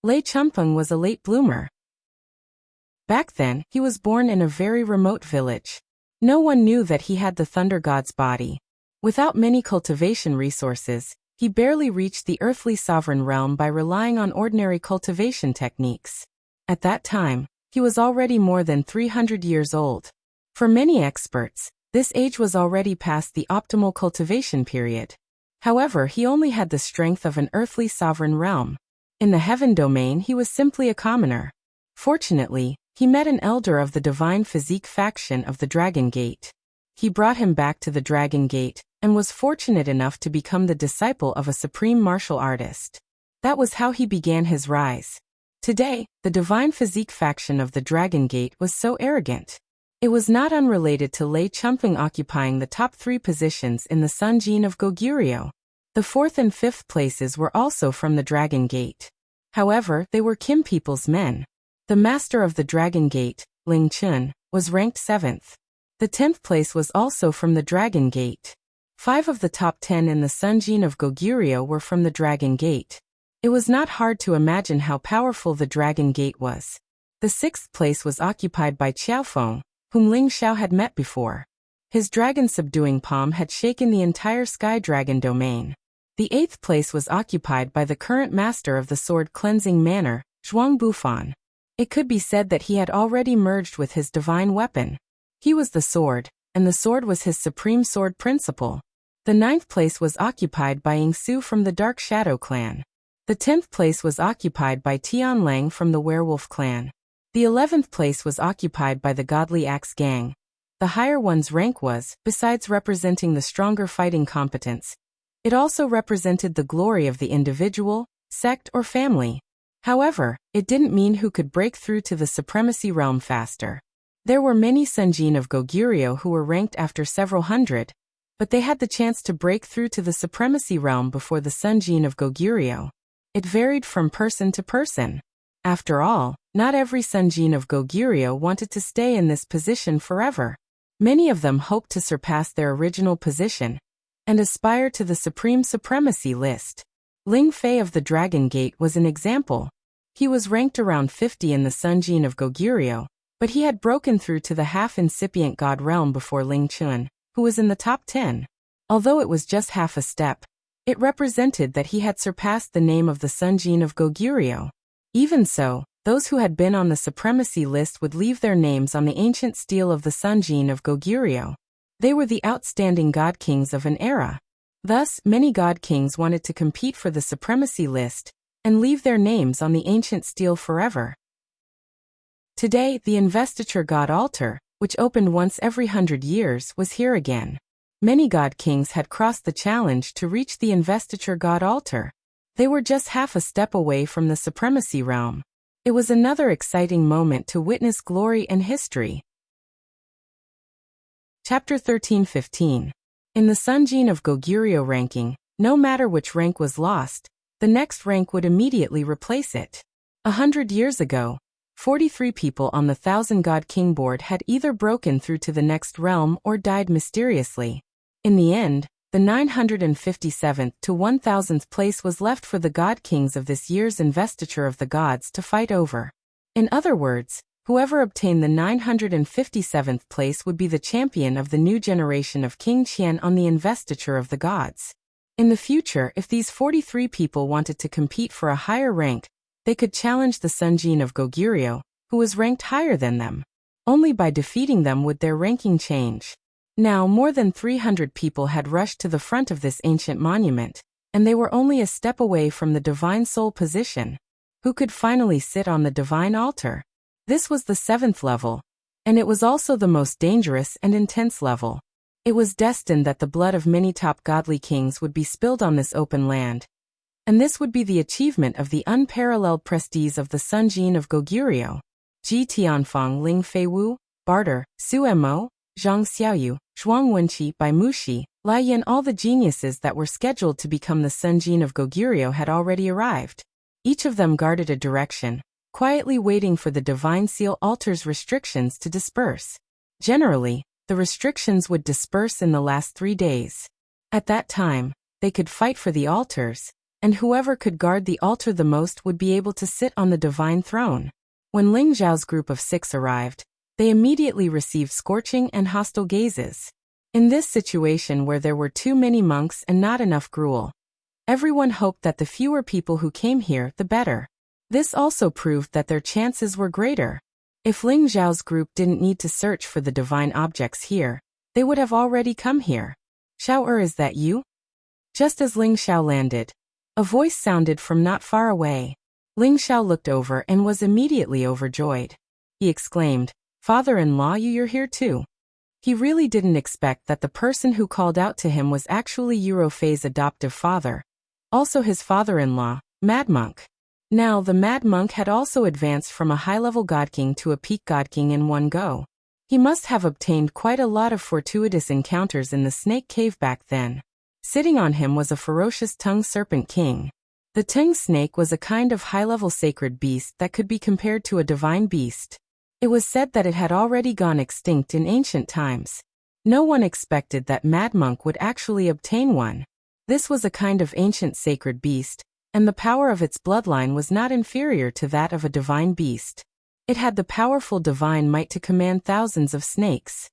Lei Chumpeng was a late bloomer. Back then, he was born in a very remote village. No one knew that he had the Thunder God's body. Without many cultivation resources, he barely reached the earthly sovereign realm by relying on ordinary cultivation techniques. At that time, he was already more than 300 years old. For many experts, this age was already past the optimal cultivation period. However, he only had the strength of an earthly sovereign realm. In the heaven domain, he was simply a commoner. Fortunately, he met an elder of the divine physique faction of the Dragon Gate. He brought him back to the Dragon Gate, and was fortunate enough to become the disciple of a supreme martial artist. That was how he began his rise. Today, the divine physique faction of the Dragon Gate was so arrogant. It was not unrelated to Lei Chumpeng occupying the top 3 positions in the Sun Jin of Goguryeo. The 4th and 5th places were also from the Dragon Gate. However, they were Kim people's men. The master of the Dragon Gate, Ling Chun, was ranked 7th. The 10th place was also from the Dragon Gate. 5 of the top 10 in the Sun Jin of Goguryeo were from the Dragon Gate. It was not hard to imagine how powerful the Dragon Gate was. The 6th place was occupied by Qiaofeng, whom Ling Xiao had met before. His dragon-subduing palm had shaken the entire Sky Dragon domain. The 8th place was occupied by the current master of the sword-cleansing manner, Zhuang Bufan. It could be said that he had already merged with his divine weapon. He was the sword, and the sword was his supreme sword principle. The 9th place was occupied by Yingsu from the Dark Shadow clan. The 10th place was occupied by Tianlang from the Werewolf clan. The 11th place was occupied by the Godly Axe gang. The higher one's rank was, besides representing the stronger fighting competence, it also represented the glory of the individual, sect or family. However, it didn't mean who could break through to the supremacy realm faster. There were many Sun Jin of Goguryeo who were ranked after several hundred, but they had the chance to break through to the supremacy realm before the Sun Jin of Goguryeo. It varied from person to person. After all, not every Sun Jin of Goguryeo wanted to stay in this position forever. Many of them hoped to surpass their original position and aspire to the supreme supremacy list. Ling Fei of the Dragon Gate was an example. He was ranked around 50 in the Sun Jin of Goguryeo, but he had broken through to the half-incipient god realm before Ling Chun, who was in the top 10. Although it was just half a step, it represented that he had surpassed the name of the Sun Jin of Goguryeo. Even so, those who had been on the supremacy list would leave their names on the ancient stele of the Sun Jin of Goguryeo. They were the outstanding god kings of an era. Thus, many god kings wanted to compete for the supremacy list and leave their names on the ancient stele forever. Today, the investiture god altar, which opened once every 100 years, was here again. Many god kings had crossed the challenge to reach the investiture god altar. They were just half a step away from the supremacy realm. It was another exciting moment to witness glory and history. Chapter 13-15. In the Sun Jin of Goguryeo ranking, no matter which rank was lost, the next rank would immediately replace it. 100 years ago, 43 people on the 1,000 God King board had either broken through to the next realm or died mysteriously. In the end, the 957th to 1,000th place was left for the God Kings of this year's investiture of the gods to fight over. In other words, Whoever obtained the 957th place would be the champion of the new generation of King Qian on the investiture of the gods. In the future, if these 43 people wanted to compete for a higher rank, they could challenge the Sunjin of Goguryeo, who was ranked higher than them. Only by defeating them would their ranking change. Now, more than 300 people had rushed to the front of this ancient monument, and they were only a step away from the divine soul position. Who could finally sit on the divine altar? This was the 7th level, and it was also the most dangerous and intense level. It was destined that the blood of many top godly kings would be spilled on this open land, and this would be the achievement of the unparalleled prestige of the Sunjin of Goguryeo. Ji Tianfang Ling Fei Wu, Barter, Su Mo, Zhang Xiaoyu, Zhuang Wenqi by Muxi, Lai Yan. All the geniuses that were scheduled to become the Sunjin of Goguryeo had already arrived. Each of them guarded a direction, quietly waiting for the divine seal altar's restrictions to disperse. Generally, the restrictions would disperse in the last 3 days. At that time, they could fight for the altars, and whoever could guard the altar the most would be able to sit on the divine throne. When Ling Zhao's group of 6 arrived, they immediately received scorching and hostile gazes. In this situation where there were too many monks and not enough gruel, everyone hoped that the fewer people who came here, the better. This also proved that their chances were greater. If Ling Zhao's group didn't need to search for the divine objects here, they would have already come here. Xiao is that you? Just as Ling Xiao landed, a voice sounded from not far away. Ling Xiao looked over and was immediately overjoyed. He exclaimed, "Father-in-law, you're here too." He really didn't expect that the person who called out to him was actually Eurofei's adoptive father, also his father-in-law, Mad Monk. Now, the Mad Monk had also advanced from a high-level God King to a peak God King in one go. He must have obtained quite a lot of fortuitous encounters in the Snake Cave back then. Sitting on him was a ferocious tongue serpent king. The tongue snake was a kind of high-level sacred beast that could be compared to a divine beast. It was said that it had already gone extinct in ancient times. No one expected that Mad Monk would actually obtain one. This was a kind of ancient sacred beast, and the power of its bloodline was not inferior to that of a divine beast. It had the powerful divine might to command thousands of snakes.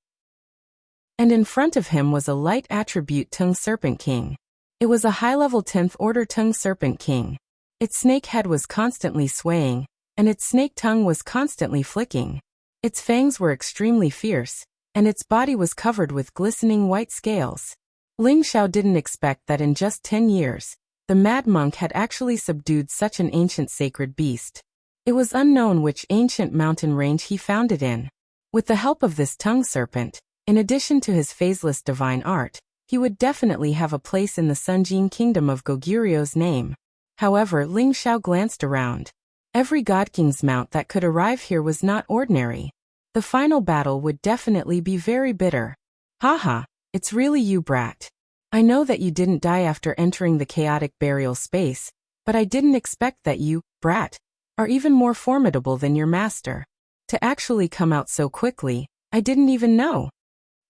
And in front of him was a light attribute tongue serpent king. It was a high-level 10th order tongue serpent king. Its snake head was constantly swaying, and its snake tongue was constantly flicking. Its fangs were extremely fierce, and its body was covered with glistening white scales. Ling Xiao didn't expect that in just 10 years, the Mad Monk had actually subdued such an ancient sacred beast. It was unknown which ancient mountain range he found it in. With the help of this tongue serpent, in addition to his phaseless divine art, he would definitely have a place in the Sunjin kingdom of Goguryeo's name. However, Ling Xiao glanced around. Every God King's mount that could arrive here was not ordinary. The final battle would definitely be very bitter. Haha, it's really you, brat. I know that you didn't die after entering the chaotic burial space, but I didn't expect that you, brat, are even more formidable than your master. To actually come out so quickly, I didn't even know.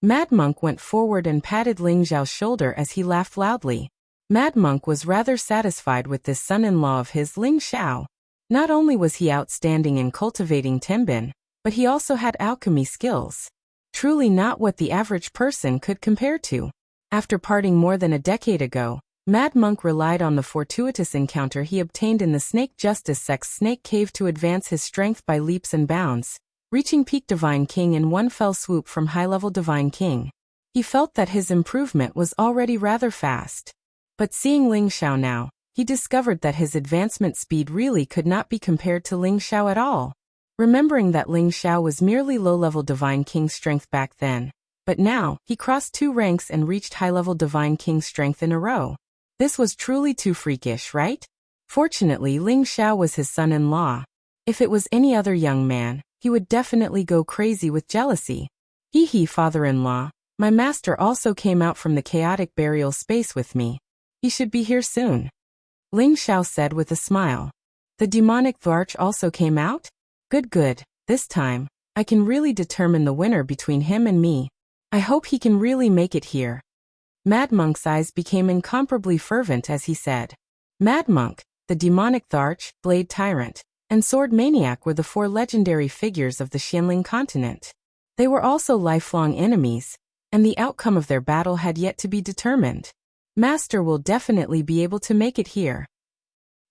Mad Monk went forward and patted Ling Zhao's shoulder as he laughed loudly. Mad Monk was rather satisfied with this son-in-law of his, Ling Xiao. Not only was he outstanding in cultivating tenbin, but he also had alchemy skills. Truly not what the average person could compare to. After parting more than a decade ago, Mad Monk relied on the fortuitous encounter he obtained in the Snake Justice Sect's Snake Cave to advance his strength by leaps and bounds, reaching peak Divine King in one fell swoop from high-level Divine King. He felt that his improvement was already rather fast. But seeing Ling Xiao now, he discovered that his advancement speed really could not be compared to Ling Xiao at all. Remembering that Ling Xiao was merely low-level Divine King strength back then, but now, he crossed 2 ranks and reached high-level Divine King strength in a row. This was truly too freakish, right? Fortunately, Ling Xiao was his son-in-law. If it was any other young man, he would definitely go crazy with jealousy. Hee, father-in-law, my master also came out from the chaotic burial space with me. He should be here soon. Ling Xiao said with a smile. The demonic Dvarch also came out? Good. This time, I can really determine the winner between him and me. I hope he can really make it here. Mad Monk's eyes became incomparably fervent as he said. Mad Monk, the demonic Dvarch, Blade Tyrant, and Sword Maniac were the 4 legendary figures of the Xianling continent. They were also lifelong enemies, and the outcome of their battle had yet to be determined. Master will definitely be able to make it here,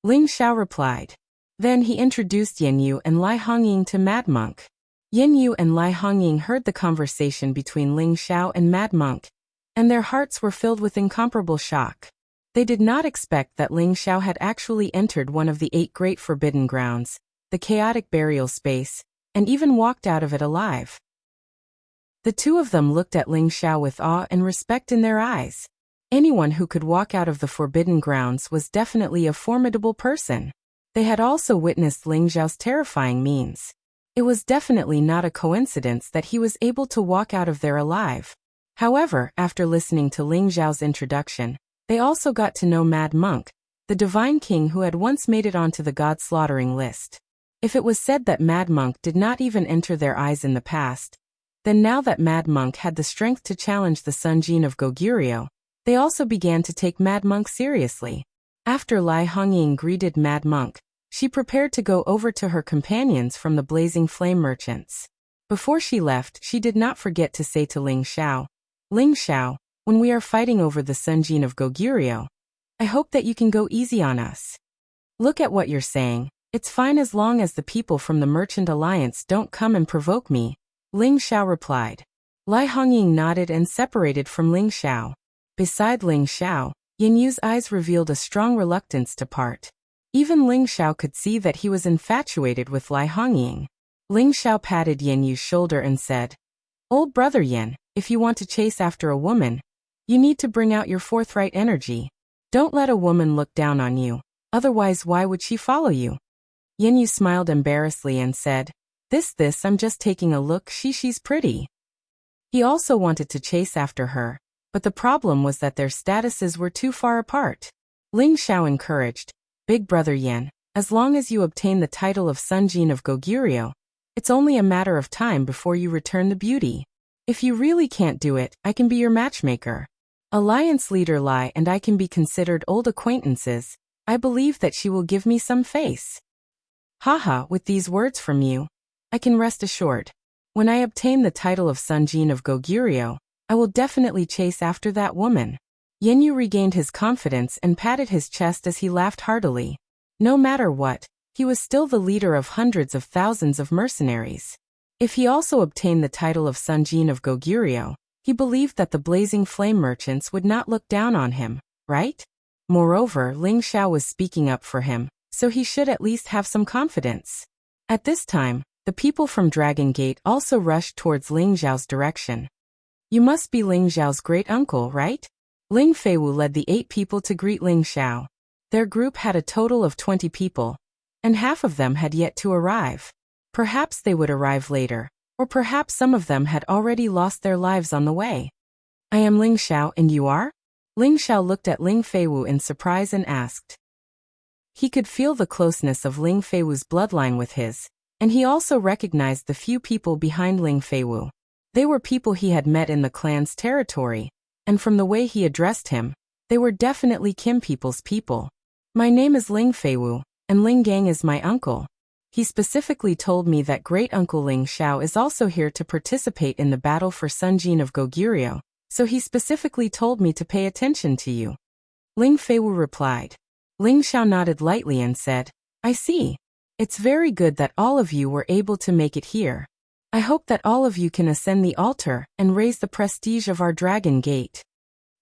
Ling Xiao replied. Then he introduced Yan Yu and Lai Hongying to Mad Monk. Yan Yu and Lai Hongying heard the conversation between Ling Xiao and Mad Monk, and their hearts were filled with incomparable shock. They did not expect that Ling Xiao had actually entered one of the 8 great forbidden grounds, the chaotic burial space, and even walked out of it alive. The two of them looked at Ling Xiao with awe and respect in their eyes. Anyone who could walk out of the forbidden grounds was definitely a formidable person. They had also witnessed Ling Xiao's terrifying means. It was definitely not a coincidence that he was able to walk out of there alive. However, after listening to Ling Xiao's introduction, they also got to know Mad Monk, the divine king who had once made it onto the god-slaughtering list. If it was said that Mad Monk did not even enter their eyes in the past, then now that Mad Monk had the strength to challenge the Sun Jin of Goguryeo, they also began to take Mad Monk seriously. After Lai Hongying greeted Mad Monk, she prepared to go over to her companions from the Blazing Flame Merchants. Before she left, she did not forget to say to Ling Xiao, Ling Xiao, when we are fighting over the Sun Jin of Goguryeo, I hope that you can go easy on us. Look at what you're saying, it's fine as long as the people from the Merchant Alliance don't come and provoke me, Ling Xiao replied. Lai Hongying nodded and separated from Ling Xiao. Beside Ling Xiao, Yan Yu's eyes revealed a strong reluctance to part. Even Ling Xiao could see that he was infatuated with Lai Hongying. Ling Xiao patted Yan Yu's shoulder and said, Old brother Yan, if you want to chase after a woman, you need to bring out your forthright energy. Don't let a woman look down on you, otherwise why would she follow you? Yan Yu smiled embarrassedly and said, This, I'm just taking a look, she's pretty. He also wanted to chase after her, but the problem was that their statuses were too far apart. Ling Xiao encouraged, Big brother Yan, as long as you obtain the title of Sun Jin of Goguryeo, it's only a matter of time before you return the beauty. If you really can't do it, I can be your matchmaker. Alliance leader Lai and I can be considered old acquaintances. I believe that she will give me some face. Haha, with these words from you, I can rest assured. When I obtain the title of Sun Jin of Goguryeo, I will definitely chase after that woman. Yan Yu regained his confidence and patted his chest as he laughed heartily. No matter what, he was still the leader of hundreds of thousands of mercenaries. If he also obtained the title of Sun Jin of Goguryeo, he believed that the Blazing Flame Merchants would not look down on him, right? Moreover, Ling Xiao was speaking up for him, so he should at least have some confidence. At this time, the people from Dragon Gate also rushed towards Ling Xiao's direction. You must be Ling Xiao's great uncle, right? Ling Feiwu led the 8 people to greet Ling Xiao. Their group had a total of 20 people, and half of them had yet to arrive. Perhaps they would arrive later, or perhaps some of them had already lost their lives on the way. I am Ling Xiao and you are? Ling Xiao looked at Ling Feiwu in surprise and asked. He could feel the closeness of Ling Feiwu's bloodline with his, and he also recognized the few people behind Ling Feiwu. They were people he had met in the clan's territory, and from the way he addressed him, they were definitely Kim people's people. My name is Ling Feiwu, and Ling Gang is my uncle. He specifically told me that great-uncle Ling Xiao is also here to participate in the battle for Sun Jin of Goguryeo, so he specifically told me to pay attention to you. Ling Feiwu replied. Ling Xiao nodded lightly and said, I see. It's very good that all of you were able to make it here. I hope that all of you can ascend the altar and raise the prestige of our Dragon Gate.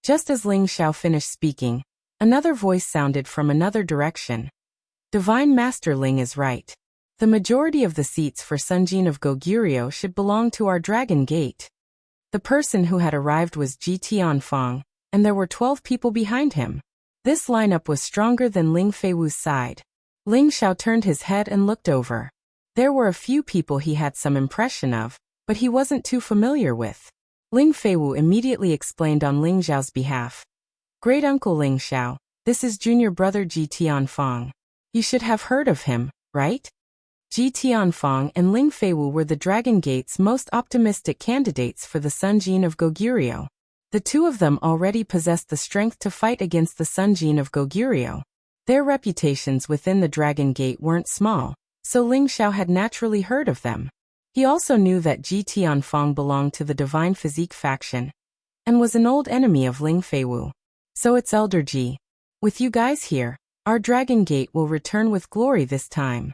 Just as Ling Xiao finished speaking, another voice sounded from another direction. Divine Master Ling is right. The majority of the seats for Sun Jin of Goguryeo should belong to our Dragon Gate. The person who had arrived was Ji Tianfang, and there were 12 people behind him. This lineup was stronger than Ling Feiwu's side. Ling Xiao turned his head and looked over. There were a few people he had some impression of, but he wasn't too familiar with. Ling Feiwu immediately explained on Ling Xiao's behalf. Great Uncle Ling Xiao, this is junior brother Ji Tianfang. You should have heard of him, right? Ji Tianfang and Ling Feiwu were the Dragon Gate's most optimistic candidates for the Sun Jin of Goguryeo. The two of them already possessed the strength to fight against the Sun Jin of Goguryeo. Their reputations within the Dragon Gate weren't small, so Ling Xiao had naturally heard of them. He also knew that Ji Tianfang belonged to the Divine Physique faction and was an old enemy of Ling Feiwu. So it's Elder Ji. With you guys here, our Dragon Gate will return with glory this time,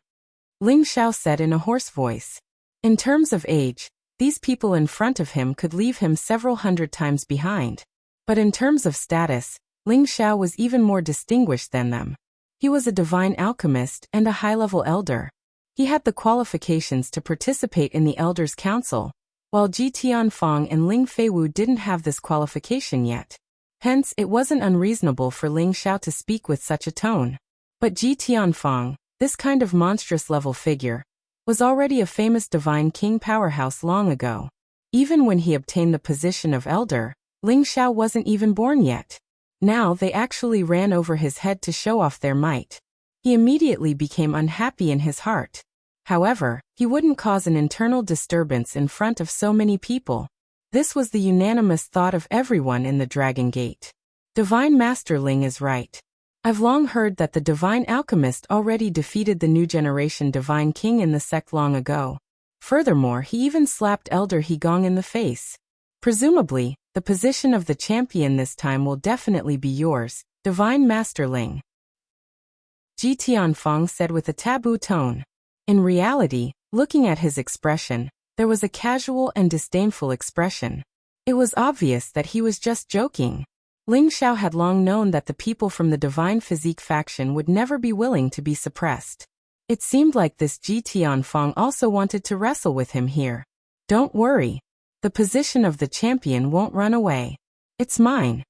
Ling Xiao said in a hoarse voice. In terms of age, these people in front of him could leave him several hundred times behind. But in terms of status, Ling Xiao was even more distinguished than them. He was a divine alchemist and a high-level elder. He had the qualifications to participate in the Elders' Council, while Ji Tianfang and Ling Feiwu didn't have this qualification yet. Hence, it wasn't unreasonable for Ling Xiao to speak with such a tone. But Ji Tianfang, this kind of monstrous-level figure, was already a famous divine king powerhouse long ago. Even when he obtained the position of elder, Ling Xiao wasn't even born yet. Now they actually ran over his head to show off their might. He immediately became unhappy in his heart. However, he wouldn't cause an internal disturbance in front of so many people. This was the unanimous thought of everyone in the Dragon Gate. Divine Master Ling is right. I've long heard that the Divine Alchemist already defeated the new generation Divine King in the sect long ago. Furthermore, he even slapped Elder Hegong in the face. Presumably, the position of the champion this time will definitely be yours, Divine Master Ling, Ji Tianfang said with a taboo tone. In reality, looking at his expression, there was a casual and disdainful expression. It was obvious that he was just joking. Ling Xiao had long known that the people from the Divine Physique faction would never be willing to be suppressed. It seemed like this Ji Tianfang also wanted to wrestle with him here. Don't worry. The position of the champion won't run away. It's mine,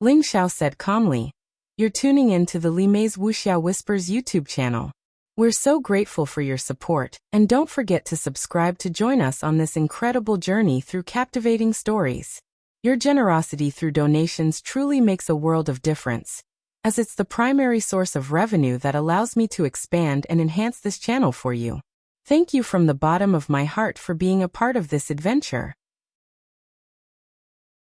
Ling Xiao said calmly. You're tuning in to the Li Mei's Wuxia Whispers YouTube channel. We're so grateful for your support, and don't forget to subscribe to join us on this incredible journey through captivating stories. Your generosity through donations truly makes a world of difference, as it's the primary source of revenue that allows me to expand and enhance this channel for you. Thank you from the bottom of my heart for being a part of this adventure.